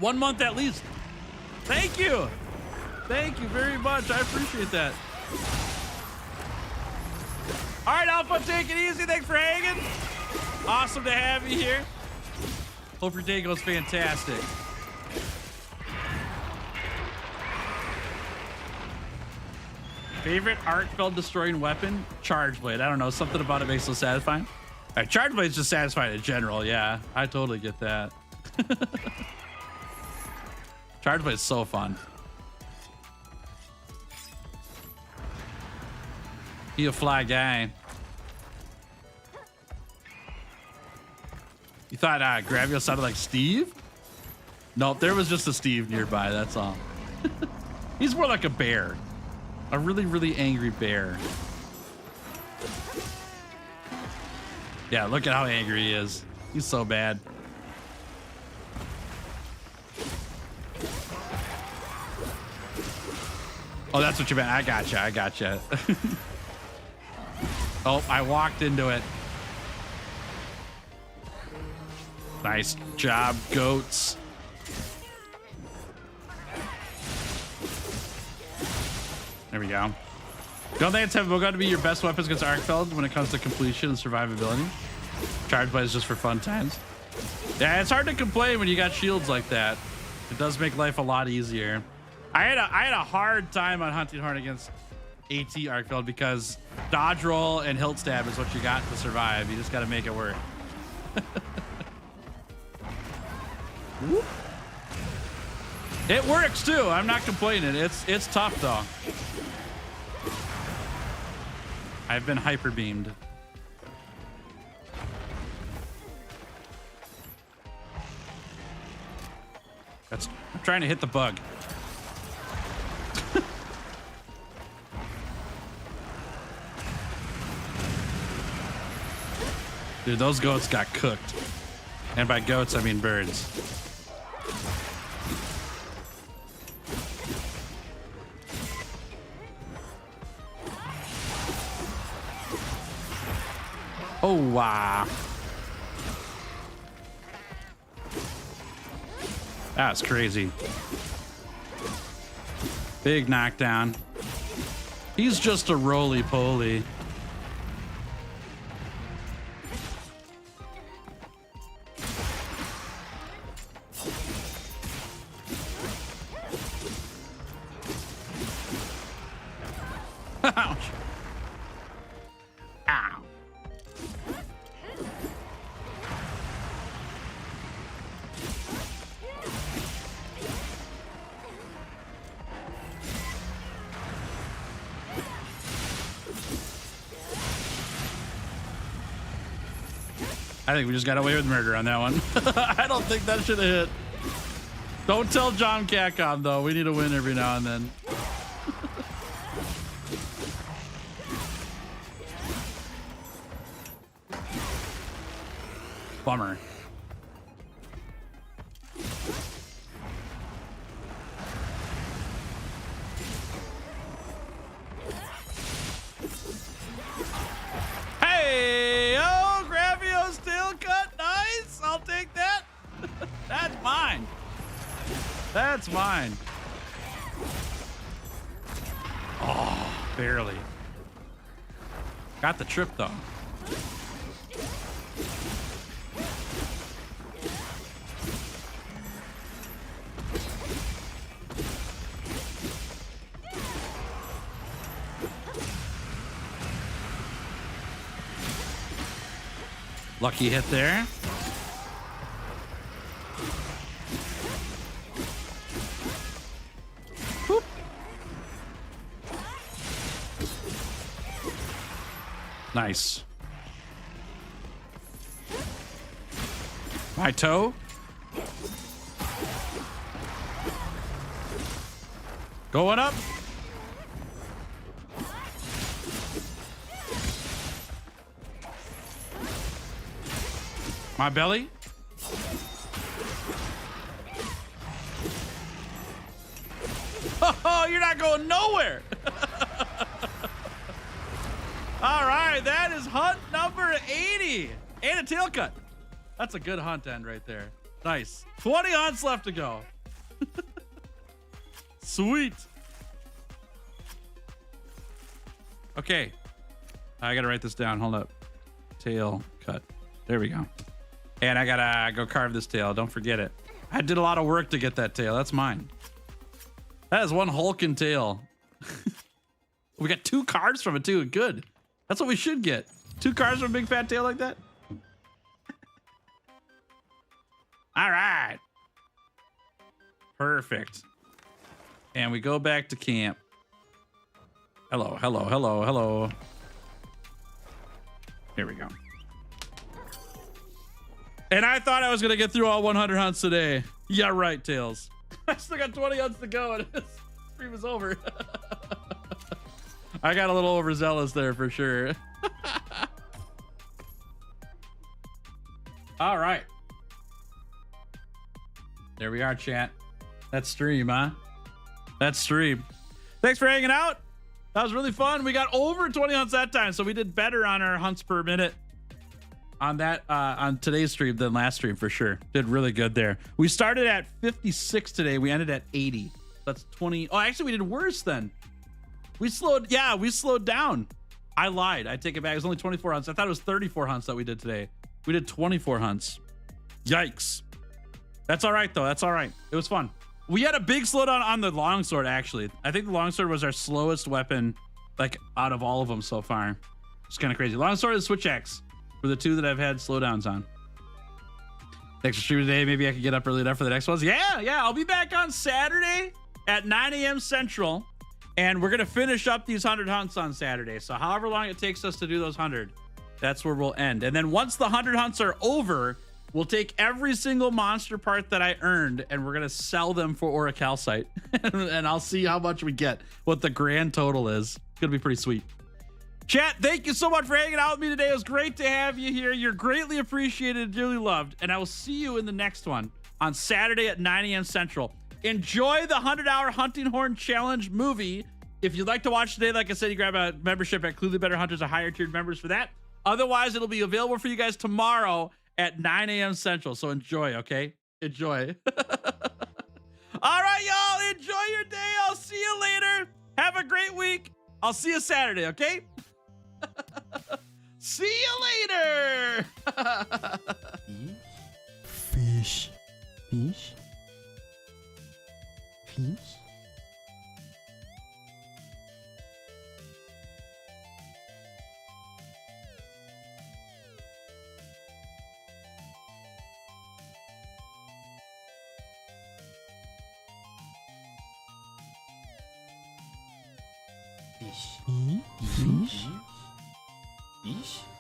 S2: 1 month at least. Thank you. Thank you very much. I appreciate that. All right, Alpha, take it easy. Thanks for hanging. Awesome to have you here. Hope your day goes fantastic. Favorite Arkfeld destroying weapon? Charge Blade. I don't know. Something about it makes it so satisfying. All right, Charge Blade is just satisfying in general. Yeah, I totally get that. Charge Blade is so fun. He a fly guy. You thought Gravio sounded like Steve? Nope, there was just a Steve nearby, that's all. He's more like a bear. A really, really angry bear. Yeah, look at how angry he is. He's so bad. Oh, that's what you meant. I gotcha. I gotcha. Oh, I walked into it. Nice job, goats. There we go. Don't think it's going to be your best weapons against Arkfeld when it comes to completion and survivability. Charge Blade is just for fun times. Yeah, it's hard to complain when you got shields like that. It does make life a lot easier. I had a hard time on Hunting Horn against AT Arkfeld because dodge roll and hilt stab is what you got to survive. You just got to make it work. It works too. I'm not complaining. It's tough though. I've been hyper beamed. I'm trying to hit the bug. Dude, those goats got cooked. And by goats, I mean birds. Oh, wow. That's crazy. Big knockdown. He's just a roly-poly. Ouch. Ow. I think we just got away with murder on that one. I don't think that should have hit. Don't tell John Catcom, though. We need a win every now and then. Bummer. Hey, oh, Gravio steel cut. Nice. I'll take that. That's mine. That's mine. Oh, barely. Got the trip, though. Lucky hit there. Whoop. Nice. My toe. Going up. My belly. Oh, you're not going nowhere. All right, that is hunt number 80 and a tail cut. That's a good hunt end right there. Nice. 20 hunts left to go. Sweet. Okay. I got to write this down. Hold up. Tail cut. There we go. And I gotta go carve this tail. Don't forget it. I did a lot of work to get that tail. That's mine. That is one hulking tail. We got 2 cards from it too. Good. That's what we should get. 2 cards from a big fat tail like that. All right. Perfect. And we go back to camp. Hello, hello, hello, hello. Here we go. And I thought I was going to get through all 100 hunts today. Yeah, right, Tails. I still got 20 hunts to go and this stream is over. I got a little overzealous there for sure. All right. There we are, chat. That's stream, huh? That's stream. Thanks for hanging out. That was really fun. We got over 20 hunts that time, so we did better on our hunts per minute on that on today's stream than last stream for sure. Did really good there. We started at 56 today. We ended at 80. That's 20. Oh, actually, we did worse then. We slowed down. I lied. I take it back. It was only 24 hunts. I thought it was 34 hunts that we did today. We did 24 hunts. Yikes. That's all right, though. That's all right. It was fun. We had a big slowdown on the longsword, actually. I think the longsword was our slowest weapon, like, out of all of them so far. It's kind of crazy. Longsword and switch axe were the 2 that I've had slowdowns on. Thanks for streaming today. Maybe I could get up early enough for the next ones. Yeah. I'll be back on Saturday at 9 a.m. Central. And we're going to finish up these 100 hunts on Saturday. So however long it takes us to do those 100, that's where we'll end. And then once the 100 hunts are over, we'll take every single monster part that I earned and we're going to sell them for Oricalcite. And I'll see how much we get, what the grand total is. It's going to be pretty sweet. Chat, thank you so much for hanging out with me today. It was great to have you here. You're greatly appreciated and dearly loved. And I will see you in the next one on Saturday at 9 a.m. Central. Enjoy the 100-hour Hunting Horn Challenge movie. If you'd like to watch today, like I said, you grab a membership at Clearly Better Hunters, a higher tiered members for that. Otherwise, it'll be available for you guys tomorrow at 9 a.m. Central. So enjoy, okay? Enjoy. All right, y'all. Enjoy your day. I'll see you later. Have a great week. I'll see you Saturday, okay? See you later.
S1: Fish. Fish. Fish. Fish. Fish. Fish.